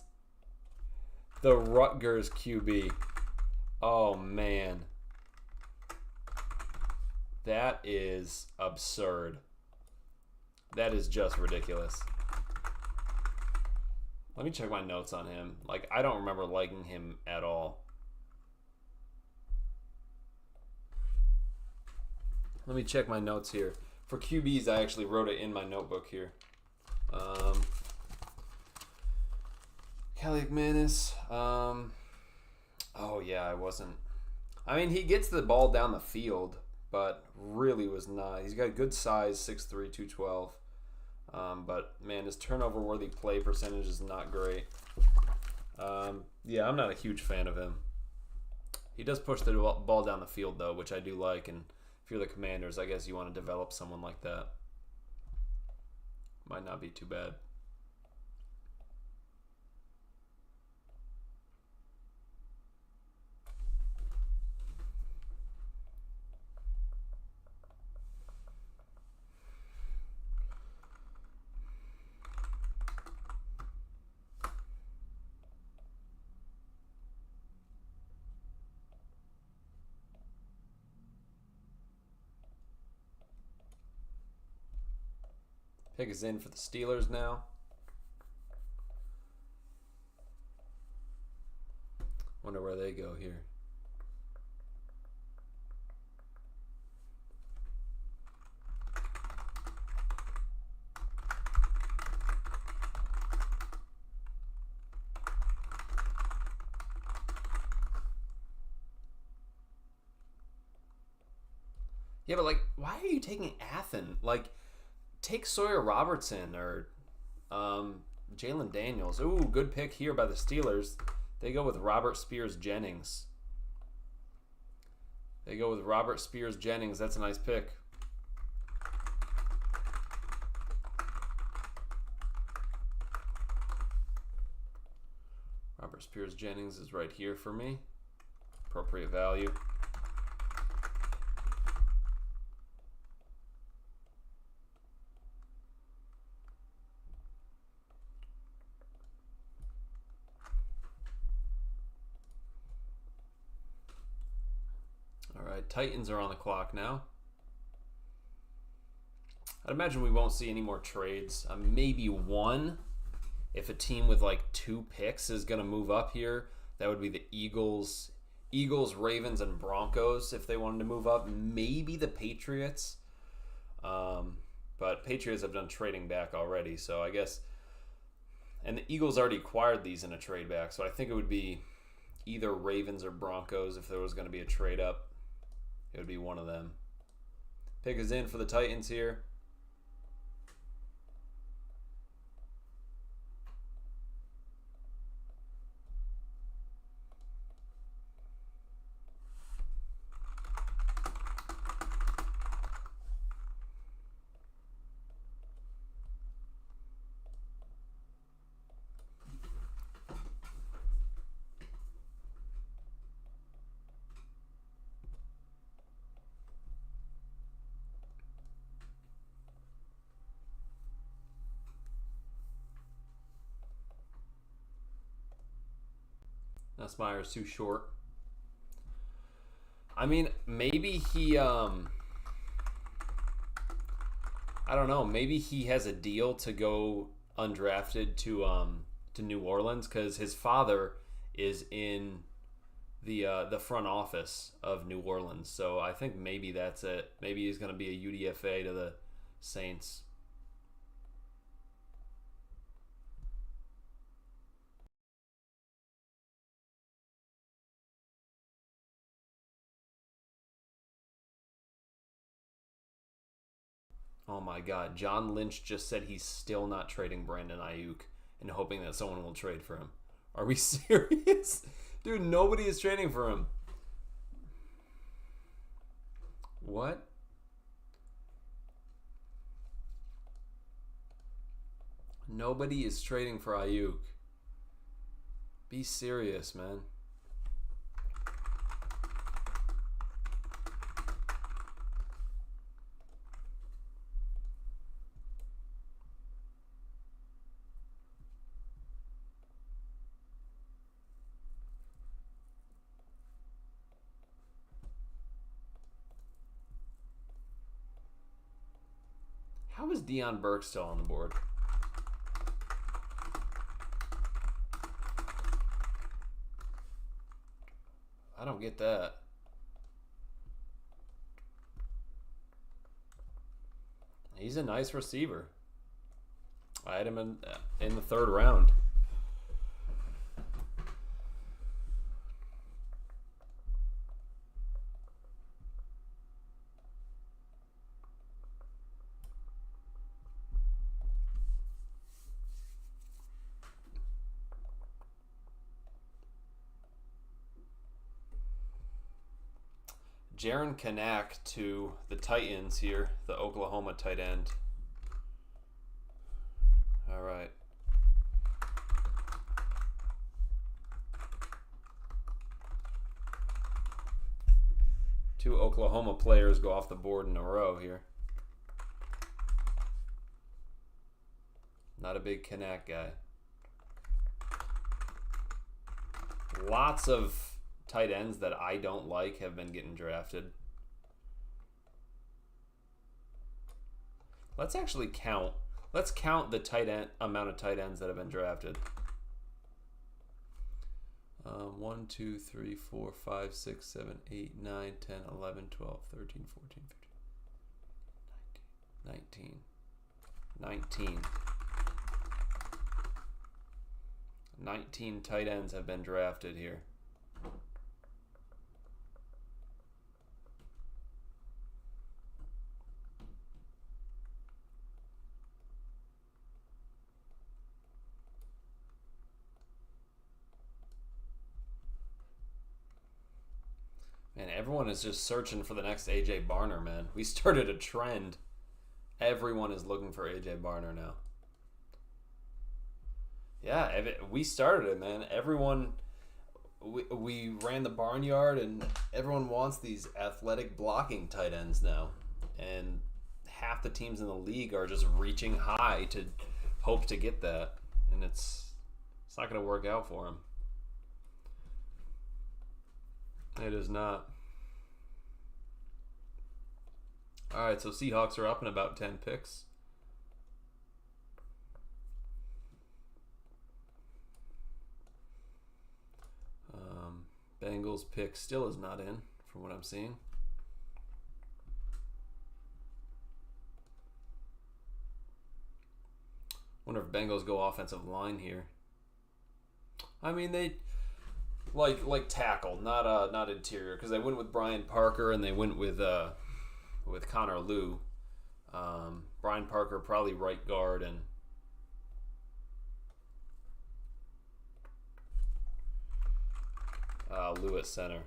The Rutgers QB. Oh, man. That is absurd. That is just ridiculous. Let me check my notes on him. Like, I don't remember liking him at all. Let me check my notes here. For QBs, I actually wrote it in my notebook here. Kelly McManus. Oh yeah, I wasn't. I mean, he gets the ball down the field, but really was not. He's got good size, 6'3", 212. But man, his turnover-worthy play percentage is not great. Yeah, I'm not a huge fan of him. He does push the ball down the field though, which I do like. And if you're the Commanders, I guess you want to develop someone like that. Might not be too bad. Pick is in for the Steelers now. Wonder where they go here. Yeah, but like, why are you taking Athen? Like, take Sawyer Robertson or Jalen Daniels. Ooh, good pick here by the Steelers. They go with Robert Spears Jennings. That's a nice pick. Robert Spears Jennings is right here for me. Appropriate value. Titans are on the clock now. I'd imagine we won't see any more trades. Maybe one. If a team with like 2 picks is going to move up here, that would be the Eagles, Ravens, and Broncos if they wanted to move up. Maybe the Patriots. But Patriots have done trading back already, so I guess. And the Eagles already acquired these in a trade back, so I think it would be either Ravens or Broncos if there was going to be a trade up. It would be one of them. Pick is in for the Titans here. Nussmeier's too short. I mean, maybe he, I don't know. Maybe he has a deal to go undrafted to New Orleans because his father is in the front office of New Orleans. So I think maybe that's it. Maybe he's going to be a UDFA to the Saints. Oh my God. John Lynch just said he's still not trading Brandon Ayuk and hoping that someone will trade for him. Are we serious? Dude, nobody is trading for him. What? Nobody is trading for Ayuk. Be serious, man. How is Deion Burke still on the board? I don't get that. He's a nice receiver. I had him in the 3rd round. Jaron Kanak to the Titans here, the Oklahoma tight end. All right. Two Oklahoma players go off the board in a row here. Not a big Kanak guy. Lots of tight ends that I don't like have been getting drafted. Let's actually count. Let's count the amount of tight ends that have been drafted. 1, 2, 3, 4, 5, 6, 7, 8, 9, 10, 11, 12, 13, 14, 15, 19. 19 tight ends have been drafted here. Man, everyone is just searching for the next AJ Barner, man. We started a trend. Everyone is looking for AJ Barner now. Yeah, we started it, man. Everyone, we ran the barnyard, and everyone wants these athletic blocking tight ends now. And half the teams in the league are just reaching high to hope to get that, and it's not going to work out for them. It is not. All right, so Seahawks are up in about 10 picks. Bengals pick still is not in, from what I'm seeing. Wonder if Bengals go offensive line here. I mean, they like tackle, not interior, because they went with Brian Parker and they went with Connor Lew. Brian Parker probably right guard and Lew at center.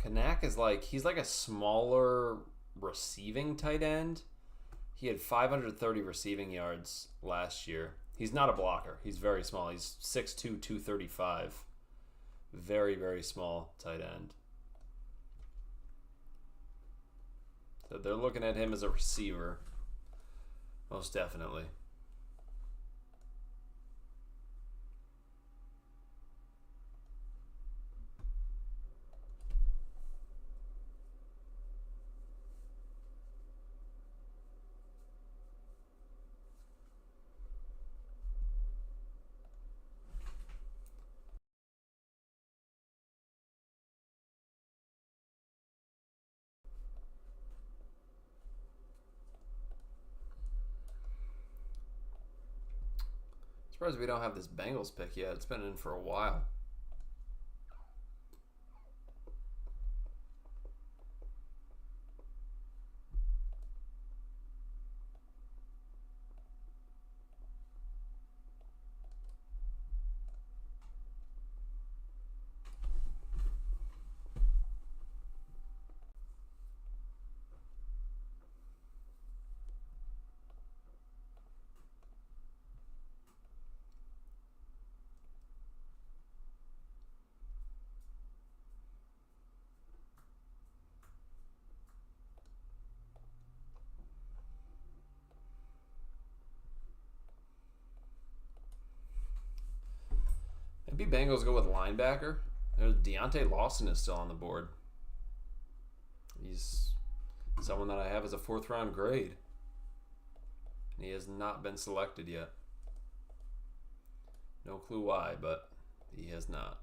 Kanak is he's like a smaller receiving tight end. He had 530 receiving yards last year. He's not a blocker. He's very small. He's 6'2", 235. Very, very small tight end. So they're looking at him as a receiver. Most definitely. Surprised we don't have this Bengals pick yet. It's been in for a while. Maybe Bengals go with linebacker. There's Deontay Lawson is still on the board. He's someone that I have as a 4th round grade. And he has not been selected yet. No clue why, but he has not.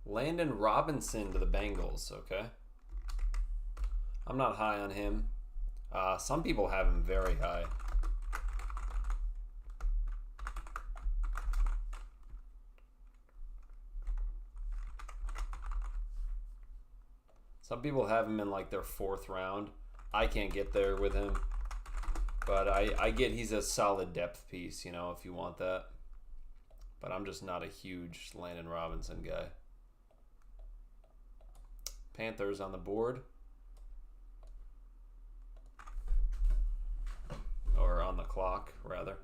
Landon Robinson to the Bengals, okay. I'm not high on him. Some people have him very high. Some people have him in like their 4th round. I can't get there with him. But I get he's a solid depth piece, you know, if you want that. But I'm just not a huge Landon Robinson guy. Panthers on the board. Or on the clock, rather.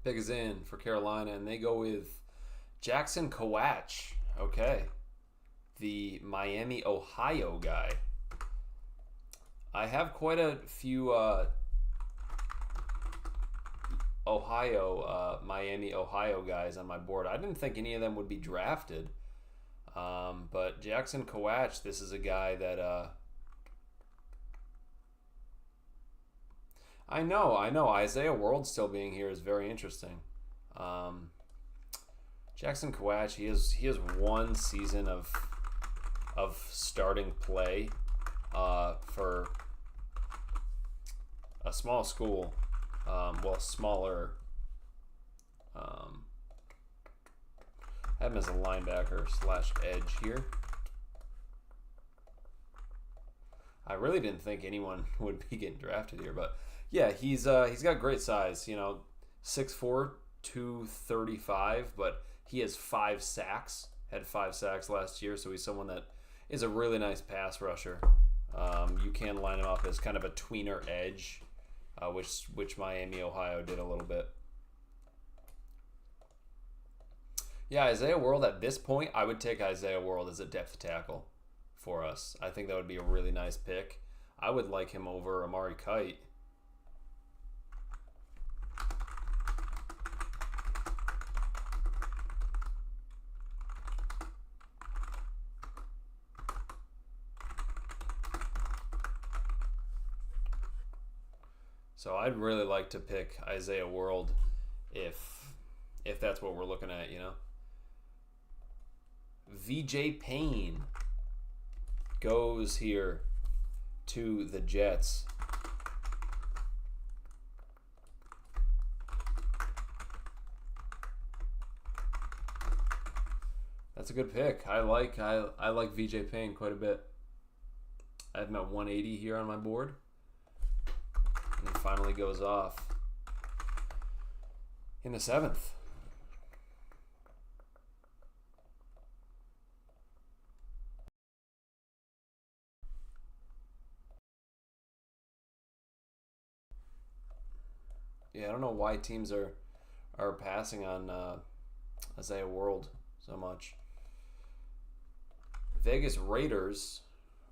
Pick is in for Carolina, and they go with Jackson Kawach. Okay. The Miami, Ohio guy. I have quite a few Miami, Ohio guys on my board. I didn't think any of them would be drafted. But Jackson Kawach, this is a guy that... I know. Isaiah World still being here is very interesting. Jackson Kawach, he has one season of starting play for a small school, smaller. I have him as a linebacker / edge here. I really didn't think anyone would be getting drafted here, but yeah, he's got great size. You know, 6'4", 235, but he has 5 sacks. Had 5 sacks last year, so he's someone that is a really nice pass rusher. You can line him up as kind of a tweener edge, which Miami, Ohio did a little bit. Yeah, Isaiah World at this point, I would take Isaiah World as a depth tackle for us. I think that would be a really nice pick. I would like him over Amari Kite. So I'd really like to pick Isaiah World if that's what we're looking at, you know. VJ Payne goes here to the Jets. That's a good pick. I like VJ Payne quite a bit. I have him at 180 here on my board. And he finally goes off in the 7th. Yeah, I don't know why teams are passing on Isaiah World so much. Vegas Raiders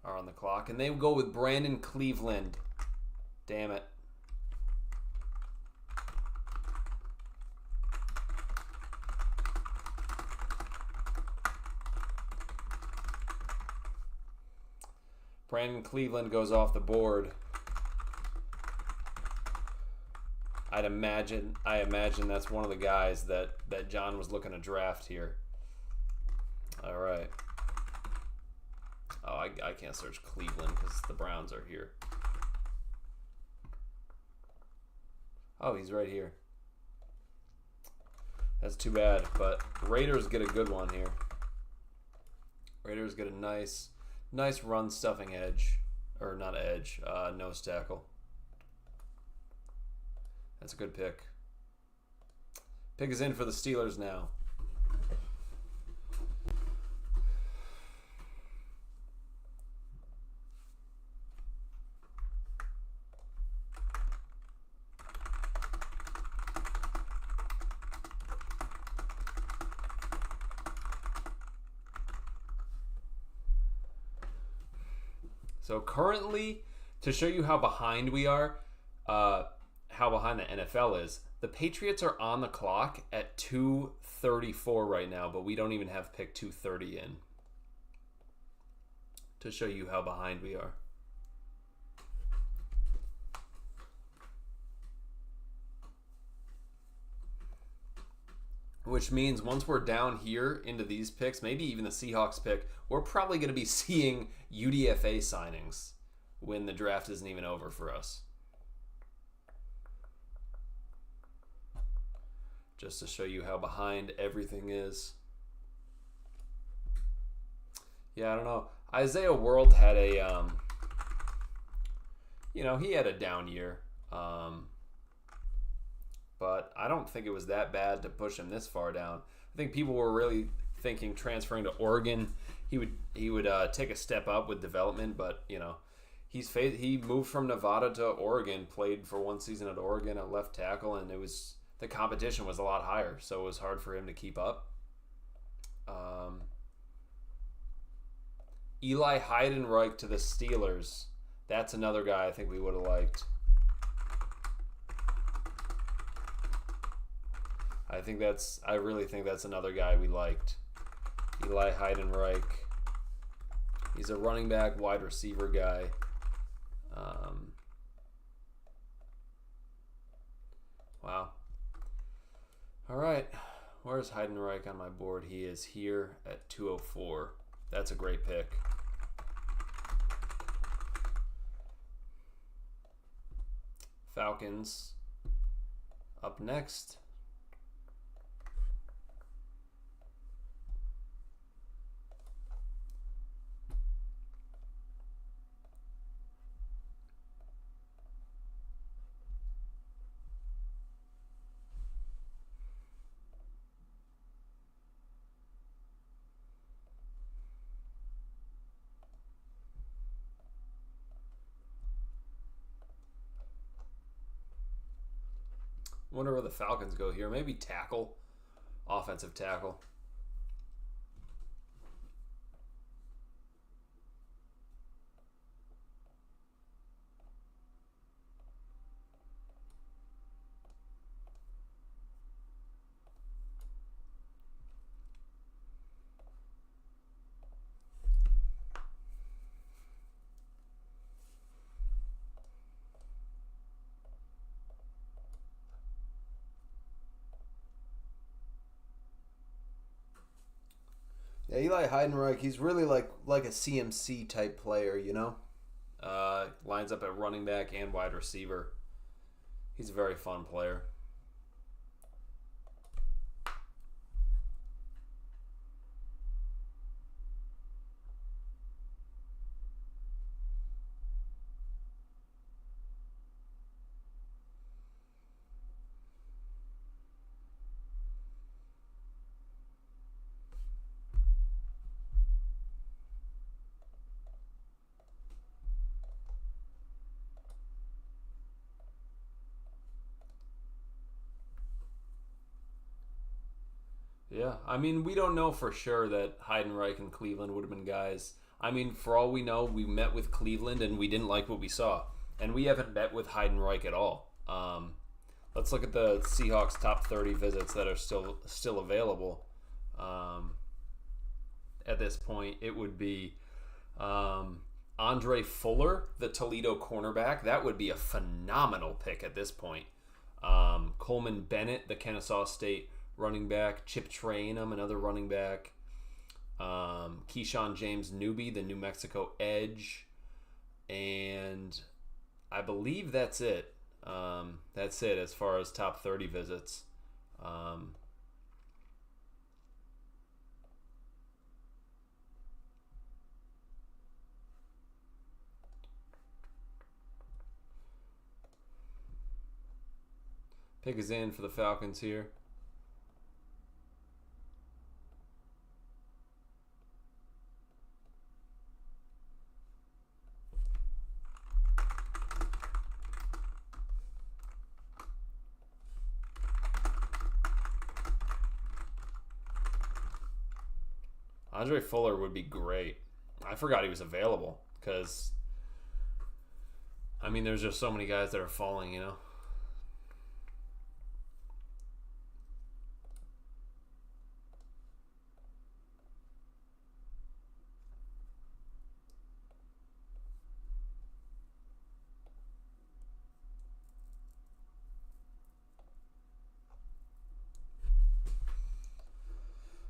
are on the clock, and they go with Brandon Cleveland. Damn it. Brandon Cleveland goes off the board. I imagine that's one of the guys that John was looking to draft here. All right. Oh, I can't search Cleveland because the Browns are here. Oh, he's right here. That's too bad, but Raiders get a good one here. Raiders get a nice run stuffing edge, or not edge, nose tackle. That's a good pick. Pick is in for the Steelers now. So currently, to show you how behind we are, how behind the NFL is, the Patriots are on the clock at 2:34 right now, but we don't even have pick 230 in. To show you how behind we are. Which means once we're down here into these picks, maybe even the Seahawks pick, we're probably going to be seeing UDFA signings when the draft isn't even over for us. Just to show you how behind everything is. Yeah, I don't know. Isaiah World had a, he had a down year. But I don't think it was that bad to push him this far down. I think people were really thinking transferring to Oregon, he would take a step up with development. But he moved from Nevada to Oregon, played for one season at Oregon at left tackle, and the competition was a lot higher, so it was hard for him to keep up. Eli Heidenreich to the Steelers. That's another guy I think we would have liked. I really think that's another guy we liked. Eli Heidenreich. He's a running back, wide receiver guy. Wow. All right. Where's Heidenreich on my board? He is here at 204. That's a great pick. Falcons up next. Wonder where the Falcons go here. Maybe tackle. Offensive tackle. Yeah, Eli Heidenreich, he's really like a CMC type player, lines up at running back and wide receiver. He's a very fun player. Yeah, I mean, we don't know for sure that Heidenreich and Cleveland would have been guys. I mean, for all we know, we met with Cleveland and we didn't like what we saw. And we haven't met with Heidenreich at all. Let's look at the Seahawks top 30 visits that are still available. At this point, it would be Andre Fuller, the Toledo cornerback. That would be a phenomenal pick at this point. Coleman Bennett, the Kennesaw State running back. Chip Trayanum, another running back. Keyshawn James Newby, the New Mexico edge. And I believe that's it. That's it as far as top 30 visits. Pick is in for the Falcons here. Andre Fuller would be great. I forgot he was available because, I mean, there's just so many guys that are falling, you know.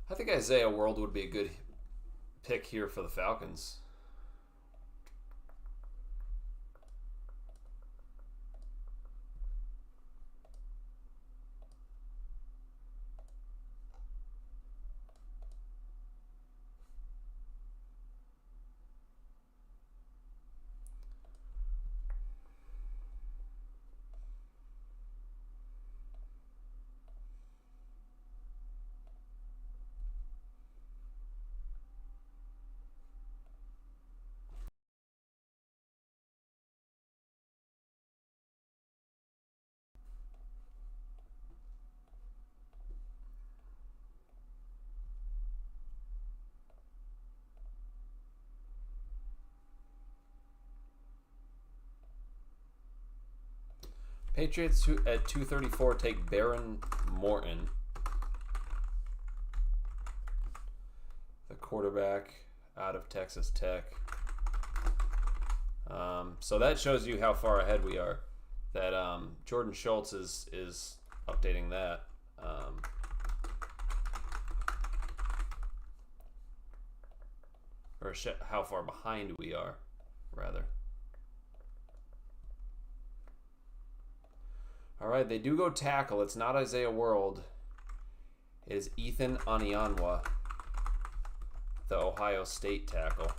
I think Isaiah World would be a good pick here for the Falcons. Patriots at 234 take Baron Morton, the quarterback out of Texas Tech. So that shows you how far ahead we are. That Jordan Schultz is updating that. Or how far behind we are, rather. All right, they do go tackle. It's not Isaiah World. It is Ethan Anianwa, the Ohio State tackle.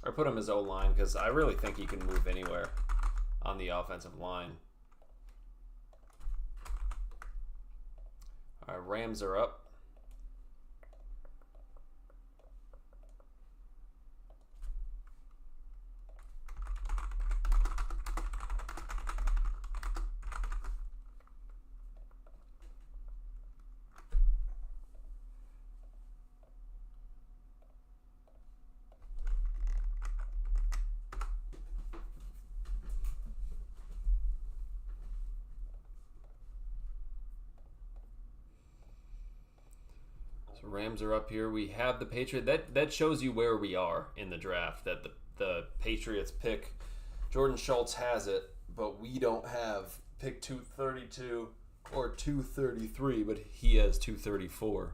I put him as O-line because I really think he can move anywhere on the offensive line. All right, Rams are up. Rams are up here. We have the Patriots. That shows you where we are in the draft. That the Patriots pick. Jordan Schultz has it, but we don't have pick 232 or 233, but he has 234.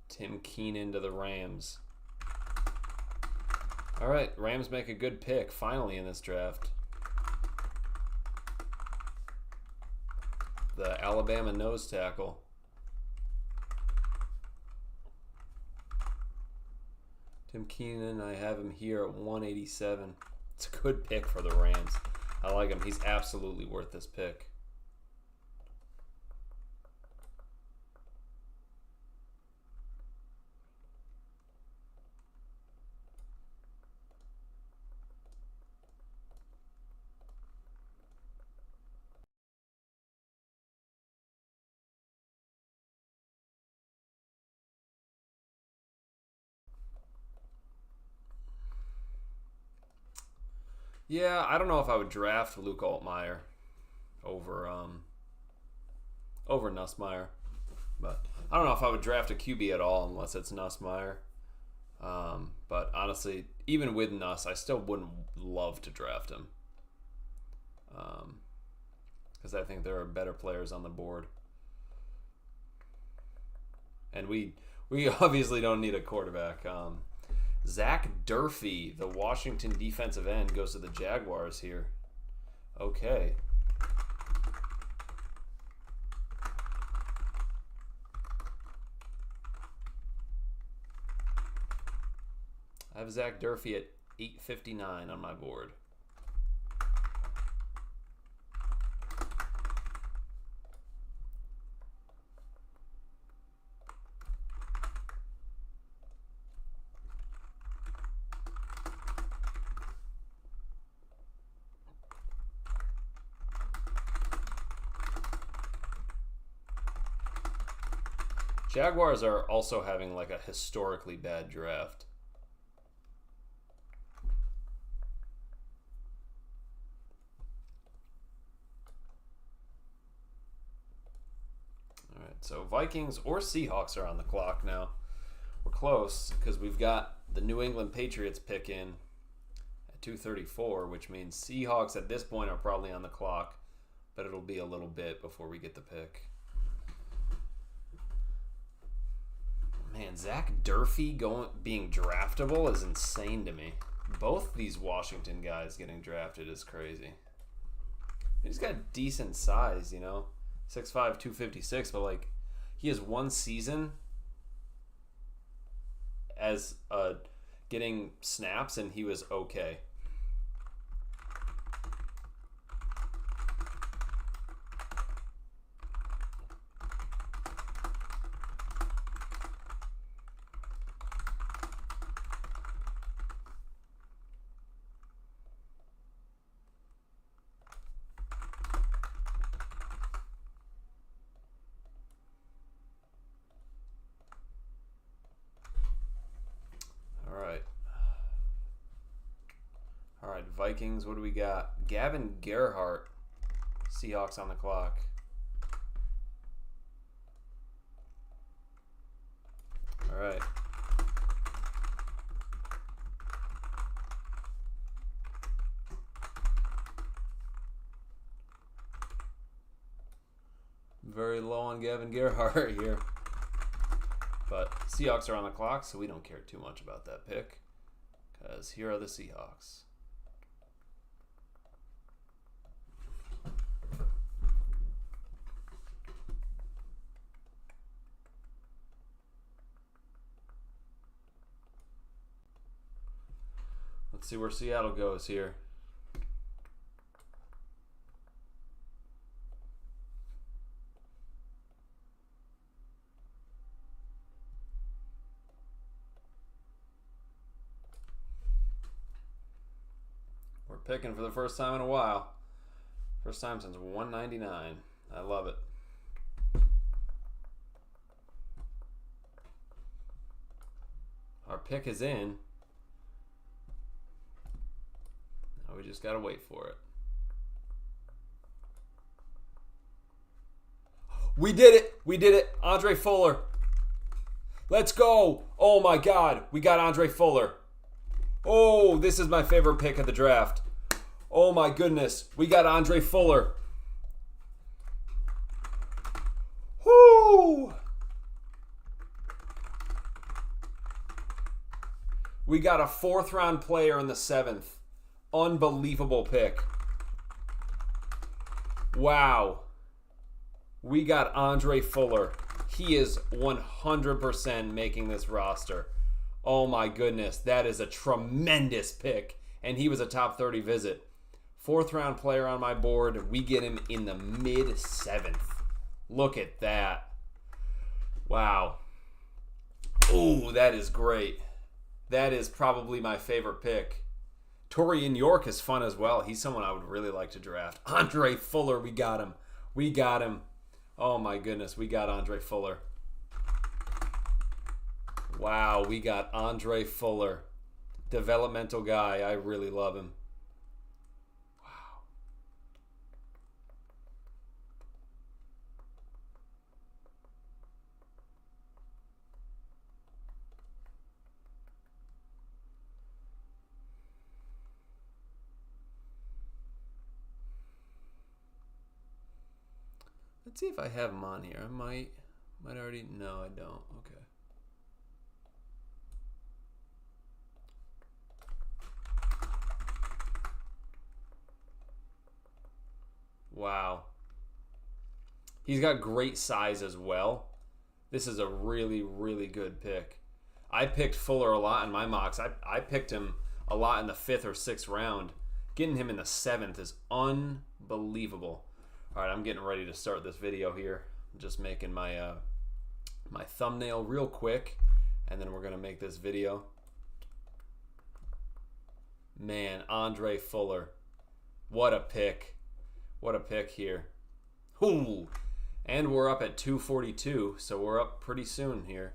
Tim Keenan to the Rams. All right, Rams make a good pick finally in this draft. The Alabama nose tackle. Tim Keenan, I have him here at 187. It's a good pick for the Rams. I like him. He's absolutely worth this pick. Yeah, I don't know if I would draft Luke Altmaier over over Nussmeier, but I don't know if I would draft a QB at all unless it's Nussmeier. But honestly, even with Nuss, I still wouldn't love to draft him because I think there are better players on the board, and we obviously don't need a quarterback. Zach Durfee, the Washington defensive end, goes to the Jaguars here. Okay. I have Zach Durfee at 859 on my board. Jaguars are also having like a historically bad draft. All right, so Vikings or Seahawks are on the clock now. We're close because we've got the New England Patriots pick in at 234, which means Seahawks at this point are probably on the clock, but it'll be a little bit before we get the pick. Man, Zach Durfee being draftable is insane to me. Both these Washington guys getting drafted is crazy. He's got decent size, you know, 6'5", 256, but like he has one season as getting snaps and he was okay. Vikings, what do we got? Gavin Gerhardt, Seahawks on the clock. All right. Very low on Gavin Gerhardt here. But Seahawks are on the clock, so we don't care too much about that pick because here are the Seahawks. Let's see where Seattle goes here. We're picking for the first time in a while. First time since 199. I love it. Our pick is in. Now we just gotta wait for it. We did it! We did it! Andre Fuller. Let's go! Oh my God, we got Andre Fuller. Oh, this is my favorite pick of the draft. Oh my goodness, we got Andre Fuller. Whoo! We got a 4th round player in the 7th. Unbelievable pick. Wow. We got Andre Fuller. He is 100% making this roster. Oh my goodness, that is a tremendous pick. And he was a top 30 visit. 4th round player on my board. We get him in the mid 7th. Look at that. Wow. Ooh, that is great. That is probably my favorite pick. Torian York is fun as well. He's someone I would really like to draft. Andre Fuller, we got him. We got him. Oh my goodness, we got Andre Fuller. Wow, we got Andre Fuller. Developmental guy. I really love him. Wow. Let's see if I have him on here. I might already. No, I don't. Okay. Wow. He's got great size as well. This is a really, really good pick. I picked Fuller a lot in my mocks. I picked him a lot in the 5th or 6th round. Getting him in the 7th is unbelievable. All right, I'm getting ready to start this video here. I'm just making my my thumbnail real quick, and then we're going to make this video. Man, Andre Fuller. What a pick. What a pick here. Ooh. And we're up at 242, so we're up pretty soon here.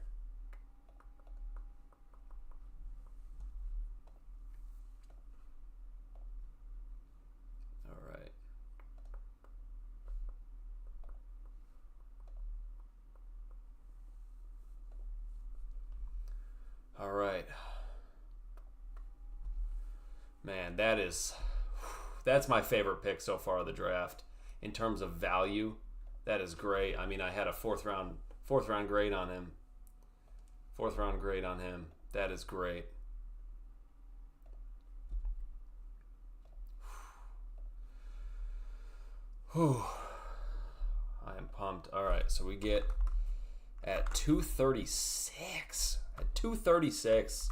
All right. All right. Man, that's my favorite pick so far of the draft. In terms of value, that is great. I mean, I had a fourth round grade on him. 4th round grade on him. That is great. Whew. I am pumped. All right, so we get at 236. At 236,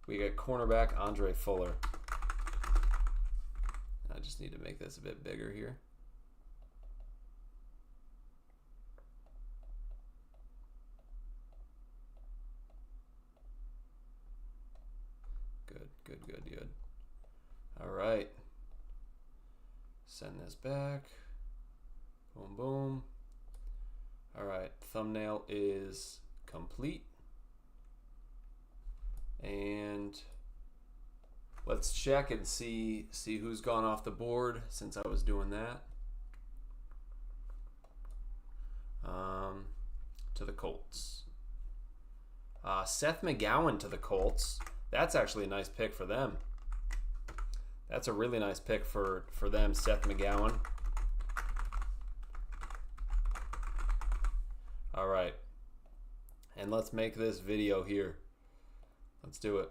we get cornerback Andre Fuller. I just need to make this a bit bigger here. Good. All right. Send this back. Boom, boom. All right. Thumbnail is complete. And let's check and see who's gone off the board since I was doing that. To the Colts. Seth McGowan to the Colts. That's actually a nice pick for them. That's a really nice pick for them, Seth McGowan. All right. And let's make this video here. Let's do it.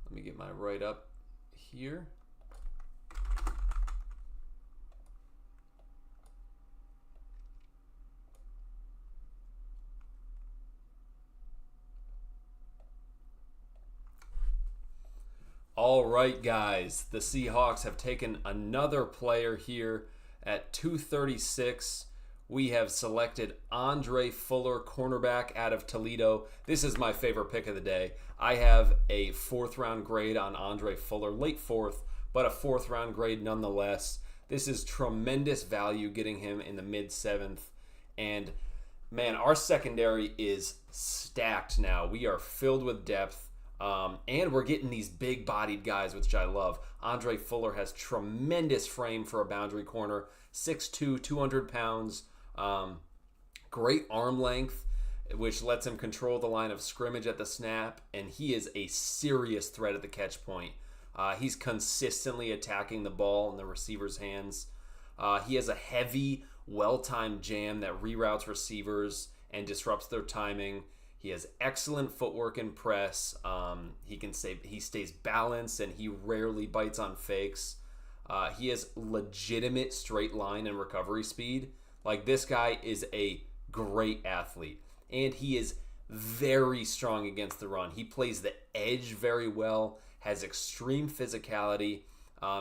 Let me get my write-up here. All right, guys, the Seahawks have taken another player here at 236. We have selected Andre Fuller, cornerback out of Toledo. This is my favorite pick of the day. I have a 4th round grade on Andre Fuller, late 4th, but a 4th round grade nonetheless. This is tremendous value getting him in the mid 7th. And man, our secondary is stacked now. We are filled with depth. And we're getting these big-bodied guys, which I love. Andre Fuller has tremendous frame for a boundary corner. 6'2", 200 pounds. Great arm length, which lets him control the line of scrimmage at the snap. And he is a serious threat at the catch point. He's consistently attacking the ball in the receiver's hands. He has a heavy, well-timed jam that reroutes receivers and disrupts their timing. He has excellent footwork and press. He stays balanced and he rarely bites on fakes. He has legitimate straight line and recovery speed. Like, this guy is a great athlete. and he is very strong against the run. He plays the edge very well, has extreme physicality.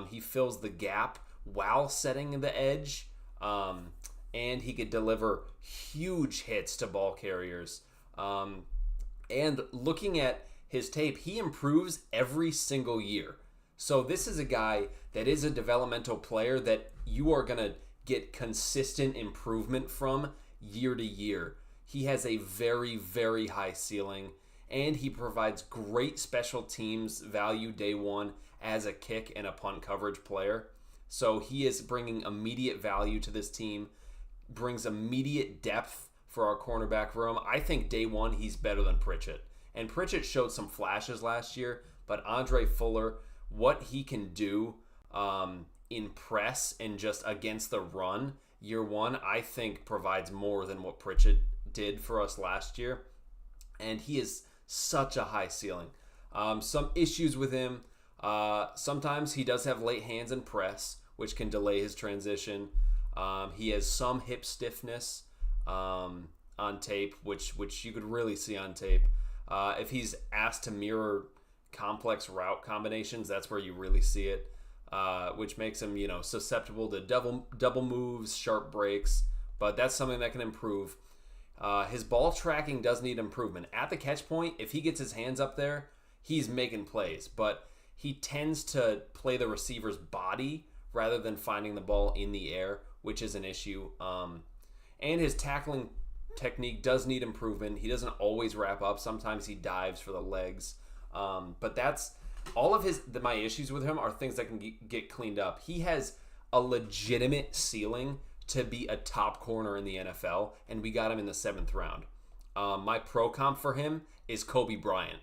He fills the gap while setting the edge, and he could deliver huge hits to ball carriers. And looking at his tape, he improves every single year. So this is a guy that is a developmental player that you are going to get consistent improvement from year to year. He has a very, very high ceiling, and he provides great special teams value day one as a kick and a punt coverage player. So he is bringing immediate value to this team, brings immediate depth for our cornerback room. I think day one he's better than Pritchett. And Pritchett showed some flashes last year, but Andre Fuller, what he can do in press and just against the run year one, I think provides more than what Pritchett did for us last year. And he is such a high ceiling. Some issues with him. Sometimes he does have late hands and press, which can delay his transition. He has some hip stiffness on tape, which you could really see on tape. If he's asked to mirror complex route combinations, that's where you really see it, which makes him, susceptible to double moves, sharp breaks. But that's something that can improve. His ball tracking does need improvement. At the catch point, if he gets his hands up there, he's making plays. But he tends to play the receiver's body rather than finding the ball in the air, which is an issue. And his tackling technique does need improvement. He doesn't always wrap up. Sometimes he dives for the legs. But that's all of my issues with him are things that can get cleaned up. He has a legitimate ceiling to be a top corner in the NFL, and we got him in the 7th round. My pro comp for him is Kobe Bryant.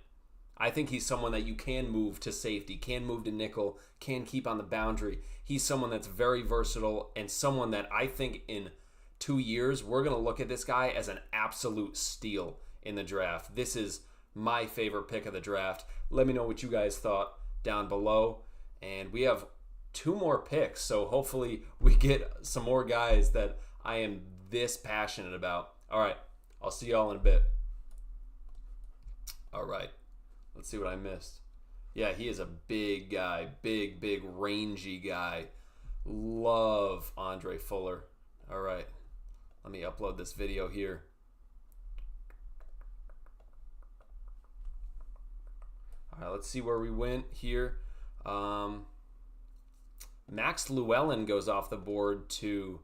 I think he's someone that you can move to safety, can move to nickel, can keep on the boundary. He's someone that's very versatile and someone that I think in 2 years, we're going to look at this guy as an absolute steal in the draft. This is my favorite pick of the draft. Let me know what you guys thought down below. And we have 2 more picks, so hopefully we get some more guys that I am this passionate about. All right, I'll see y'all in a bit. All right, let's see what I missed. Yeah, he is a big guy, big, rangy guy. Love Andre Fuller. All right, let me upload this video here. All right, let's see where we went here. Max Llewellyn goes off the board to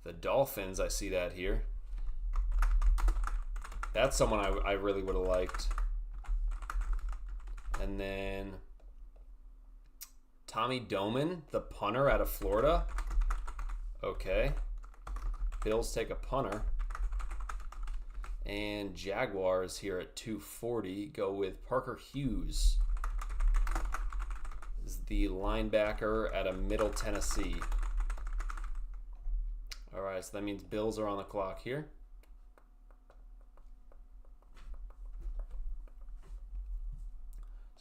the Dolphins. I see that here. That's someone I really would have liked. And then Tommy Doman, the punter out of Florida. Okay. Bills take a punter. And Jaguars here at 240 go with Parker Hughes. Is the linebacker out of Middle Tennessee. All right, so that means Bills are on the clock here.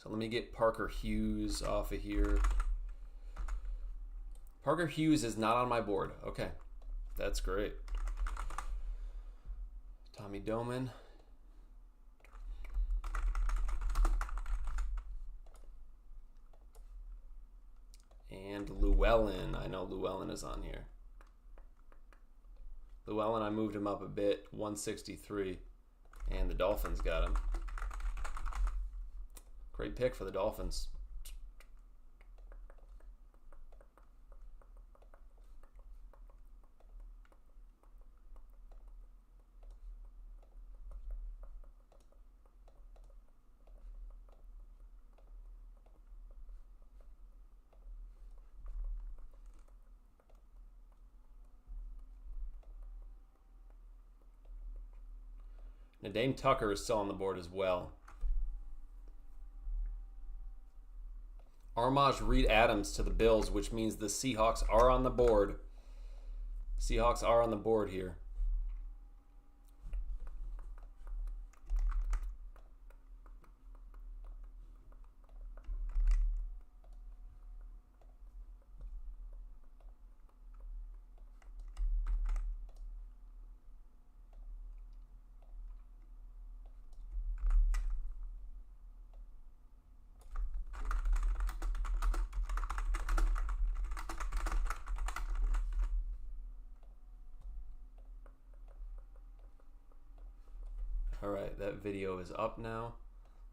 So let me get Parker Hughes off of here. Parker Hughes is not on my board. Okay, that's great. Tommy Doman. And Llewellyn. I know Llewellyn is on here. Llewellyn, I moved him up a bit, 163. And the Dolphins got him. Great pick for the Dolphins. Dame Tucker is still on the board as well. Armaj Reed Adams to the Bills, which means the Seahawks are on the board. Seahawks are on the board here. All right, that video is up now.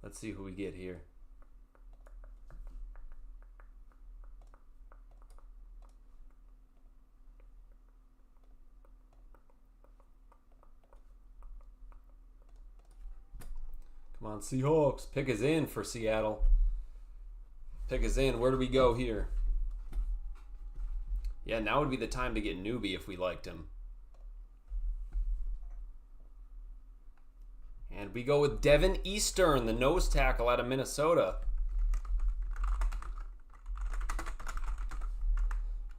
Let's see who we get here. Come on, Seahawks. Pick us in for Seattle. Pick us in. Where do we go here? Yeah, now would be the time to get Newbie if we liked him. And we go with Devin Eastern, the nose tackle out of Minnesota.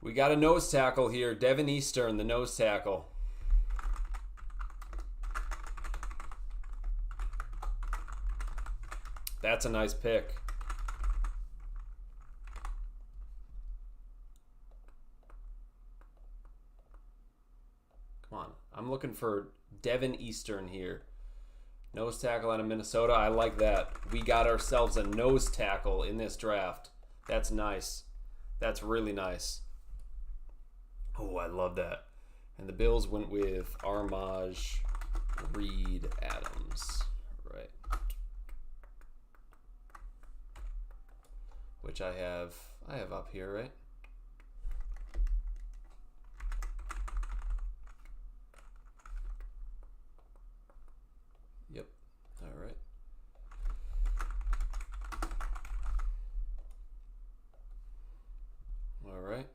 We got a nose tackle here. Devin Eastern, the nose tackle. That's a nice pick. Come on. I'm looking for Devin Eastern here. Nose tackle out of Minnesota. I like that. We got ourselves a nose tackle in this draft. That's nice. That's really nice. Oh, I love that. And the Bills went with Armaj Reed Adams. Right. Which I have up here, right? Yep. All right. All right.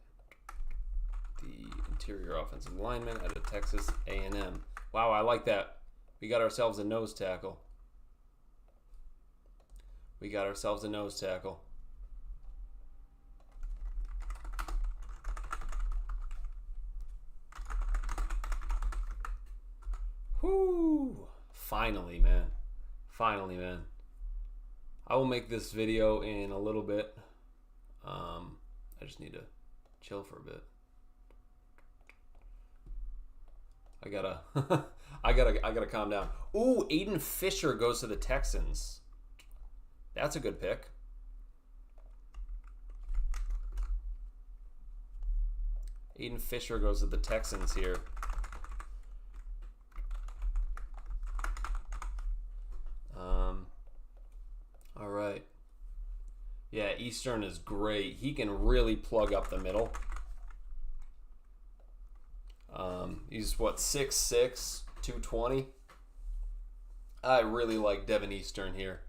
The interior offensive lineman out of Texas A&M. Wow, I like that. We got ourselves a nose tackle. We got ourselves a nose tackle. Whoo! Finally, man. Finally, man. I will make this video in a little bit. I just need to chill for a bit. I gotta calm down. Ooh, Aiden Fisher goes to the Texans. That's a good pick. Aiden Fisher goes to the Texans here. All right. Yeah, Eastern is great. He can really plug up the middle. He's what, 6'6", 220. I really like Devin Eastern here.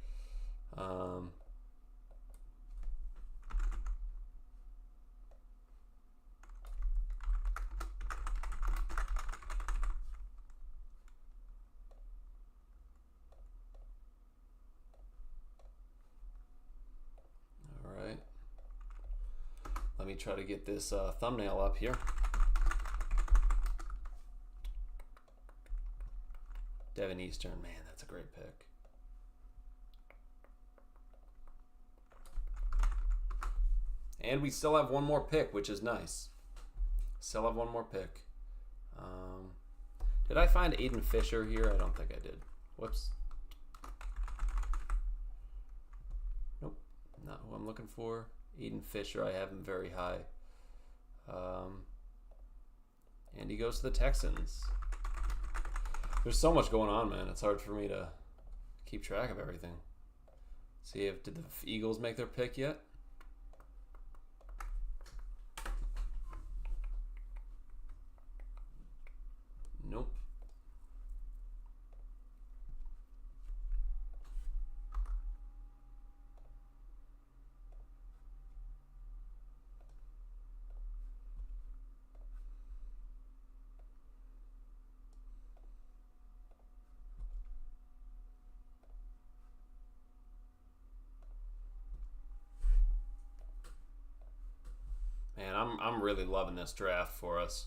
All right. Let me try to get this thumbnail up here. Devin Eastern, man, that's a great pick. And we still have one more pick, which is nice. Still have one more pick. Did I find Aiden Fisher here? I don't think I did. Whoops. Nope, not who I'm looking for. Aiden Fisher, I have him very high. And he goes to the Texans. There's so much going on, man. It's hard for me to keep track of everything. See if did the Eagles make their pick yet? Nope. Man, I'm really loving this draft for us.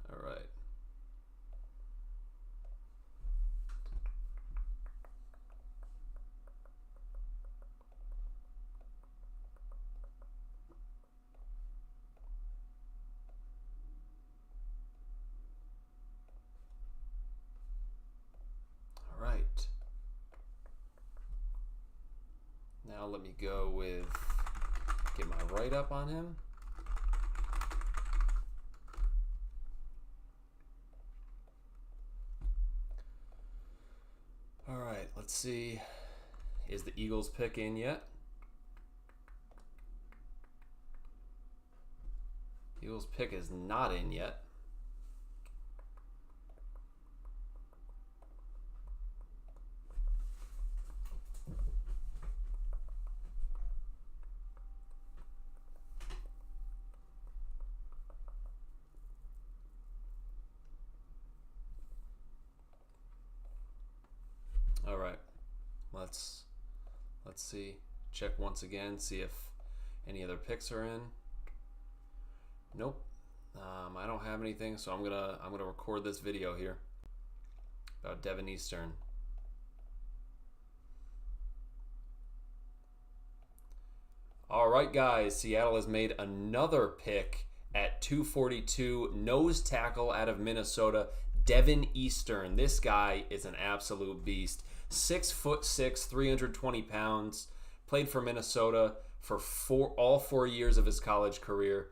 All right. Let me go with, get my write-up on him. All right, let's see. Is the Eagles pick in yet? Eagles pick is not in yet. All right, let's see. Check once again, see if any other picks are in. Nope, I don't have anything, so I'm gonna record this video here about Devin Eastern. All right, guys, Seattle has made another pick at 242, nose tackle out of Minnesota, Devin Eastern. This guy is an absolute beast. 6'6", 320 pounds. Played for Minnesota for all 4 years of his college career.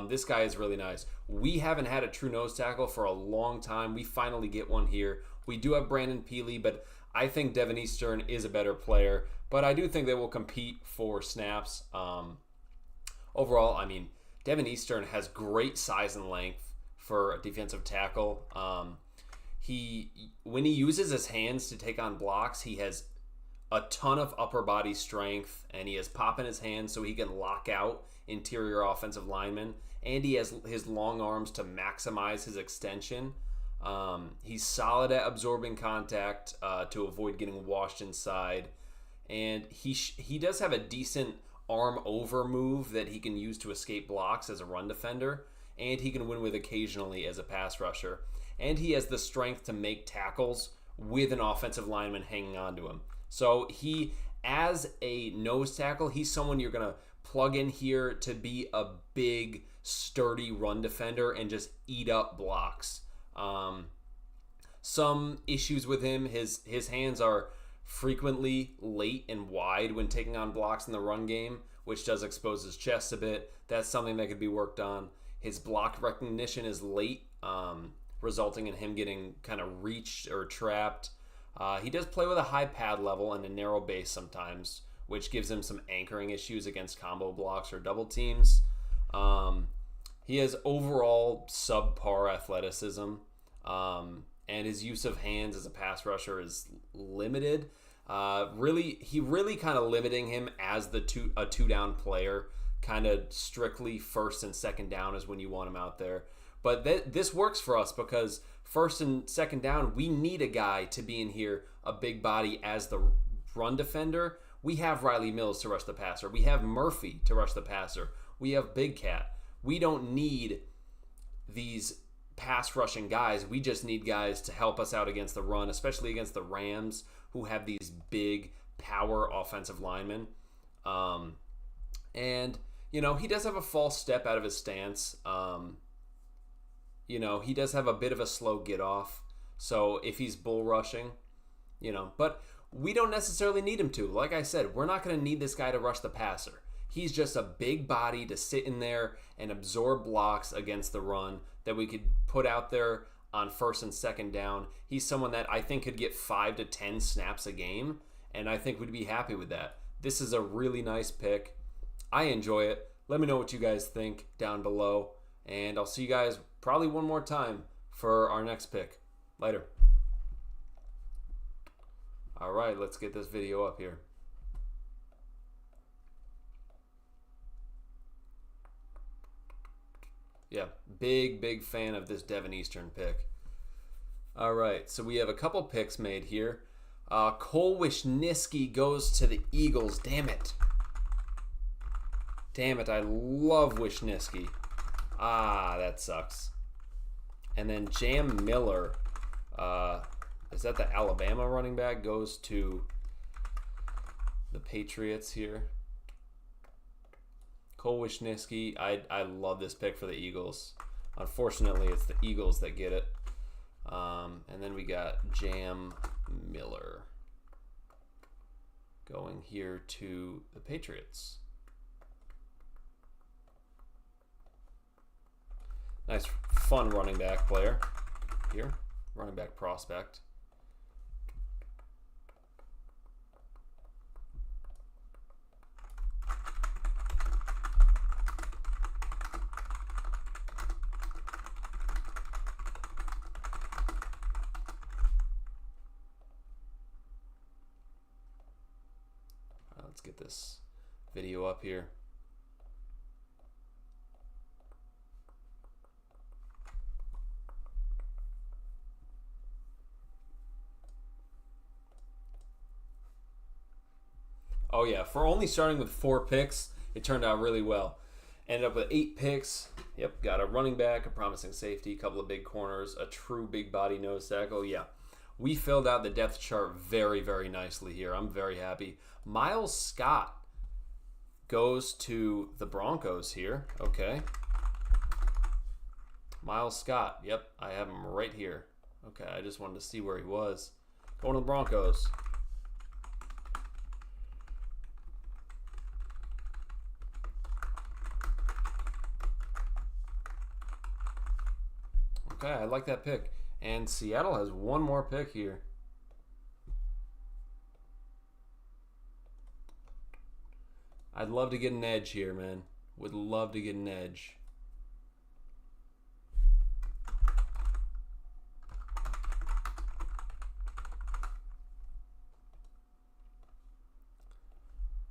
This guy is really nice. We haven't had a true nose tackle for a long time. We finally get one here. We do have Brandon Peely, but I think Devin Eastern is a better player. But I do think they will compete for snaps. Overall, I mean, Devin Eastern has great size and length for a defensive tackle. When he uses his hands to take on blocks, he has a ton of upper body strength, and he has pop in his hands so he can lock out interior offensive linemen, and he has his long arms to maximize his extension. He's solid at absorbing contact to avoid getting washed inside, and he does have a decent arm over move that he can use to escape blocks as a run defender, and he can win with occasionally as a pass rusher. And he has the strength to make tackles with an offensive lineman hanging on to him. So he, as a nose tackle, he's someone you're going to plug in here to be a big, sturdy run defender and just eat up blocks. Some issues with him, his hands are frequently late and wide when taking on blocks in the run game, which does expose his chest a bit. That's something that could be worked on. His block recognition is late, resulting in him getting kind of reached or trapped. He does play with a high pad level and a narrow base sometimes, which gives him some anchoring issues against combo blocks or double teams. He has overall subpar athleticism, and his use of hands as a pass rusher is limited. He really kind of limiting him as a two-down player. Kind of strictly first and second down is when you want him out there. But this works for us because first and second down, we need a guy to be in here, a big body as the run defender. We have Riley Mills to rush the passer. We have Murphy to rush the passer. We have Big Cat. We don't need these pass rushing guys. We just need guys to help us out against the run, especially against the Rams, who have these big power offensive linemen. And, he does have a false step out of his stance. He does have a bit of a slow get off. So if he's bull rushing, but we don't necessarily need him to. Like I said, we're not going to need this guy to rush the passer. He's just a big body to sit in there and absorb blocks against the run that we could put out there on first and second down. He's someone that I think could get 5 to 10 snaps a game, and I think we'd be happy with that. This is a really nice pick. I enjoy it. Let me know what you guys think down below, and I'll see you guys probably one more time for our next pick. Later. All right, let's get this video up here. Yeah, big fan of this Devin Eastern pick. All right, so we have a couple picks made here. Cole Wisniewski goes to the Eagles. Damn it, I love Wisniewski. That sucks. And then Jam Miller, is that the Alabama running back, goes to the Patriots here. Cole Wisniewski, I love this pick for the Eagles. Unfortunately, it's the Eagles that get it. And then we got Jam Miller. going here to the Patriots. Nice, fun running back player here, running back prospect. Let's get this video up here. Oh yeah, for only starting with 4 picks, it turned out really well. Ended up with 8 picks. Yep, got a running back, a promising safety, a couple of big corners, a true big body nose tackle. Yeah, we filled out the depth chart very, very nicely here. I'm very happy. Miles Scott goes to the Broncos here. Okay. Miles Scott. Yep, I have him right here. Okay, I just wanted to see where he was. Going to the Broncos. Okay, I like that pick. And Seattle has one more pick here. I'd love to get an edge here, man. Would love to get an edge.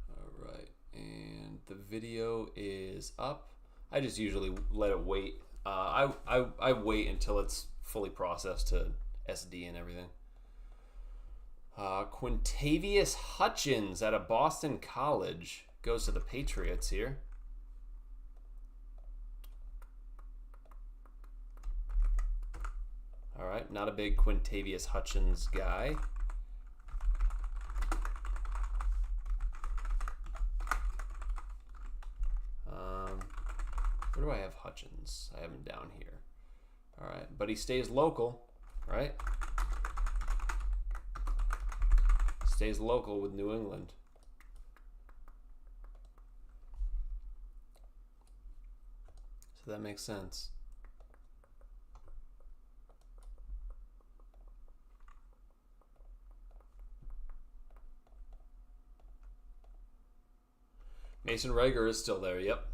All right, and the video is up. I just usually let it wait. I wait until it's fully processed to SD and everything. Quintavious Hutchins out of Boston College goes to the Patriots here. All right, not a big Quintavious Hutchins guy. Where do I have Hutchins? I have him down here. All right, but he stays local, right? Stays local with New England. So that makes sense. Mason Rager is still there, yep.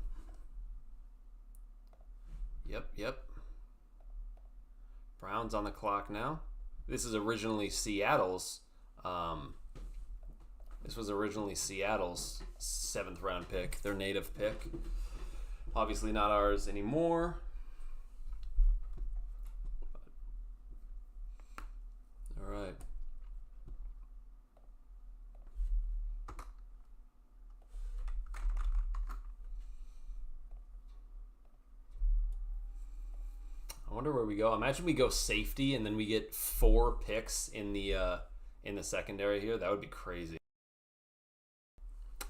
Yep. Browns on the clock now. This is originally Seattle's. This was originally Seattle's 7th round pick, their native pick. Obviously not ours anymore. All right. I wonder where we go. Imagine we go safety and then we get 4 picks in the secondary here. That would be crazy.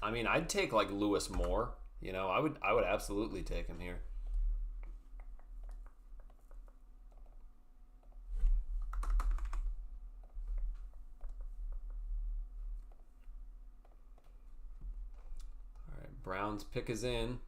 I mean, I'd take like Lewis Moore. You know, I would absolutely take him here. All right, Browns pick is in.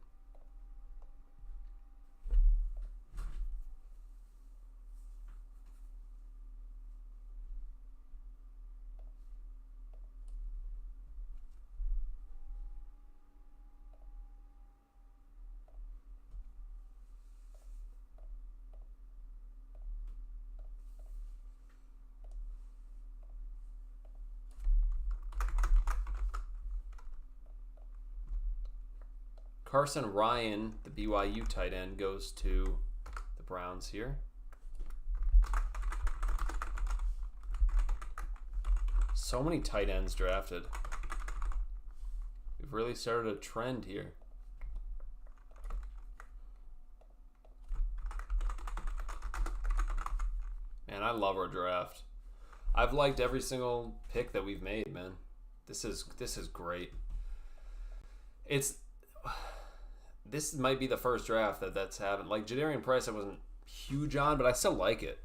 Carson Ryan, the BYU tight end, goes to the Browns here. So many tight ends drafted. We've really started a trend here. Man, I love our draft. I've liked every single pick that we've made, man. This is great. This might be the first draft that's happened. Like Jadarian Price, I wasn't huge on, but I still like it.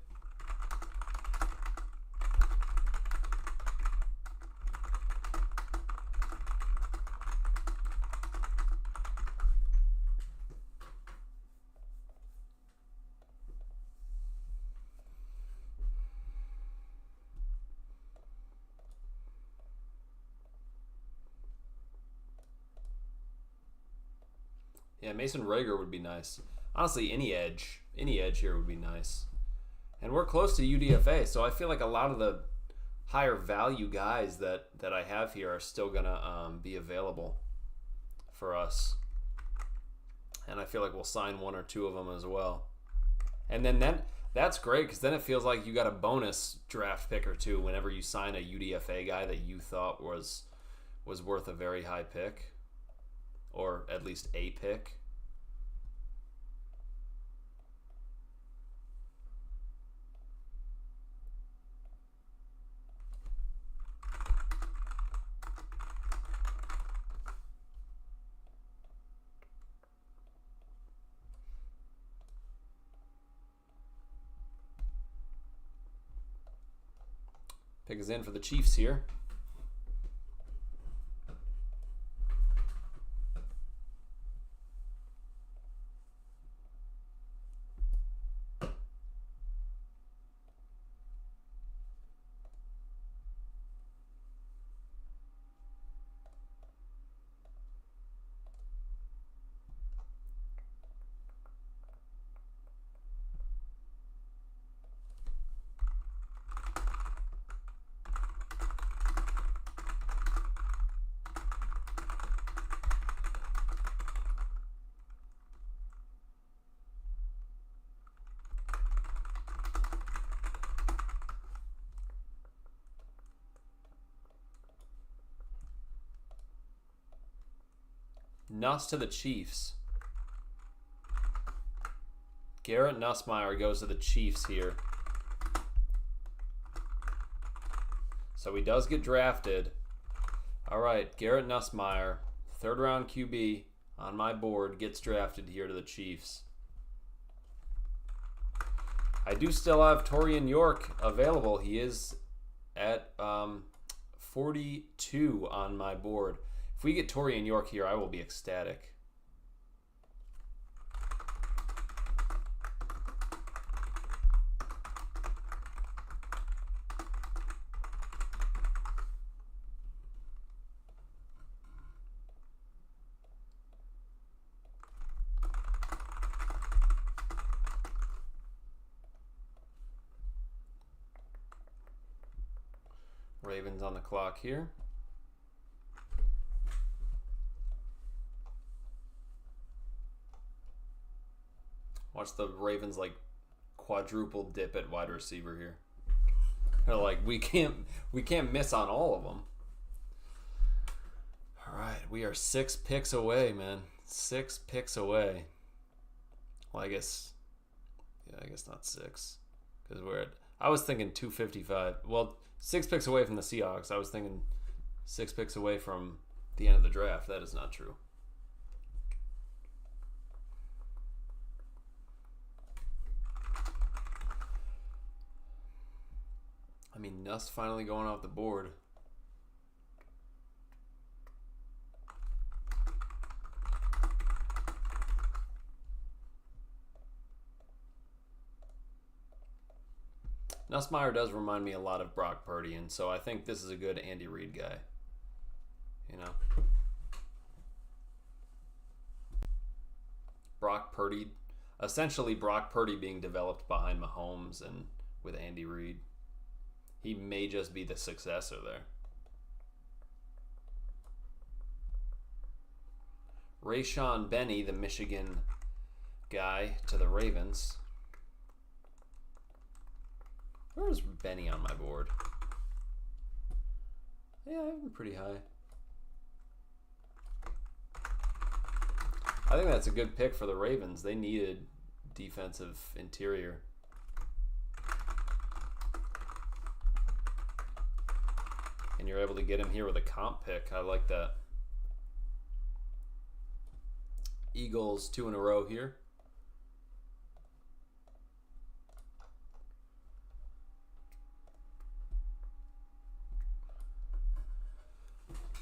Yeah, Mason Rager would be nice. Honestly, any edge here would be nice. And we're close to UDFA, so I feel like a lot of the higher value guys that I have here are still gonna be available for us. And I feel like we'll sign one or two of them as well. And then that's great, because then it feels like you got a bonus draft pick or two whenever you sign a UDFA guy that you thought was worth a very high pick, or at least a pick. Pick is in for the Chiefs here. Nuss to the Chiefs. Garrett Nussmeier goes to the Chiefs here. So he does get drafted. All right, Garrett Nussmeier, third round QB on my board, gets drafted here to the Chiefs. I do still have Torian York available. He is at 42 on my board. If we get Torian York here, I will be ecstatic. Ravens on the clock here. Watch the Ravens like quadruple dip at wide receiver here. They're like, we can't miss on all of them. All right, we are 6 picks away, man. 6 picks away. Well, I guess not 6, because we're at. I was thinking 255. Well, 6 picks away from the Seahawks. I was thinking 6 picks away from the end of the draft. That is not true. I mean, Nuss finally going off the board. Nussmeier does remind me a lot of Brock Purdy, and so I think this is a good Andy Reid guy. You know? Brock Purdy, essentially Brock Purdy being developed behind Mahomes and with Andy Reid. He may just be the successor there. Rayshon Benny, the Michigan guy, to the Ravens. Where is Benny on my board? Yeah, I have him pretty high. I think that's a good pick for the Ravens. They needed defensive interior. And you're able to get him here with a comp pick. I like that. Eagles 2 in a row here.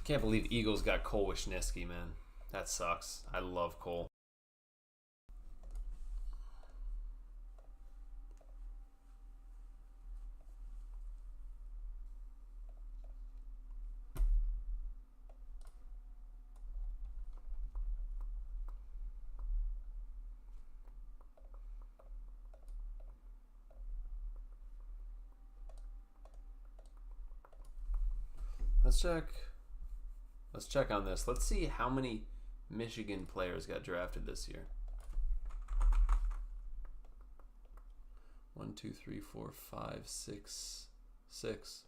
Can't believe Eagles got Cole Wisniewski, man. That sucks. I love Cole. Let's check. Let's check on this. Let's see how many Michigan players got drafted this year. 1, 2, 3, 4, 5, 6, 6.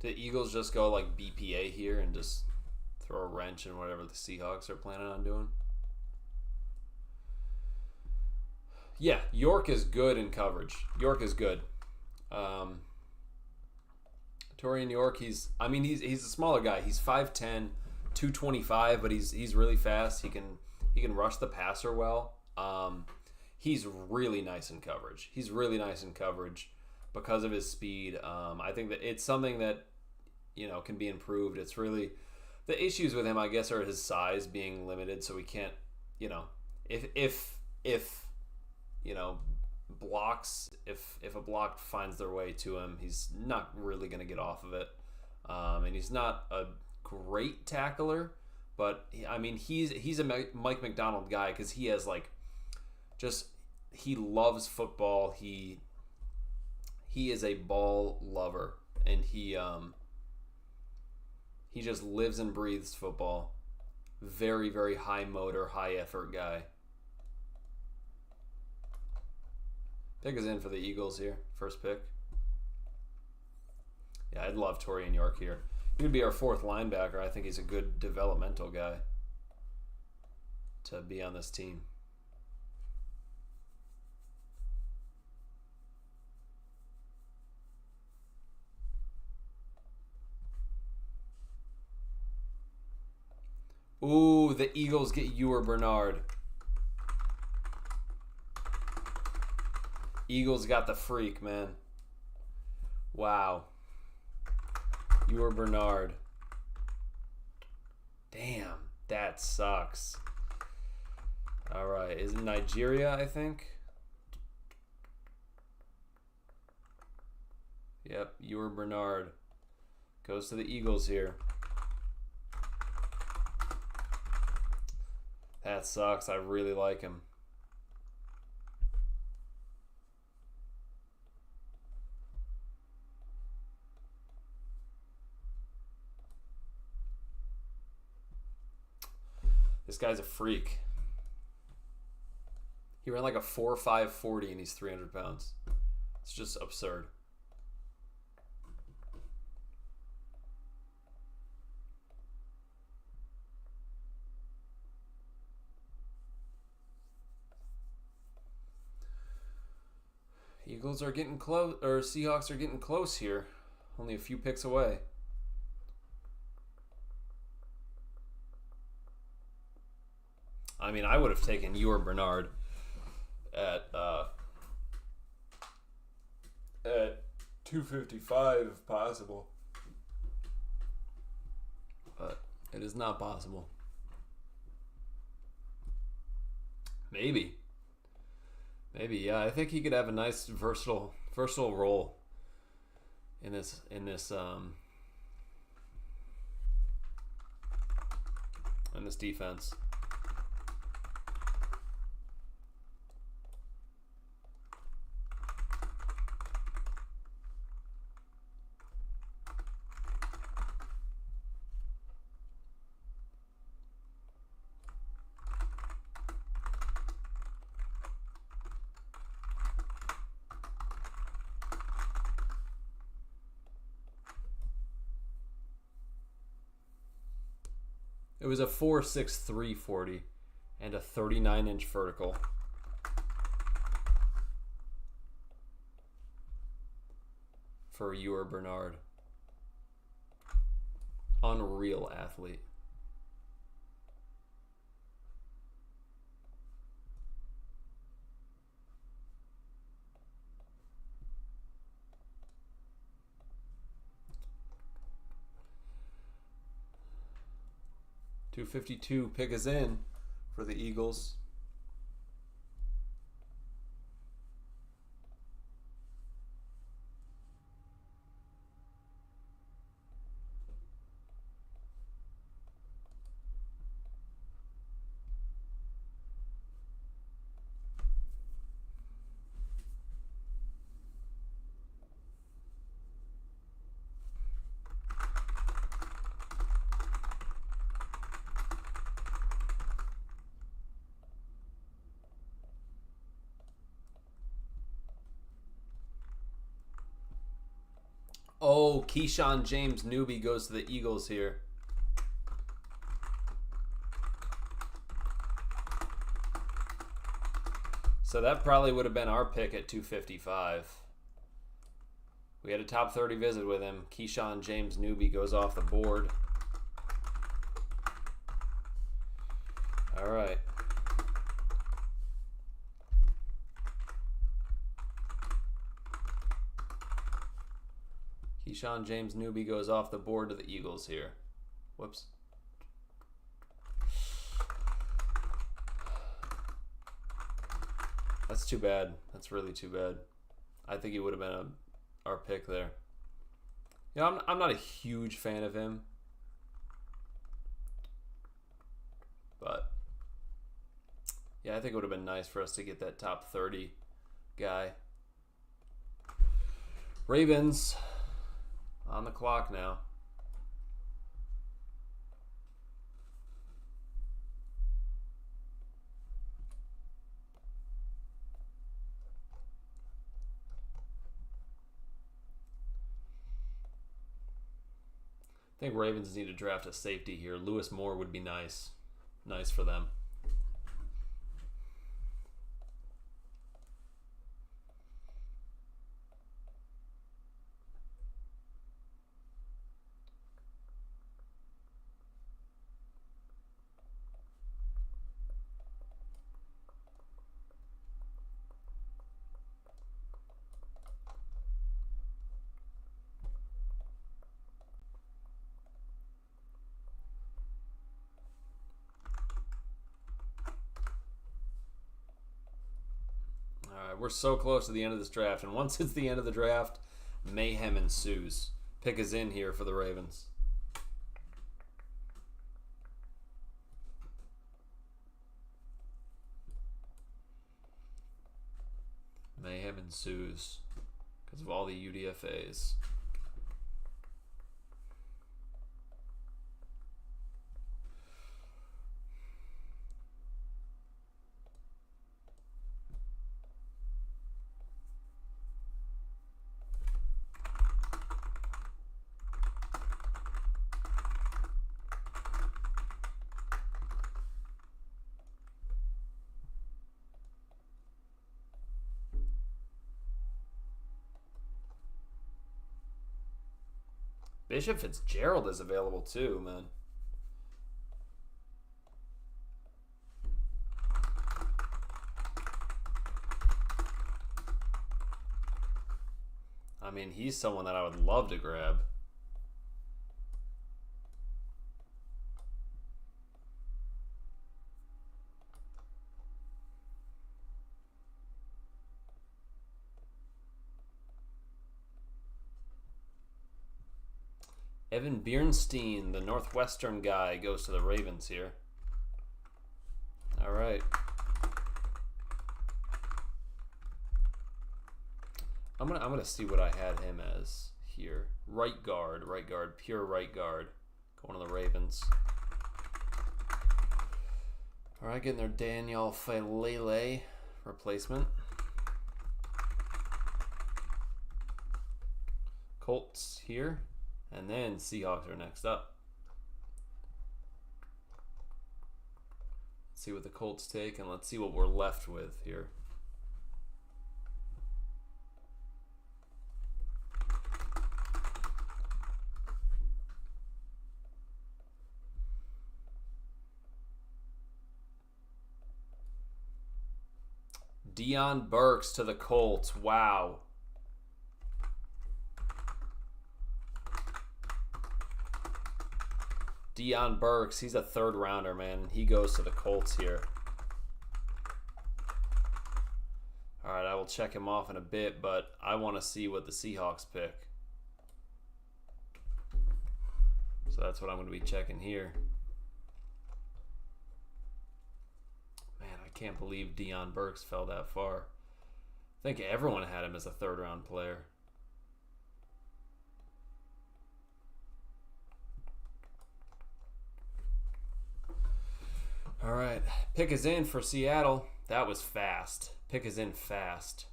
The Eagles just go like BPA here and just throw a wrench in whatever the Seahawks are planning on doing? Yeah, York is good in coverage. York is good. Torian York, he's a smaller guy. He's 5'10", 225, but he's really fast. He can rush the passer well. He's really nice in coverage. Because of his speed. I think that it's something that, can be improved. It's really the issues with him, I guess, are his size being limited, so we can't, if blocks, if a block finds their way to him, he's not really going to get off of it. And he's not a great tackler, but he's a Mike McDonald guy because he has he loves football. He is a ball lover, and he just lives and breathes football. Very, very high motor, high effort guy. Pick is in for the Eagles here. First pick. Yeah, I'd love Torian York here. He would be our fourth linebacker. I think he's a good developmental guy to be on this team. Ooh, the Eagles get Ewer Bernard. Eagles got the freak, man. Wow. Ewer Bernard. Damn, that sucks. All right, is it Nigeria, I think? Yep, Ewer Bernard. Goes to the Eagles here. That sucks. I really like him. This guy's a freak. He ran like a 4.5 40 and he's 300 pounds. It's just absurd. Eagles are getting close, or Seahawks are getting close here. Only a few picks away. I would have taken Ewer Bernard at 255 if possible. But it is not possible. Maybe, yeah. I think he could have a nice versatile role in this defense. It was a 4.63 40 and a 39-inch vertical. For Ewer Bernard. Unreal athlete. 252 pick is in for the Eagles. Oh, Keyshawn James newbie goes to the Eagles here. So that probably would have been our pick at 255. We had a top 30 visit with him. Keyshawn James newbie goes off the board. All right. Keyshawn James newbie goes off the board to the Eagles here. Whoops. That's too bad. That's really too bad. I think he would have been our pick there. You know, I'm not a huge fan of him. But yeah, I think it would have been nice for us to get that top 30 guy. Ravens on the clock now. I think Ravens need to draft a safety here. Lewis Moore would be nice. Nice for them. We're so close to the end of this draft, and once it's the end of the draft, mayhem ensues. Pick is in here for the Ravens. Mayhem ensues because of all the UDFAs. Bishop Fitzgerald is available too, man. I mean, he's someone that I would love to grab. Evan Bernstein, the Northwestern guy, goes to the Ravens here. All right. I'm gonna see what I had him as here. Right guard, pure right guard, going to the Ravens. All right, getting their Daniel Falele replacement. Colts here. And then Seahawks are next up. Let's see what the Colts take, and let's see what we're left with here. Deion Burks to the Colts. Wow. Deion Burks, he's a third rounder, man. He goes to the Colts here. All right, I will check him off in a bit, but I want to see what the Seahawks pick. So that's what I'm going to be checking here. Man, I can't believe Deion Burks fell that far. I think everyone had him as a third-round player. All right, pick is in for Seattle. That was fast. Pick is in fast.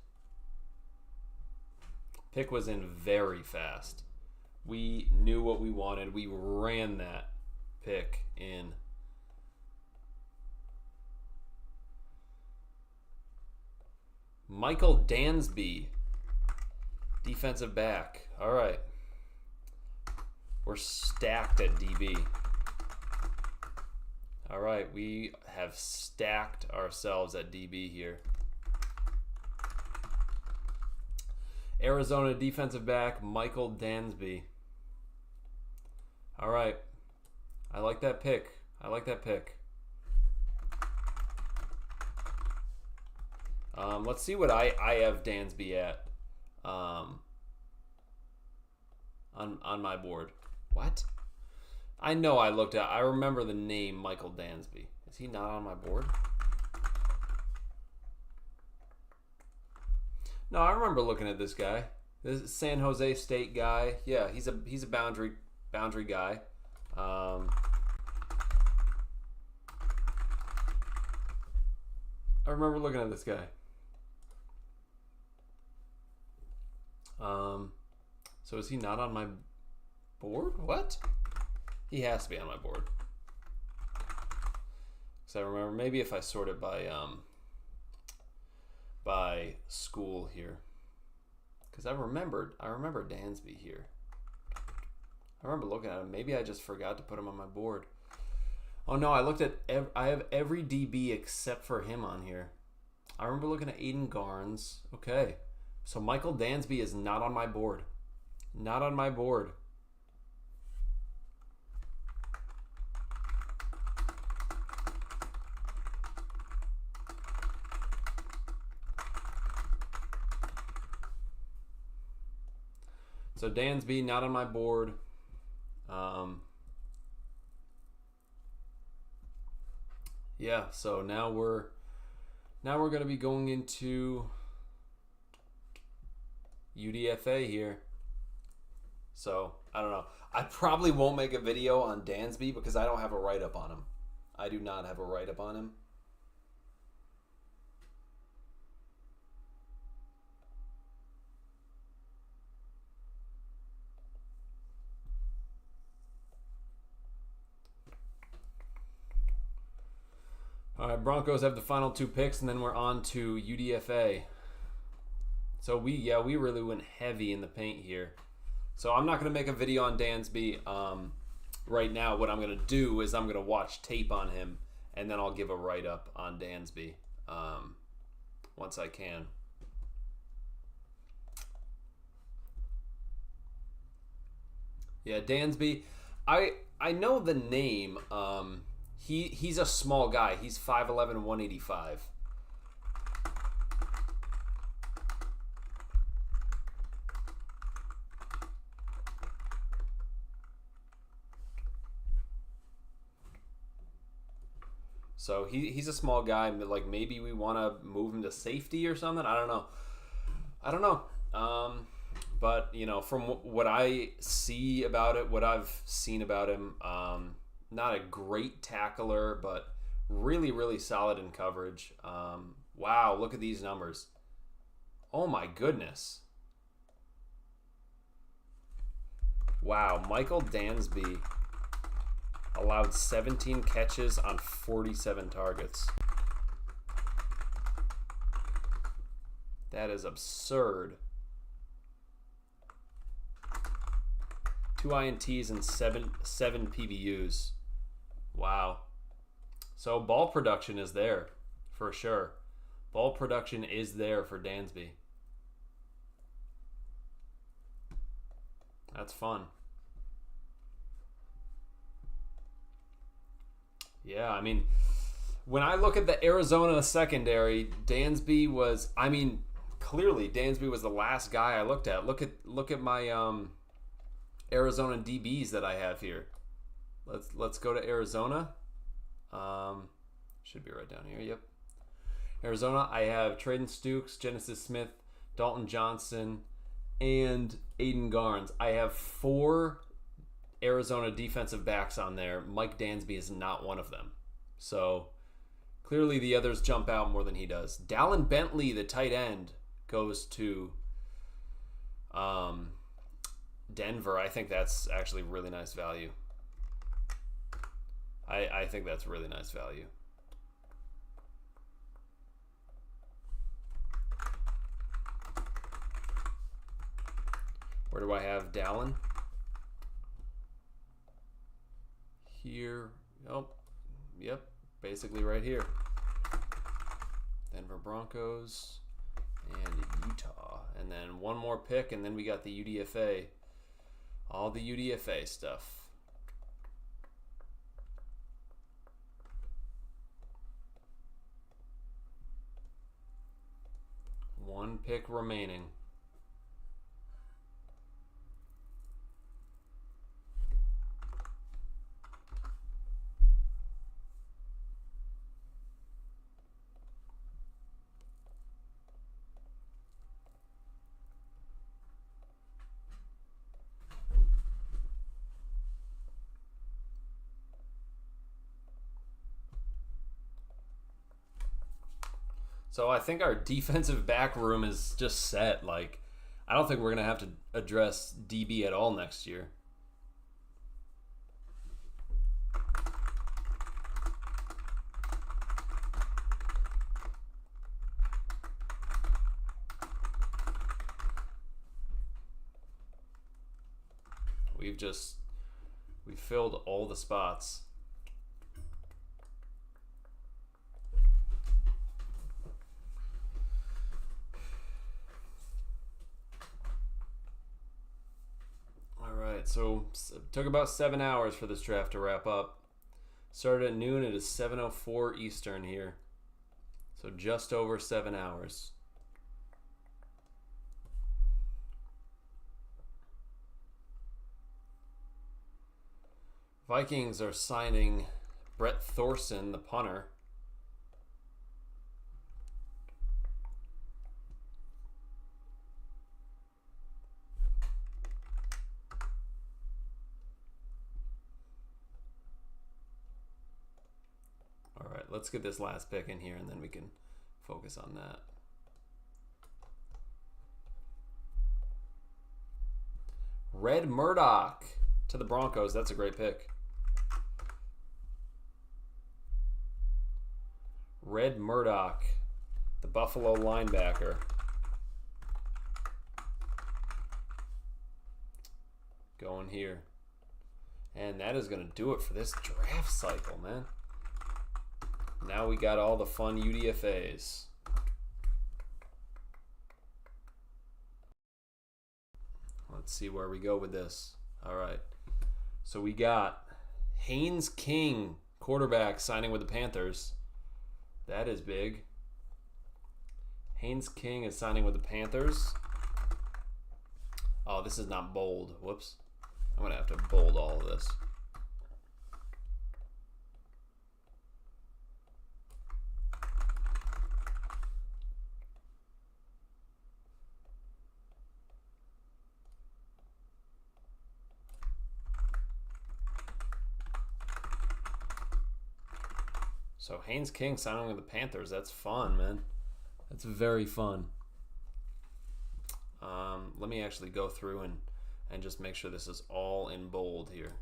Pick was in very fast. We knew what we wanted. We ran that pick in. Michael Dansby, defensive back. All right. We're stacked at DB. All right, we have stacked ourselves at DB here. Arizona defensive back, Michael Dansby. All right. I like that pick. I like that pick. Let's see what I have Dansby at on my board. What? I know I looked at. I remember the name Michael Dansby. Is he not on my board? No, I remember looking at this guy. This is San Jose State guy. Yeah, he's a boundary guy. I remember looking at this guy. So is he not on my board? What? He has to be on my board. Because I remember maybe if I sort it by school here. Because I remember Dansby here. I remember looking at him. Maybe I just forgot to put him on my board. Oh no, I have every DB except for him on here. I remember looking at Aiden Garnes. Okay. So Michael Dansby is not on my board. Not on my board. So Dansby not on my board. Yeah, so now we're going to be going into UDFA here. So, I don't know. I probably won't make a video on Dansby because I don't have a write-up on him. I do not have a write-up on him. All right, Broncos have the final two picks, and then we're on to UDFA. So we really went heavy in the paint here. So I'm not going to make a video on Dansby right now. What I'm going to do is I'm going to watch tape on him, and then I'll give a write-up on Dansby once I can. Yeah, Dansby. I know the name. He's a small guy. He's 5'11", 185. So he's a small guy. Like maybe we want to move him to safety or something. I don't know. But you know, from what I see about it, what I've seen about him, not a great tackler, but really, really solid in coverage. Wow, look at these numbers. Oh my goodness. Wow, Michael Dansby allowed 17 catches on 47 targets. That is absurd. 2 INTs and seven PBUs. Wow. So ball production is there for sure. Ball production is there for Dansby. That's fun. Yeah, I mean, when I look at the Arizona secondary, Dansby was, I mean, clearly Dansby was the last guy I looked at. Look at my Arizona DBs that I have here. Let's go to Arizona. Should be right down here. Yep. Arizona, I have Traden Stukes, Genesis Smith, Dalton Johnson, and Aiden Garnes. I have 4 Arizona defensive backs on there. Mike Dansby is not one of them. So clearly the others jump out more than he does. Dallin Bentley, the tight end, goes to Denver. I think that's actually really nice value. I think that's really nice value. Where do I have Dallin? Here. Oh, yep. Basically right here. Denver Broncos and Utah. And then one more pick, and then we got the UDFA. All the UDFA stuff. One pick remaining. So I think our defensive back room is just set. Like, I don't think we're going to have to address DB at all next year. We've filled all the spots. So it took about 7 hours for this draft to wrap up. Started at noon. It is 7:04 Eastern here. So just over 7 hours. Vikings are signing Brett Thorson, the punter. Let's get this last pick in here, and then we can focus on that. Red Murdoch to the Broncos. That's a great pick. Red Murdoch, the Buffalo linebacker. Going here. And that is going to do it for this draft cycle, man. Now we got all the fun UDFAs. Let's see where we go with this. All right. So we got Haynes King, quarterback, signing with the Panthers. That is big. Haynes King is signing with the Panthers. Oh, this is not bold. Whoops. I'm going to have to bold all of this. So Haynes King signing with the Panthers. That's fun, man. That's very fun. Let me actually go through and just make sure this is all in bold here.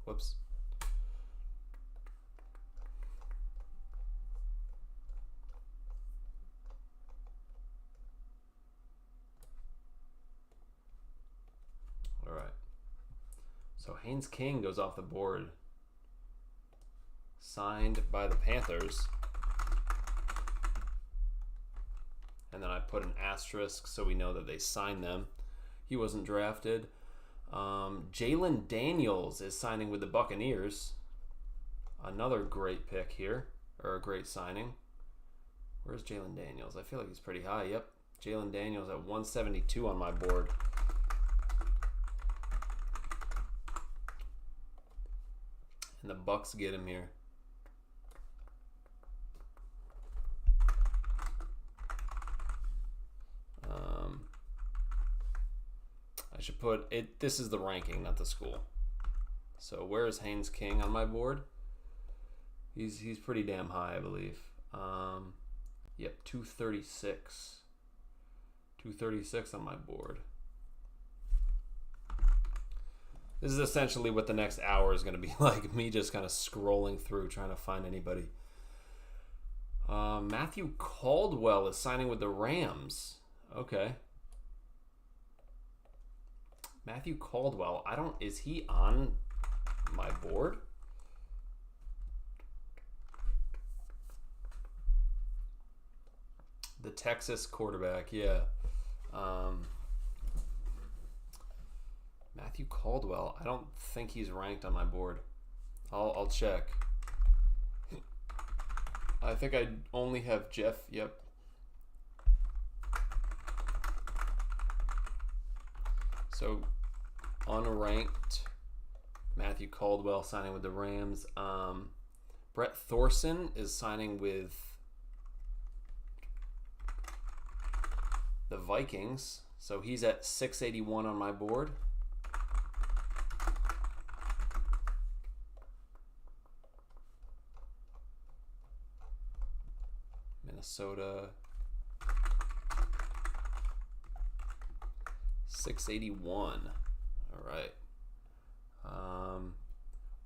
Whoops. All right. So Haynes King goes off the board. Signed by the Panthers. And then I put an asterisk so we know that they signed them. He wasn't drafted. Jalen Daniels is signing with the Buccaneers. Another great pick here, or a great signing. Where's Jalen Daniels? I feel like he's pretty high. Yep, Jalen Daniels at 172 on my board. And the Bucks get him here. I should put it. This is the ranking, not the school. So where's Haynes King on my board? He's pretty damn high, I believe. Yep, 236. 236 on my board. This is essentially what the next hour is going to be like. Me just kind of scrolling through trying to find anybody. Matthew Caldwell is signing with the Rams. Okay. Matthew Caldwell. Is he on my board? The Texas quarterback, yeah. Matthew Caldwell. I don't think he's ranked on my board. I'll check. I think I only have Jeff. Yep. So unranked Matthew Caldwell signing with the Rams. Brett Thorson is signing with the Vikings. So he's at 681 on my board. Minnesota. 681. All right.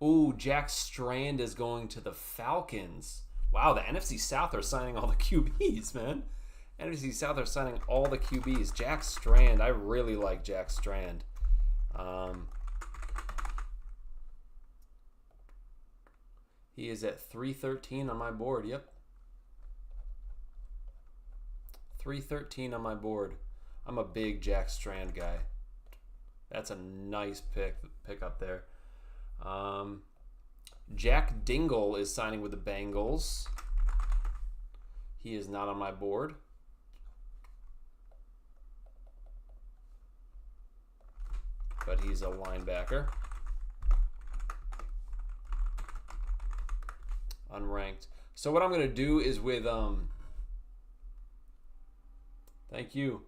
Ooh, Jack Strand is going to the Falcons. Wow, the NFC South are signing all the QBs, man. NFC South are signing all the QBs. Jack Strand, I really like Jack Strand. He is at 313 on my board. Yep. 313 on my board. I'm a big Jack Strand guy. That's a nice pick up there. Jack Dingle is signing with the Bengals. He is not on my board. But he's a linebacker. Unranked. So what I'm going to do is with... Thank you.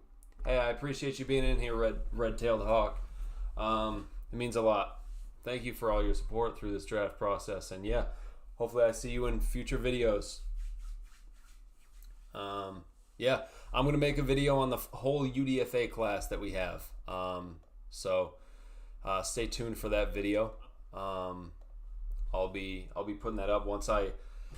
Hey, I appreciate you being in here, Red-Tailed Hawk. It means a lot. Thank you for all your support through this draft process. And yeah, hopefully I see you in future videos. Yeah, I'm going to make a video on the whole UDFA class that we have. So stay tuned for that video. I'll be putting that up once I,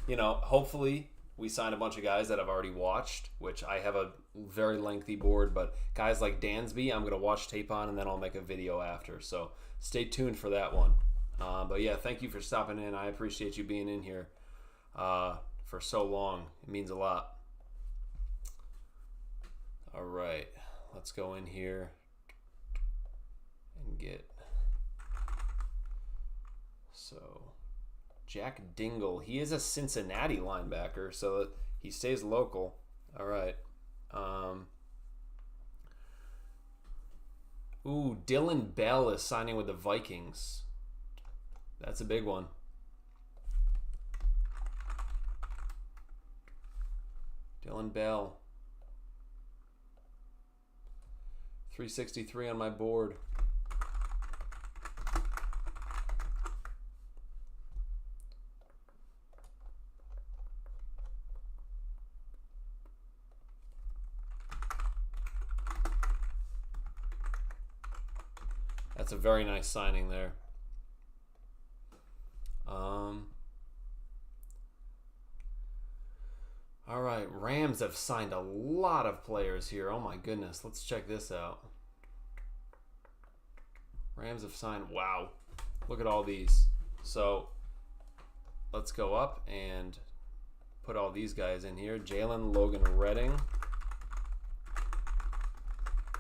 hopefully we sign a bunch of guys that I've already watched, which I have a very lengthy board, but guys like Dansby, I'm going to watch tape on, and then I'll make a video after. So stay tuned for that one. But yeah, thank you for stopping in. I appreciate you being in here for so long. It means a lot. All right, let's go in here and get... So... Jack Dingle. He is a Cincinnati linebacker, so he stays local. All right. Ooh, Dylan Bell is signing with the Vikings. That's a big one. Dylan Bell. 363 on my board. That's a very nice signing there. All right, Rams have signed a lot of players here. Oh my goodness, let's check this out. Rams have signed, wow, look at all these. So let's go up and put all these guys in here. Jalen Logan Redding,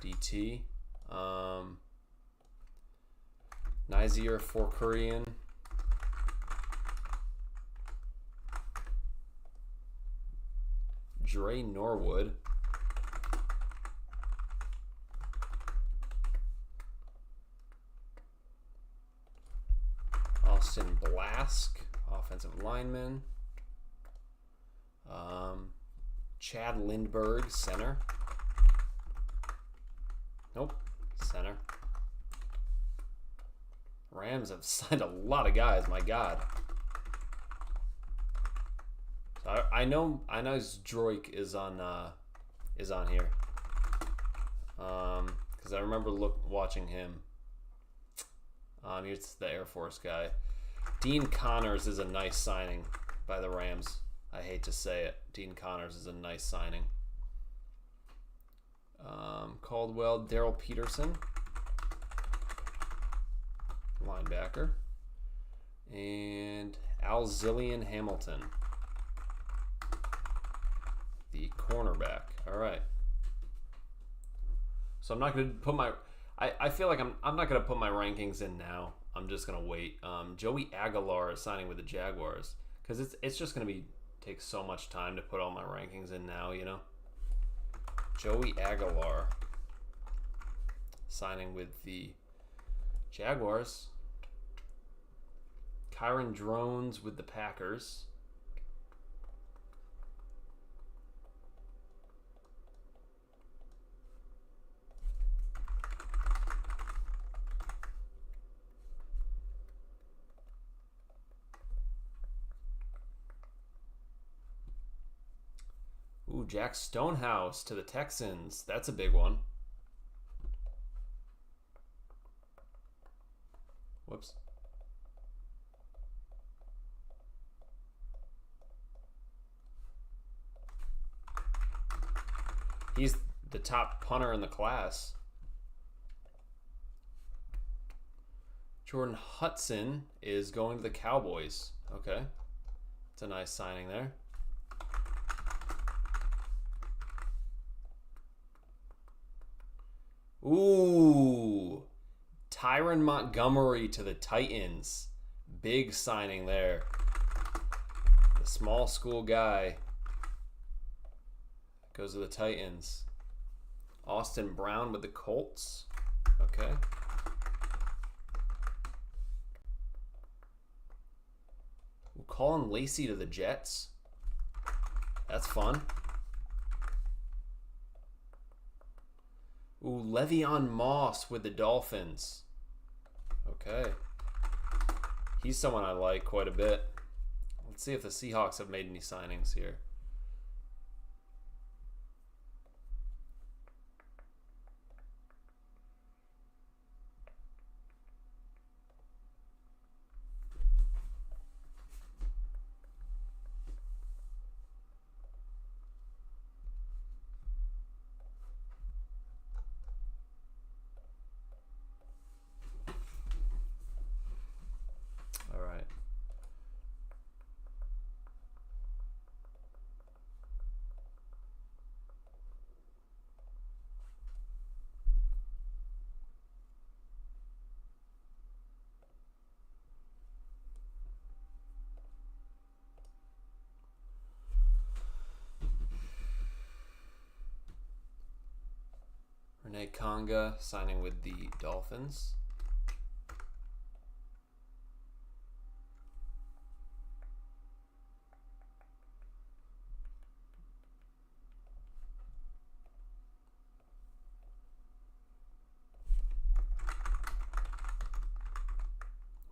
DT. Nazir Forkurian. Dre Norwood. Austin Blask, offensive lineman. Chad Lindbergh, center. Nope, center. Rams have signed a lot of guys, my God. So I know Zdroik is on here. Because I remember watching him. He's the Air Force guy. Dean Connors is a nice signing by the Rams. I hate to say it. Dean Connors is a nice signing. Caldwell, Darrell Peterson, linebacker. And Alzillian Hamilton, the cornerback. All right. So I'm not going to put my... I feel like I'm not going to put my rankings in now. I'm just going to wait. Joey Aguilar is signing with the Jaguars. Because it's just going to take so much time to put all my rankings in now, you know. Joey Aguilar signing with the Jaguars. Kyron Drones with the Packers. Ooh, Jack Stonehouse to the Texans. That's a big one. Whoops. He's the top punter in the class. Jordan Hudson is going to the Cowboys. Okay. It's a nice signing there. Ooh, Tyron Montgomery to the Titans. Big signing there. The small school guy goes to the Titans. Austin Brown with the Colts. Okay. Colin Lacey to the Jets. That's fun. Ooh, Le'Veon Moss with the Dolphins. Okay. He's someone I like quite a bit. Let's see if the Seahawks have made any signings here. Renee Conga signing with the Dolphins.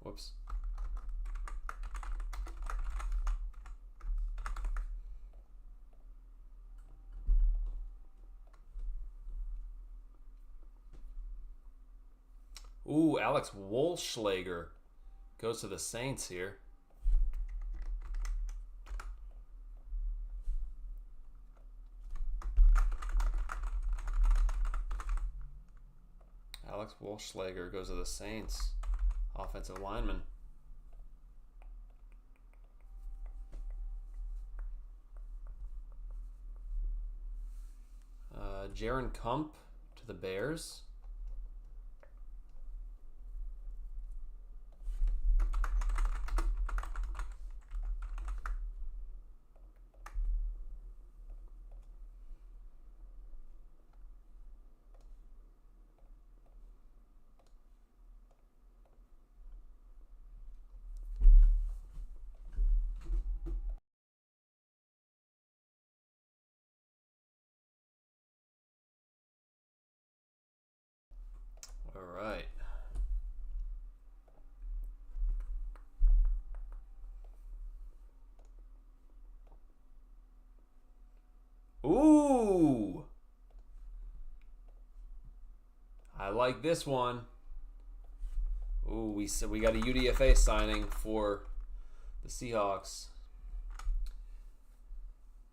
Whoops. Ooh, Alex Wolschlager goes to the Saints here. Alex Wolschlager goes to the Saints. Offensive lineman. Jaron Kump to the Bears. I like this one. Ooh, we got a UDFA signing for the Seahawks.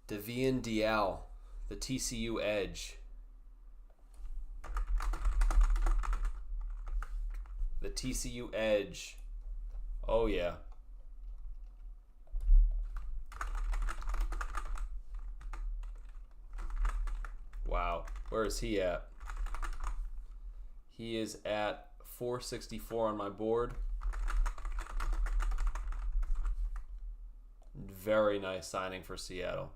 Devian Dial, the TCU edge. The TCU edge. Oh, yeah. Wow. Where is he at? He is at 464 on my board. Very nice signing for Seattle.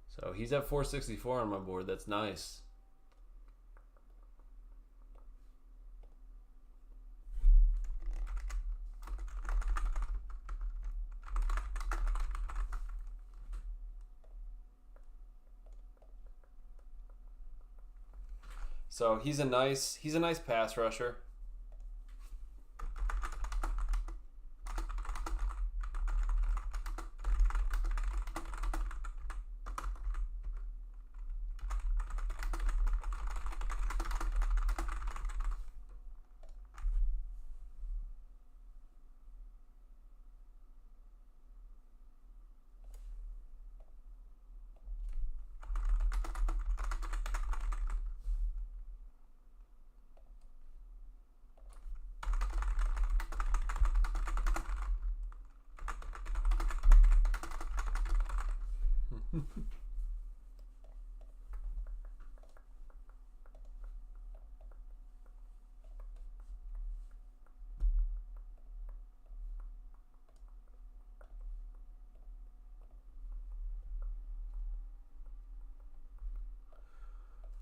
So he's at 464 on my board. That's nice. So he's a nice pass rusher.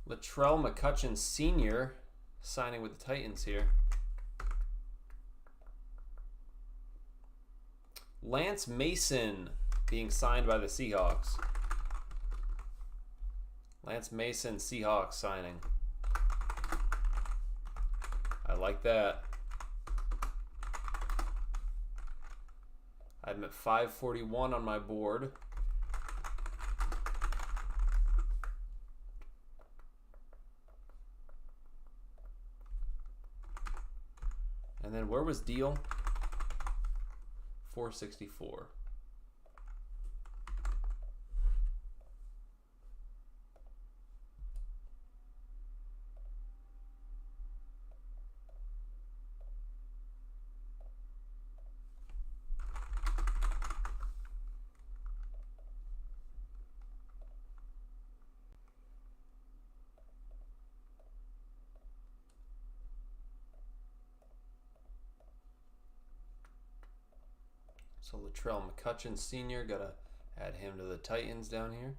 Latrell McCutcheon Sr. signing with the Titans here. Lance Mason being signed by the Seahawks. Lance Mason, Seahawks signing. I like that. I'm at 541 on my board. And then where was Deal? 464. So Latrell McCutcheon Sr. Gotta add him to the Titans down here.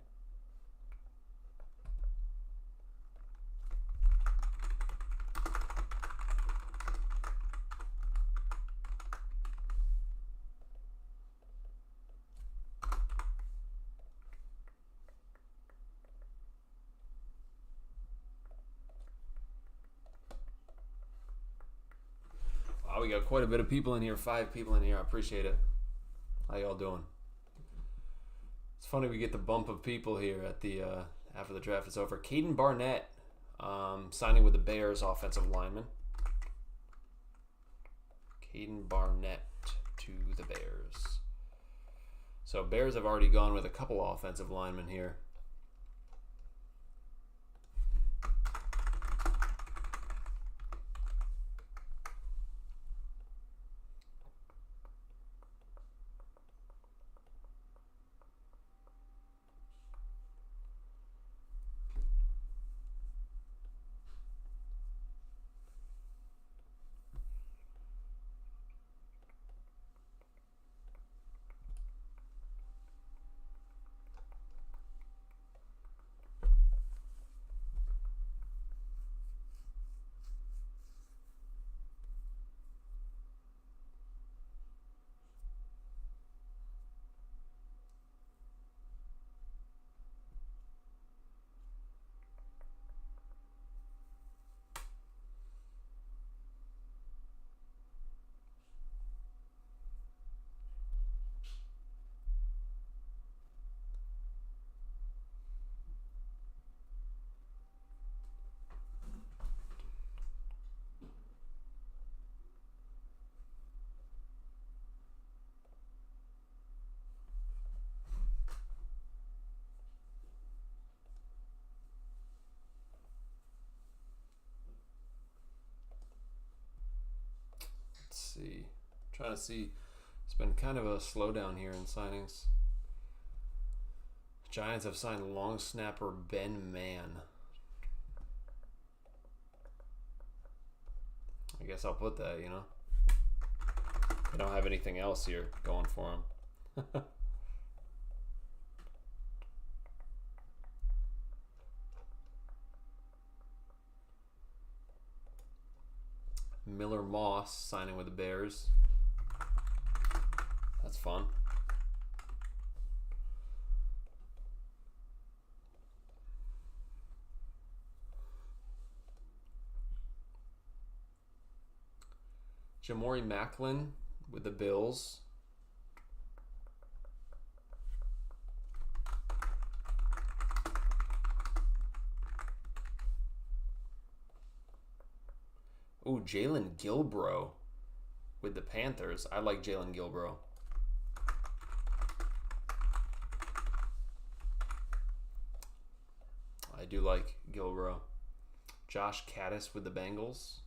Wow, we got quite a bit of people in here. 5 people in here. I appreciate it. How y'all doing? It's funny we get the bump of people here at the after the draft is over. Caden Barnett signing with the Bears offensive lineman. Caden Barnett to the Bears. So Bears have already gone with a couple offensive linemen here. see. Trying to see. It's been kind of a slowdown here in signings. Giants have signed long snapper Ben Mann. I guess I'll put that, you know. They don't have anything else here going for them. Miller Moss signing with the Bears. That's fun. Jamori Macklin with the Bills. Ooh, Jalen Gilbro with the Panthers. I like Jalen Gilbro. I do like Gilbro. Josh Caddis with the Bengals.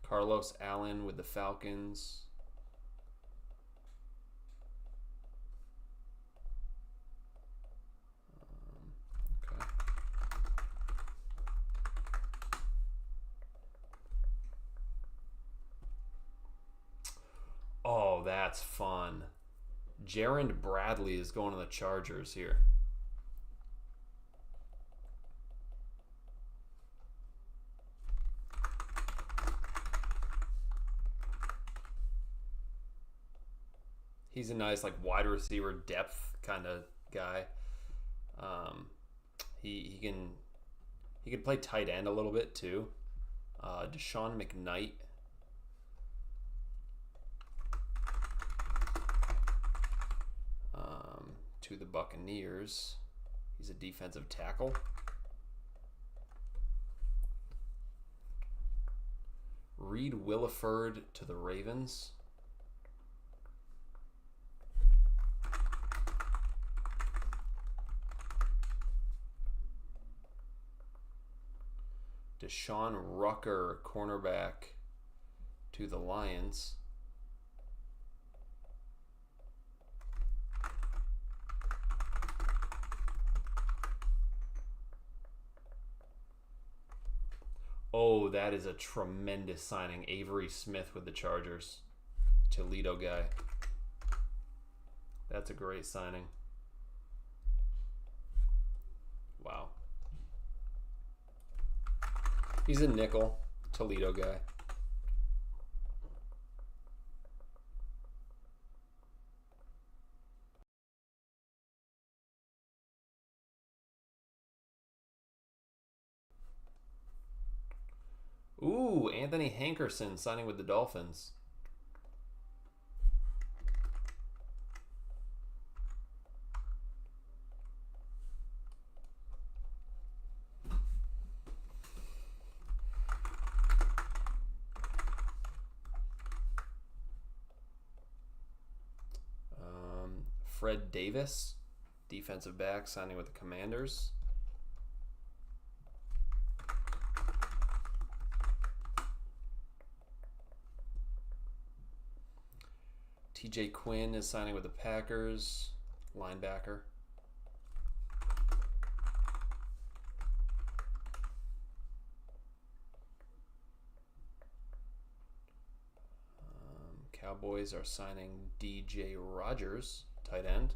Carlos Allen with the Falcons. Okay. Oh, that's fun. Jaron Bradley is going to the Chargers here. He's a nice like wide receiver depth kind of guy. He can play tight end a little bit too. Deshaun McKnight. To the Buccaneers. He's a defensive tackle. Reed Williford to the Ravens. Deshaun Rucker, cornerback, to the Lions. Oh, that is a tremendous signing. Avery Smith with the Chargers. Toledo guy. That's a great signing. Wow. He's a nickel. Toledo guy. Ooh, Anthony Hankerson signing with the Dolphins. Fred Davis, defensive back, signing with the Commanders. TJ Quinn is signing with the Packers, linebacker. Cowboys are signing DJ Rogers, tight end.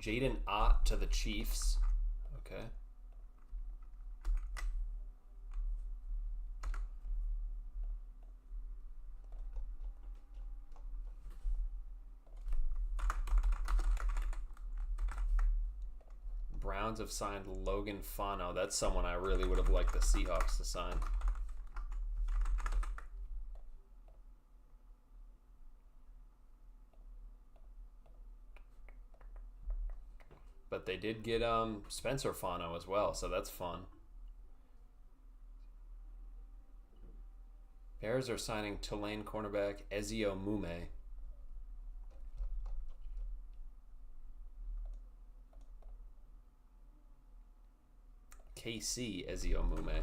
Jaden Ott to the Chiefs. Okay. Browns have signed Logan Fano. That's someone I really would have liked the Seahawks to sign. But they did get Spencer Fano as well, so that's fun. Bears are signing Tulane cornerback Ezio Mume. KC Ezio Mume.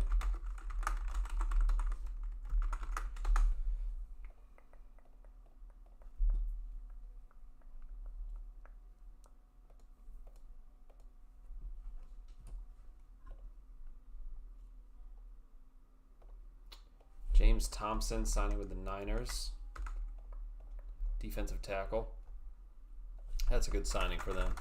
James Thompson signing with the Niners. Defensive tackle. That's a good signing for them.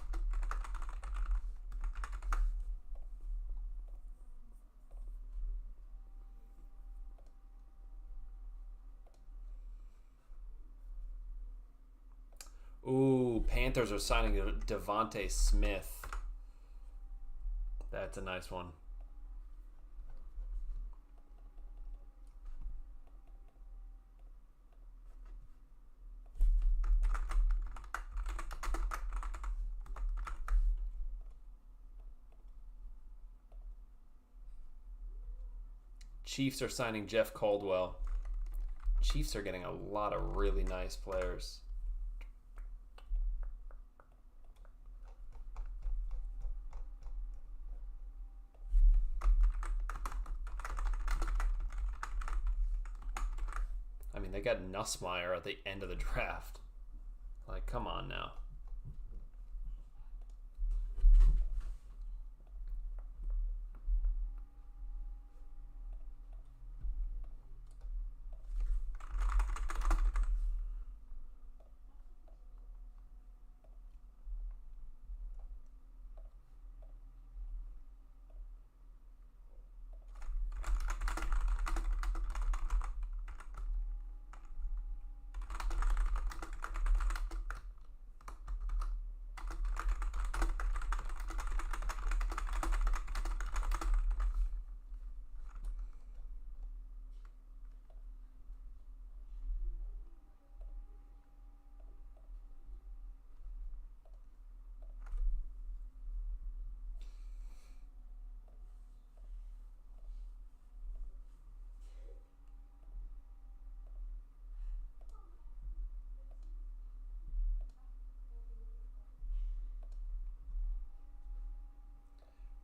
Ooh, Panthers are signing Devontae Smith. That's a nice one. Chiefs are signing Jeff Caldwell. Chiefs are getting a lot of really nice players. I mean, they got Nussmeier at the end of the draft. Like, come on now.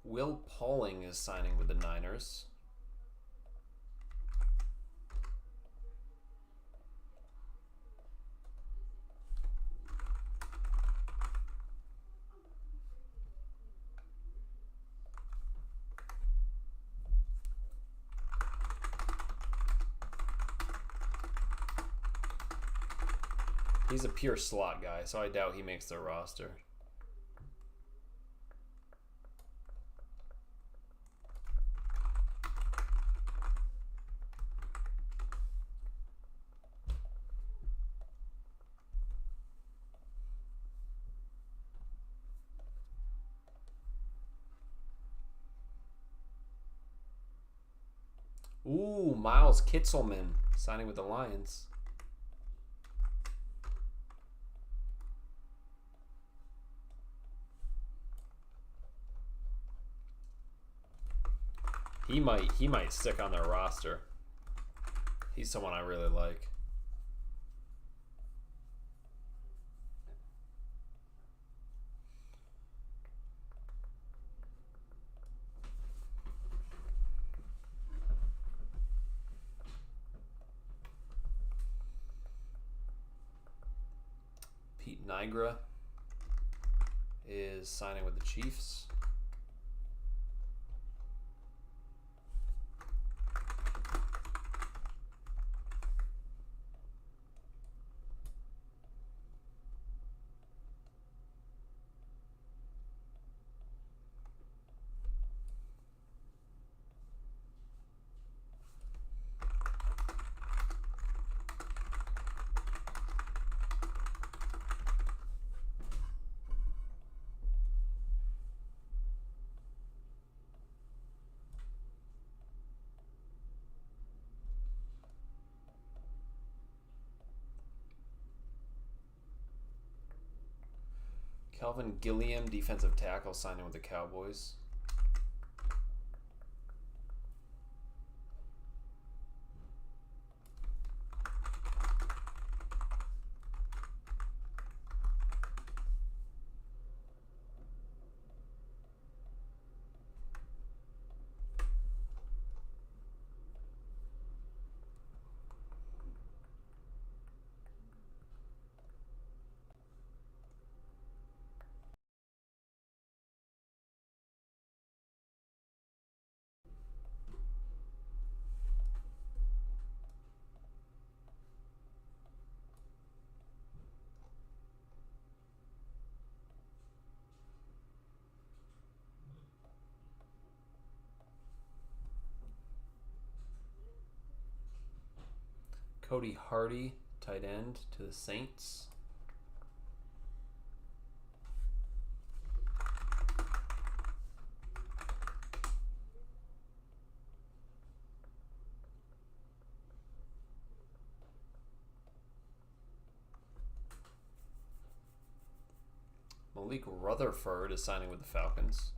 Will Pauling is signing with the Niners. He's a pure slot guy, so I doubt he makes their roster. Ooh, Miles Kitzelman signing with the Lions. He might stick on their roster. He's someone I really like. Pete Nigra is signing with the Chiefs. Kelvin Gilliam, defensive tackle, signing with the Cowboys. Cody Hardy, tight end, to the Saints. Malik Rutherford is signing with the Falcons.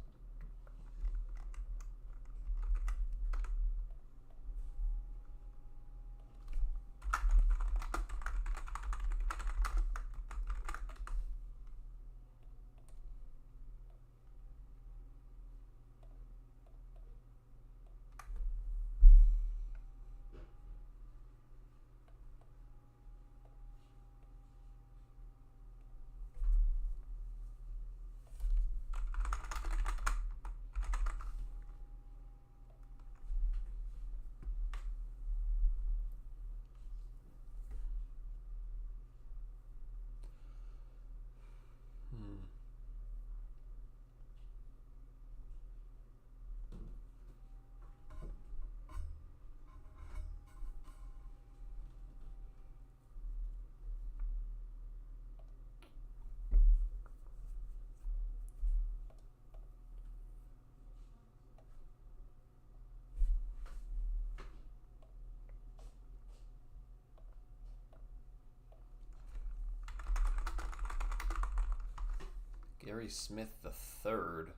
Gary Smith III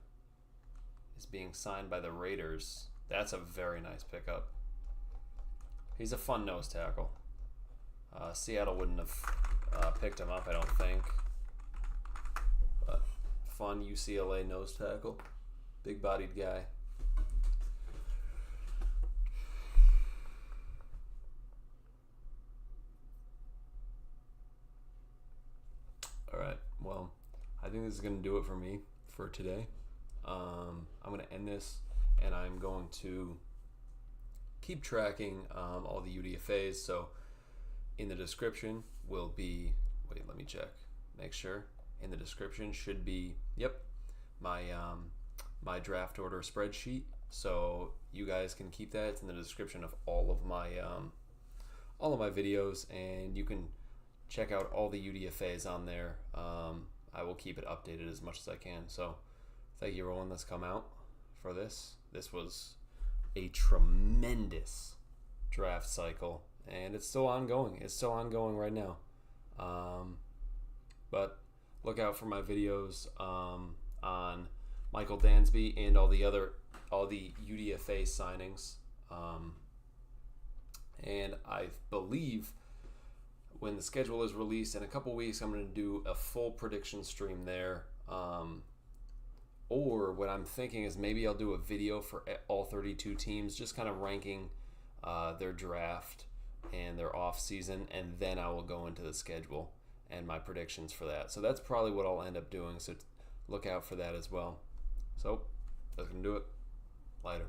is being signed by the Raiders. That's a very nice pickup. He's a fun nose tackle. Seattle wouldn't have picked him up, I don't think. But fun UCLA nose tackle. Big-bodied guy. All right, well, I think this is going to do it for me for today. I'm going to end this, and I'm going to keep tracking all the UDFAs. So in the description will be, wait, let me check, make sure. In the description should be, yep, my my draft order spreadsheet. So you guys can keep that. It's in the description of all of my videos, and you can check out all the UDFAs on there. I will keep it updated as much as I can. So thank you everyone that's come out for this. This was a tremendous draft cycle, and it's still ongoing. It's still ongoing right now. But look out for my videos on Michael Dansby and all the UDFA signings. And I believe when the schedule is released in a couple weeks, I'm going to do a full prediction stream there. Or what I'm thinking is maybe I'll do a video for all 32 teams, just kind of ranking their draft and their off season, and then I will go into the schedule and my predictions for that. So that's probably what I'll end up doing. So look out for that as well. So that's going to do it. Later.